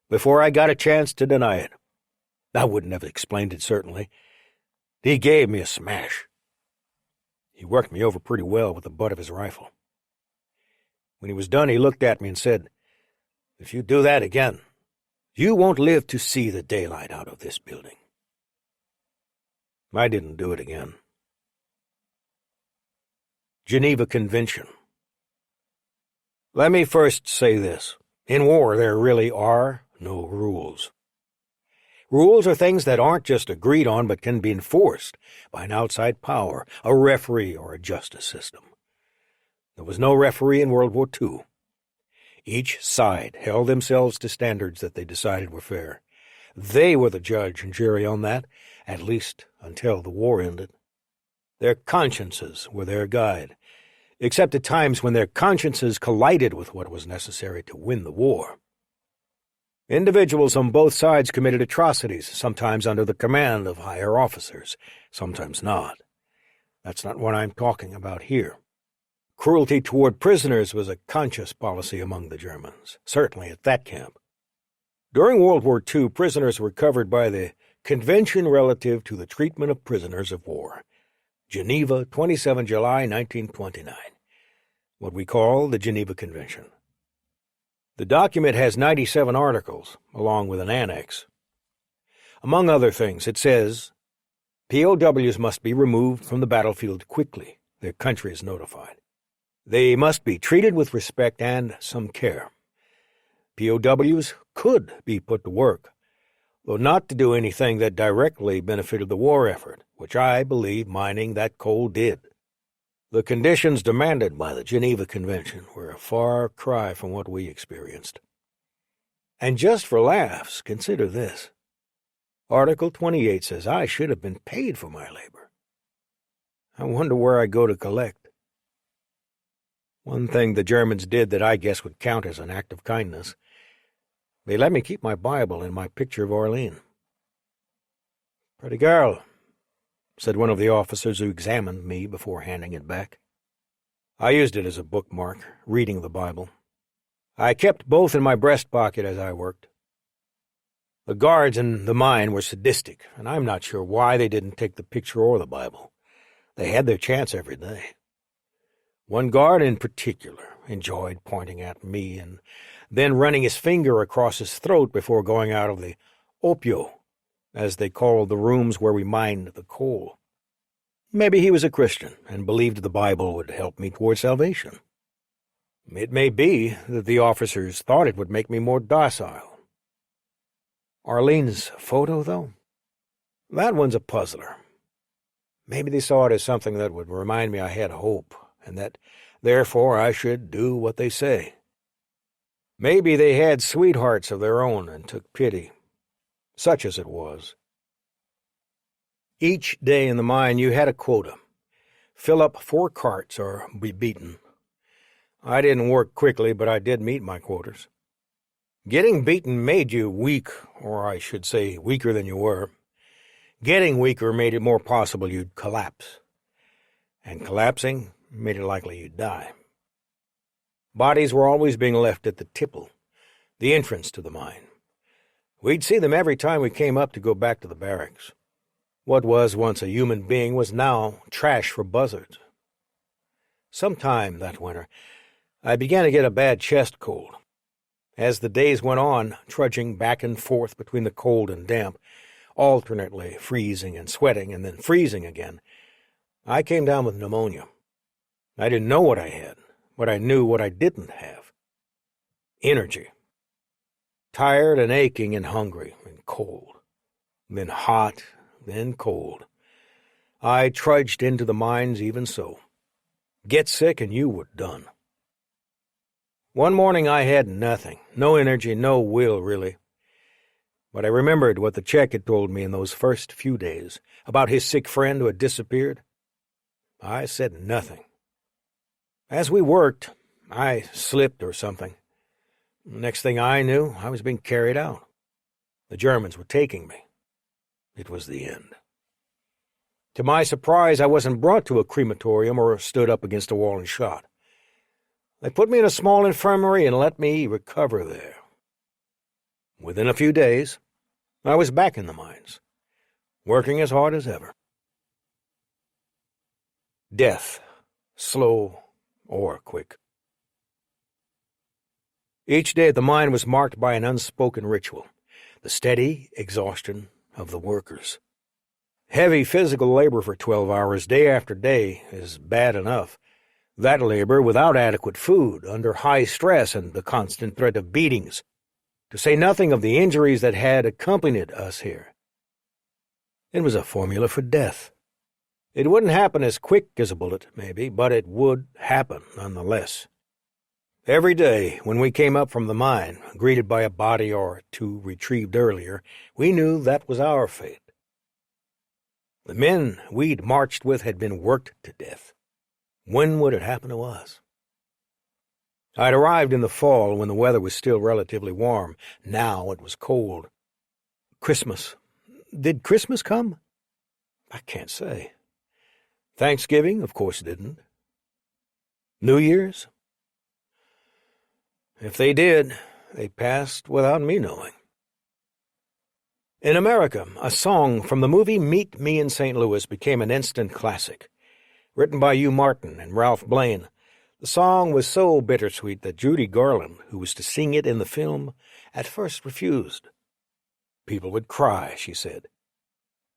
Before I got a chance to deny it, I wouldn't have explained it, certainly. He gave me a smash. He worked me over pretty well with the butt of his rifle. When he was done, he looked at me and said, "If you do that again, you won't live to see the daylight out of this building." I didn't do it again. Geneva Convention. Let me first say this. In war, there really are no rules. Rules are things that aren't just agreed on but can be enforced by an outside power, a referee, or a justice system. There was no referee in World War II. Each side held themselves to standards that they decided were fair. They were the judge and jury on that, at least until the war ended. Their consciences were their guide, except at times when their consciences collided with what was necessary to win the war. Individuals on both sides committed atrocities, sometimes under the command of higher officers, sometimes not. That's not what I'm talking about here. Cruelty toward prisoners was a conscious policy among the Germans, certainly at that camp. During World War II, prisoners were covered by the Convention Relative to the Treatment of Prisoners of War, Geneva, 27 July 1929, what we call the Geneva Convention. The document has 97 articles, along with an annex. Among other things, it says, POWs must be removed from the battlefield quickly. Their country is notified. They must be treated with respect and some care. POWs could be put to work, though not to do anything that directly benefited the war effort, which I believe mining that coal did. The conditions demanded by the Geneva Convention were a far cry from what we experienced. And just for laughs, consider this. Article 28 says I should have been paid for my labor. I wonder where I go to collect. One thing the Germans did that I guess would count as an act of kindness. They let me keep my Bible and my picture of Arlene. "Pretty girl," said one of the officers who examined me before handing it back. I used it as a bookmark, reading the Bible. I kept both in my breast pocket as I worked. The guards in the mine were sadistic, and I'm not sure why they didn't take the picture or the Bible. They had their chance every day. One guard in particular enjoyed pointing at me and then running his finger across his throat before going out of the opio, as they called the rooms where we mined the coal. Maybe he was a Christian and believed the Bible would help me toward salvation. It may be that the officers thought it would make me more docile. Arlene's photo, though? That one's a puzzler. Maybe they saw it as something that would remind me I had hope, and that, therefore, I should do what they say. Maybe they had sweethearts of their own and took pity, such as it was. Each day in the mine you had a quota. Fill up 4 carts or be beaten. I didn't work quickly, but I did meet my quotas. Getting beaten made you weak, or I should say weaker than you were. Getting weaker made it more possible you'd collapse. And collapsing made it likely you'd die. Bodies were always being left at the tipple, the entrance to the mine. We'd see them every time we came up to go back to the barracks. What was once a human being was now trash for buzzards. Sometime that winter, I began to get a bad chest cold. As the days went on, trudging back and forth between the cold and damp, alternately freezing and sweating and then freezing again, I came down with pneumonia. I didn't know what I had, but I knew what I didn't have. Energy. Tired and aching and hungry and cold. Then hot, then cold. I trudged into the mines even so. Get sick and you were done. One morning I had nothing, no energy, no will, really. But I remembered what the Czech had told me in those first few days about his sick friend who had disappeared. I said nothing. As we worked, I slipped or something. Next thing I knew, I was being carried out. The Germans were taking me. It was the end. To my surprise, I wasn't brought to a crematorium or stood up against a wall and shot. They put me in a small infirmary and let me recover there. Within a few days, I was back in the mines, working as hard as ever. Death, slow or quick. Each day at the mine was marked by an unspoken ritual, the steady exhaustion of the workers. Heavy physical labor for 12 hours day after day is bad enough. That labor without adequate food, under high stress and the constant threat of beatings, to say nothing of the injuries that had accompanied us here. It was a formula for death. It wouldn't happen as quick as a bullet, maybe, but it would happen nonetheless. Every day, when we came up from the mine, greeted by a body or two retrieved earlier, we knew that was our fate. The men we'd marched with had been worked to death. When would it happen to us? I'd arrived in the fall when the weather was still relatively warm. Now it was cold. Christmas. Did Christmas come? I can't say. Thanksgiving, of course, didn't. New Year's? If they did, they passed without me knowing. In America, a song from the movie Meet Me in St. Louis became an instant classic. Written by Hugh Martin and Ralph Blaine, the song was so bittersweet that Judy Garland, who was to sing it in the film, at first refused. People would cry, she said.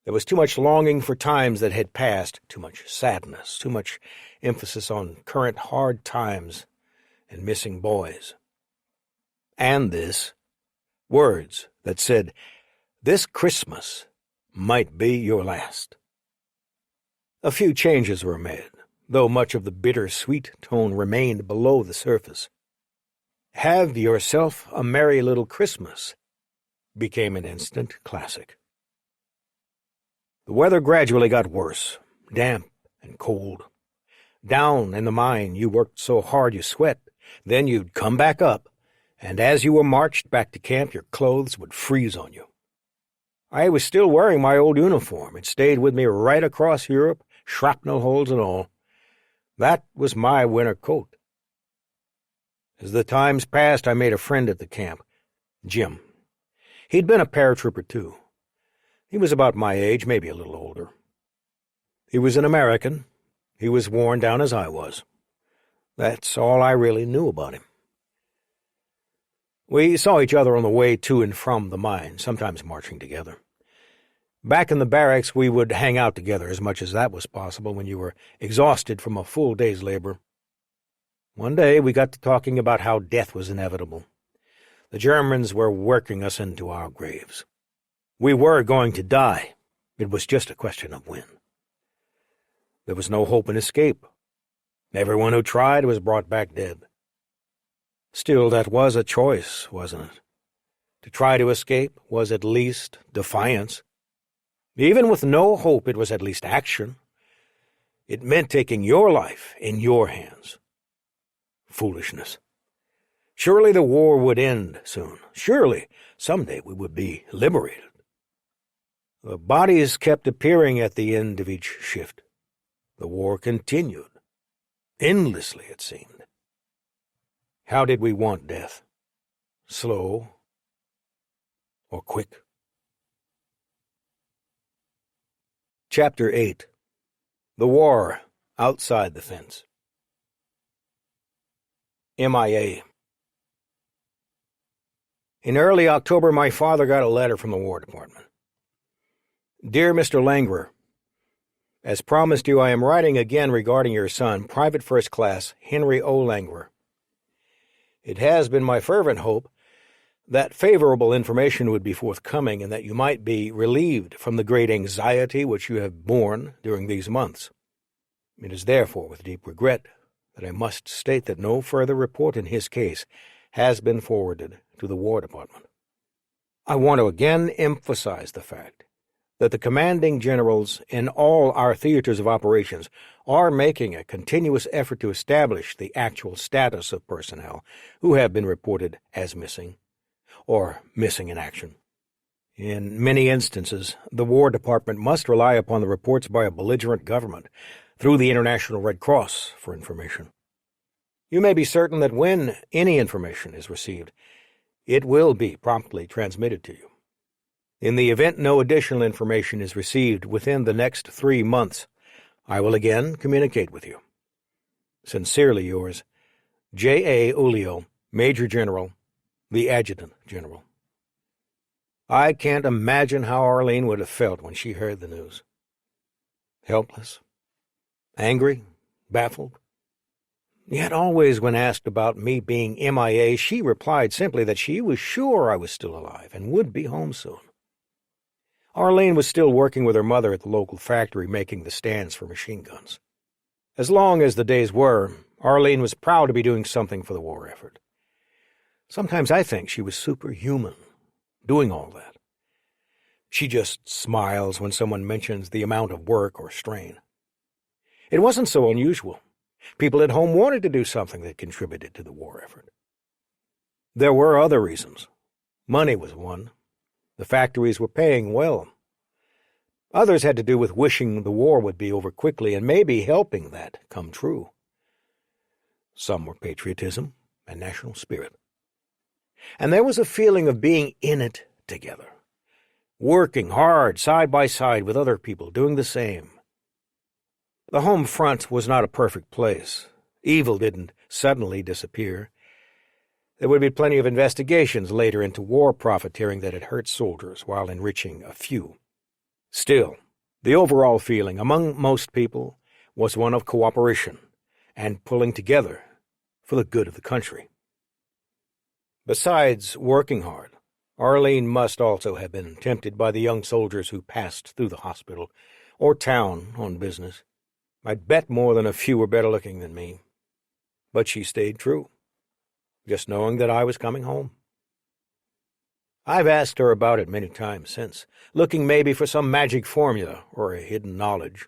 There was too much longing for times that had passed, too much sadness, too much emphasis on current hard times and missing boys. And words that said, "This Christmas might be your last." A few changes were made, though much of the bitter-sweet tone remained below the surface. "Have yourself a merry little Christmas" became an instant classic. The weather gradually got worse, damp and cold. Down in the mine you worked so hard you sweat, then you'd come back up, and as you were marched back to camp your clothes would freeze on you. I was still wearing my old uniform. It stayed with me right across Europe, shrapnel holes and all. That was my winter coat. As the times passed, I made a friend at the camp, Jim. He'd been a paratrooper, too. He was about my age, maybe a little older. He was an American. He was worn down as I was. That's all I really knew about him. We saw each other on the way to and from the mine, sometimes marching together. Back in the barracks, we would hang out together as much as that was possible when you were exhausted from a full day's labor. One day we got to talking about how death was inevitable. The Germans were working us into our graves. We were going to die. It was just a question of when. There was no hope in escape. Everyone who tried was brought back dead. Still, that was a choice, wasn't it? To try to escape was at least defiance. Even with no hope, it was at least action. It meant taking your life in your hands. Foolishness. Surely the war would end soon. Surely someday we would be liberated. The bodies kept appearing at the end of each shift. The war continued. Endlessly, it seemed. How did we want death? Slow or quick? Chapter 8. The War Outside the Fence. MIA. In early October, my father got a letter from the War Department. Dear Mr. Langrer, as promised you, I am writing again regarding your son, Private First Class Henry O. Langrer. It has been my fervent hope that favorable information would be forthcoming and that you might be relieved from the great anxiety which you have borne during these months. It is therefore with deep regret that I must state that no further report in his case has been forwarded to the War Department. I want to again emphasize the fact that the commanding generals in all our theaters of operations are making a continuous effort to establish the actual status of personnel who have been reported as missing or missing in action. In many instances, the War Department must rely upon the reports by a belligerent government through the International Red Cross for information. You may be certain that when any information is received, it will be promptly transmitted to you. In the event no additional information is received within the next 3 months, I will again communicate with you. Sincerely yours, J. A. Ulio, Major General, the Adjutant General. I can't imagine how Arlene would have felt when she heard the news. Helpless, angry, baffled. Yet always when asked about me being MIA, she replied simply that she was sure I was still alive and would be home soon. Arlene was still working with her mother at the local factory making the stands for machine guns. As long as the days were, Arlene was proud to be doing something for the war effort. Sometimes I think she was superhuman, doing all that. She just smiles when someone mentions the amount of work or strain. It wasn't so unusual. People at home wanted to do something that contributed to the war effort. There were other reasons. Money was one. The factories were paying well. Others had to do with wishing the war would be over quickly and maybe helping that come true. Some were patriotism and national spirit. And there was a feeling of being in it together, working hard side by side with other people doing the same. The home front was not a perfect place. Evil didn't suddenly disappear. There would be plenty of investigations later into war profiteering that had hurt soldiers while enriching a few. Still, the overall feeling among most people was one of cooperation and pulling together for the good of the country. Besides working hard, Arlene must also have been tempted by the young soldiers who passed through the hospital or town on business. I'd bet more than a few were better looking than me. But she stayed true, just knowing that I was coming home. I've asked her about it many times since, looking maybe for some magic formula or a hidden knowledge.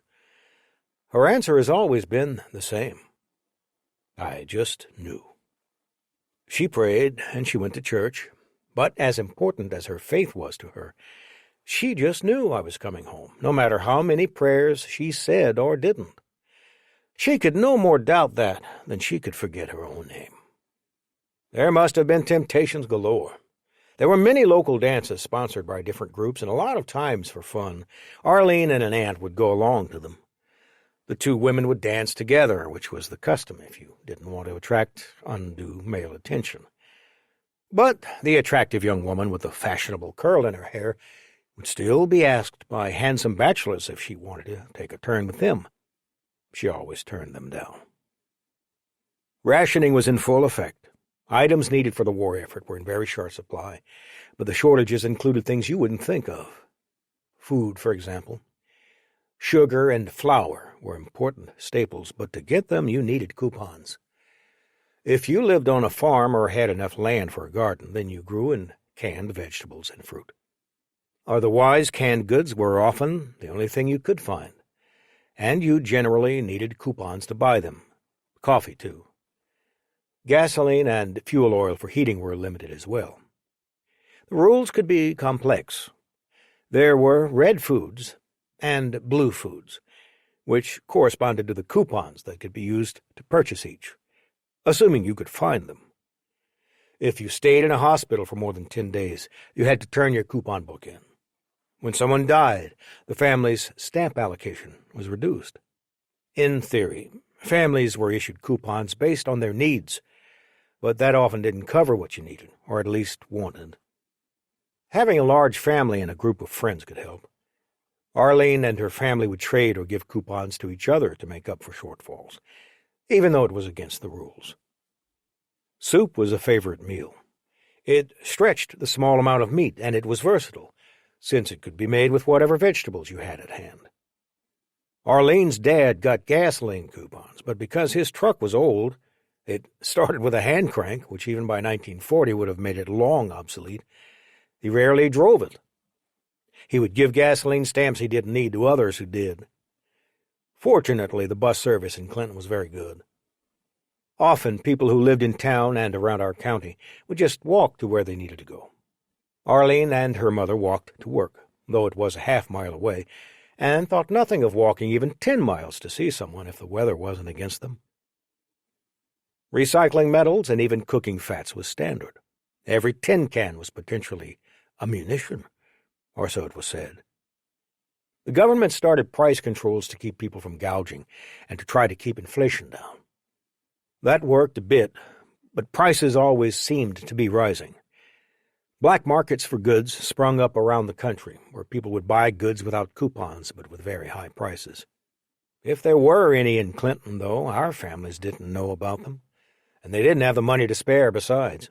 Her answer has always been the same. I just knew. She prayed and she went to church, but as important as her faith was to her, she just knew I was coming home, no matter how many prayers she said or didn't. She could no more doubt that than she could forget her own name. There must have been temptations galore. There were many local dances sponsored by different groups, and a lot of times for fun, Arlene and an aunt would go along to them. The two women would dance together, which was the custom if you didn't want to attract undue male attention. But the attractive young woman with the fashionable curl in her hair would still be asked by handsome bachelors if she wanted to take a turn with them. She always turned them down. Rationing was in full effect. Items needed for the war effort were in very short supply, but the shortages included things you wouldn't think of. Food, for example. Sugar and flour were important staples, but to get them you needed coupons. If you lived on a farm or had enough land for a garden, then you grew and canned vegetables and fruit. Otherwise, canned goods were often the only thing you could find, and you generally needed coupons to buy them. Coffee, too. Gasoline and fuel oil for heating were limited as well. The rules could be complex. There were red foods and blue foods, which corresponded to the coupons that could be used to purchase each, assuming you could find them. If you stayed in a hospital for more than 10 days, you had to turn your coupon book in. When someone died, the family's stamp allocation was reduced. In theory, families were issued coupons based on their needs, but that often didn't cover what you needed, or at least wanted. Having a large family and a group of friends could help. Arlene and her family would trade or give coupons to each other to make up for shortfalls, even though it was against the rules. Soup was a favorite meal. It stretched the small amount of meat, and it was versatile, since it could be made with whatever vegetables you had at hand. Arlene's dad got gasoline coupons, but because his truck was old, it started with a hand crank, which even by 1940 would have made it long obsolete. He rarely drove it. He would give gasoline stamps he didn't need to others who did. Fortunately, the bus service in Clinton was very good. Often, people who lived in town and around our county would just walk to where they needed to go. Arlene and her mother walked to work, though it was a half-mile away, and thought nothing of walking even 10 miles to see someone if the weather wasn't against them. Recycling metals and even cooking fats was standard. Every tin can was potentially a munition, or so it was said. The government started price controls to keep people from gouging and to try to keep inflation down. That worked a bit, but prices always seemed to be rising. Black markets for goods sprung up around the country, where people would buy goods without coupons but with very high prices. If there were any in Clinton, though, our families didn't know about them, and they didn't have the money to spare besides.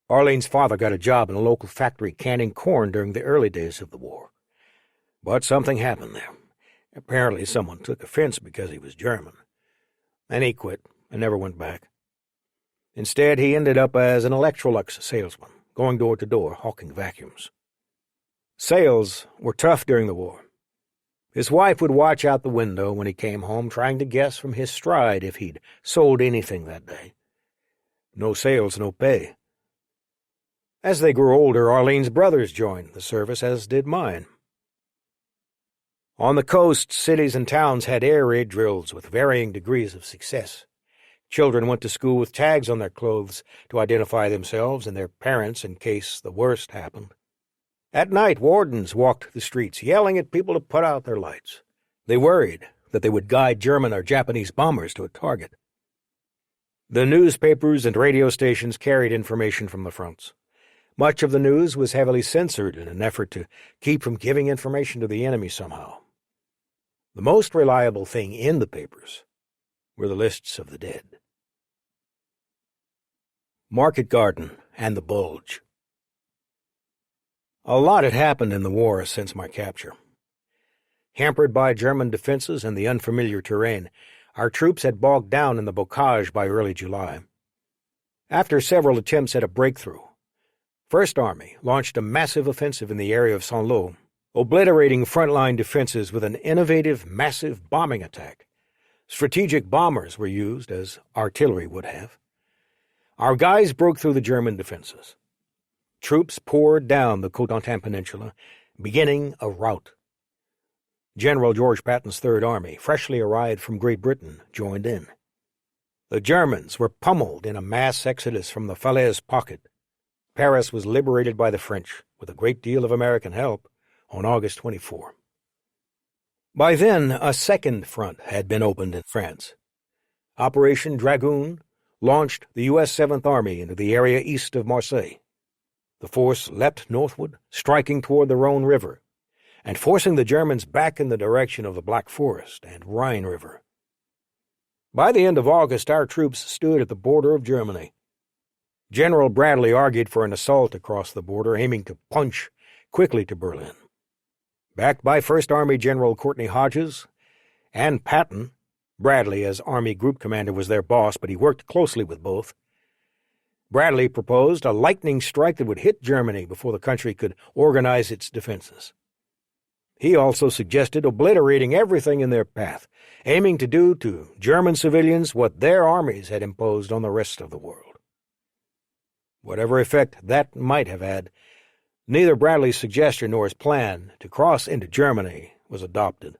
Arlene's father got a job in a local factory canning corn during the early days of the war. But something happened there. Apparently someone took offense because he was German. and he quit and never went back. Instead, he ended up as an Electrolux salesman, going door to door, hawking vacuums. Sales were tough during the war. His wife would watch out the window when he came home, trying to guess from his stride if he'd sold anything that day. No sales, no pay. As they grew older, Arlene's brothers joined the service, as did mine. On the coast, cities and towns had air raid drills with varying degrees of success. Children went to school with tags on their clothes to identify themselves and their parents in case the worst happened. At night, wardens walked the streets, yelling at people to put out their lights. They worried that they would guide German or Japanese bombers to a target. The newspapers and radio stations carried information from the fronts. Much of the news was heavily censored in an effort to keep from giving information to the enemy somehow. The most reliable thing in the papers were the lists of the dead. Market Garden and the Bulge. A lot had happened in the war since my capture. Hampered by German defenses and the unfamiliar terrain, our troops had bogged down in the bocage by early July. After several attempts at a breakthrough, First Army launched a massive offensive in the area of Saint-Lô, obliterating frontline defenses with an innovative, massive bombing attack. Strategic bombers were used, as artillery would have. Our guys broke through the German defenses. Troops poured down the Cotentin Peninsula, beginning a rout. General George Patton's Third Army, freshly arrived from Great Britain, joined in. The Germans were pummeled in a mass exodus from the Falaise pocket. Paris was liberated by the French, with a great deal of American help, on August 24. By then, a second front had been opened in France. Operation Dragoon launched the U.S. 7th Army into the area east of Marseille. The force leapt northward, striking toward the Rhone River, and forcing the Germans back in the direction of the Black Forest and Rhine River. By the end of August, our troops stood at the border of Germany. General Bradley argued for an assault across the border, aiming to punch quickly to Berlin. Backed by First Army General Courtney Hodges and Patton, Bradley as Army Group Commander was their boss, but he worked closely with both. Bradley proposed a lightning strike that would hit Germany before the country could organize its defenses. He also suggested obliterating everything in their path, aiming to do to German civilians what their armies had imposed on the rest of the world. Whatever effect that might have had, neither Bradley's suggestion nor his plan to cross into Germany was adopted.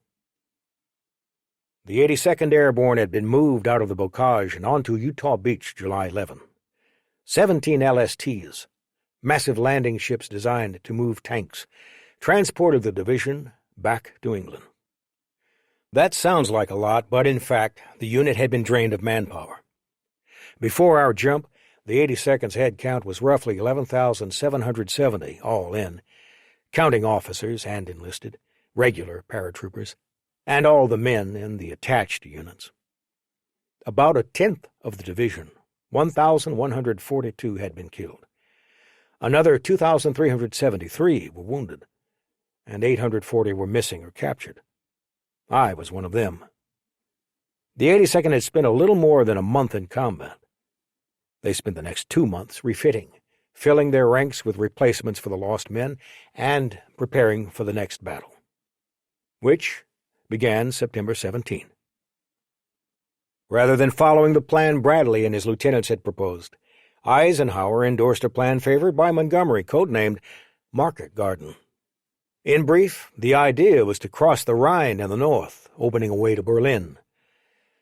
The 82nd Airborne had been moved out of the bocage and onto Utah Beach July 11. 17 LSTs, massive landing ships designed to move tanks, transported the division back to England. That sounds like a lot, but in fact, the unit had been drained of manpower. Before our jump, the 82nd's head count was roughly 11,770, all in, counting officers and enlisted, regular paratroopers, and all the men in the attached units. About a tenth of the division, 1,142, had been killed. Another 2,373 were wounded, and 840 were missing or captured. I was one of them. The 82nd had spent a little more than a month in combat. They spent the next 2 months refitting, filling their ranks with replacements for the lost men, and preparing for the next battle, which began September 17. Rather than following the plan Bradley and his lieutenants had proposed, Eisenhower endorsed a plan favored by Montgomery, codenamed Market Garden. In brief, the idea was to cross the Rhine in the north, opening a way to Berlin.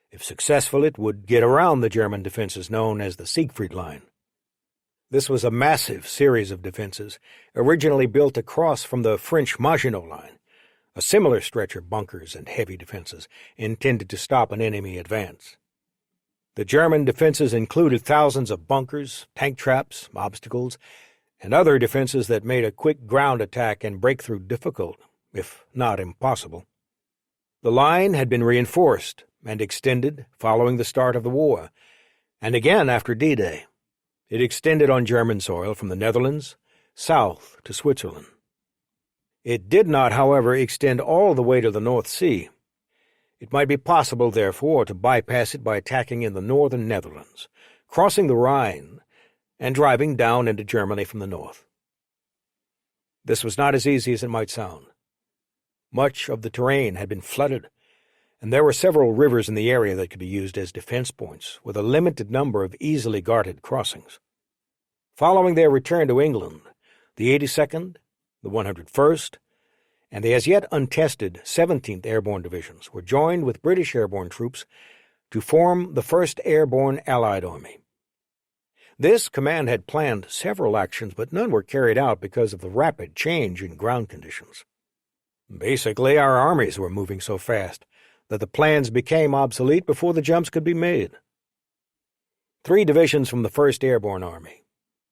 If successful, it would get around the German defenses known as the Siegfried Line. This was a massive series of defenses, originally built across from the French Maginot Line, a similar stretch of bunkers and heavy defenses intended to stop an enemy advance. The German defenses included thousands of bunkers, tank traps, obstacles, and other defenses that made a quick ground attack and breakthrough difficult, if not impossible. The line had been reinforced and extended following the start of the war, and again after D-Day. It extended on German soil from the Netherlands south to Switzerland. It did not, however, extend all the way to the North Sea. It might be possible, therefore, to bypass it by attacking in the northern Netherlands, crossing the Rhine, and driving down into Germany from the north. This was not as easy as it might sound. Much of the terrain had been flooded, and there were several rivers in the area that could be used as defense points, with a limited number of easily guarded crossings. Following their return to England, the 82nd, the 101st, and the as yet untested 17th Airborne Divisions were joined with British airborne troops to form the 1st Airborne Allied Army. This command had planned several actions, but none were carried out because of the rapid change in ground conditions. Basically, our armies were moving so fast that the plans became obsolete before the jumps could be made. 3 divisions from the 1st Airborne Army,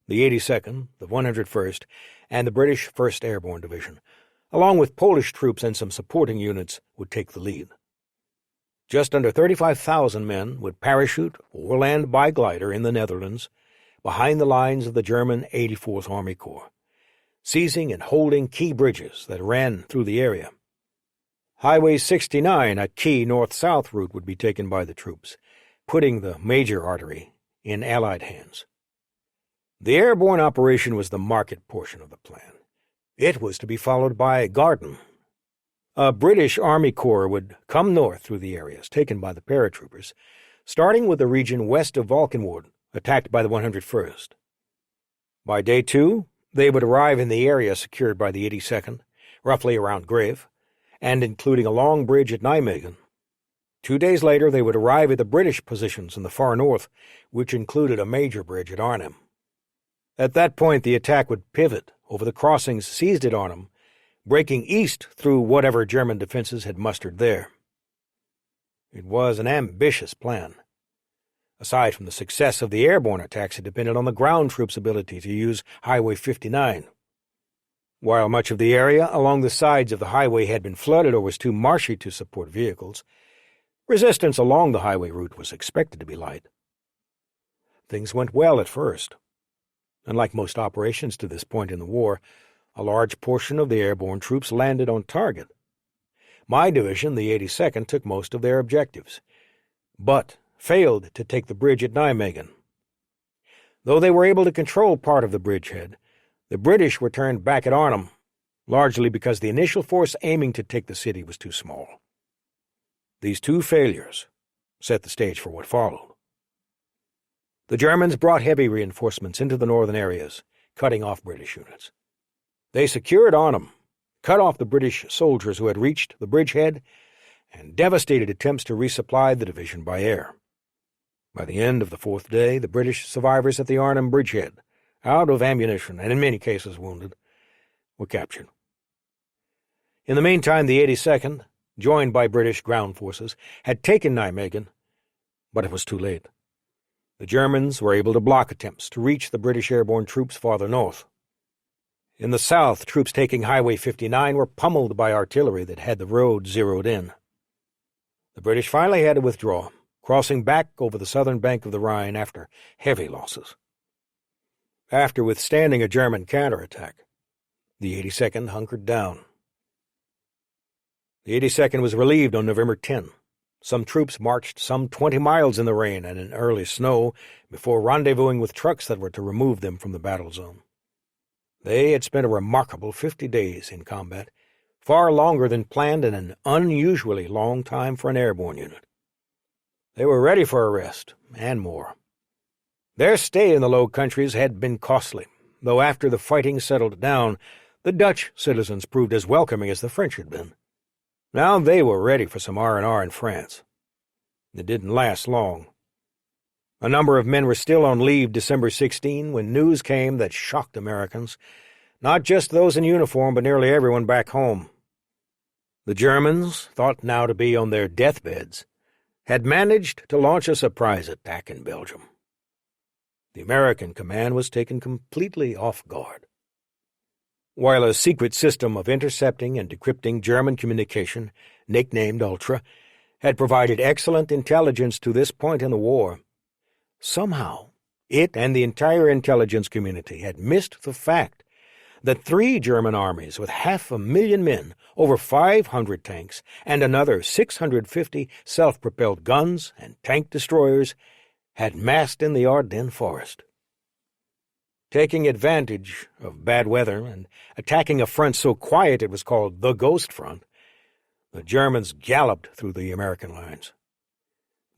the 82nd, the 101st, and the British 1st Airborne Division, along with Polish troops and some supporting units, would take the lead. Just under 35,000 men would parachute or land by glider in the Netherlands, behind the lines of the German 84th Army Corps, seizing and holding key bridges that ran through the area. Highway 69, a key north-south route, would be taken by the troops, putting the major artery in Allied hands. The airborne operation was the market portion of the plan. It was to be followed by Garden. A British Army Corps would come north through the areas taken by the paratroopers, starting with the region west of Valkenwoord, attacked by the 101st. By day 2, they would arrive in the area secured by the 82nd, roughly around Grave, and including a long bridge at Nijmegen. 2 days later, they would arrive at the British positions in the far north, which included a major bridge at Arnhem. At that point, the attack would pivot over the crossings seized at Arnhem, breaking east through whatever German defenses had mustered there. It was an ambitious plan. Aside from the success of the airborne attacks, it depended on the ground troops' ability to use Highway 59. While much of the area along the sides of the highway had been flooded or was too marshy to support vehicles, resistance along the highway route was expected to be light. Things went well at first. Unlike most operations to this point in the war, a large portion of the airborne troops landed on target. My division, the 82nd, took most of their objectives, but failed to take the bridge at Nijmegen. Though they were able to control part of the bridgehead, the British were turned back at Arnhem, largely because the initial force aiming to take the city was too small. These 2 failures set the stage for what followed. The Germans brought heavy reinforcements into the northern areas, cutting off British units. They secured Arnhem, cut off the British soldiers who had reached the bridgehead, and devastated attempts to resupply the division by air. By the end of the 4th day, the British survivors at the Arnhem bridgehead, out of ammunition and in many cases wounded, were captured. In the meantime, the 82nd, joined by British ground forces, had taken Nijmegen, but it was too late. The Germans were able to block attempts to reach the British airborne troops farther north. In the south, troops taking Highway 59 were pummeled by artillery that had the road zeroed in. The British finally had to withdraw, crossing back over the southern bank of the Rhine after heavy losses. After withstanding a German counterattack, the 82nd hunkered down. The 82nd was relieved on November 10. Some troops marched some 20 miles in the rain and in early snow before rendezvousing with trucks that were to remove them from the battle zone. They had spent a remarkable 50 days in combat, far longer than planned and an unusually long time for an airborne unit. They were ready for a rest, and more. Their stay in the Low Countries had been costly, though after the fighting settled down, the Dutch citizens proved as welcoming as the French had been. Now they were ready for some R&R in France. It didn't last long. A number of men were still on leave December 16 when news came that shocked Americans, not just those in uniform, but nearly everyone back home. The Germans, thought now to be on their deathbeds, had managed to launch a surprise attack in Belgium. The American command was taken completely off guard. While a secret system of intercepting and decrypting German communication, nicknamed Ultra, had provided excellent intelligence to this point in the war, somehow it and the entire intelligence community had missed the fact that 3 German armies with 500,000 men over 500 tanks, and another 650 self-propelled guns and tank destroyers had massed in the Ardennes forest. Taking advantage of bad weather and attacking a front so quiet it was called the Ghost Front, the Germans galloped through the American lines.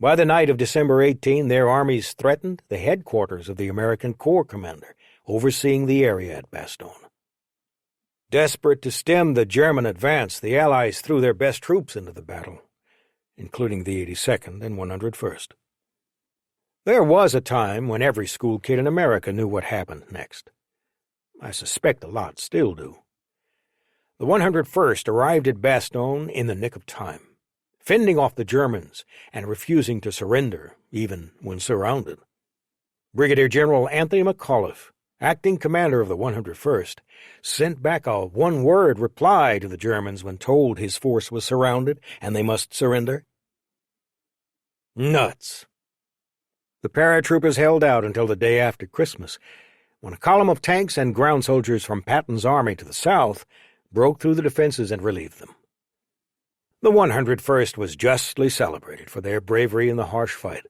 By the night of December 18, their armies threatened the headquarters of the American Corps commander, overseeing the area at Bastogne. Desperate to stem the German advance, the Allies threw their best troops into the battle, including the 82nd and 101st. There was a time when every school kid in America knew what happened next. I suspect a lot still do. The 101st arrived at Bastogne in the nick of time, fending off the Germans and refusing to surrender, even when surrounded. Brigadier General Anthony McAuliffe, acting commander of the 101st, sent back a one-word reply to the Germans when told his force was surrounded and they must surrender. Nuts. The paratroopers held out until the day after Christmas, when a column of tanks and ground soldiers from Patton's army to the south broke through the defenses and relieved them. The 101st was justly celebrated for their bravery in the harsh fight.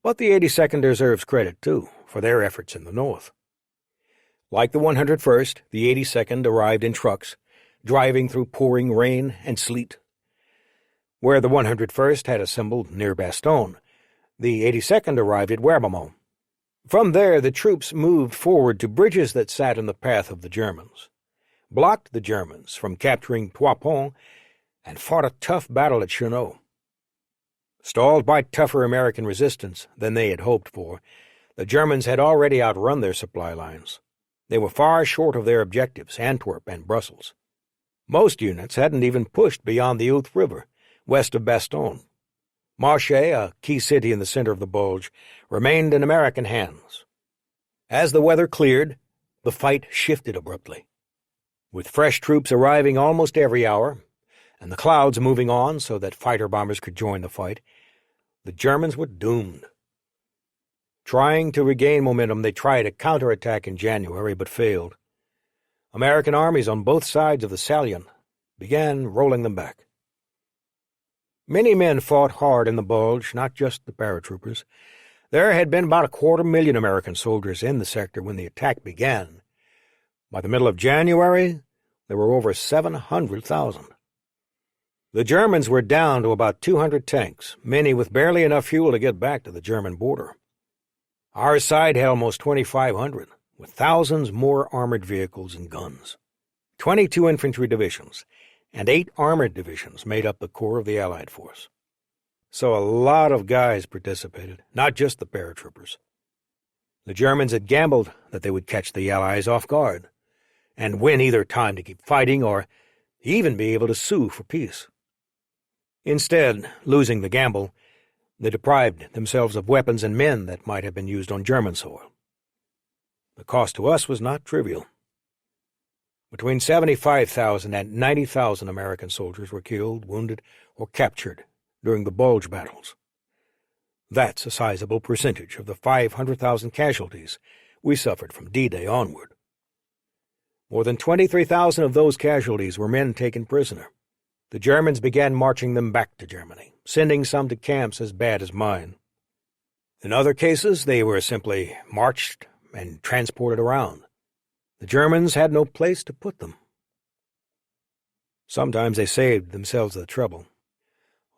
But the 82nd deserves credit, too, for their efforts in the north. Like the 101st, the 82nd arrived in trucks, driving through pouring rain and sleet. Where the 101st had assembled near Bastogne, the 82nd arrived at Werbemont. From there, the troops moved forward to bridges that sat in the path of the Germans, blocked the Germans from capturing Trois-Ponts, and fought a tough battle at Chenot. Stalled by tougher American resistance than they had hoped for, the Germans had already outrun their supply lines. They were far short of their objectives, Antwerp and Brussels. Most units hadn't even pushed beyond the Ourthe River, west of Bastogne. Marche, a key city in the center of the Bulge, remained in American hands. As the weather cleared, the fight shifted abruptly. With fresh troops arriving almost every hour, and the clouds moving on so that fighter-bombers could join the fight, the Germans were doomed. Trying to regain momentum, they tried a counterattack in January but failed. American armies on both sides of the salient began rolling them back. Many men fought hard in the Bulge, not just the paratroopers. There had been about 250,000 American soldiers in the sector when the attack began. By the middle of January, there were over 700,000. The Germans were down to about 200 tanks, many with barely enough fuel to get back to the German border. Our side had almost 2,500, with thousands more armored vehicles and guns. 22 infantry divisions and 8 armored divisions made up the core of the Allied force. So a lot of guys participated, not just the paratroopers. The Germans had gambled that they would catch the Allies off guard and win either time to keep fighting or even be able to sue for peace. Instead, losing the gamble, they deprived themselves of weapons and men that might have been used on German soil. The cost to us was not trivial. Between 75,000 and 90,000 American soldiers were killed, wounded, or captured during the Bulge battles. That's a sizable percentage of the 500,000 casualties we suffered from D-Day onward. More than 23,000 of those casualties were men taken prisoner. The Germans began marching them back to Germany, sending some to camps as bad as mine. In other cases, they were simply marched and transported around. The Germans had no place to put them. Sometimes they saved themselves the trouble.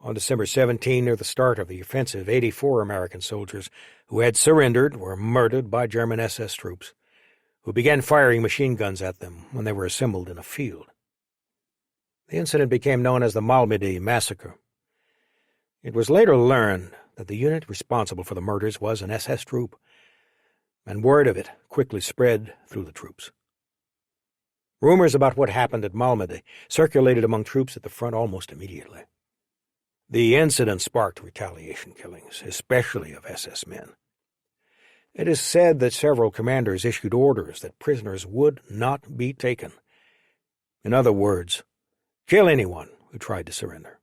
On December 17, near the start of the offensive, 84 American soldiers who had surrendered were murdered by German SS troops, who began firing machine guns at them when they were assembled in a field. The incident became known as the Malmedy Massacre. It was later learned that the unit responsible for the murders was an SS troop, and word of it quickly spread through the troops. Rumors about what happened at Malmedy circulated among troops at the front almost immediately. The incident sparked retaliation killings, especially of SS men. It is said that several commanders issued orders that prisoners would not be taken. In other words, kill anyone who tried to surrender.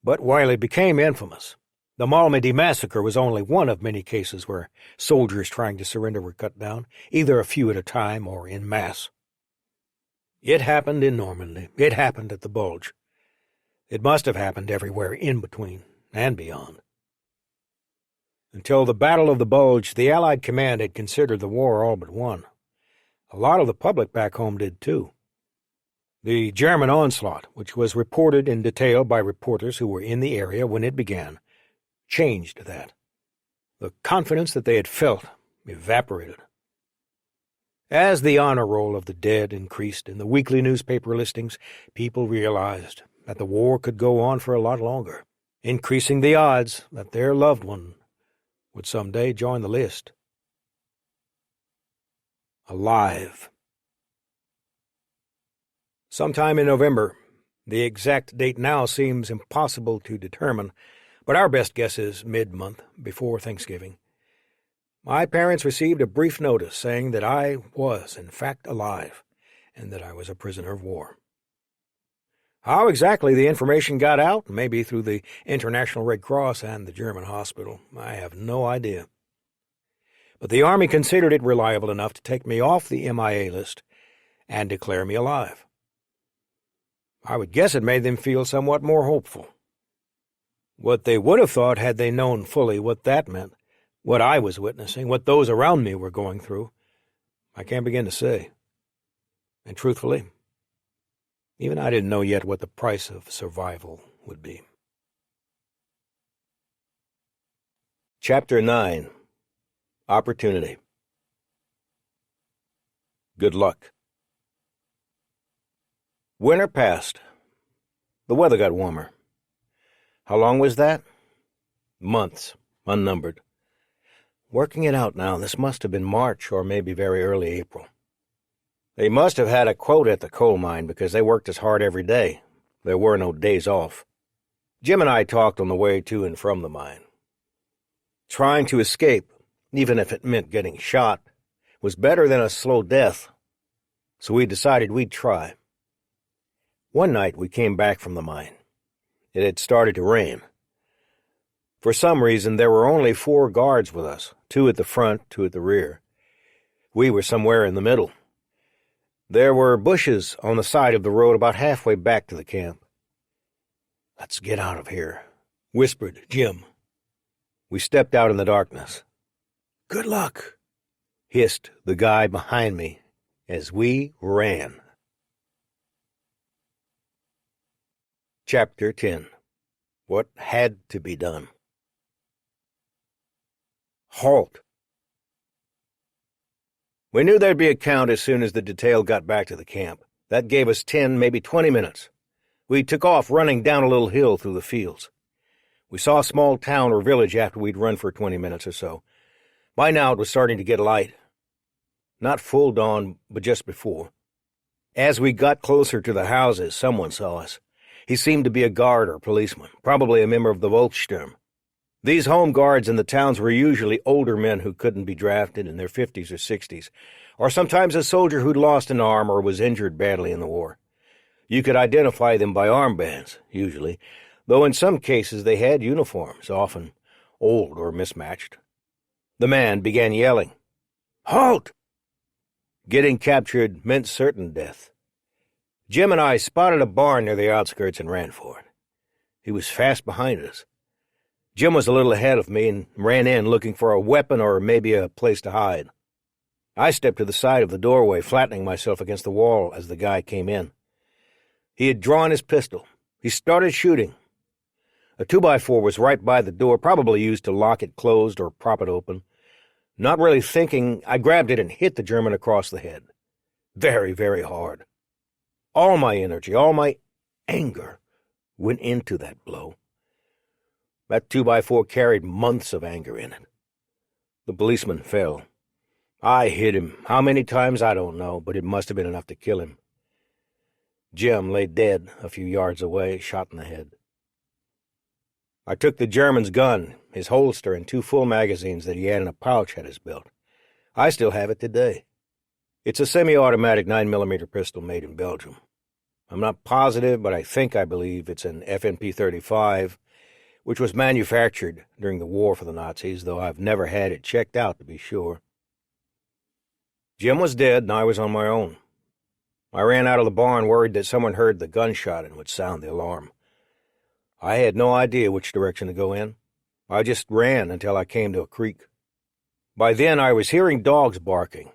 But while it became infamous, the Malmedy Massacre was only one of many cases where soldiers trying to surrender were cut down, either a few at a time or en masse. It happened in Normandy. It happened at the Bulge. It must have happened everywhere in between and beyond. Until the Battle of the Bulge, the Allied command had considered the war all but won. A lot of the public back home did, too. The German onslaught, which was reported in detail by reporters who were in the area when it began, changed that. The confidence that they had felt evaporated. As the honor roll of the dead increased in the weekly newspaper listings, people realized that the war could go on for a lot longer, increasing the odds that their loved one would someday join the list. Alive. Sometime in November. The exact date now seems impossible to determine, but our best guess is mid-month, before Thanksgiving. My parents received a brief notice saying that I was, in fact, alive, and that I was a prisoner of war. How exactly the information got out, maybe through the International Red Cross and the German hospital, I have no idea. But the Army considered it reliable enough to take me off the MIA list and declare me alive. I would guess it made them feel somewhat more hopeful. What they would have thought had they known fully what that meant, what I was witnessing, what those around me were going through, I can't begin to say. And truthfully, even I didn't know yet what the price of survival would be. Chapter 9. Opportunity. Good luck. Winter passed. The weather got warmer. How long was that? Months, unnumbered. Working it out now, this must have been March or maybe very early April. They must have had a quote at the coal mine because they worked as hard every day. There were no days off. Jim and I talked on the way to and from the mine. Trying to escape, even if it meant getting shot, was better than a slow death, so we decided we'd try. One night we came back from the mine. It had started to rain. For some reason, there were only 4 guards with us, 2 at the front, 2 at the rear. We were somewhere in the middle. There were bushes on the side of the road about halfway back to the camp. "Let's get out of here," whispered Jim. We stepped out in the darkness. "Good luck," hissed the guy behind me as we ran. Chapter 10. What had to be done. Halt. We knew there'd be a count as soon as the detail got back to the camp. That gave us 10, maybe 20 minutes. We took off running down a little hill through the fields. We saw a small town or village after we'd run for 20 minutes or so. By now it was starting to get light. Not full dawn, but just before. As we got closer to the houses, someone saw us. He seemed to be a guard or policeman, probably a member of the Volkssturm. These home guards in the towns were usually older men who couldn't be drafted in their 50s or 60s, or sometimes a soldier who'd lost an arm or was injured badly in the war. You could identify them by armbands, usually, though in some cases they had uniforms, often old or mismatched. The man began yelling, "Halt!" Getting captured meant certain death. Jim and I spotted a barn near the outskirts and ran for it. He was fast behind us. Jim was a little ahead of me and ran in looking for a weapon or maybe a place to hide. I stepped to the side of the doorway, flattening myself against the wall as the guy came in. He had drawn his pistol. He started shooting. A 2x4 was right by the door, probably used to lock it closed or prop it open. Not really thinking, I grabbed it and hit the German across the head. Very, very hard. All my energy, all my anger went into that blow. That 2x4 carried months of anger in it. The policeman fell. I hit him. How many times, I don't know, but it must have been enough to kill him. Jim lay dead a few yards away, shot in the head. I took the German's gun, his holster, and 2 full magazines that he had in a pouch at his belt. I still have it today. It's a semi-automatic 9mm pistol made in Belgium. I'm not positive, but I believe it's an FNP-35, which was manufactured during the war for the Nazis, though I've never had it checked out to be sure. Jim was dead, and I was on my own. I ran out of the barn worried that someone heard the gunshot and would sound the alarm. I had no idea which direction to go in. I just ran until I came to a creek. By then I was hearing dogs barking.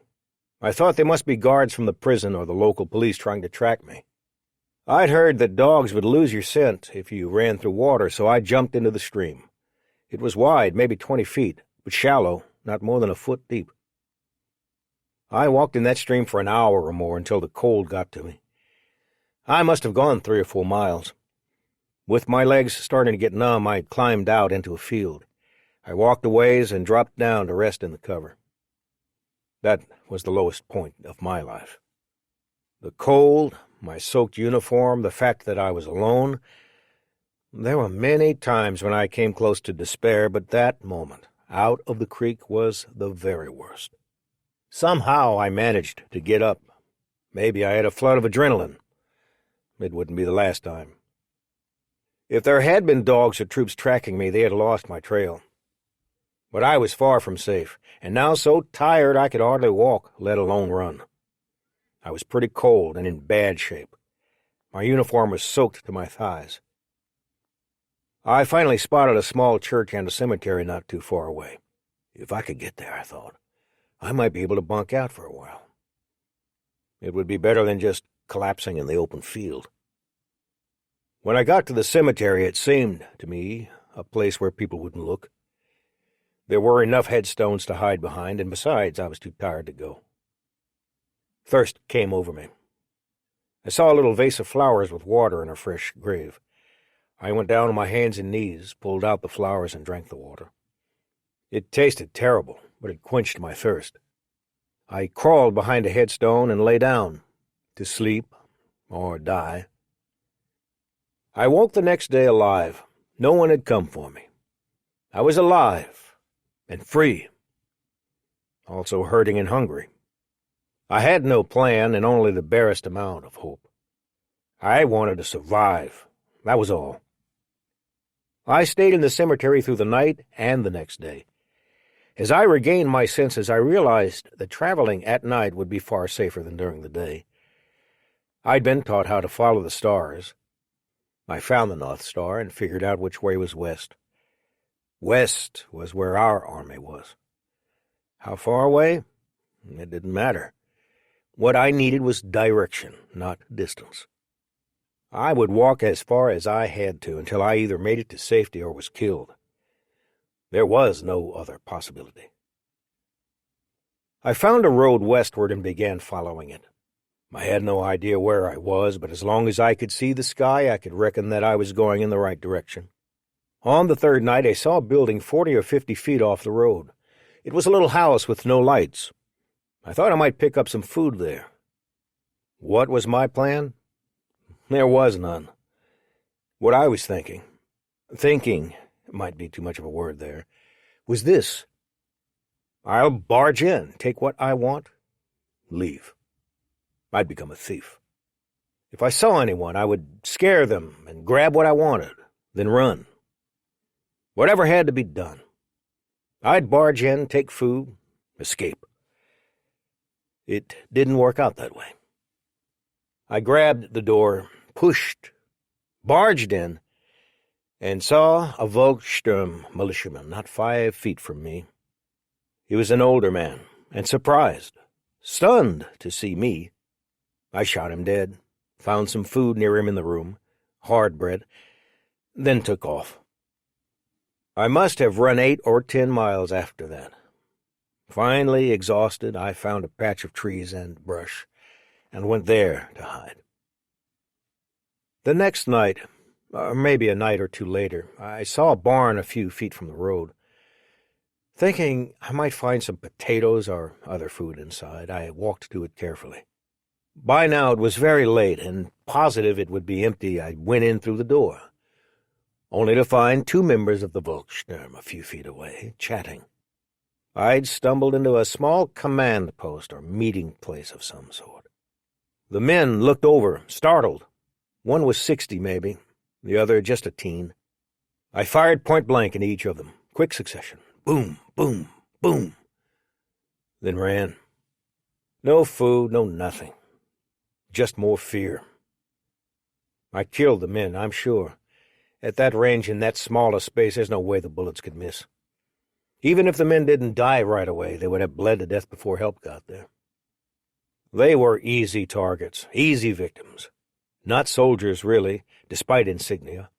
I thought they must be guards from the prison or the local police trying to track me. I'd heard that dogs would lose your scent if you ran through water, so I jumped into the stream. It was wide, maybe 20 feet, but shallow, not more than a foot deep. I walked in that stream for an hour or more until the cold got to me. I must have gone 3 or 4 miles. With my legs starting to get numb, I climbed out into a field. I walked a ways and dropped down to rest in the cover. That was the lowest point of my life. The cold, my soaked uniform, the fact that I was alone. There were many times when I came close to despair, but that moment, out of the creek, was the very worst. Somehow I managed to get up. Maybe I had a flood of adrenaline. It wouldn't be the last time. If there had been dogs or troops tracking me, they had lost my trail. But I was far from safe, and now so tired I could hardly walk, let alone run. I was pretty cold and in bad shape. My uniform was soaked to my thighs. I finally spotted a small church and a cemetery not too far away. If I could get there, I thought, I might be able to bunk out for a while. It would be better than just collapsing in the open field. When I got to the cemetery, it seemed, to me, a place where people wouldn't look. There were enough headstones to hide behind, and besides, I was too tired to go. Thirst came over me. I saw a little vase of flowers with water in a fresh grave. I went down on my hands and knees, pulled out the flowers, and drank the water. It tasted terrible, but it quenched my thirst. I crawled behind a headstone and lay down, to sleep or die. I woke the next day alive. No one had come for me. I was alive and free, also hurting and hungry. I had no plan and only the barest amount of hope. I wanted to survive. That was all. I stayed in the cemetery through the night and the next day. As I regained my senses, I realized that traveling at night would be far safer than during the day. I'd been taught how to follow the stars. I found the North Star and figured out which way was west. West was where our army was. How far away? It didn't matter. What I needed was direction, not distance. I would walk as far as I had to until I either made it to safety or was killed. There was no other possibility. I found a road westward and began following it. I had no idea where I was, but as long as I could see the sky, I could reckon that I was going in the right direction. On the third night, I saw a building 40 or 50 feet off the road. It was a little house with no lights. I thought I might pick up some food there. What was my plan? There was none. What I was thinking might be too much of a word there, was this. I'll barge in, take what I want, leave. I'd become a thief. If I saw anyone, I would scare them and grab what I wanted, then run. Whatever had to be done. I'd barge in, take food, escape. It didn't work out that way. I grabbed the door, pushed, barged in, and saw a Volkssturm militiaman not 5 feet from me. He was an older man, and surprised, stunned to see me. I shot him dead, found some food near him in the room, hard bread, then took off. I must have run 8 or 10 miles after that. Finally, exhausted, I found a patch of trees and brush, and went there to hide. The next night, or maybe a night or two later, I saw a barn a few feet from the road. Thinking I might find some potatoes or other food inside, I walked to it carefully. By now it was very late, and positive it would be empty, I went in through the door, only to find 2 members of the Volkssturm a few feet away, chatting. I'd stumbled into a small command post or meeting place of some sort. The men looked over, startled. One was 60, maybe, the other just a teen. I fired point-blank into each of them, quick succession. Boom, boom, boom. Then ran. No food, no nothing. just more fear. I killed the men, I'm sure. At that range, in that small a space, there's no way the bullets could miss. Even if the men didn't die right away, they would have bled to death before help got there. They were easy targets, easy victims. Not soldiers, really, despite insignia.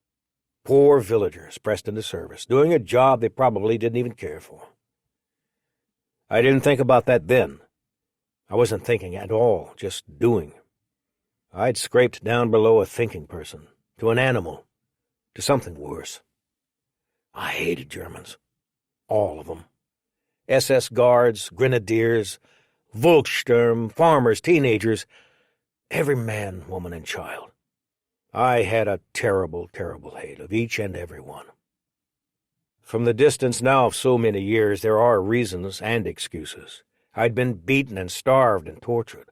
Poor villagers pressed into service, doing a job they probably didn't even care for. I didn't think about that then. I wasn't thinking at all, just doing. I'd scraped down below a thinking person, to an animal, to something worse. I hated Germans. All of them. SS guards, grenadiers, Volkssturm, farmers, teenagers, every man, woman, and child. I had a terrible, terrible hate of each and every one. From the distance now of so many years, there are reasons and excuses. I'd been beaten and starved and tortured.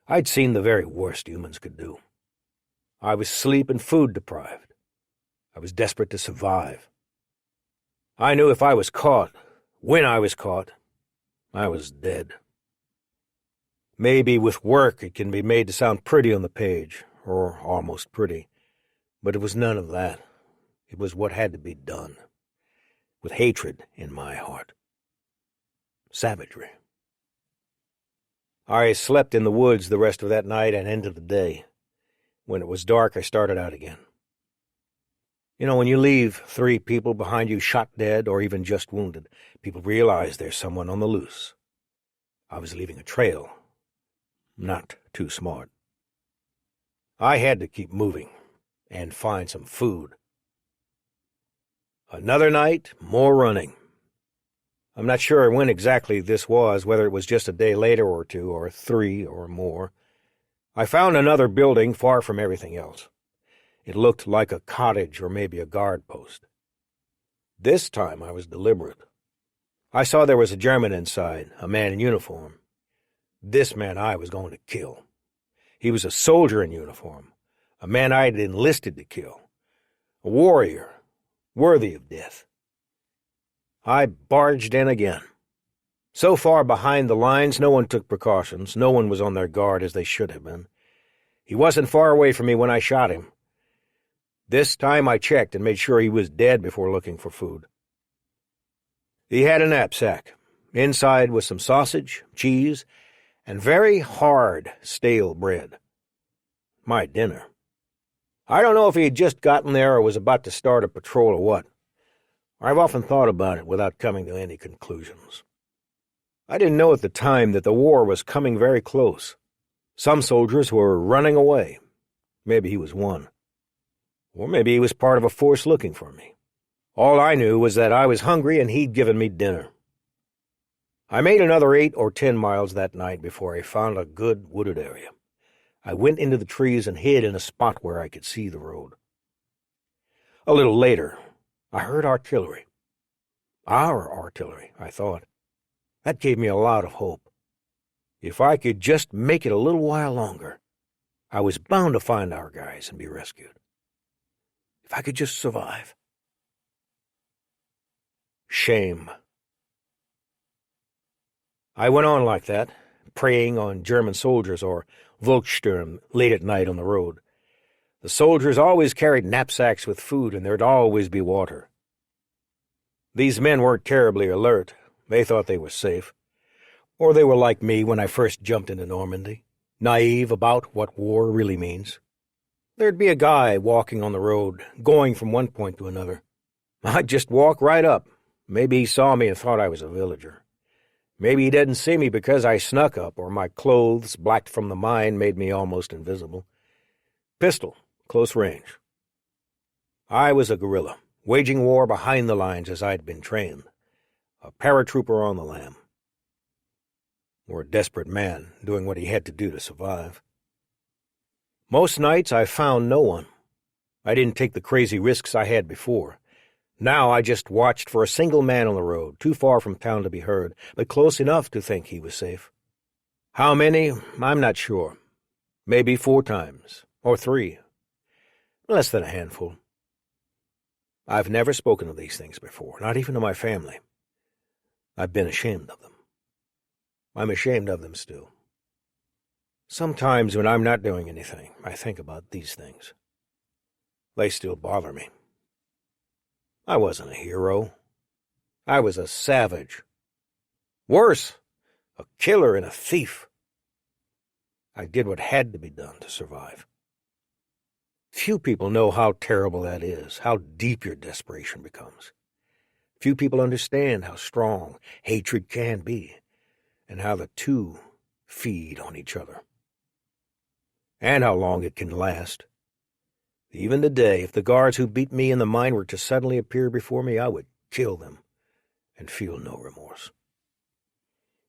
I'd seen the very worst humans could do. I was sleep and food deprived. I was desperate to survive. I knew if I was caught, when I was caught, I was dead. Maybe with work it can be made to sound pretty on the page, or almost pretty, but it was none of that. It was what had to be done, with hatred in my heart. Savagery. I slept in the woods the rest of that night and into the day. When it was dark, I started out again. You know, when you leave 3 people behind you shot dead or even just wounded, people realize there's someone on the loose. I was leaving a trail. Not too smart. I had to keep moving and find some food. Another night, more running. I'm not sure when exactly this was, whether it was just a day later or 2 or 3 or more. I found another building far from everything else. It looked like a cottage or maybe a guard post. This time I was deliberate. I saw there was a German inside, a man in uniform. This man I was going to kill. He was a soldier in uniform, a man I had enlisted to kill, a warrior, worthy of death. I barged in again. So far behind the lines, no one took precautions. No one was on their guard as they should have been. He wasn't far away from me when I shot him. This time I checked and made sure he was dead before looking for food. He had a knapsack. Inside was some sausage, cheese, and very hard, stale bread. My dinner. I don't know if he had just gotten there or was about to start a patrol or what. I've often thought about it without coming to any conclusions. I didn't know at the time that the war was coming very close. Some soldiers were running away. Maybe he was one. Or maybe he was part of a force looking for me. All I knew was that I was hungry and he'd given me dinner. I made another 8 or 10 miles that night before I found a good wooded area. I went into the trees and hid in a spot where I could see the road. A little later, I heard artillery. Our artillery, I thought. That gave me a lot of hope. If I could just make it a little while longer, I was bound to find our guys and be rescued. If I could just survive. Shame. I went on like that, preying on German soldiers or Volkssturm late at night on the road. The soldiers always carried knapsacks with food, and there'd always be water. These men weren't terribly alert. They thought they were safe. Or they were like me when I first jumped into Normandy, naive about what war really means. There'd be a guy walking on the road, going from one point to another. I'd just walk right up. Maybe he saw me and thought I was a villager. Maybe he didn't see me because I snuck up, or my clothes, blacked from the mine, made me almost invisible. Pistol, close range. I was a guerrilla, waging war behind the lines as I'd been trained. A paratrooper on the lam. Or a desperate man doing what he had to do to survive. Most nights I found no one. I didn't take the crazy risks I had before. Now I just watched for a single man on the road, too far from town to be heard, but close enough to think he was safe. How many, I'm not sure. Maybe 4 times, or 3. Less than a handful. I've never spoken of these things before, not even to my family. I've been ashamed of them. I'm ashamed of them still. Sometimes when I'm not doing anything, I think about these things. They still bother me. I wasn't a hero. I was a savage. Worse, a killer and a thief. I did what had to be done to survive. Few people know how terrible that is, how deep your desperation becomes. Few people understand how strong hatred can be, and how the two feed on each other. And how long it can last. Even today, if the guards who beat me in the mine were to suddenly appear before me, I would kill them and feel no remorse.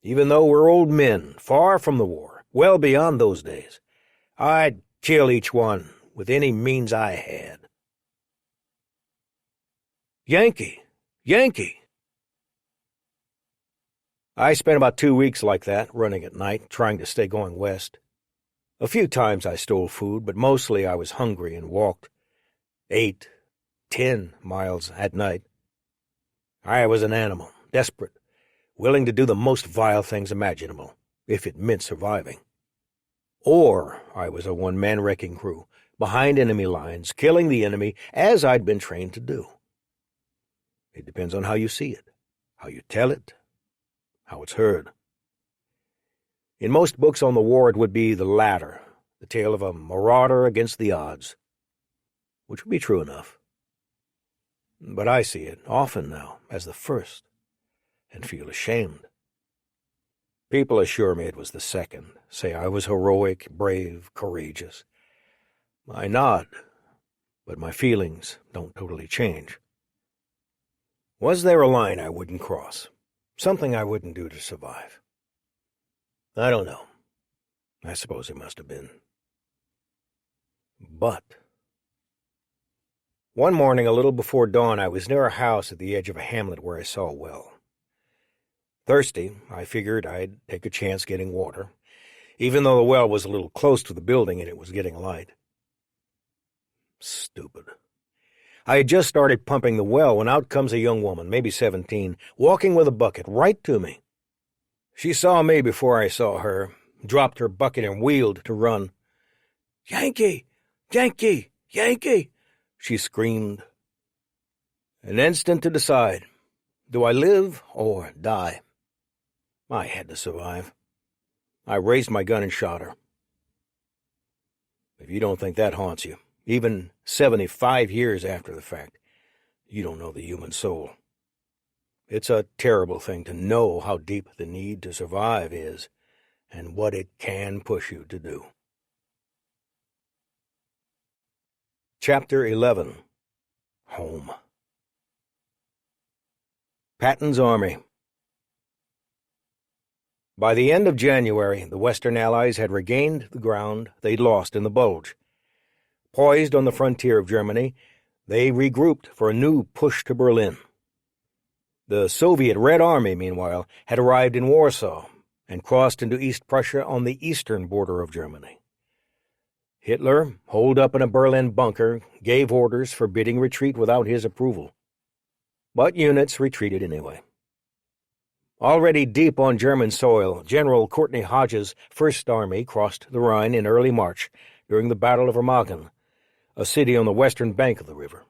Even though we're old men, far from the war, well beyond those days, I'd kill each one with any means I had. Yankee! Yankee! I spent about 2 weeks like that, running at night, trying to stay going west. A few times I stole food, but mostly I was hungry and walked 8, 10 miles at night. I was an animal, desperate, willing to do the most vile things imaginable, if it meant surviving. Or I was a one-man wrecking crew, behind enemy lines, killing the enemy as I'd been trained to do. It depends on how you see it, how you tell it, how it's heard. In most books on the war, it would be the latter, the tale of a marauder against the odds, which would be true enough. But I see it, often now, as the first, and feel ashamed. People assure me it was the second, say I was heroic, brave, courageous. I nod, but my feelings don't totally change. Was there a line I wouldn't cross? Something I wouldn't do to survive? I don't know. I suppose it must have been. But one morning, a little before dawn, I was near a house at the edge of a hamlet where I saw a well. Thirsty, I figured I'd take a chance getting water, even though the well was a little close to the building and it was getting light. Stupid. I had just started pumping the well when out comes a young woman, maybe 17, walking with a bucket right to me. She saw me before I saw her, dropped her bucket and wheeled to run. "Yankee! Yankee! Yankee!" she screamed. An instant to decide. Do I live or die? I had to survive. I raised my gun and shot her. If you don't think that haunts you, even 75 years after the fact, you don't know the human soul. It's a terrible thing to know how deep the need to survive is and what it can push you to do. Chapter 11. Home. Patton's Army. By the end of January, the Western Allies had regained the ground they'd lost in the Bulge. Poised on the frontier of Germany, they regrouped for a new push to Berlin. The Soviet Red Army, meanwhile, had arrived in Warsaw and crossed into East Prussia on the eastern border of Germany. Hitler, holed up in a Berlin bunker, gave orders forbidding retreat without his approval. But units retreated anyway. Already deep on German soil, General Courtney Hodges' First Army crossed the Rhine in early March during the Battle of Remagen, a city on the western bank of the river.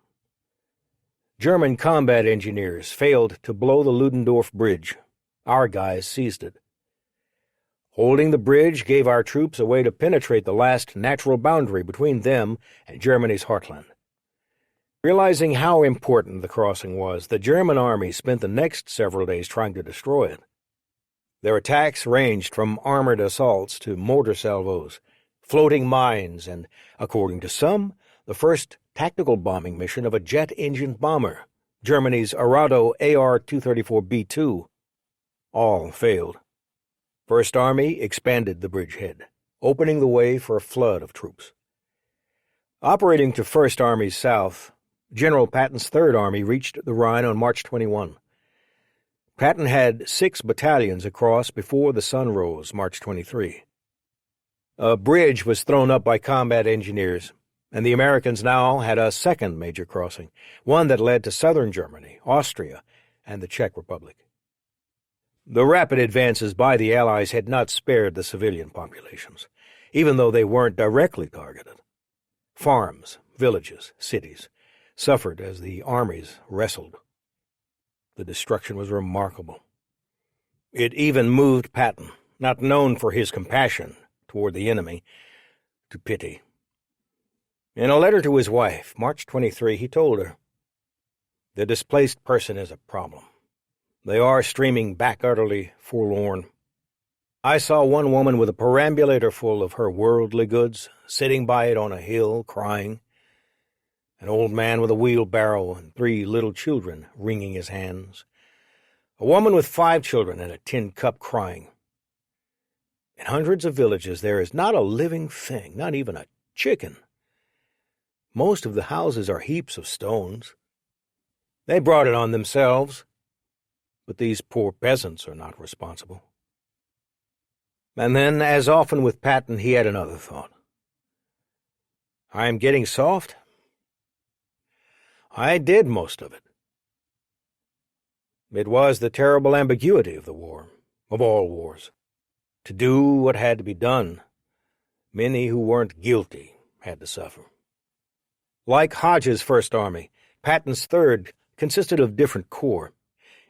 German combat engineers failed to blow the Ludendorff Bridge. Our guys seized it. Holding the bridge gave our troops a way to penetrate the last natural boundary between them and Germany's heartland. Realizing how important the crossing was, the German army spent the next several days trying to destroy it. Their attacks ranged from armored assaults to mortar salvos, floating mines, and, according to some, the first tactical bombing mission of a jet-engined bomber, Germany's Arado AR-234B2. All failed. First Army expanded the bridgehead, opening the way for a flood of troops. Operating to First Army's south, General Patton's Third Army reached the Rhine on March 21. Patton had 6 battalions across before the sun rose, March 23. A bridge was thrown up by combat engineers, and the Americans now had a second major crossing, one that led to southern Germany, Austria, and the Czech Republic. The rapid advances by the Allies had not spared the civilian populations. even though they weren't directly targeted. Farms, villages, cities suffered as the armies wrestled. The destruction was remarkable. It even moved Patton, not known for his compassion toward the enemy, to pity. In a letter to his wife, March 23, he told her, "The displaced person is a problem. They are streaming back utterly forlorn. I saw one woman with a perambulator full of her worldly goods, sitting by it on a hill, crying. An old man with a wheelbarrow and 3 little children wringing his hands. A woman with 5 children and a tin cup crying. In hundreds of villages there is not a living thing, not even a chicken. Most of the houses are heaps of stones. They brought it on themselves, but these poor peasants are not responsible." And then, as often with Patton, he had another thought. "I am getting soft. I did most of it." It was the terrible ambiguity of the war, of all wars. To do what had to be done, many who weren't guilty had to suffer. Like Hodge's First Army, Patton's Third consisted of different corps,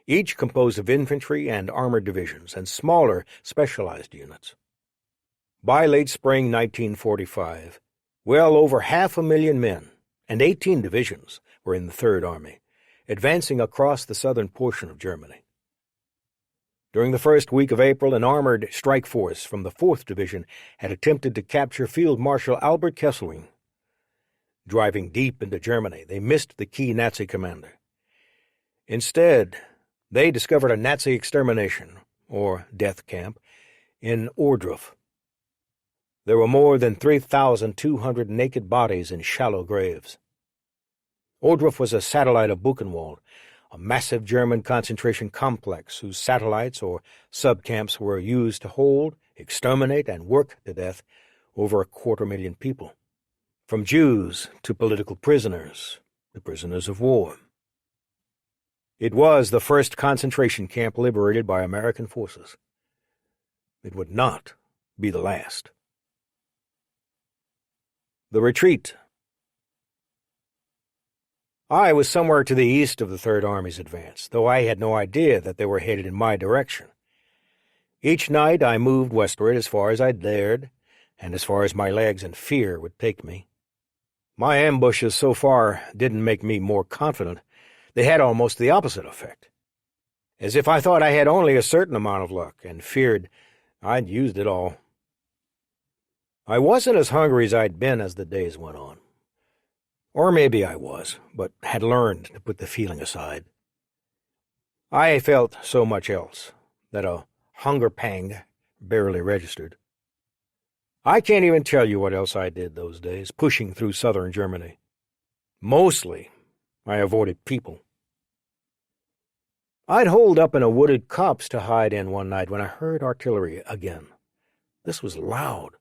each composed of infantry and armored divisions and smaller specialized units. By late spring 1945, well over 500,000 men and 18 divisions were in the Third Army, advancing across the southern portion of Germany. During the first week of April, an armored strike force from the 4th Division had attempted to capture Field Marshal Albert Kesselring. Driving deep into Germany, they missed the key Nazi commander. Instead, they discovered a Nazi extermination, or death camp, in Ohrdruf. There were more than 3,200 naked bodies in shallow graves. Ohrdruf was a satellite of Buchenwald, a massive German concentration complex whose satellites or subcamps were used to hold, exterminate, and work to death over 250,000 people, from Jews to political prisoners, to prisoners of war. It was the first concentration camp liberated by American forces. It would not be the last. The retreat. I was somewhere to the east of the Third Army's advance, though I had no idea that they were headed in my direction. Each night I moved westward as far as I dared, and as far as my legs and fear would take me. My ambushes so far didn't make me more confident. They had almost the opposite effect. As if I thought I had only a certain amount of luck, and feared I'd used it all. I wasn't as hungry as I'd been as the days went on. Or maybe I was, but had learned to put the feeling aside. I felt so much else that a hunger pang barely registered. I can't even tell you what else I did those days, pushing through southern Germany. Mostly, I avoided people. I'd holed up in a wooded copse to hide in one night when I heard artillery again. This was loud,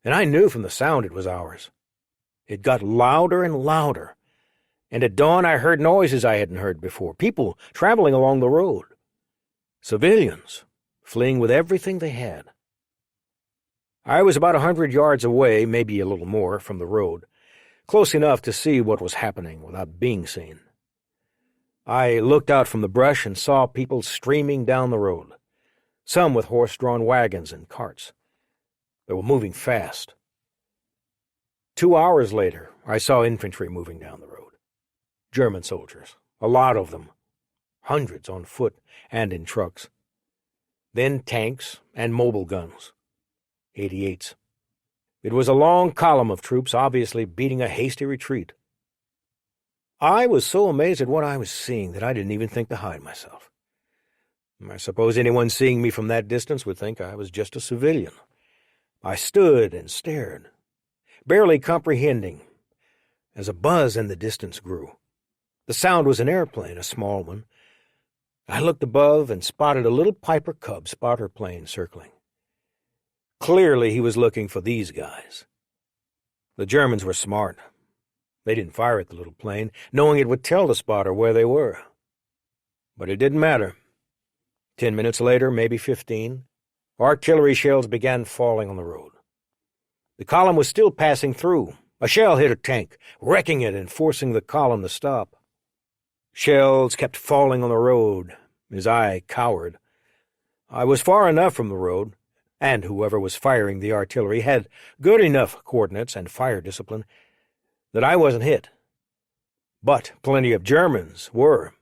and I knew from the sound it was ours. It got louder and louder, and at dawn I heard noises I hadn't heard before, people traveling along the road. Civilians, fleeing with everything they had. I was about 100 yards away, maybe a little more, from the road, close enough to see what was happening without being seen. I looked out from the brush and saw people streaming down the road, some with horse-drawn wagons and carts. They were moving fast. 2 hours later, I saw infantry moving down the road. German soldiers, a lot of them, hundreds on foot and in trucks. Then tanks and mobile guns, 88s. It was a long column of troops, obviously beating a hasty retreat. I was so amazed at what I was seeing that I didn't even think to hide myself. I suppose anyone seeing me from that distance would think I was just a civilian. I stood and stared, barely comprehending, as a buzz in the distance grew. The sound was an airplane, a small one. I looked above and spotted a little Piper Cub spotter plane circling. Clearly he was looking for these guys. The Germans were smart. They didn't fire at the little plane, knowing it would tell the spotter where they were. But it didn't matter. 10 minutes later, maybe 15, artillery shells began falling on the road. The column was still passing through. A shell hit a tank, wrecking it and forcing the column to stop. Shells kept falling on the road as I cowered. I was far enough from the road, and whoever was firing the artillery had good enough coordinates and fire discipline that I wasn't hit. But plenty of Germans were.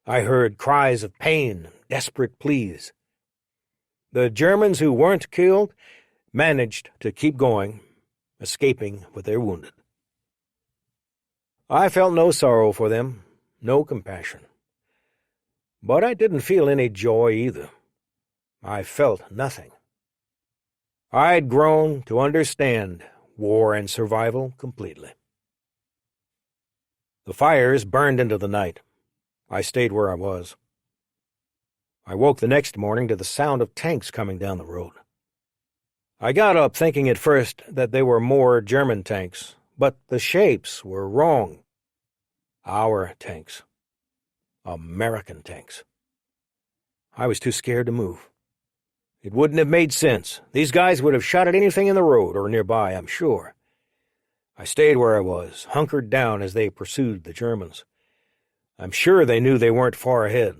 I heard cries of pain, desperate pleas. The Germans who weren't killed managed to keep going, escaping with their wounded. I felt no sorrow for them, no compassion. But I didn't feel any joy either. I felt nothing. I'd grown to understand war and survival completely. The fires burned into the night. I stayed where I was. I woke the next morning to the sound of tanks coming down the road. I got up thinking at first that they were more German tanks, but the shapes were wrong. Our tanks. American tanks. I was too scared to move. It wouldn't have made sense. These guys would have shot at anything in the road or nearby, I'm sure. I stayed where I was, hunkered down as they pursued the Germans. I'm sure they knew they weren't far ahead.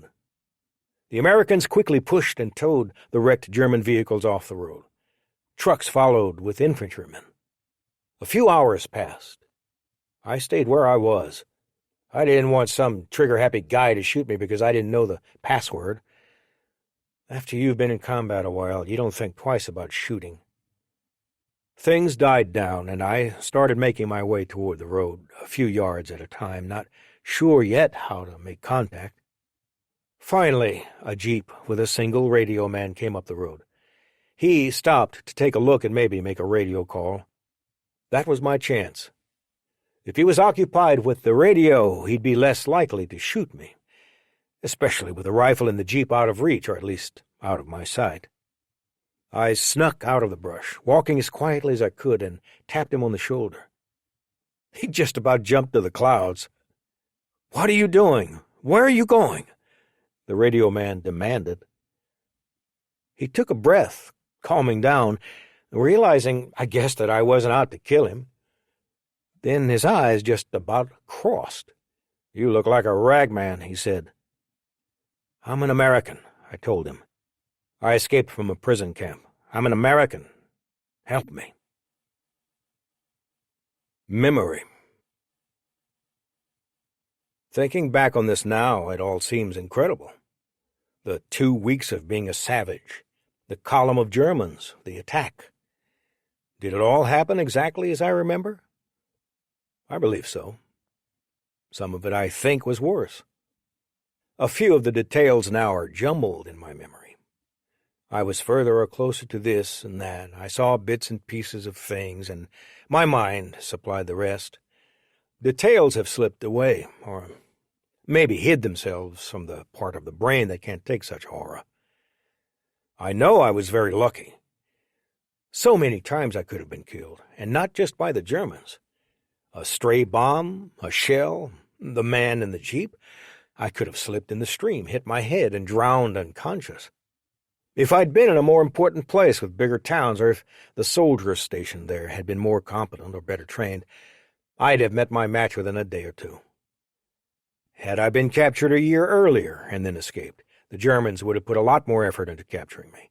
The Americans quickly pushed and towed the wrecked German vehicles off the road. Trucks followed with infantrymen. A few hours passed. I stayed where I was. I didn't want some trigger-happy guy to shoot me because I didn't know the password. After you've been in combat a while, you don't think twice about shooting. Things died down, and I started making my way toward the road, a few yards at a time, not sure yet how to make contact. Finally, a jeep with a single radio man came up the road. He stopped to take a look and maybe make a radio call. That was my chance. If he was occupied with the radio, he'd be less likely to shoot me, especially with the rifle in the jeep out of reach, or at least out of my sight. I snuck out of the brush, walking as quietly as I could, and tapped him on the shoulder. He just about jumped to the clouds. "What are you doing? Where are you going?" the radio man demanded. He took a breath, calming down, realizing, I guess, that I wasn't out to kill him. Then his eyes just about crossed. "You look like a ragman," he said. "I'm an American," I told him. "I escaped from a prison camp. I'm an American. Help me." Memory. Thinking back on this now, it all seems incredible. The 2 weeks of being a savage, the column of Germans, the attack. Did it all happen exactly as I remember? I believe so. Some of it, I think, was worse. A few of the details now are jumbled in my memory. I was further or closer to this and that. I saw bits and pieces of things, and my mind supplied the rest. Details have slipped away, or maybe hid themselves from the part of the brain that can't take such horror. I know I was very lucky. So many times I could have been killed, and not just by the Germans. A stray bomb, a shell, the man in the jeep. I could have slipped in the stream, hit my head, and drowned unconscious. If I'd been in a more important place with bigger towns, or if the soldiers stationed there had been more competent or better trained, I'd have met my match within a day or two. Had I been captured a year earlier and then escaped, the Germans would have put a lot more effort into capturing me.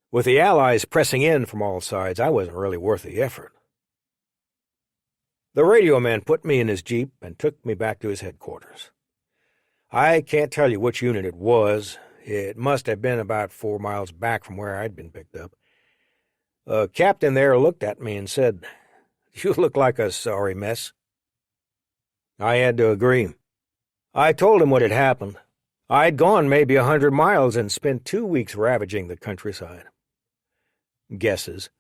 With the Allies pressing in from all sides, I wasn't really worth the effort. The radio man put me in his jeep and took me back to his headquarters. I can't tell you which unit it was. It must have been about 4 miles back from where I'd been picked up. The captain there looked at me and said, "You look like a sorry mess." I had to agree. I told him what had happened. I'd gone maybe 100 miles and spent 2 weeks ravaging the countryside. Guesses.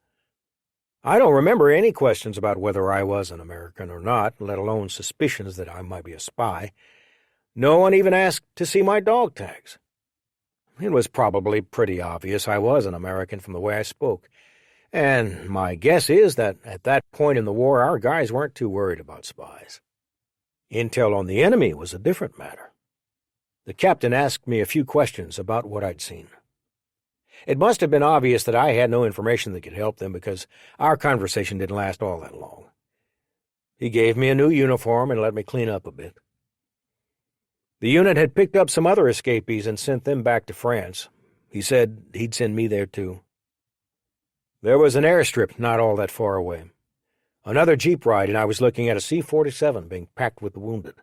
I don't remember any questions about whether I was an American or not, let alone suspicions that I might be a spy. No one even asked to see my dog tags. It was probably pretty obvious I was an American from the way I spoke, and my guess is that at that point in the war our guys weren't too worried about spies. Intel on the enemy was a different matter. The captain asked me a few questions about what I'd seen. It must have been obvious that I had no information that could help them, because our conversation didn't last all that long. He gave me a new uniform and let me clean up a bit. The unit had picked up some other escapees and sent them back to France. He said he'd send me there too. There was an airstrip not all that far away. Another jeep ride, and I was looking at a C-47 being packed with the wounded.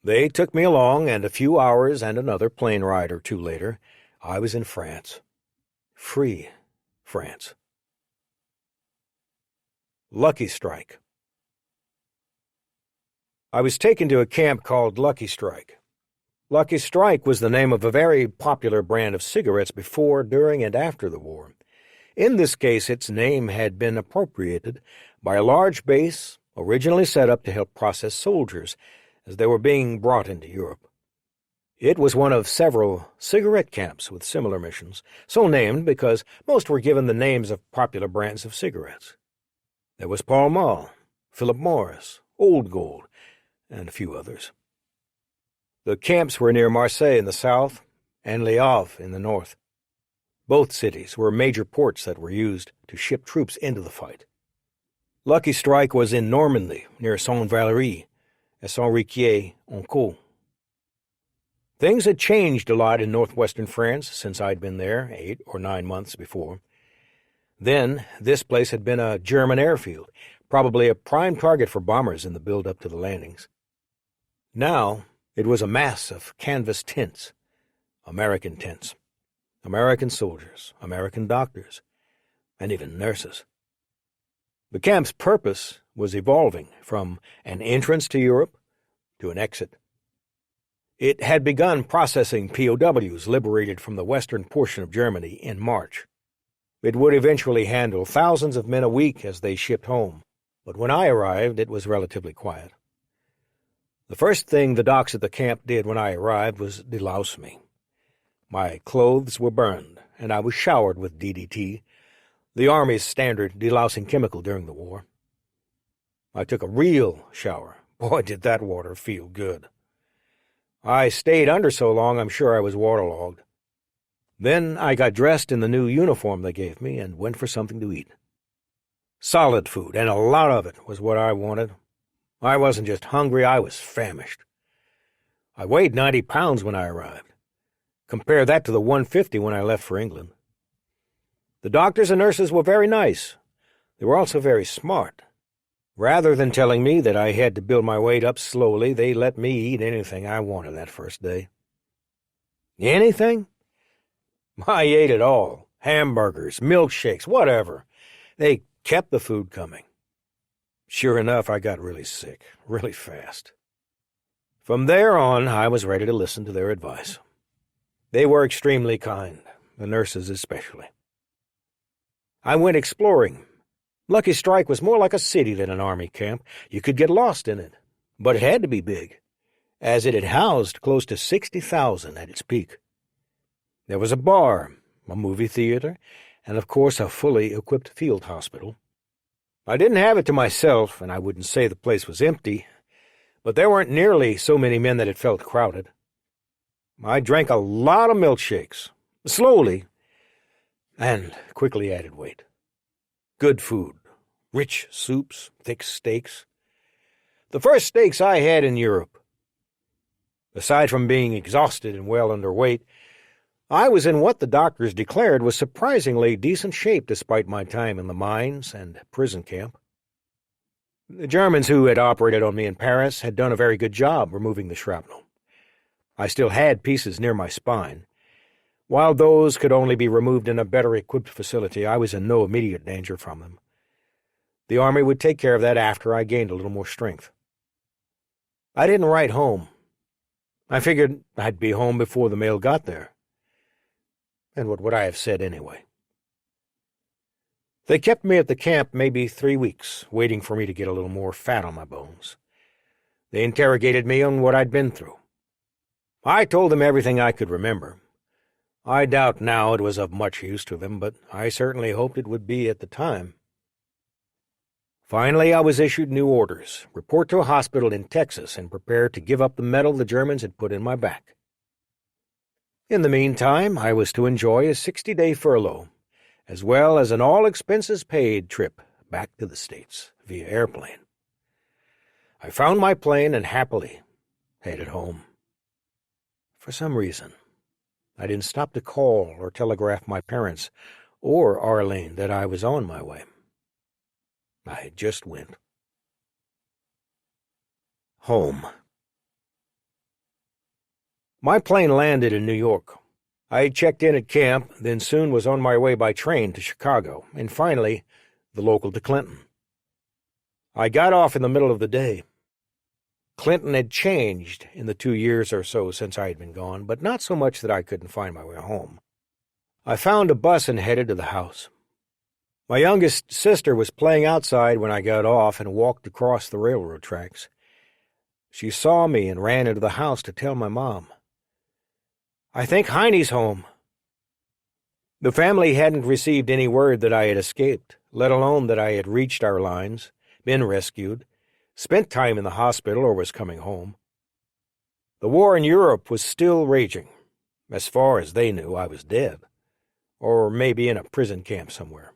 They took me along, and a few hours and another plane ride or two later, I was in France. Free France. Lucky Strike. I was taken to a camp called Lucky Strike. Lucky Strike was the name of a very popular brand of cigarettes before, during, and after the war. In this case, its name had been appropriated by a large base originally set up to help process soldiers as they were being brought into Europe. It was one of several cigarette camps with similar missions, so named because most were given the names of popular brands of cigarettes. There was Pall Mall, Philip Morris, Old Gold, and a few others. The camps were near Marseille in the south and Le Havre in the north. Both cities were major ports that were used to ship troops into the fight. Lucky Strike was in Normandy, near Saint-Valery, at Saint-Riquier-en-Caux. Things had changed a lot in northwestern France since I'd been there 8 or 9 months before. Then, this place had been a German airfield, probably a prime target for bombers in the build-up to the landings. Now, it was a mass of canvas tents, American tents, American soldiers, American doctors, and even nurses. The camp's purpose was evolving from an entrance to Europe to an exit. It had begun processing POWs liberated from the western portion of Germany in March. It would eventually handle thousands of men a week as they shipped home, but when I arrived, it was relatively quiet. The first thing the docs at the camp did when I arrived was delouse me. My clothes were burned, and I was showered with DDT, the Army's standard delousing chemical during the war. I took a real shower. Boy, did that water feel good. I stayed under so long I'm sure I was waterlogged. Then I got dressed in the new uniform they gave me and went for something to eat. Solid food, and a lot of it, was what I wanted. I wasn't just hungry, I was famished. I weighed 90 pounds when I arrived. Compare that to the 150 when I left for England. The doctors and nurses were very nice. They were also very smart. Rather than telling me that I had to build my weight up slowly, they let me eat anything I wanted that first day. Anything? I ate it all. Hamburgers, milkshakes, whatever. They kept the food coming. Sure enough, I got really sick, really fast. From there on, I was ready to listen to their advice. They were extremely kind, the nurses especially. I went exploring. Lucky Strike was more like a city than an army camp. You could get lost in it, but it had to be big, as it had housed close to 60,000 at its peak. There was a bar, a movie theater, and of course a fully equipped field hospital. I didn't have it to myself, and I wouldn't say the place was empty, but there weren't nearly so many men that it felt crowded. I drank a lot of milkshakes, slowly, and quickly added weight. Good food, rich soups, thick steaks. The first steaks I had in Europe. Aside from being exhausted and well underweight, I was in what the doctors declared was surprisingly decent shape despite my time in the mines and prison camp. The Germans who had operated on me in Paris had done a very good job removing the shrapnel. I still had pieces near my spine. While those could only be removed in a better-equipped facility, I was in no immediate danger from them. The Army would take care of that after I gained a little more strength. I didn't write home. I figured I'd be home before the mail got there. And what would I have said anyway? They kept me at the camp maybe 3 weeks, waiting for me to get a little more fat on my bones. They interrogated me on what I'd been through. I told them everything I could remember. I doubt now it was of much use to them, but I certainly hoped it would be at the time. Finally, I was issued new orders, report to a hospital in Texas, and prepare to give up the medal the Germans had put in my back. In the meantime, I was to enjoy a 60-day furlough, as well as an all-expenses-paid trip back to the States via airplane. I found my plane and happily headed home. For some reason, I didn't stop to call or telegraph my parents or Arlene that I was on my way. I just went. Home. My plane landed in New York. I checked in at camp, then soon was on my way by train to Chicago, and finally, the local to Clinton. I got off in the middle of the day. Clinton had changed in the 2 years or so since I had been gone, but not so much that I couldn't find my way home. I found a bus and headed to the house. My youngest sister was playing outside when I got off and walked across the railroad tracks. She saw me and ran into the house to tell my mom. "I think Heine's home." The family hadn't received any word that I had escaped, let alone that I had reached our lines, been rescued, spent time in the hospital, or was coming home. The war in Europe was still raging. As far as they knew, I was dead, or maybe in a prison camp somewhere.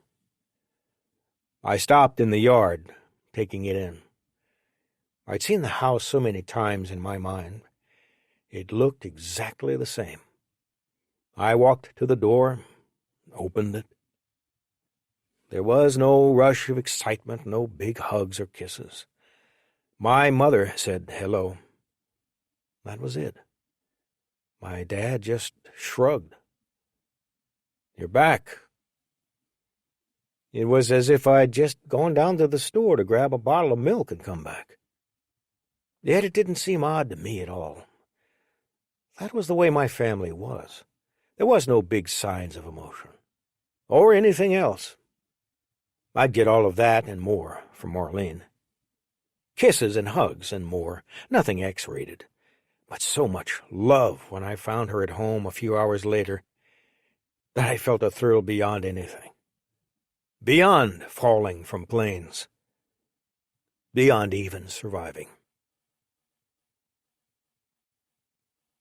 I stopped in the yard, taking it in. I'd seen the house so many times in my mind. It looked exactly the same. I walked to the door, opened it. There was no rush of excitement, no big hugs or kisses. My mother said hello. That was it. My dad just shrugged. "You're back." It was as if I'd just gone down to the store to grab a bottle of milk and come back. Yet it didn't seem odd to me at all. That was the way my family was. There was no big signs of emotion, or anything else. I'd get all of that and more from Marlene. Kisses and hugs and more, nothing X-rated, but so much love when I found her at home a few hours later that I felt a thrill beyond anything. Beyond falling from planes. Beyond even surviving.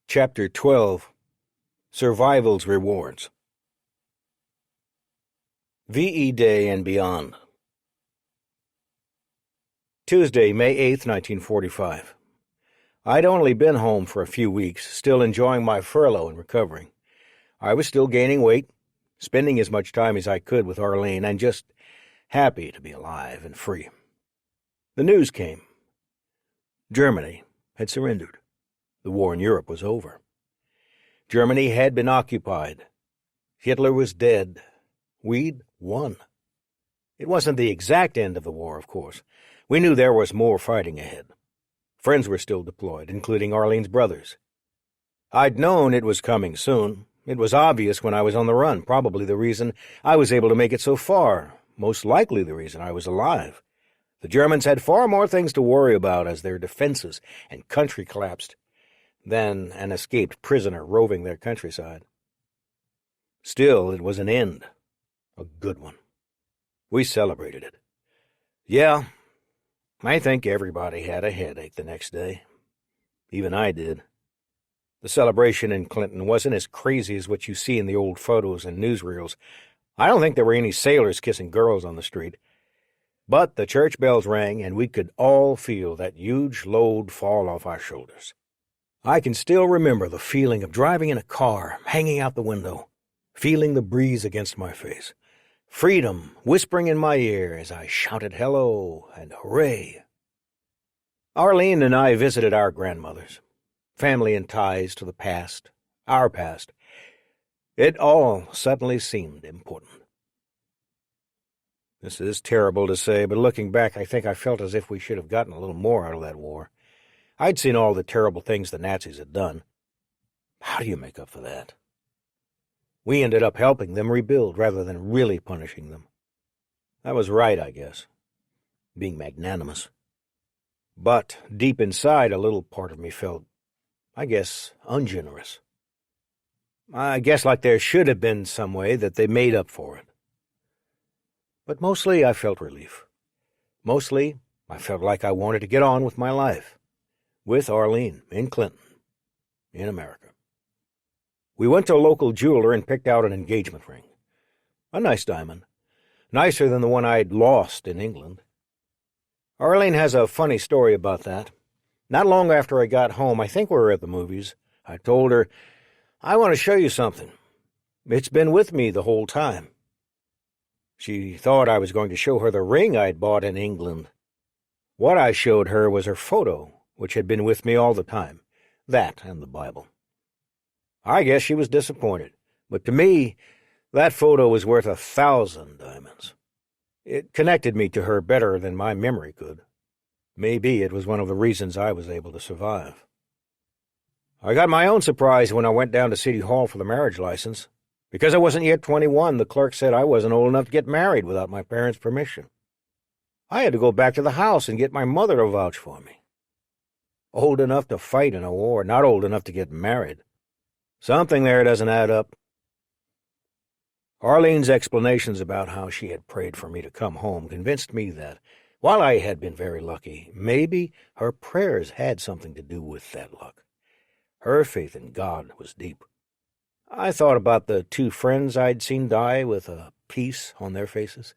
Chapter 12. Survival's Rewards. VE Day and Beyond. Tuesday, May 8th, 1945. I'd only been home for a few weeks, still enjoying my furlough and recovering. I was still gaining weight, spending as much time as I could with Arlene, and just happy to be alive and free. The news came. Germany had surrendered. The war in Europe was over. Germany had been occupied. Hitler was dead. We'd won. It wasn't the exact end of the war, of course. We knew there was more fighting ahead. Friends were still deployed, including Arlene's brothers. I'd known it was coming soon. It was obvious when I was on the run, probably the reason I was able to make it so far, most likely the reason I was alive. The Germans had far more things to worry about as their defenses and country collapsed than an escaped prisoner roving their countryside. Still, it was an end, a good one. We celebrated it. Yeah, I think everybody had a headache the next day. Even I did. The celebration in Clinton wasn't as crazy as what you see in the old photos and newsreels. I don't think there were any sailors kissing girls on the street. But the church bells rang, and we could all feel that huge load fall off our shoulders. I can still remember the feeling of driving in a car, hanging out the window, feeling the breeze against my face, freedom whispering in my ear as I shouted hello and hooray. Arlene and I visited our grandmothers, family and ties to the past, our past. It all suddenly seemed important. This is terrible to say, but looking back, I think I felt as if we should have gotten a little more out of that war. I'd seen all the terrible things the Nazis had done. How do you make up for that? We ended up helping them rebuild rather than really punishing them. That was right, I guess, being magnanimous. But deep inside, a little part of me felt, I guess, ungenerous. I guess like there should have been some way that they made up for it. But mostly I felt relief. Mostly I felt like I wanted to get on with my life. With Arlene, in Clinton, in America. We went to a local jeweler and picked out an engagement ring. A nice diamond. Nicer than the one I'd lost in England. Arlene has a funny story about that. Not long after I got home, I think we were at the movies, I told her, "I want to show you something. It's been with me the whole time." She thought I was going to show her the ring I'd bought in England. What I showed her was her photo, which had been with me all the time. That and the Bible. I guess she was disappointed, but to me, that photo was worth 1,000 diamonds. It connected me to her better than my memory could. Maybe it was one of the reasons I was able to survive. I got my own surprise when I went down to City Hall for the marriage license. Because I wasn't yet 21, the clerk said I wasn't old enough to get married without my parents' permission. I had to go back to the house and get my mother to vouch for me. Old enough to fight in a war, not old enough to get married. Something there doesn't add up. Arlene's explanations about how she had prayed for me to come home convinced me that, while I had been very lucky, maybe her prayers had something to do with that luck. Her faith in God was deep. I thought about the 2 friends I'd seen die with a peace on their faces,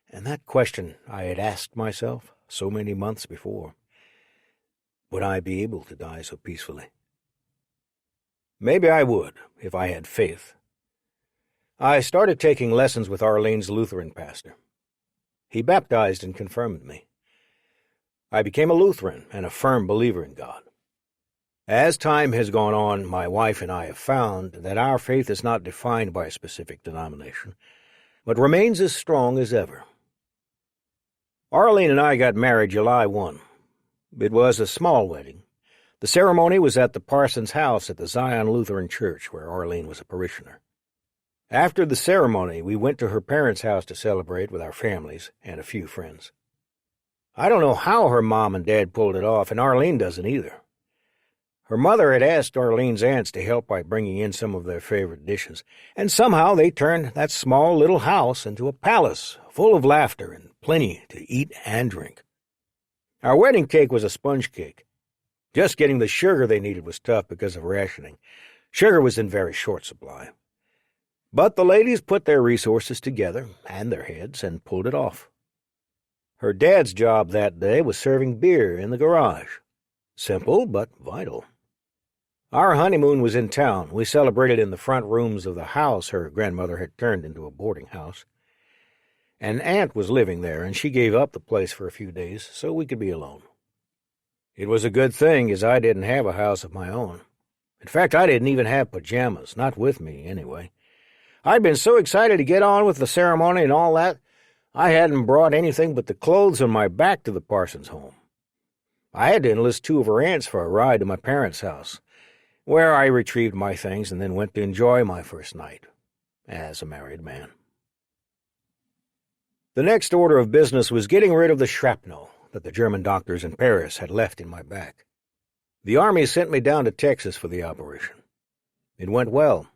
and that question I had asked myself so many months before. Would I be able to die so peacefully? Maybe I would, if I had faith. I started taking lessons with Arlene's Lutheran pastor. He baptized and confirmed me. I became a Lutheran and a firm believer in God. As time has gone on, my wife and I have found that our faith is not defined by a specific denomination, but remains as strong as ever. Arlene and I got married July 1. It was a small wedding. The ceremony was at the parson's house at the Zion Lutheran Church, where Arlene was a parishioner. After the ceremony, we went to her parents' house to celebrate with our families and a few friends. I don't know how her mom and dad pulled it off, and Arlene doesn't either. Her mother had asked Arlene's aunts to help by bringing in some of their favorite dishes, and somehow they turned that small little house into a palace full of laughter and plenty to eat and drink. Our wedding cake was a sponge cake. Just getting the sugar they needed was tough because of rationing. Sugar was in very short supply. But the ladies put their resources together and their heads and pulled it off. Her dad's job that day was serving beer in the garage. Simple, but vital. Our honeymoon was in town. We celebrated in the front rooms of the house her grandmother had turned into a boarding house. An aunt was living there, and she gave up the place for a few days so we could be alone. It was a good thing, as I didn't have a house of my own. In fact, I didn't even have pajamas, not with me, anyway. I'd been so excited to get on with the ceremony and all that, I hadn't brought anything but the clothes on my back to the parson's home. I had to enlist 2 of her aunts for a ride to my parents' house, where I retrieved my things and then went to enjoy my first night as a married man. The next order of business was getting rid of the shrapnel that the German doctors in Paris had left in my back. The Army sent me down to Texas for the operation. It went well,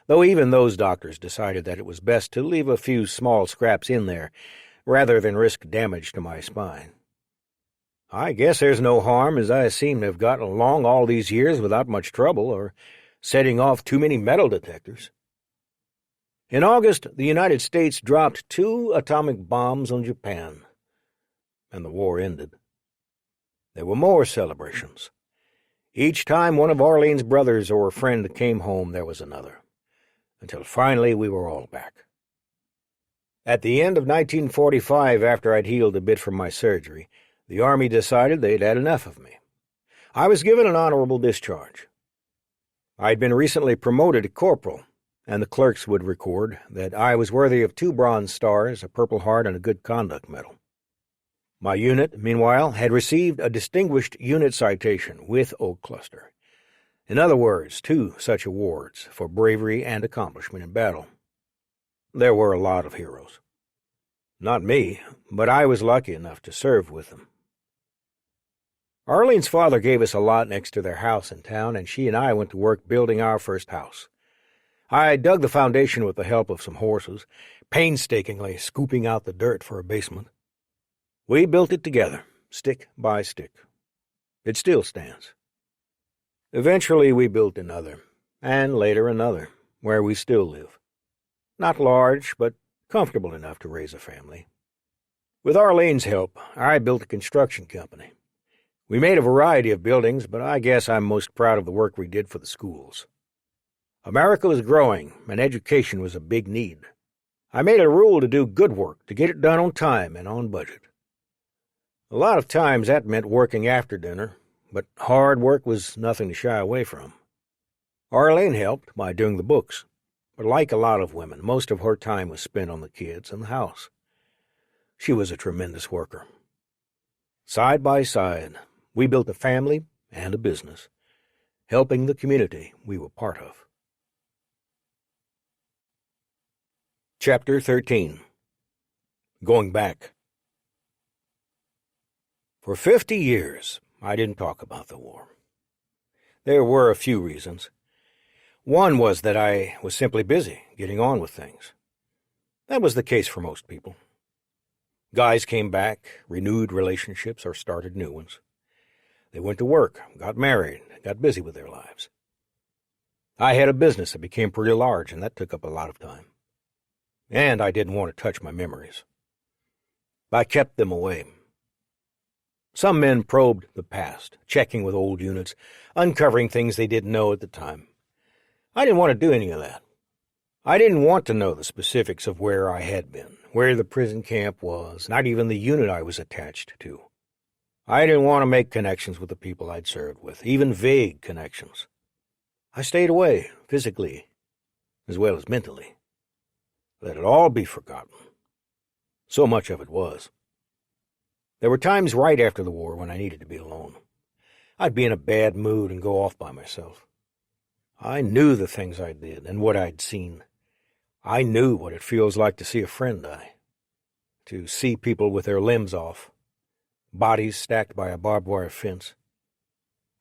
though even those doctors decided that it was best to leave a few small scraps in there rather than risk damage to my spine. I guess there's no harm, as I seem to have gotten along all these years without much trouble or setting off too many metal detectors. In August, the United States dropped 2 atomic bombs on Japan, and the war ended. There were more celebrations. Each time one of Arlene's brothers or a friend came home, there was another, until finally we were all back. At the end of 1945, after I'd healed a bit from my surgery, the Army decided they'd had enough of me. I was given an honorable discharge. I'd been recently promoted to corporal, and the clerks would record that I was worthy of 2 Bronze Stars, a Purple Heart, and a Good Conduct Medal. My unit, meanwhile, had received a Distinguished Unit Citation with Oak Cluster. In other words, 2 such awards for bravery and accomplishment in battle. There were a lot of heroes. Not me, but I was lucky enough to serve with them. Arlene's father gave us a lot next to their house in town, and she and I went to work building our first house. I dug the foundation with the help of some horses, painstakingly scooping out the dirt for a basement. We built it together, stick by stick. It still stands. Eventually we built another, and later another, where we still live. Not large, but comfortable enough to raise a family. With Arlene's help, I built a construction company. We made a variety of buildings, but I guess I'm most proud of the work we did for the schools. America was growing, and education was a big need. I made it a rule to do good work, to get it done on time and on budget. A lot of times that meant working after dinner, but hard work was nothing to shy away from. Arlene helped by doing the books, but like a lot of women, most of her time was spent on the kids and the house. She was a tremendous worker. Side by side, we built a family and a business, helping the community we were part of. Chapter 13. Going Back. For 50 years, I didn't talk about the war. There were a few reasons. One was that I was simply busy getting on with things. That was the case for most people. Guys came back, renewed relationships, or started new ones. They went to work, got married, got busy with their lives. I had a business that became pretty large, and that took up a lot of time. And I didn't want to touch my memories. I kept them away. Some men probed the past, checking with old units, uncovering things they didn't know at the time. I didn't want to do any of that. I didn't want to know the specifics of where I had been, where the prison camp was, not even the unit I was attached to. I didn't want to make connections with the people I'd served with, even vague connections. I stayed away, physically, as well as mentally. Let it all be forgotten. So much of it was. There were times right after the war when I needed to be alone. I'd be in a bad mood and go off by myself. I knew the things I did and what I'd seen. I knew what it feels like to see a friend die, to see people with their limbs off, bodies stacked by a barbed wire fence.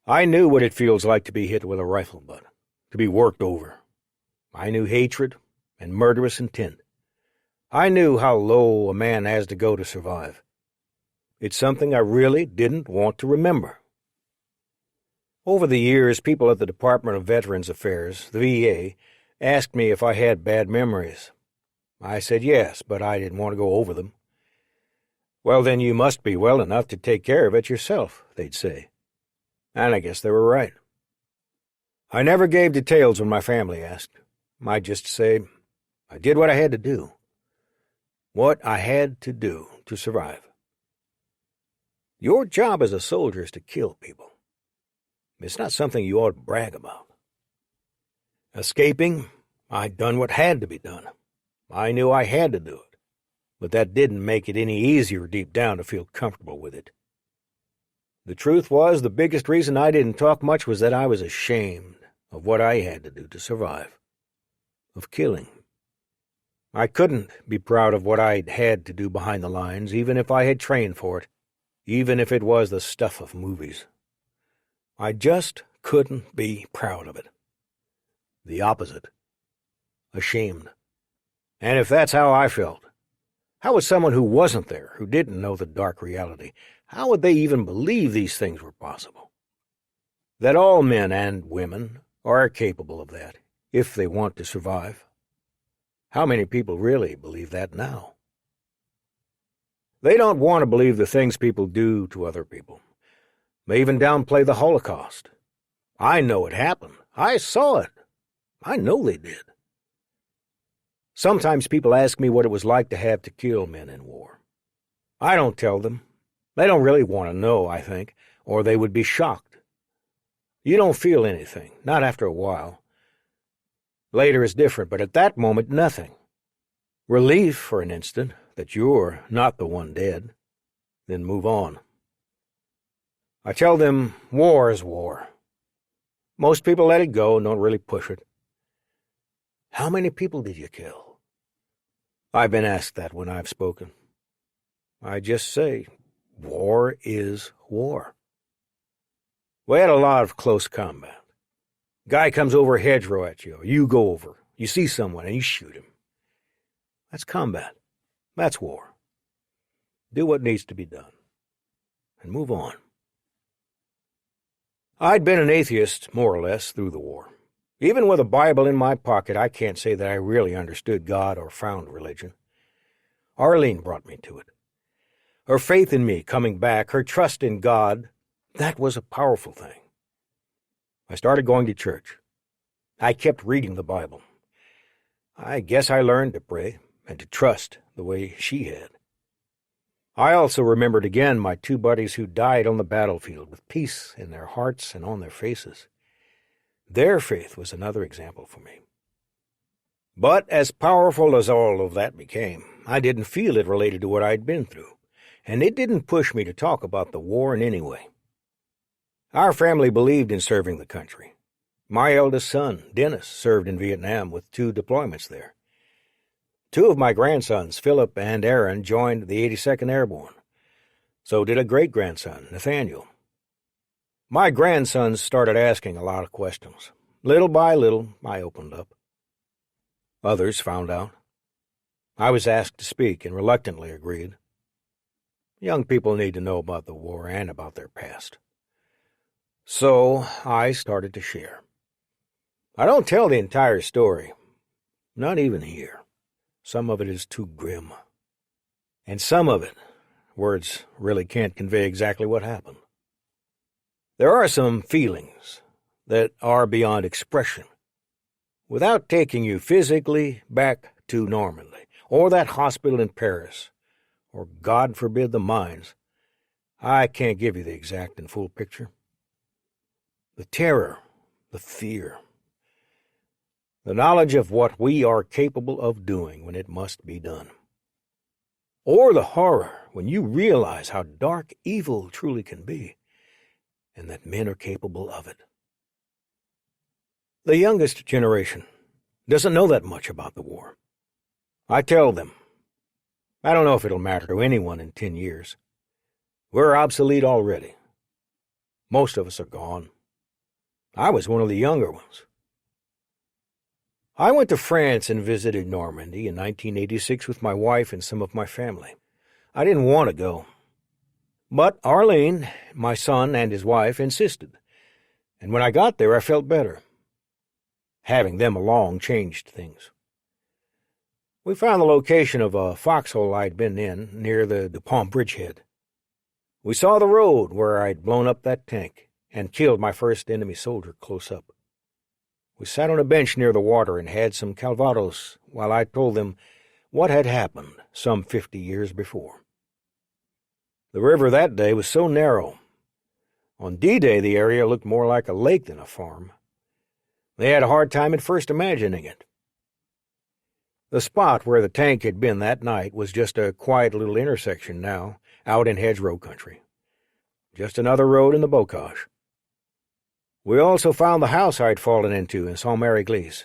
I knew what it feels like to be hit with a rifle butt, to be worked over. I knew hatred and murderous intent. I knew how low a man has to go to survive. It's something I really didn't want to remember. Over the years, people at the Department of Veterans Affairs, the VA, asked me if I had bad memories. I said yes, but I didn't want to go over them. Well, then you must be well enough to take care of it yourself, they'd say. And I guess they were right. I never gave details when my family asked. I'd just say, I did what I had to do. What I had to do to survive. Your job as a soldier is to kill people. It's not something you ought to brag about. Escaping, I'd done what had to be done. I knew I had to do it, but that didn't make it any easier deep down to feel comfortable with it. The truth was, the biggest reason I didn't talk much was that I was ashamed of what I had to do to survive, of killing. I couldn't be proud of what I'd had to do behind the lines, even if I had trained for it, even if it was the stuff of movies. I just couldn't be proud of it. The opposite. Ashamed. And if that's how I felt, how would someone who wasn't there, who didn't know the dark reality, how would they even believe these things were possible? That all men and women are capable of that, if they want to survive. How many people really believe that now? They don't want to believe the things people do to other people. They even downplay the Holocaust. I know it happened. I saw it. I know they did. Sometimes people ask me what it was like to have to kill men in war. I don't tell them. They don't really want to know, I think, or they would be shocked. You don't feel anything, not after a while. Later is different, but at that moment, nothing. Relief, for an instant, that you're not the one dead. Then move on. I tell them war is war. Most people let it go and don't really push it. How many people did you kill? I've been asked that when I've spoken. I just say, war is war. We had a lot of close combat. Guy comes over a hedgerow at you, or you go over. You see someone and you shoot him. That's combat. That's war. Do what needs to be done. And move on. I'd been an atheist, more or less, through the war. Even with a Bible in my pocket, I can't say that I really understood God or found religion. Arlene brought me to it. Her faith in me coming back, her trust in God, that was a powerful thing. I started going to church. I kept reading the Bible. I guess I learned to pray and to trust the way she had. I also remembered again my two buddies who died on the battlefield with peace in their hearts and on their faces. Their faith was another example for me. But as powerful as all of that became, I didn't feel it related to what I'd been through, and it didn't push me to talk about the war in any way. Our family believed in serving the country. My eldest son, Dennis, served in Vietnam with 2 deployments there. 2 of my grandsons, Philip and Aaron, joined the 82nd Airborne. So did a great-grandson, Nathaniel. My grandsons started asking a lot of questions. Little by little, I opened up. Others found out. I was asked to speak and reluctantly agreed. Young people need to know about the war and about their past. So I started to share. I don't tell the entire story, not even here. Some of it is too grim. And some of it, words really can't convey exactly what happened. There are some feelings that are beyond expression. Without taking you physically back to Normandy, or that hospital in Paris, or God forbid the mines, I can't give you the exact and full picture. The terror, the fear, the knowledge of what we are capable of doing when it must be done. Or the horror when you realize how dark evil truly can be, and that men are capable of it. The youngest generation doesn't know that much about the war. I tell them, I don't know if it'll matter to anyone in 10 years. We're obsolete already. Most of us are gone. I was one of the younger ones. I went to France and visited Normandy in 1986 with my wife and some of my family. I didn't want to go. But Arlene, my son, and his wife insisted, and when I got there I felt better. Having them along changed things. We found the location of a foxhole I'd been in near the DuPont bridgehead. We saw the road where I'd blown up that tank and killed my first enemy soldier close up. We sat on a bench near the water and had some calvados while I told them what had happened some 50 years before. The river that day was so narrow. On D-Day, the area looked more like a lake than a farm. They had a hard time at first imagining it. The spot where the tank had been that night was just a quiet little intersection now, out in hedgerow country. Just another road in the bocage. We also found the house I'd fallen into in Saint-Mary-Église.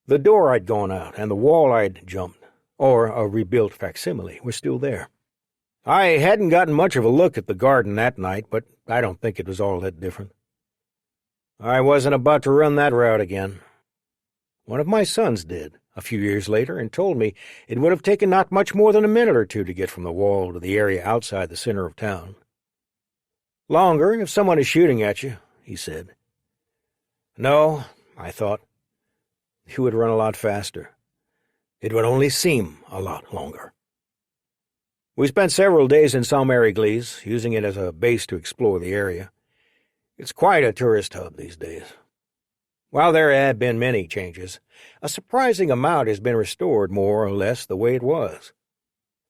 The door I'd gone out and the wall I'd jumped, or a rebuilt facsimile, were still there. I hadn't gotten much of a look at the garden that night, but I don't think it was all that different. I wasn't about to run that route again. One of my sons did, a few years later, and told me it would have taken not much more than a minute or 2 to get from the wall to the area outside the center of town. Longer if someone is shooting at you, he said. No, I thought. You would run a lot faster. It would only seem a lot longer. We spent several days in Saint-Mary-Église, using it as a base to explore the area. It's quite a tourist hub these days. While there have been many changes, a surprising amount has been restored more or less the way it was.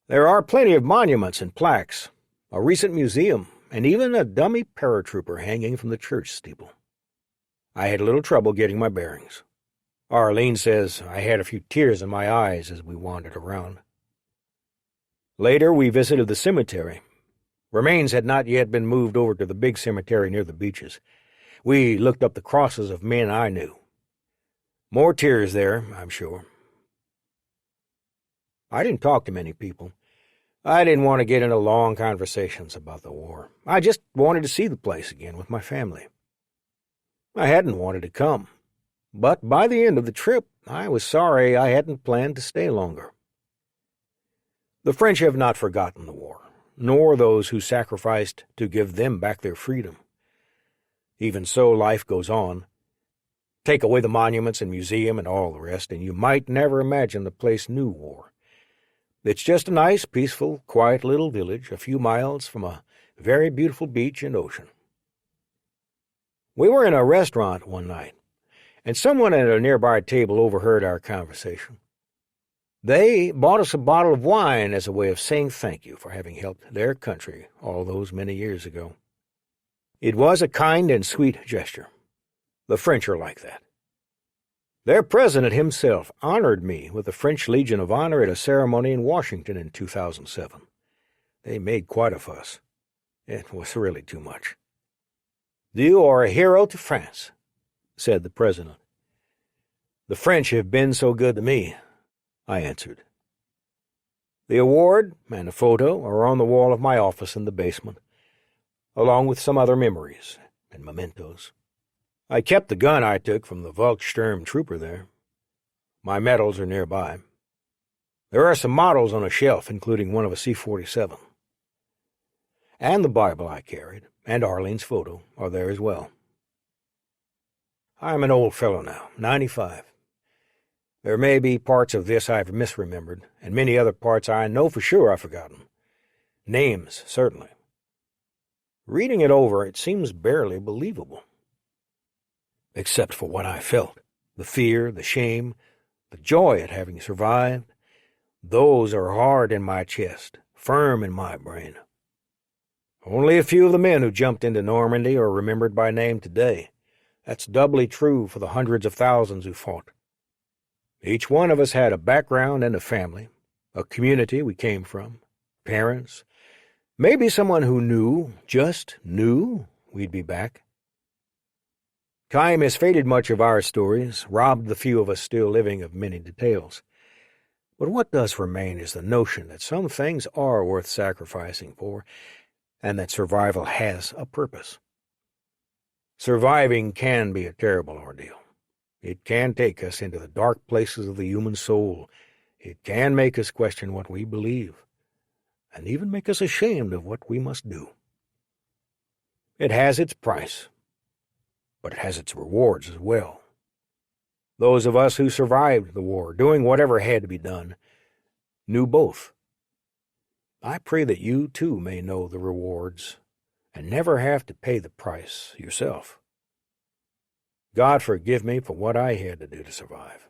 There are plenty of monuments and plaques, a recent museum, and even a dummy paratrooper hanging from the church steeple. I had a little trouble getting my bearings. Arlene says I had a few tears in my eyes as we wandered around. Later, we visited the cemetery. Remains had not yet been moved over to the big cemetery near the beaches. We looked up the crosses of men I knew. More tears there, I'm sure. I didn't talk to many people. I didn't want to get into long conversations about the war. I just wanted to see the place again with my family. I hadn't wanted to come, but by the end of the trip, I was sorry I hadn't planned to stay longer. The French have not forgotten the war, nor those who sacrificed to give them back their freedom. Even so, life goes on. Take away the monuments and museum and all the rest, and you might never imagine the place knew war. It's just a nice, peaceful, quiet little village a few miles from a very beautiful beach and ocean. We were in a restaurant one night, and someone at a nearby table overheard our conversation. They bought us a bottle of wine as a way of saying thank you for having helped their country all those many years ago. It was a kind and sweet gesture. The French are like that. Their president himself honored me with the French Legion of Honor at a ceremony in Washington in 2007. They made quite a fuss. It was really too much. "You are a hero to France," said the president. "The French have been so good to me," I answered. The award and a photo are on the wall of my office in the basement, along with some other memories and mementos. I kept the gun I took from the Volkssturm trooper there. My medals are nearby. There are some models on a shelf, including one of a C-47. And the Bible I carried, and Arlene's photo, are there as well. I'm an old fellow now, 95. There may be parts of this I've misremembered, and many other parts I know for sure I've forgotten. Names, certainly. Reading it over, it seems barely believable. Except for what I felt, the fear, the shame, the joy at having survived. Those are hard in my chest, firm in my brain. Only a few of the men who jumped into Normandy are remembered by name today. That's doubly true for the hundreds of thousands who fought. Each one of us had a background and a family, a community we came from, parents, maybe someone who knew, just knew, we'd be back. Time has faded much of our stories, robbed the few of us still living of many details. But what does remain is the notion that some things are worth sacrificing for, and that survival has a purpose. Surviving can be a terrible ordeal. It can take us into the dark places of the human soul. It can make us question what we believe, and even make us ashamed of what we must do. It has its price, but it has its rewards as well. Those of us who survived the war, doing whatever had to be done, knew both. I pray that you, too, may know the rewards and never have to pay the price yourself. God forgive me for what I had to do to survive.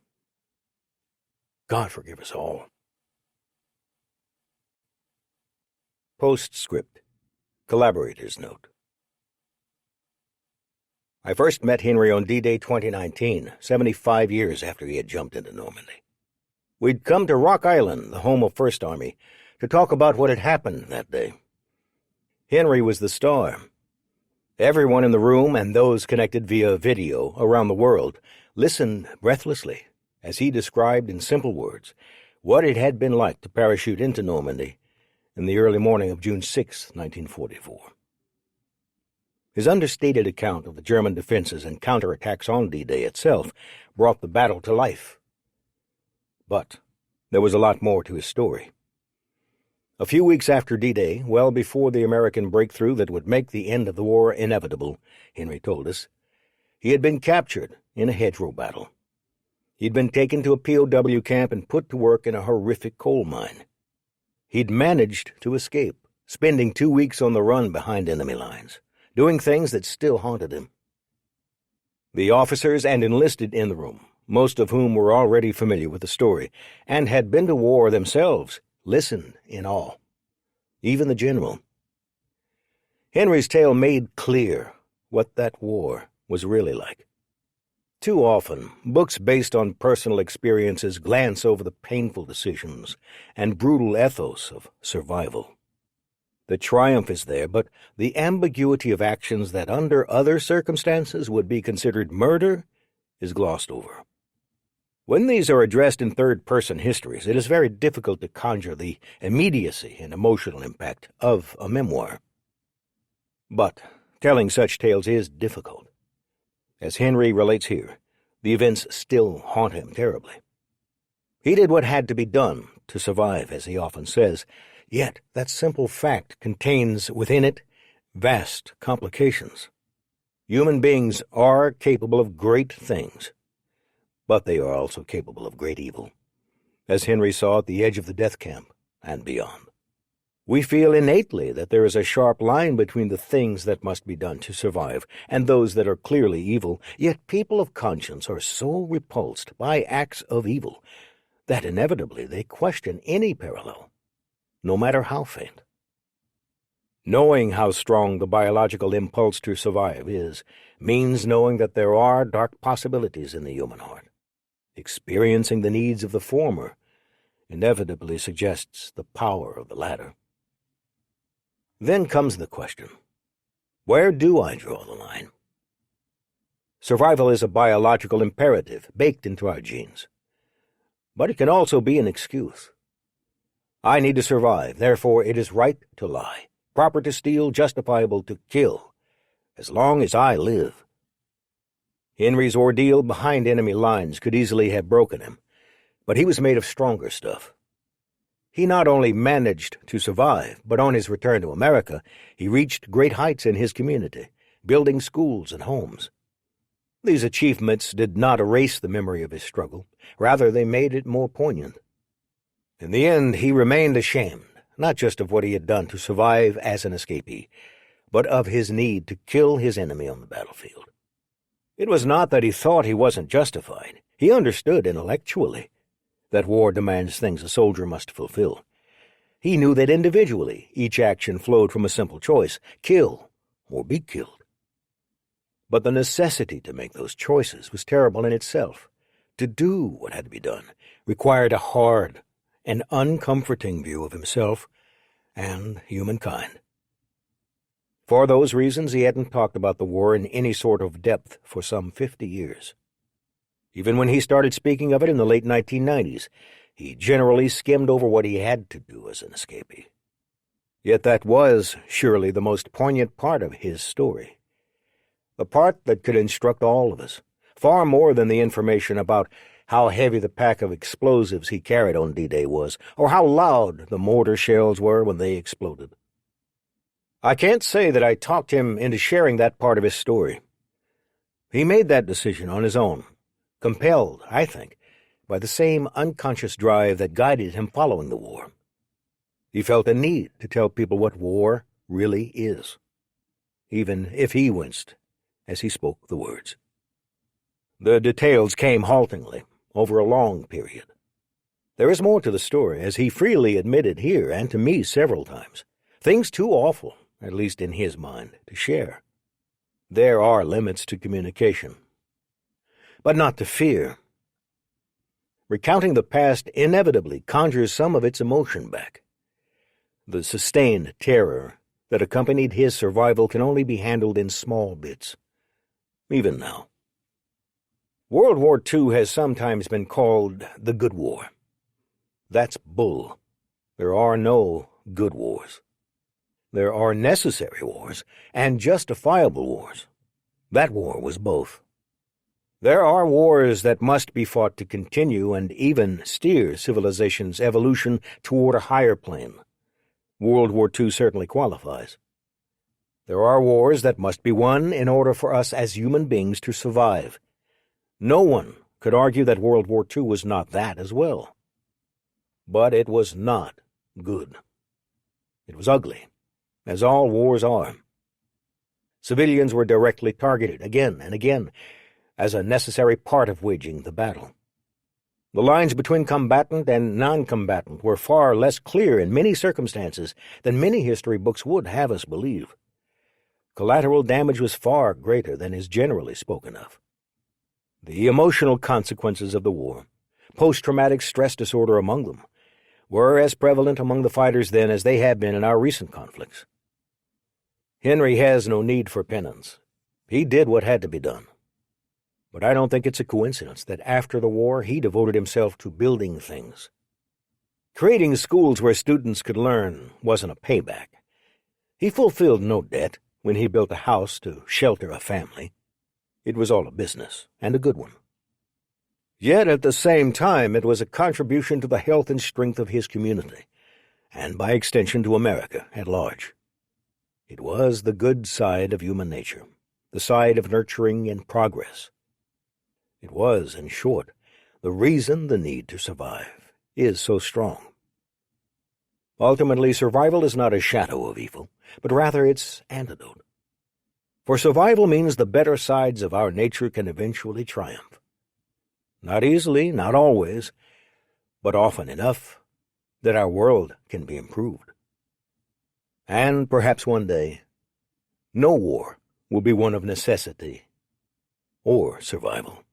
God forgive us all. Postscript. Collaborator's note. I first met Henry on D-Day 2019, 75 years after he had jumped into Normandy. We'd come to Rock Island, the home of First Army, to talk about what had happened that day. Henry was the star. Everyone in the room and those connected via video around the world listened breathlessly as he described in simple words what it had been like to parachute into Normandy in the early morning of June 6, 1944. His understated account of the German defenses and counterattacks on D-Day itself brought the battle to life. But there was a lot more to his story. A few weeks after D-Day, well before the American breakthrough that would make the end of the war inevitable, Henry told us, he had been captured in a hedgerow battle. He'd been taken to a POW camp and put to work in a horrific coal mine. He'd managed to escape, spending 2 weeks on the run behind enemy lines, doing things that still haunted him. The officers and enlisted in the room, most of whom were already familiar with the story and had been to war themselves, listened in awe. Even the general. Henry's tale made clear what that war was really like. Too often, books based on personal experiences glance over the painful decisions and brutal ethos of survival. The triumph is there, but the ambiguity of actions that under other circumstances would be considered murder is glossed over. When these are addressed in third-person histories, it is very difficult to conjure the immediacy and emotional impact of a memoir. But telling such tales is difficult. As Henry relates here, the events still haunt him terribly. He did what had to be done to survive, as he often says, yet that simple fact contains within it vast complications. Human beings are capable of great things, but they are also capable of great evil, as Henry saw at the edge of the death camp and beyond. We feel innately that there is a sharp line between the things that must be done to survive and those that are clearly evil, yet people of conscience are so repulsed by acts of evil that inevitably they question any parallel, no matter how faint. Knowing how strong the biological impulse to survive is means knowing that there are dark possibilities in the human heart. Experiencing the needs of the former inevitably suggests the power of the latter. Then comes the question, where do I draw the line? Survival is a biological imperative baked into our genes, but it can also be an excuse. I need to survive, therefore it is right to lie, proper to steal, justifiable to kill, as long as I live. Henry's ordeal behind enemy lines could easily have broken him, but he was made of stronger stuff. He not only managed to survive, but on his return to America, he reached great heights in his community, building schools and homes. These achievements did not erase the memory of his struggle. Rather, they made it more poignant. In the end, he remained ashamed, not just of what he had done to survive as an escapee, but of his need to kill his enemy on the battlefield. It was not that he thought he wasn't justified. He understood intellectually that war demands things a soldier must fulfill. He knew that individually each action flowed from a simple choice, kill or be killed. But the necessity to make those choices was terrible in itself. To do what had to be done required a hard and uncomforting view of himself and humankind. For those reasons, he hadn't talked about the war in any sort of depth for some 50 years. Even when he started speaking of it in the late 1990s, he generally skimmed over what he had to do as an escapee. Yet that was surely the most poignant part of his story. The part that could instruct all of us, far more than the information about how heavy the pack of explosives he carried on D-Day was, or how loud the mortar shells were when they exploded. I can't say that I talked him into sharing that part of his story. He made that decision on his own, compelled, I think, by the same unconscious drive that guided him following the war. He felt a need to tell people what war really is, even if he winced as he spoke the words. The details came haltingly, over a long period. There is more to the story, as he freely admitted here and to me several times. Things too awful, at least in his mind, to share. There are limits to communication, but not to fear. Recounting the past inevitably conjures some of its emotion back. The sustained terror that accompanied his survival can only be handled in small bits, even now. World War II has sometimes been called the Good War. That's bull. There are no good wars. There are necessary wars and justifiable wars. That war was both. There are wars that must be fought to continue and even steer civilization's evolution toward a higher plane. World War II certainly qualifies. There are wars that must be won in order for us as human beings to survive. No one could argue that World War II was not that as well. But it was not good. It was ugly, as all wars are. Civilians were directly targeted again and again as a necessary part of waging the battle. The lines between combatant and non-combatant were far less clear in many circumstances than many history books would have us believe. Collateral damage was far greater than is generally spoken of. The emotional consequences of the war, post-traumatic stress disorder among them, were as prevalent among the fighters then as they have been in our recent conflicts. Henry has no need for penance. He did what had to be done. But I don't think it's a coincidence that after the war he devoted himself to building things. Creating schools where students could learn wasn't a payback. He fulfilled no debt when he built a house to shelter a family. It was all a business, and a good one. Yet at the same time it was a contribution to the health and strength of his community, and by extension to America at large. It was the good side of human nature, the side of nurturing and progress. It was, in short, the reason the need to survive is so strong. Ultimately, survival is not a shadow of evil, but rather its antidote. For survival means the better sides of our nature can eventually triumph. Not easily, not always, but often enough that our world can be improved. And perhaps one day, no war will be one of necessity or survival.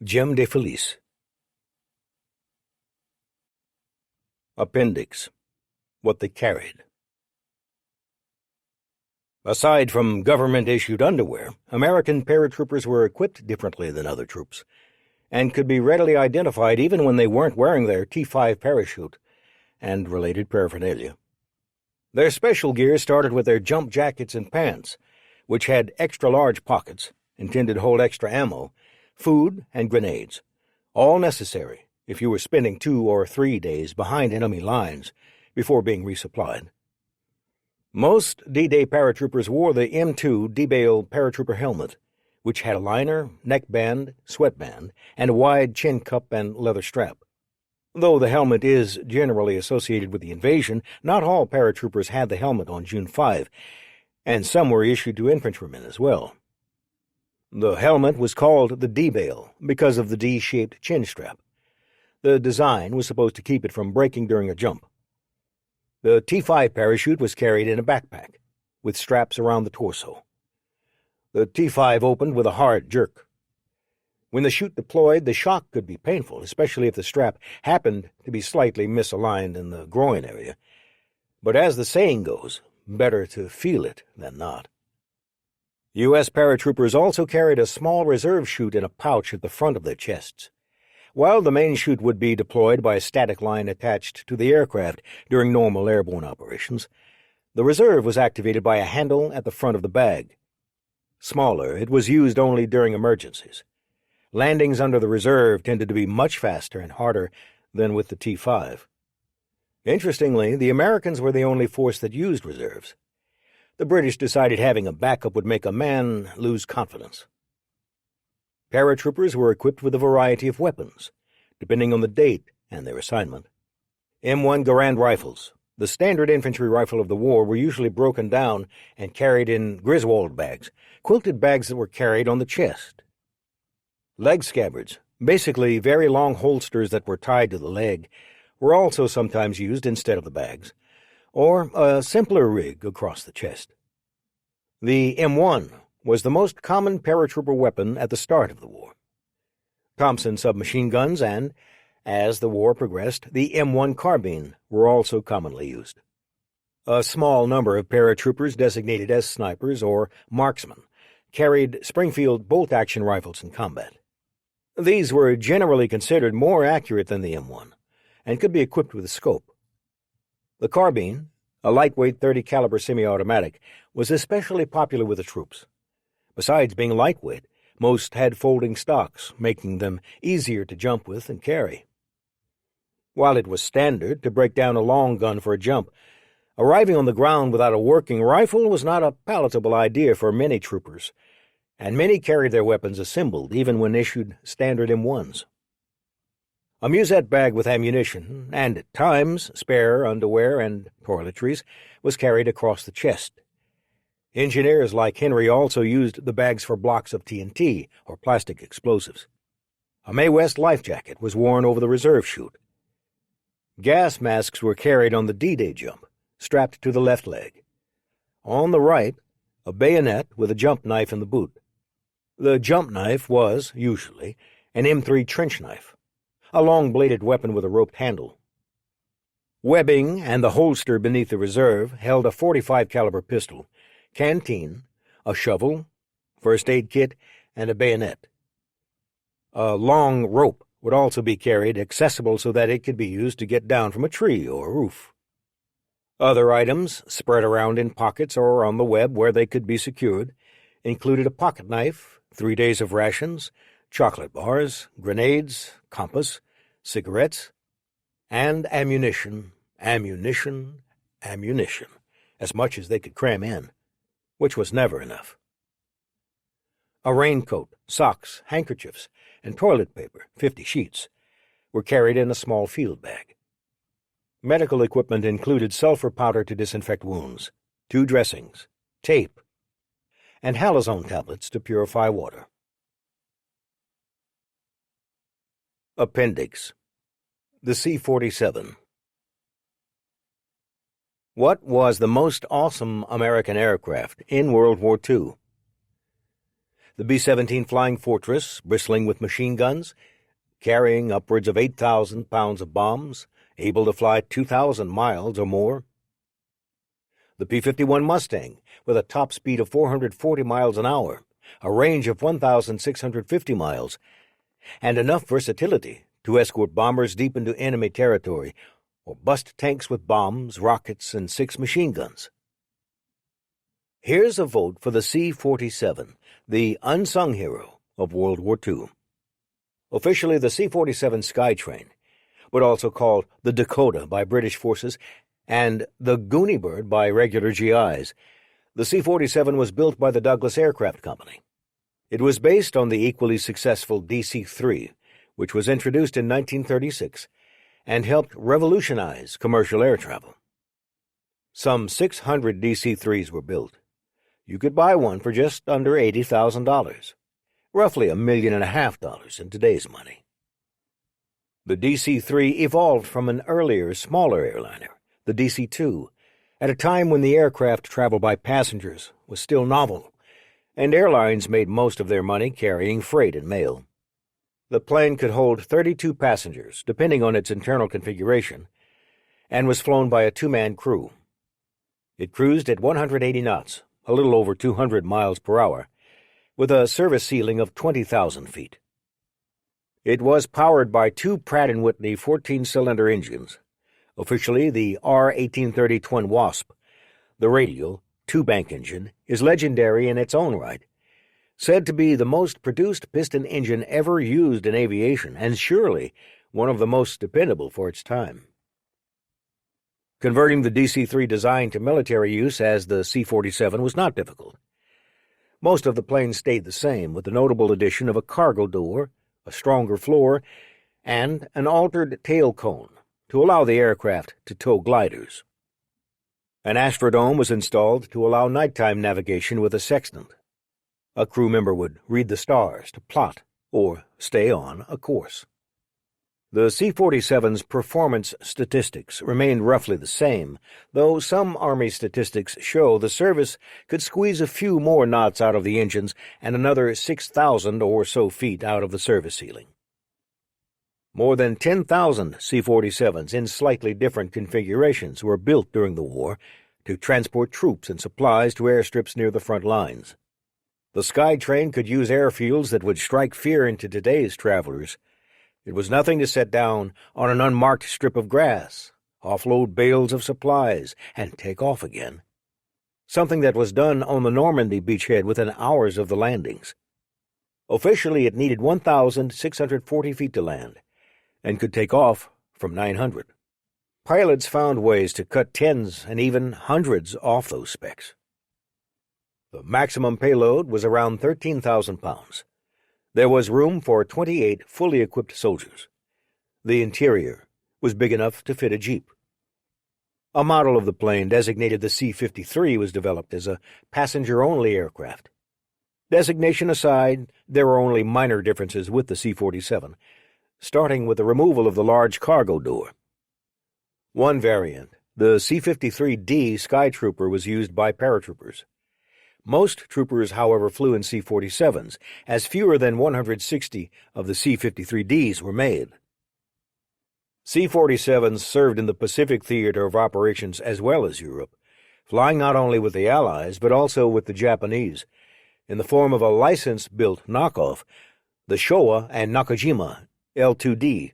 Jim DeFelice. Appendix. What they carried. Aside from government-issued underwear, American paratroopers were equipped differently than other troops, and could be readily identified even when they weren't wearing their T-5 parachute and related paraphernalia. Their special gear started with their jump jackets and pants, which had extra-large pockets intended to hold extra ammo, food, and grenades, all necessary if you were spending 2 or 3 days behind enemy lines before being resupplied. Most D-Day paratroopers wore the M2 D-Bale paratrooper helmet, which had a liner, neckband, sweatband, and a wide chin cup and leather strap. Though the helmet is generally associated with the invasion, not all paratroopers had the helmet on June 5, and some were issued to infantrymen as well. The helmet was called the D-Bale because of the D-shaped chin strap. The design was supposed to keep it from breaking during a jump. The T-5 parachute was carried in a backpack, with straps around the torso. The T-5 opened with a hard jerk. When the chute deployed, the shock could be painful, especially if the strap happened to be slightly misaligned in the groin area. But as the saying goes, better to feel it than not. U.S. paratroopers also carried a small reserve chute in a pouch at the front of their chests. While the main chute would be deployed by a static line attached to the aircraft during normal airborne operations, the reserve was activated by a handle at the front of the bag. Smaller, it was used only during emergencies. Landings under the reserve tended to be much faster and harder than with the T-5. Interestingly, the Americans were the only force that used reserves. The British decided having a backup would make a man lose confidence. Paratroopers were equipped with a variety of weapons, depending on the date and their assignment. M1 Garand rifles, the standard infantry rifle of the war, were usually broken down and carried in Griswold bags, quilted bags that were carried on the chest. Leg scabbards, basically very long holsters that were tied to the leg, were also sometimes used instead of the bags, or a simpler rig across the chest. The M1 was the most common paratrooper weapon at the start of the war. Thompson submachine guns and, as the war progressed, the M1 carbine were also commonly used. A small number of paratroopers designated as snipers or marksmen carried Springfield bolt-action rifles in combat. These were generally considered more accurate than the M1 and could be equipped with a scope. The carbine, a lightweight .30 caliber semi-automatic, was especially popular with the troops. Besides being lightweight, most had folding stocks, making them easier to jump with and carry. While it was standard to break down a long gun for a jump, arriving on the ground without a working rifle was not a palatable idea for many troopers, and many carried their weapons assembled even when issued standard M1s. A musette bag with ammunition, and at times spare underwear and toiletries, was carried across the chest. Engineers like Henry also used the bags for blocks of TNT, or plastic explosives. A Mae West life jacket was worn over the reserve chute. Gas masks were carried on the D-Day jump, strapped to the left leg. On the right, a bayonet with a jump knife in the boot. The jump knife was, usually, an M3 trench knife, a long-bladed weapon with a roped handle. Webbing and the holster beneath the reserve held a .45 caliber pistol, canteen, a shovel, first aid kit, and a bayonet. A long rope would also be carried, accessible so that it could be used to get down from a tree or roof. Other items, spread around in pockets or on the web where they could be secured, included a pocket knife, 3 days of rations, chocolate bars, grenades, compass, cigarettes, and ammunition, as much as they could cram in, which was never enough. A raincoat, socks, handkerchiefs, and toilet paper, 50 sheets, were carried in a small field bag. Medical equipment included sulfur powder to disinfect wounds, 2 dressings, tape, and halazone tablets to purify water. Appendix: The C-47. What was the most awesome American aircraft in World War II? The B-17 Flying Fortress, bristling with machine guns, carrying upwards of 8,000 pounds of bombs, able to fly 2,000 miles or more. The P-51 Mustang, with a top speed of 440 miles an hour, a range of 1,650 miles, and enough versatility to escort bombers deep into enemy territory or bust tanks with bombs, rockets, and 6 machine guns. Here's a vote for the C-47, the unsung hero of World War II. Officially the C-47 Skytrain, but also called the Dakota by British forces and the Goonie Bird by regular GIs, the C-47 was built by the Douglas Aircraft Company. It was based on the equally successful DC-3, which was introduced in 1936 and helped revolutionize commercial air travel. Some 600 DC-3s were built. You could buy one for just under $80,000, roughly $1.5 million in today's money. The DC-3 evolved from an earlier, smaller airliner, the DC-2, at a time when the aircraft travel by passengers was still novel, and airlines made most of their money carrying freight and mail. The plane could hold 32 passengers, depending on its internal configuration, and was flown by a 2-man crew. It cruised at 180 knots, a little over 200 miles per hour, with a service ceiling of 20,000 feet. It was powered by 2 Pratt & Whitney 14-cylinder engines, officially the R-1830 Twin Wasp. The radial, 2-bank engine is legendary in its own right, said to be the most produced piston engine ever used in aviation and surely one of the most dependable for its time. Converting the DC-3 design to military use as the C-47 was not difficult. Most of the plane stayed the same, with the notable addition of a cargo door, a stronger floor, and an altered tail cone to allow the aircraft to tow gliders. An astrodome was installed to allow nighttime navigation with a sextant. A crew member would read the stars to plot or stay on a course. The C-47's performance statistics remained roughly the same, though some Army statistics show the service could squeeze a few more knots out of the engines and another 6,000 or so feet out of the service ceiling. More than 10,000 C-47s in slightly different configurations were built during the war to transport troops and supplies to airstrips near the front lines. The Skytrain could use airfields that would strike fear into today's travelers. It was nothing to set down on an unmarked strip of grass, offload bales of supplies, and take off again. Something that was done on the Normandy beachhead within hours of the landings. Officially, it needed 1,640 feet to land, and could take off from 900. Pilots found ways to cut tens and even hundreds off those specs. The maximum payload was around 13,000 pounds. There was room for 28 fully equipped soldiers. The interior was big enough to fit a jeep. A model of the plane designated the C-53 was developed as a passenger-only aircraft. Designation aside, there were only minor differences with the C-47, starting with the removal of the large cargo door. One variant, the C-53D Skytrooper, was used by paratroopers. Most troopers, however, flew in C-47s, as fewer than 160 of the C-53Ds were made. C-47s served in the Pacific theater of operations as well as Europe, flying not only with the Allies but also with the Japanese, in the form of a license-built knockoff, the Showa and Nakajima L-2D.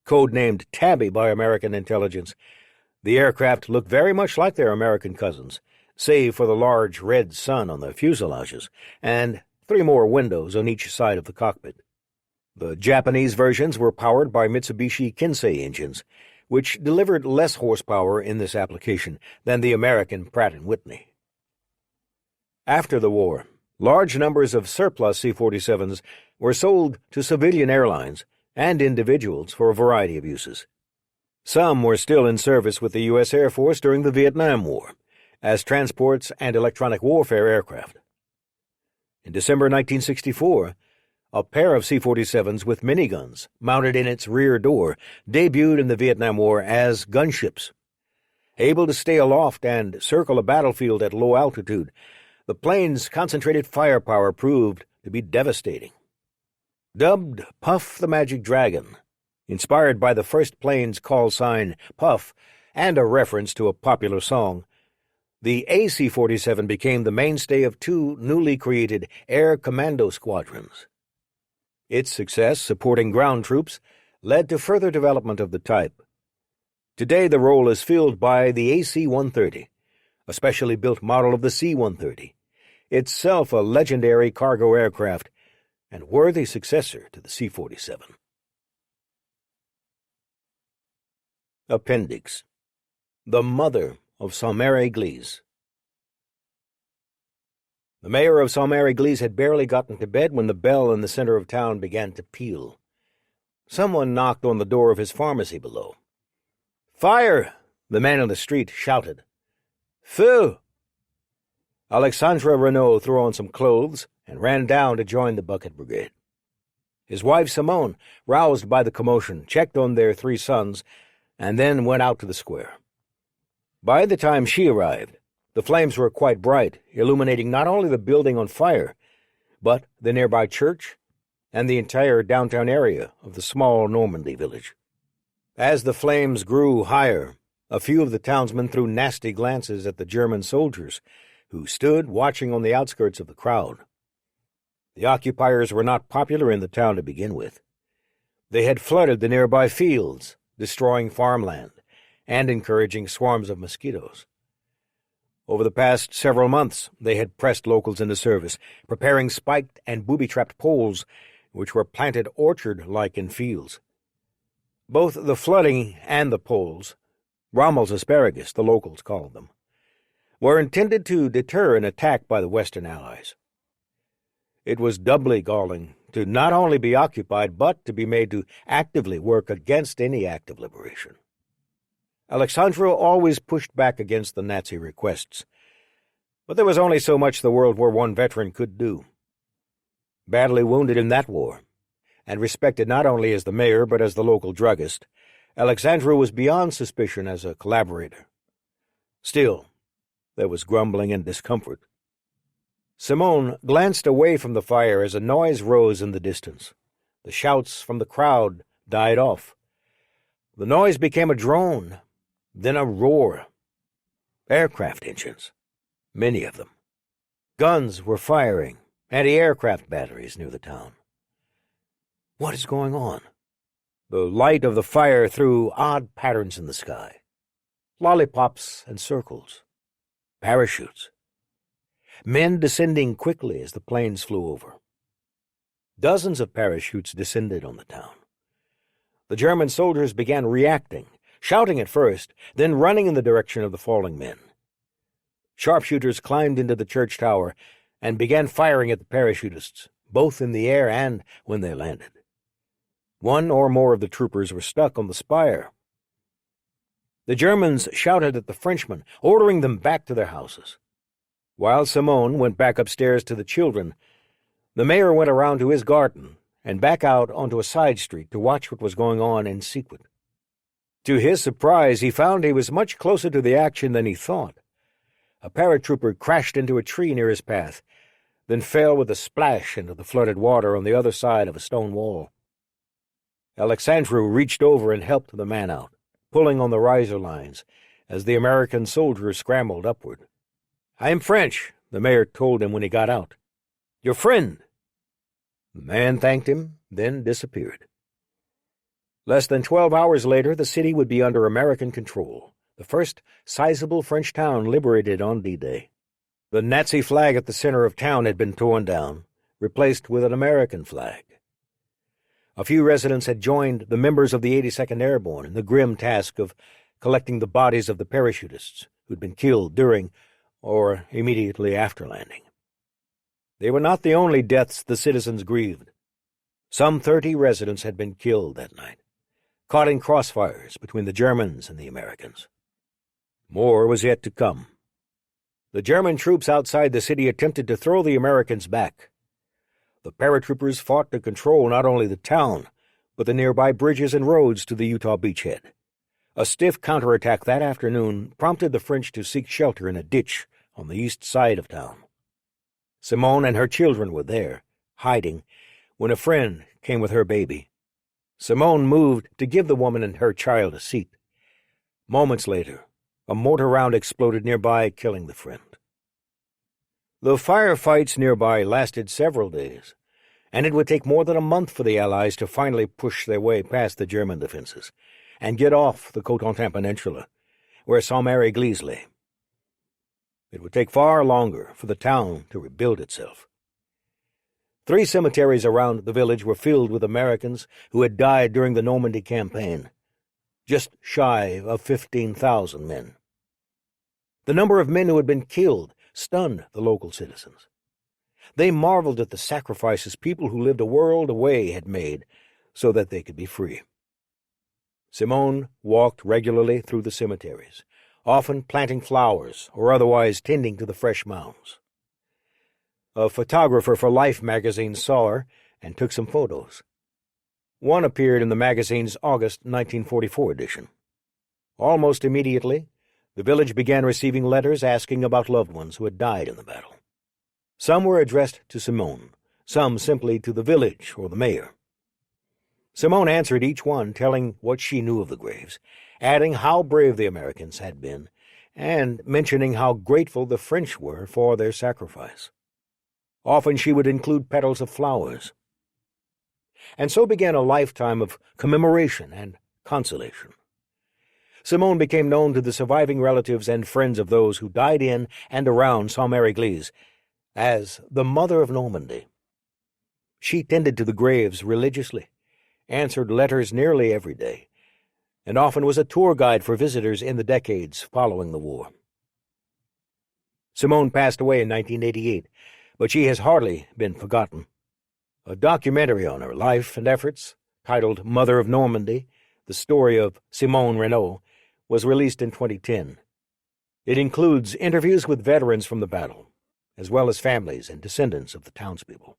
Codenamed Tabby by American intelligence, the aircraft looked very much like their American cousins, save for the large red sun on the fuselages and 3 more windows on each side of the cockpit. The Japanese versions were powered by Mitsubishi Kinsei engines, which delivered less horsepower in this application than the American Pratt & Whitney. After the war, Large numbers of surplus C-47s were sold to civilian airlines and individuals for a variety of uses. Some were still in service with the U.S. Air Force during the Vietnam War, as transports and electronic warfare aircraft. In December 1964, a pair of C-47s with miniguns mounted in its rear door debuted in the Vietnam War as gunships. Able to stay aloft and circle a battlefield at low altitude, the plane's concentrated firepower proved to be devastating. Dubbed Puff the Magic Dragon, inspired by the first plane's call sign Puff and a reference to a popular song, the AC-47 became the mainstay of two newly created Air Commando squadrons. Its success supporting ground troops led to further development of the type. Today the role is filled by the AC-130, a specially built model of the C-130, itself a legendary cargo aircraft and worthy successor to the C-47. Appendix: The Mother of Saint-Mary-Église. The mayor of Saint-Mary-Église had barely gotten to bed when the bell in the center of town began to peal. Someone knocked on the door of his pharmacy below. "Fire!" the man in the street shouted. "Feu!" Alexandre Renault threw on some clothes and ran down to join the bucket brigade. His wife Simone, roused by the commotion, checked on their three sons and then went out to the square. By the time she arrived, the flames were quite bright, illuminating not only the building on fire, but the nearby church and the entire downtown area of the small Normandy village. As the flames grew higher, a few of the townsmen threw nasty glances at the German soldiers, who stood watching on the outskirts of the crowd. The occupiers were not popular in the town to begin with. They had flooded the nearby fields, destroying farmland and encouraging swarms of mosquitoes. Over the past several months, they had pressed locals into service, preparing spiked and booby-trapped poles, which were planted orchard-like in fields. Both the flooding and the poles, Rommel's asparagus, the locals called them, were intended to deter an attack by the Western Allies. It was doubly galling to not only be occupied, but to be made to actively work against any act of liberation. Alexandre always pushed back against the Nazi requests, but there was only so much the World War I veteran could do. Badly wounded in that war, and respected not only as the mayor but as the local druggist, Alexandre was beyond suspicion as a collaborator. Still, there was grumbling and discomfort. Simone glanced away from the fire as a noise rose in the distance. The shouts from the crowd died off. The noise became a drone, then a roar. Aircraft engines, many of them. Guns were firing, anti-aircraft batteries near the town. What is going on? The light of the fire threw odd patterns in the sky. Lollipops and circles. Parachutes. Men descending quickly as the planes flew over. Dozens of parachutes descended on the town. The German soldiers began reacting, shouting at first, then running in the direction of the falling men. Sharpshooters climbed into the church tower and began firing at the parachutists, both in the air and when they landed. One or more of the troopers were stuck on the spire. The Germans shouted at the Frenchmen, ordering them back to their houses. While Simone went back upstairs to the children, the mayor went around to his garden and back out onto a side street to watch what was going on in secret. To his surprise, he found he was much closer to the action than he thought. A paratrooper crashed into a tree near his path, then fell with a splash into the flooded water on the other side of a stone wall. Alexandre reached over and helped the man out, pulling on the riser lines as the American soldier scrambled upward. "I am French," the mayor told him when he got out. "Your friend." The man thanked him, then disappeared. Less than 12 hours later, the city would be under American control, the first sizable French town liberated on D-Day. The Nazi flag at the center of town had been torn down, replaced with an American flag. A few residents had joined the members of the 82nd Airborne in the grim task of collecting the bodies of the parachutists who'd been killed during or immediately after landing. They were not the only deaths the citizens grieved. Some 30 residents had been killed that night, caught in crossfires between the Germans and the Americans. More was yet to come. The German troops outside the city attempted to throw the Americans back. The paratroopers fought to control not only the town, but the nearby bridges and roads to the Utah beachhead. A stiff counterattack that afternoon prompted the French to seek shelter in a ditch on the east side of town. Simone and her children were there, hiding, when a friend came with her baby. Simone moved to give the woman and her child a seat. Moments later, a mortar round exploded nearby, killing the friend. The firefights nearby lasted several days, and it would take more than a month for the Allies to finally push their way past the German defenses and get off the Cotentin Peninsula, where Saint-Mary-Église lay. It would take far longer for the town to rebuild itself. 3 cemeteries around the village were filled with Americans who had died during the Normandy campaign, just shy of 15,000 men. The number of men who had been killed stunned the local citizens. They marveled at the sacrifices people who lived a world away had made so that they could be free. Simone walked regularly through the cemeteries, often planting flowers or otherwise tending to the fresh mounds. A photographer for Life magazine saw her and took some photos. One appeared in the magazine's August 1944 edition. Almost immediately, the village began receiving letters asking about loved ones who had died in the battle. Some were addressed to Simone, some simply to the village or the mayor. Simone answered each one, telling what she knew of the graves, adding how brave the Americans had been, and mentioning how grateful the French were for their sacrifice. Often she would include petals of flowers. And so began a lifetime of commemoration and consolation. Simone became known to the surviving relatives and friends of those who died in and around Saint-Mary-Église as the Mother of Normandy. She tended to the graves religiously, answered letters nearly every day, and often was a tour guide for visitors in the decades following the war. Simone passed away in 1988, but she has hardly been forgotten. A documentary on her life and efforts, titled Mother of Normandy, The Story of Simone Renault, was released in 2010. It includes interviews with veterans from the battle, as well as families and descendants of the townspeople.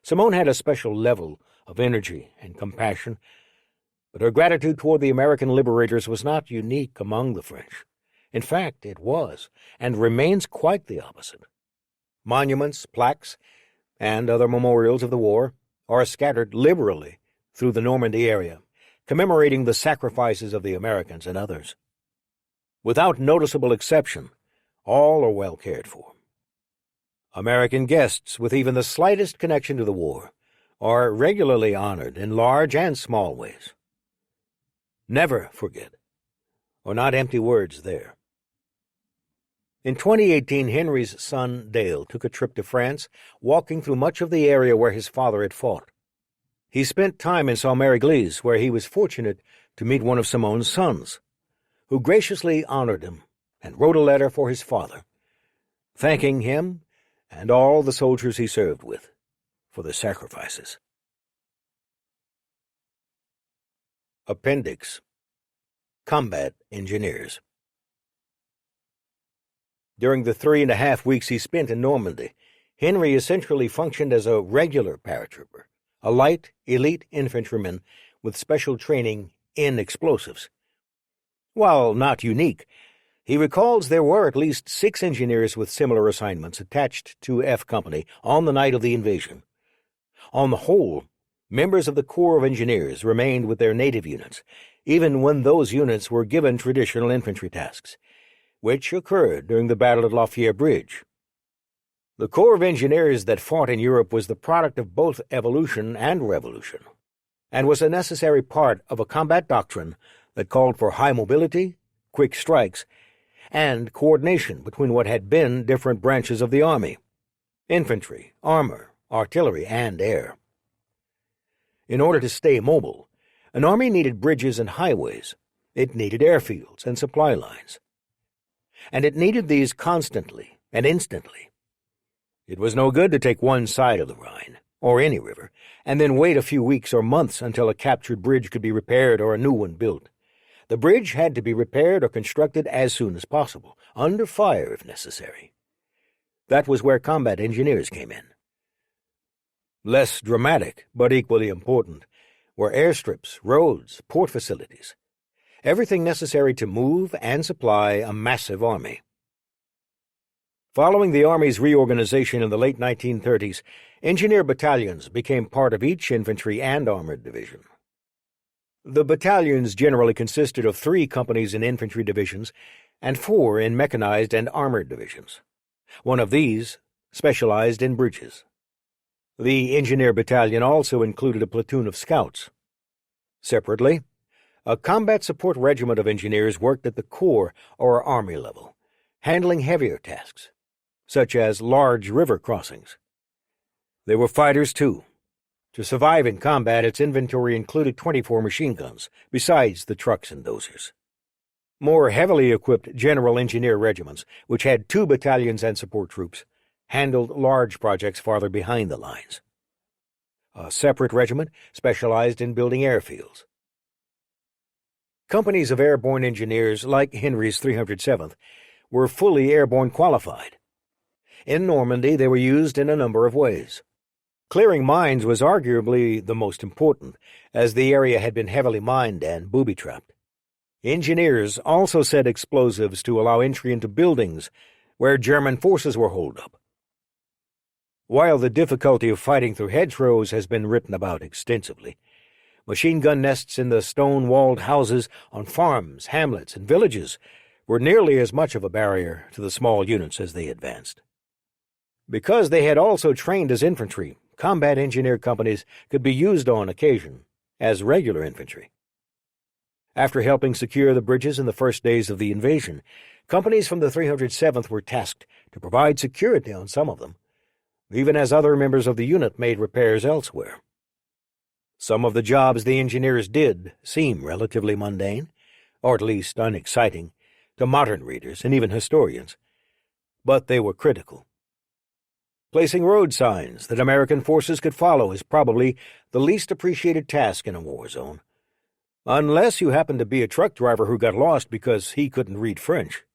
Simone had a special level of energy and compassion, but her gratitude toward the American liberators was not unique among the French. In fact, it was, and remains quite the opposite. Monuments, plaques, and other memorials of the war are scattered liberally through the Normandy area, commemorating the sacrifices of the Americans and others. Without noticeable exception, all are well cared for. American guests with even the slightest connection to the war are regularly honored in large and small ways. Never forget, are not empty words there. In 2018, Henry's son Dale took a trip to France, walking through much of the area where his father had fought. He spent time in Saint-Mary-Église, where he was fortunate to meet one of Simone's sons, who graciously honored him and wrote a letter for his father, thanking him and all the soldiers he served with for their sacrifices. Appendix: Combat Engineers. During the 3.5 weeks he spent in Normandy, Henry essentially functioned as a regular paratrooper, a light, elite infantryman with special training in explosives. While not unique, he recalls there were at least 6 engineers with similar assignments attached to F Company on the night of the invasion. On the whole, members of the Corps of Engineers remained with their native units, even when those units were given traditional infantry tasks, which occurred during the Battle of Lafayette Bridge. The Corps of Engineers that fought in Europe was the product of both evolution and revolution, and was a necessary part of a combat doctrine that called for high mobility, quick strikes, and coordination between what had been different branches of the Army: infantry, armor, artillery, and air. In order to stay mobile, an army needed bridges and highways. It needed airfields and supply lines. And it needed these constantly and instantly. It was no good to take one side of the Rhine, or any river, and then wait a few weeks or months until a captured bridge could be repaired or a new one built. The bridge had to be repaired or constructed as soon as possible, under fire if necessary. That was where combat engineers came in. Less dramatic, but equally important, were airstrips, roads, port facilities, everything necessary to move and supply a massive army. Following the Army's reorganization in the late 1930s, engineer battalions became part of each infantry and armored division. The battalions generally consisted of 3 companies in infantry divisions and 4 in mechanized and armored divisions. One of these specialized in bridges. The engineer battalion also included a platoon of scouts. Separately, a combat support regiment of engineers worked at the corps or army level, handling heavier tasks, such as large river crossings. They were fighters, too. To survive in combat, its inventory included 24 machine guns, besides the trucks and dozers. More heavily equipped general engineer regiments, which had 2 battalions and support troops, handled large projects farther behind the lines. A separate regiment specialized in building airfields. Companies of airborne engineers, like Henry's 307th, were fully airborne qualified. In Normandy, they were used in a number of ways. Clearing mines was arguably the most important, as the area had been heavily mined and booby-trapped. Engineers also set explosives to allow entry into buildings where German forces were holed up. While the difficulty of fighting through hedgerows has been written about extensively, machine gun nests in the stone-walled houses on farms, hamlets, and villages were nearly as much of a barrier to the small units as they advanced. Because they had also trained as infantry, combat engineer companies could be used on occasion as regular infantry. After helping secure the bridges in the first days of the invasion, companies from the 307th were tasked to provide security on some of them, even as other members of the unit made repairs elsewhere. Some of the jobs the engineers did seem relatively mundane, or at least unexciting, to modern readers and even historians, but they were critical. Placing road signs that American forces could follow is probably the least appreciated task in a war zone, unless you happen to be a truck driver who got lost because he couldn't read French.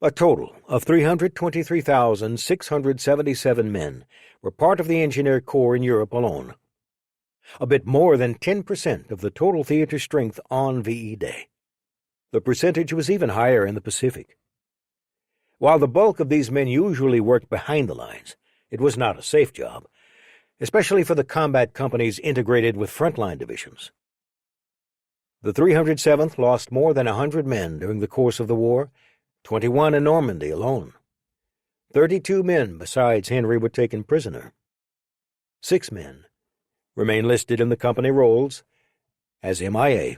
A total of 323,677 men were part of the Engineer Corps in Europe alone, a bit more than 10% of the total theater strength on VE Day. The percentage was even higher in the Pacific. While the bulk of these men usually worked behind the lines, it was not a safe job, especially for the combat companies integrated with frontline divisions. The 307th lost more than 100 men during the course of the war, 21 in Normandy alone. 32 men besides Henry were taken prisoner. 6 men remain listed in the company rolls as MIA.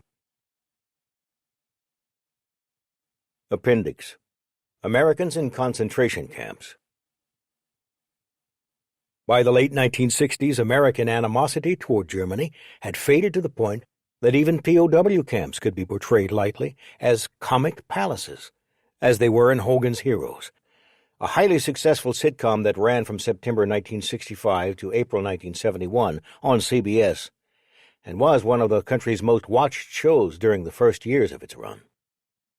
Appendix: Americans in concentration camps. By the late 1960s, American animosity toward Germany had faded to the point that even POW camps could be portrayed lightly as comic palaces, as they were in Hogan's Heroes, a highly successful sitcom that ran from September 1965 to April 1971 on CBS, and was one of the country's most watched shows during the first years of its run.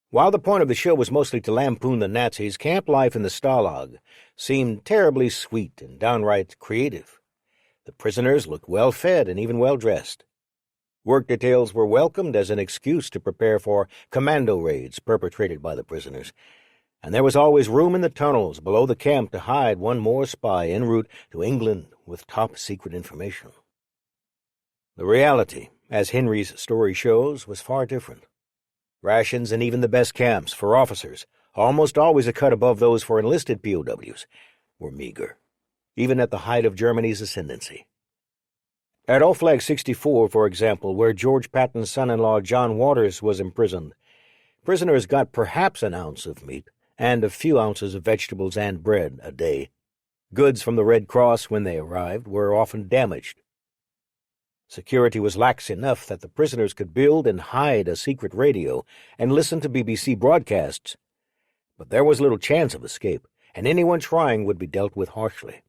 While the point of the show was mostly to lampoon the Nazis, camp life in the Stalag seemed terribly sweet and downright creative. The prisoners looked well-fed and even well-dressed. Work details were welcomed as an excuse to prepare for commando raids perpetrated by the prisoners, and there was always room in the tunnels below the camp to hide one more spy en route to England with top-secret information. The reality, as Henry's story shows, was far different. Rations and even the best camps for officers, almost always a cut above those for enlisted POWs, were meager, even at the height of Germany's ascendancy. At Oflag 64, for example, where George Patton's son-in-law John Waters was imprisoned, prisoners got perhaps an ounce of meat and a few ounces of vegetables and bread a day. Goods from the Red Cross, when they arrived, were often damaged. Security was lax enough that the prisoners could build and hide a secret radio and listen to BBC broadcasts, but there was little chance of escape, and anyone trying would be dealt with harshly.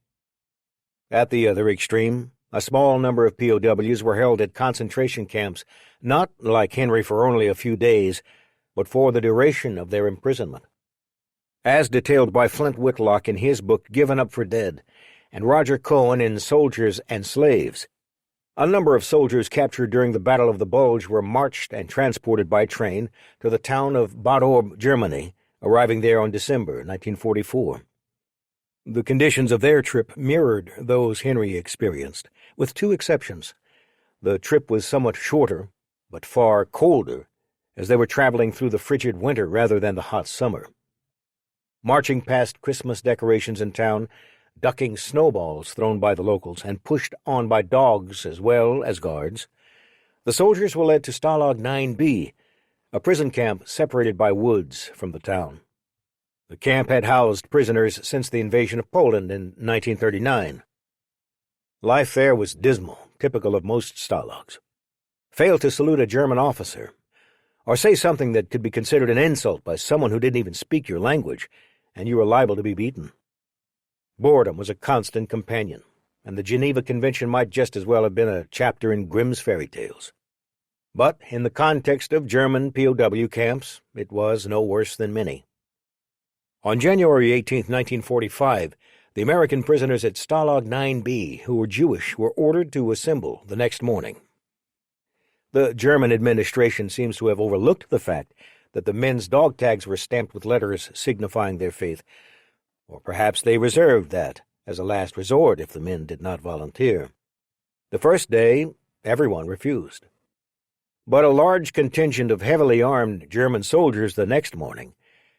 At the other extreme, a small number of POWs were held at concentration camps, not, like Henry, for only a few days, but for the duration of their imprisonment. As detailed by Flint Whitlock in his book Given Up for Dead, and Roger Cohen in Soldiers and Slaves, a number of soldiers captured during the Battle of the Bulge were marched and transported by train to the town of Bad Orb, Germany, arriving there on December 1944. The conditions of their trip mirrored those Henry experienced, with two exceptions. The trip was somewhat shorter, but far colder, as they were traveling through the frigid winter rather than the hot summer. Marching past Christmas decorations in town, ducking snowballs thrown by the locals and pushed on by dogs as well as guards, the soldiers were led to Stalag 9B, a prison camp separated by woods from the town. The camp had housed prisoners since the invasion of Poland in 1939. Life there was dismal, typical of most stalags. Fail to salute a German officer, or say something that could be considered an insult by someone who didn't even speak your language, and you were liable to be beaten. Boredom was a constant companion, and the Geneva Convention might just as well have been a chapter in Grimm's fairy tales. But in the context of German POW camps, it was no worse than many. On January 18, 1945, the American prisoners at Stalag 9B, who were Jewish, were ordered to assemble the next morning. The German administration seems to have overlooked the fact that the men's dog tags were stamped with letters signifying their faith, or perhaps they reserved that as a last resort if the men did not volunteer. The first day, everyone refused. But a large contingent of heavily armed German soldiers the next morning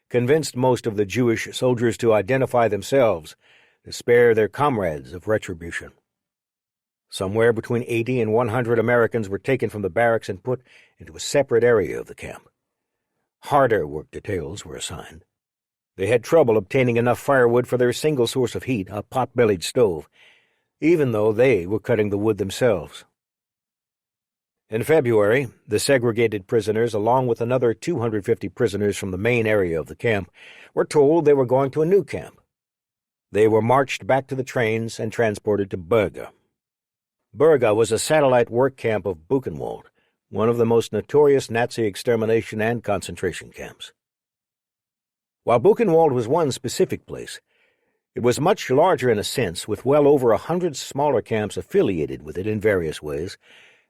convinced most of the Jewish soldiers to identify themselves to spare their comrades of retribution. Somewhere between 80 and 100 Americans were taken from the barracks and put into a separate area of the camp. Harder work details were assigned. They had trouble obtaining enough firewood for their single source of heat, a pot-bellied stove, even though they were cutting the wood themselves. In February, the segregated prisoners, along with another 250 prisoners from the main area of the camp, were told they were going to a new camp. They were marched back to the trains and transported to Berga. Berga was a satellite work camp of Buchenwald, one of the most notorious Nazi extermination and concentration camps. While Buchenwald was one specific place, it was much larger in a sense, with well over 100 smaller camps affiliated with it in various ways,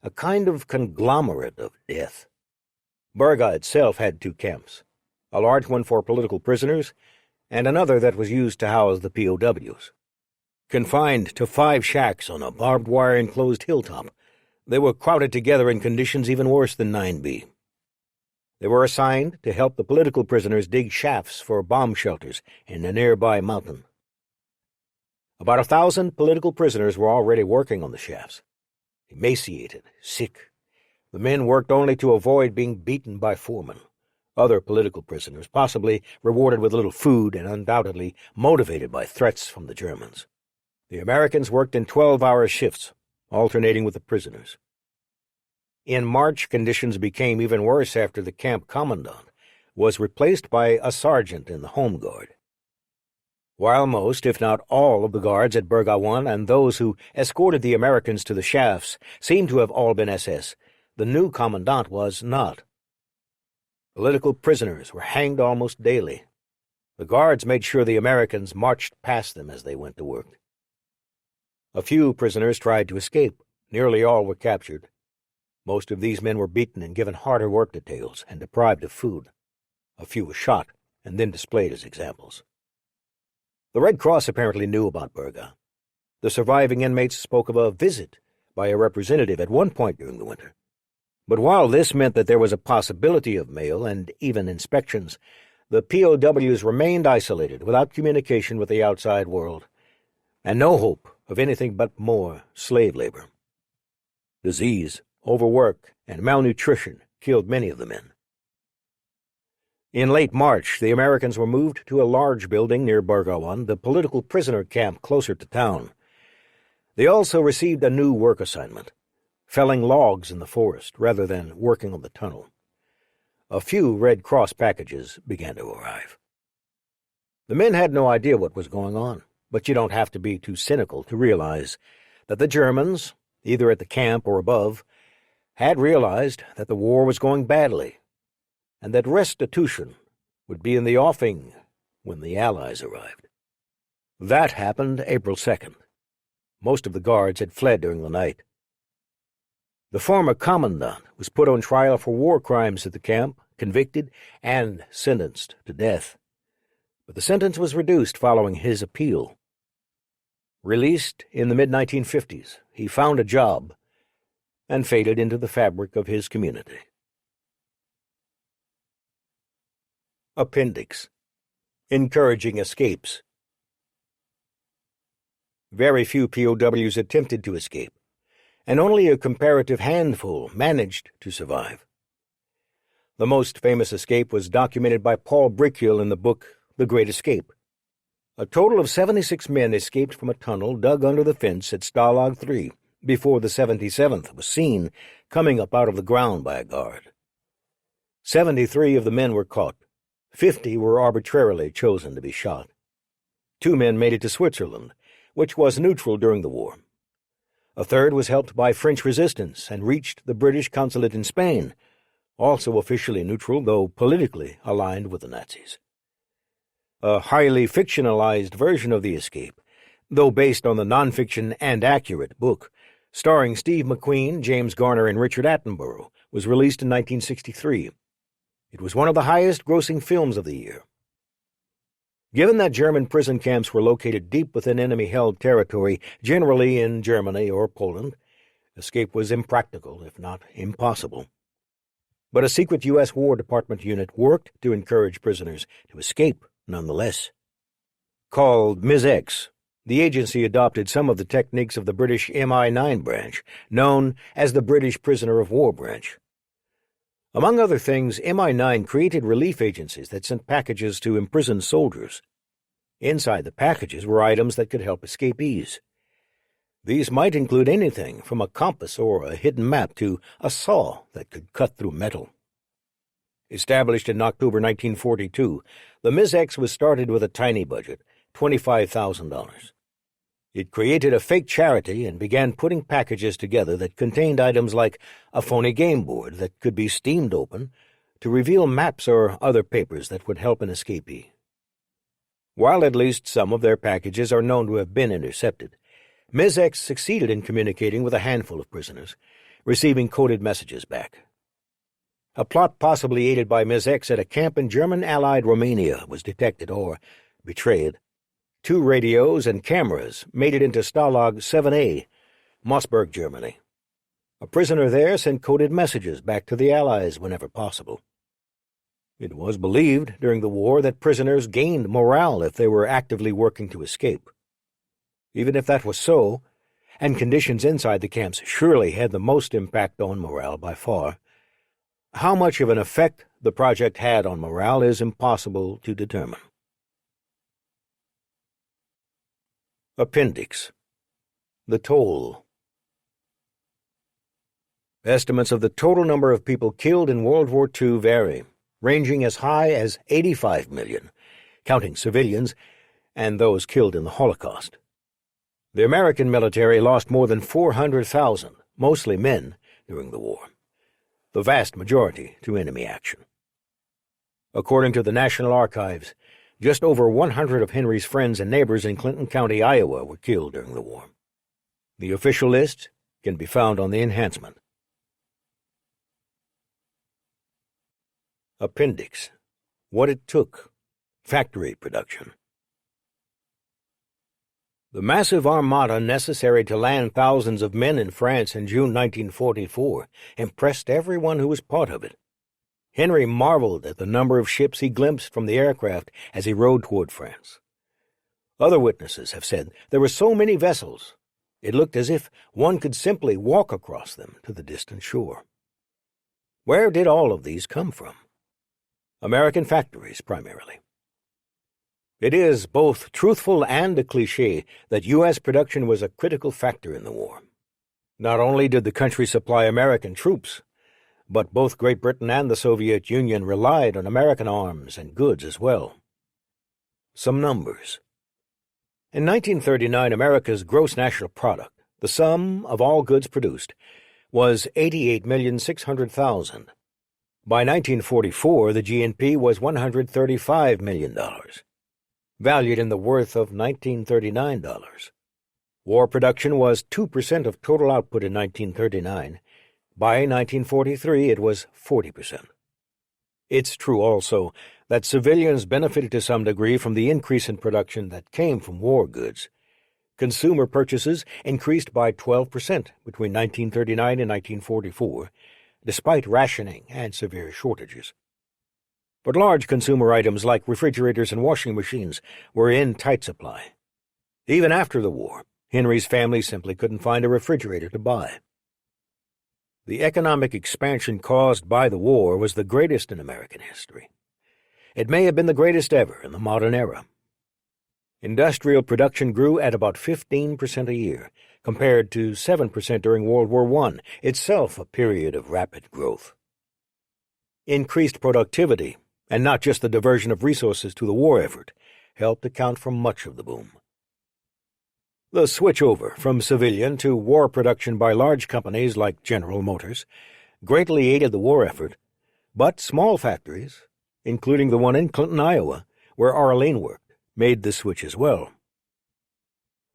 a kind of conglomerate of death. Berga itself had two camps, a large one for political prisoners, and another that was used to house the POWs. Confined to 5 shacks on a barbed wire enclosed hilltop, they were crowded together in conditions even worse than 9B. They were assigned to help the political prisoners dig shafts for bomb shelters in a nearby mountain. About 1,000 political prisoners were already working on the shafts. Emaciated, sick, the men worked only to avoid being beaten by foremen. Other political prisoners, possibly rewarded with a little food and undoubtedly motivated by threats from the Germans. The Americans worked in 12-hour shifts, alternating with the prisoners. In March, conditions became even worse after the camp commandant was replaced by a sergeant in the Home Guard. While most, if not all, of the guards at Berga 1 and those who escorted the Americans to the shafts seemed to have all been SS, the new commandant was not. Political prisoners were hanged almost daily. The guards made sure the Americans marched past them as they went to work. A few prisoners tried to escape. Nearly all were captured. Most of these men were beaten and given harder work details and deprived of food. A few were shot and then displayed as examples. The Red Cross apparently knew about Berga. The surviving inmates spoke of a visit by a representative at one point during the winter. But while this meant that there was a possibility of mail and even inspections, the POWs remained isolated without communication with the outside world, and no hope of anything but more slave labor. Disease, overwork, and malnutrition killed many of the men. In late March, the Americans were moved to a large building near Berga 1, the political prisoner camp closer to town. They also received a new work assignment, felling logs in the forest rather than working on the tunnel. A few Red Cross packages began to arrive. The men had no idea what was going on, but you don't have to be too cynical to realize that the Germans, either at the camp or above, had realized that the war was going badly, and that restitution would be in the offing when the Allies arrived. That happened April 2nd. Most of the guards had fled during the night. The former commandant was put on trial for war crimes at the camp, convicted, and sentenced to death. But the sentence was reduced following his appeal. Released in the mid-1950s, he found a job and faded into the fabric of his community. Appendix: Encouraging escapes. Very few POWs attempted to escape, and only a comparative handful managed to survive. The most famous escape was documented by Paul Brickhill in the book The Great Escape. A total of 76 men escaped from a tunnel dug under the fence at Stalag 3 before the 77th was seen coming up out of the ground by a guard. 73 of the men were caught. 50 were arbitrarily chosen to be shot. 2 men made it to Switzerland, which was neutral during the war. A third was helped by French resistance and reached the British consulate in Spain, also officially neutral, though politically aligned with the Nazis. A highly fictionalized version of the escape, though based on the nonfiction and accurate book, starring Steve McQueen, James Garner, and Richard Attenborough, was released in 1963. It was one of the highest-grossing films of the year. Given that German prison camps were located deep within enemy-held territory, generally in Germany or Poland, escape was impractical, if not impossible. But a secret U.S. War Department unit worked to encourage prisoners to escape nonetheless. Called Ms.X, the agency adopted some of the techniques of the British MI9 branch, known as the British Prisoner of War branch. Among other things, MI9 created relief agencies that sent packages to imprisoned soldiers. Inside the packages were items that could help escapees. These might include anything from a compass or a hidden map to a saw that could cut through metal. Established in October 1942, the Ms.X was started with a tiny budget, $25,000. It created a fake charity and began putting packages together that contained items like a phony game board that could be steamed open to reveal maps or other papers that would help an escapee. While at least some of their packages are known to have been intercepted, Ms.X succeeded in communicating with a handful of prisoners, receiving coded messages back. A plot possibly aided by Ms.X at a camp in German-allied Romania was detected or betrayed. 2 radios and cameras made it into Stalag 7A, Mossberg, Germany. A prisoner there sent coded messages back to the Allies whenever possible. It was believed during the war that prisoners gained morale if they were actively working to escape. Even if that was so, and conditions inside the camps surely had the most impact on morale by far, how much of an effect the project had on morale is impossible to determine. Appendix: The toll. Estimates of the total number of people killed in World War II vary, ranging as high as 85 million, counting civilians and those killed in the Holocaust. The American military lost more than 400,000, mostly men, during the war, the vast majority to enemy action. According to the National Archives, just over 100 of Henry's friends and neighbors in Clinton County, Iowa, were killed during the war. The official list can be found on the enhancement. Appendix: What it took. Factory production. The massive armada necessary to land thousands of men in France in June 1944 impressed everyone who was part of it. Henry marveled at the number of ships he glimpsed from the aircraft as he rode toward France. Other witnesses have said there were so many vessels, it looked as if one could simply walk across them to the distant shore. Where did all of these come from? American factories, primarily. It is both truthful and a cliché that U.S. production was a critical factor in the war. Not only did the country supply American troops, but both Great Britain and the Soviet Union relied on American arms and goods as well. Some numbers. In 1939, America's gross national product, the sum of all goods produced, was $88,600,000. By 1944, the GNP was $135 million, valued in the worth of $1939. War production was 2% of total output in 1939. By 1943, it was 40%. It's true also that civilians benefited to some degree from the increase in production that came from war goods. Consumer purchases increased by 12% between 1939 and 1944, despite rationing and severe shortages. But large consumer items like refrigerators and washing machines were in tight supply. Even after the war, Henry's family simply couldn't find a refrigerator to buy. The economic expansion caused by the war was the greatest in American history. It may have been the greatest ever in the modern era. Industrial production grew at about 15% a year, compared to 7% during World War I, itself a period of rapid growth. Increased productivity, and not just the diversion of resources to the war effort, helped account for much of the boom. The switchover from civilian to war production by large companies like General Motors greatly aided the war effort, but small factories, including the one in Clinton, Iowa, where Arlene worked, made the switch as well.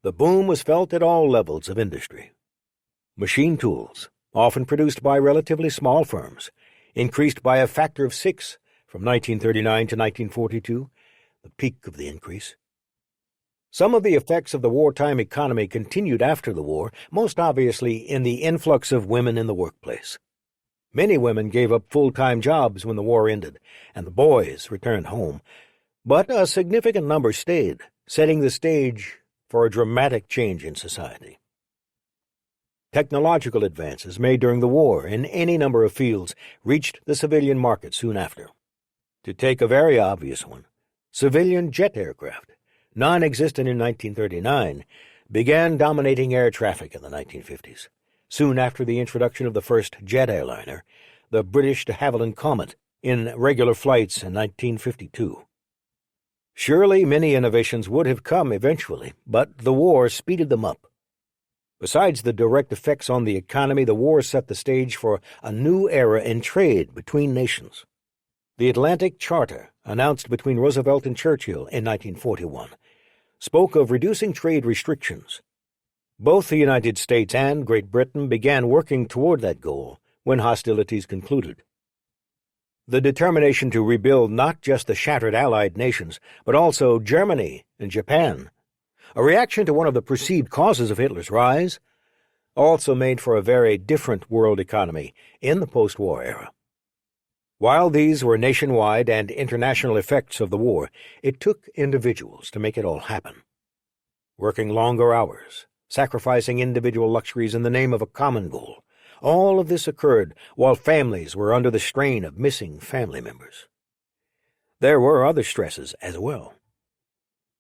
The boom was felt at all levels of industry. Machine tools, often produced by relatively small firms, increased by a factor of 6 from 1939 to 1942, the peak of the increase. Some of the effects of the wartime economy continued after the war, most obviously in the influx of women in the workplace. Many women gave up full-time jobs when the war ended, and the boys returned home, but a significant number stayed, setting the stage for a dramatic change in society. Technological advances made during the war in any number of fields reached the civilian market soon after. To take a very obvious one, civilian jet aircraft, non-existent in 1939, began dominating air traffic in the 1950s, soon after the introduction of the first jet airliner, the British de Havilland Comet, in regular flights in 1952. Surely many innovations would have come eventually, but the war speeded them up. Besides the direct effects on the economy, the war set the stage for a new era in trade between nations. The Atlantic Charter, announced between Roosevelt and Churchill in 1941, spoke of reducing trade restrictions. Both the United States and Great Britain began working toward that goal when hostilities concluded. The determination to rebuild not just the shattered Allied nations, but also Germany and Japan, a reaction to one of the perceived causes of Hitler's rise, also made for a very different world economy in the post-war era. While these were nationwide and international effects of the war, it took individuals to make it all happen. Working longer hours, sacrificing individual luxuries in the name of a common goal, all of this occurred while families were under the strain of missing family members. There were other stresses as well.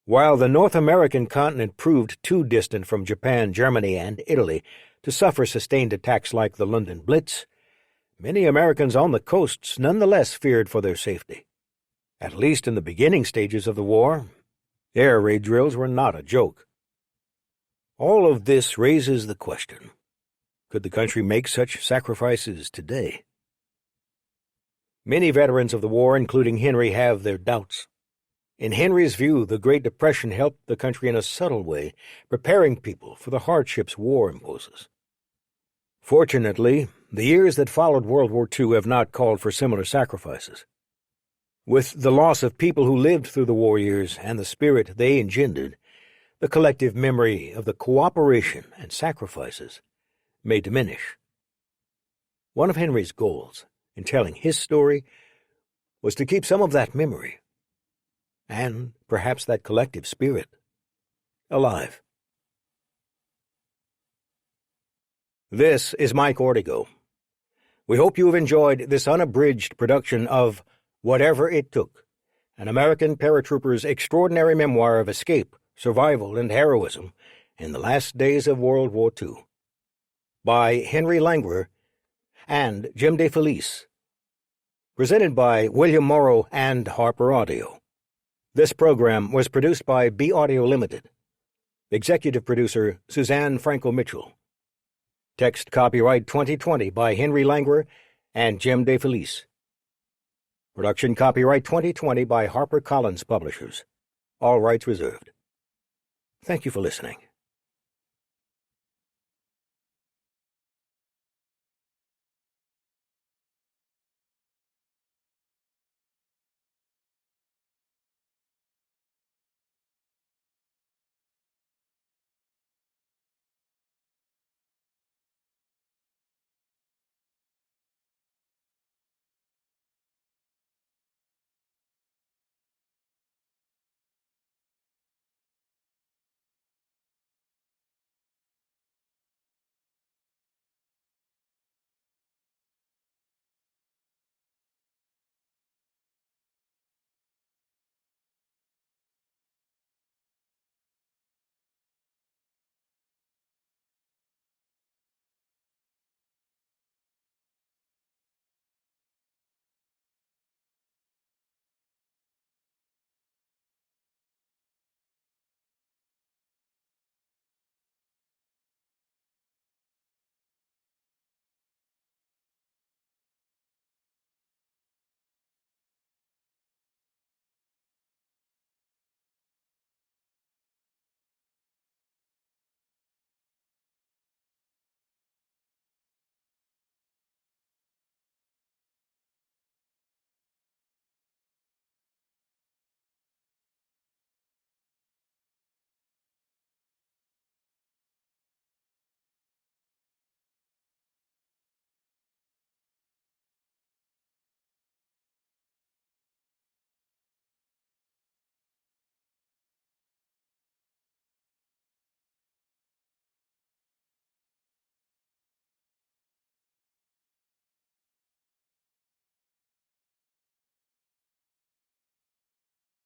While the North American continent proved too distant from Japan, Germany, and Italy to suffer sustained attacks like the London Blitz, many Americans on the coasts nonetheless feared for their safety. At least in the beginning stages of the war, air raid drills were not a joke. All of this raises the question: could the country make such sacrifices today? Many veterans of the war, including Henry, have their doubts. In Henry's view, the Great Depression helped the country in a subtle way, preparing people for the hardships war imposes. Fortunately, the years that followed World War II have not called for similar sacrifices. With the loss of people who lived through the war years and the spirit they engendered, the collective memory of the cooperation and sacrifices may diminish. One of Henry's goals in telling his story was to keep some of that memory, and perhaps that collective spirit, alive. This is Mike Ortego. We hope you have enjoyed this unabridged production of Whatever It Took, an American paratrooper's extraordinary memoir of escape, survival, and heroism in the last days of World War II, by Henry Langwer and Jim DeFelice, presented by William Morrow and Harper Audio. This program was produced by B Audio Limited. Executive producer Suzanne Franco-Mitchell. Text copyright 2020 by Henry Langwer and Jim DeFelice. Production copyright 2020 by HarperCollins Publishers. All rights reserved. Thank you for listening.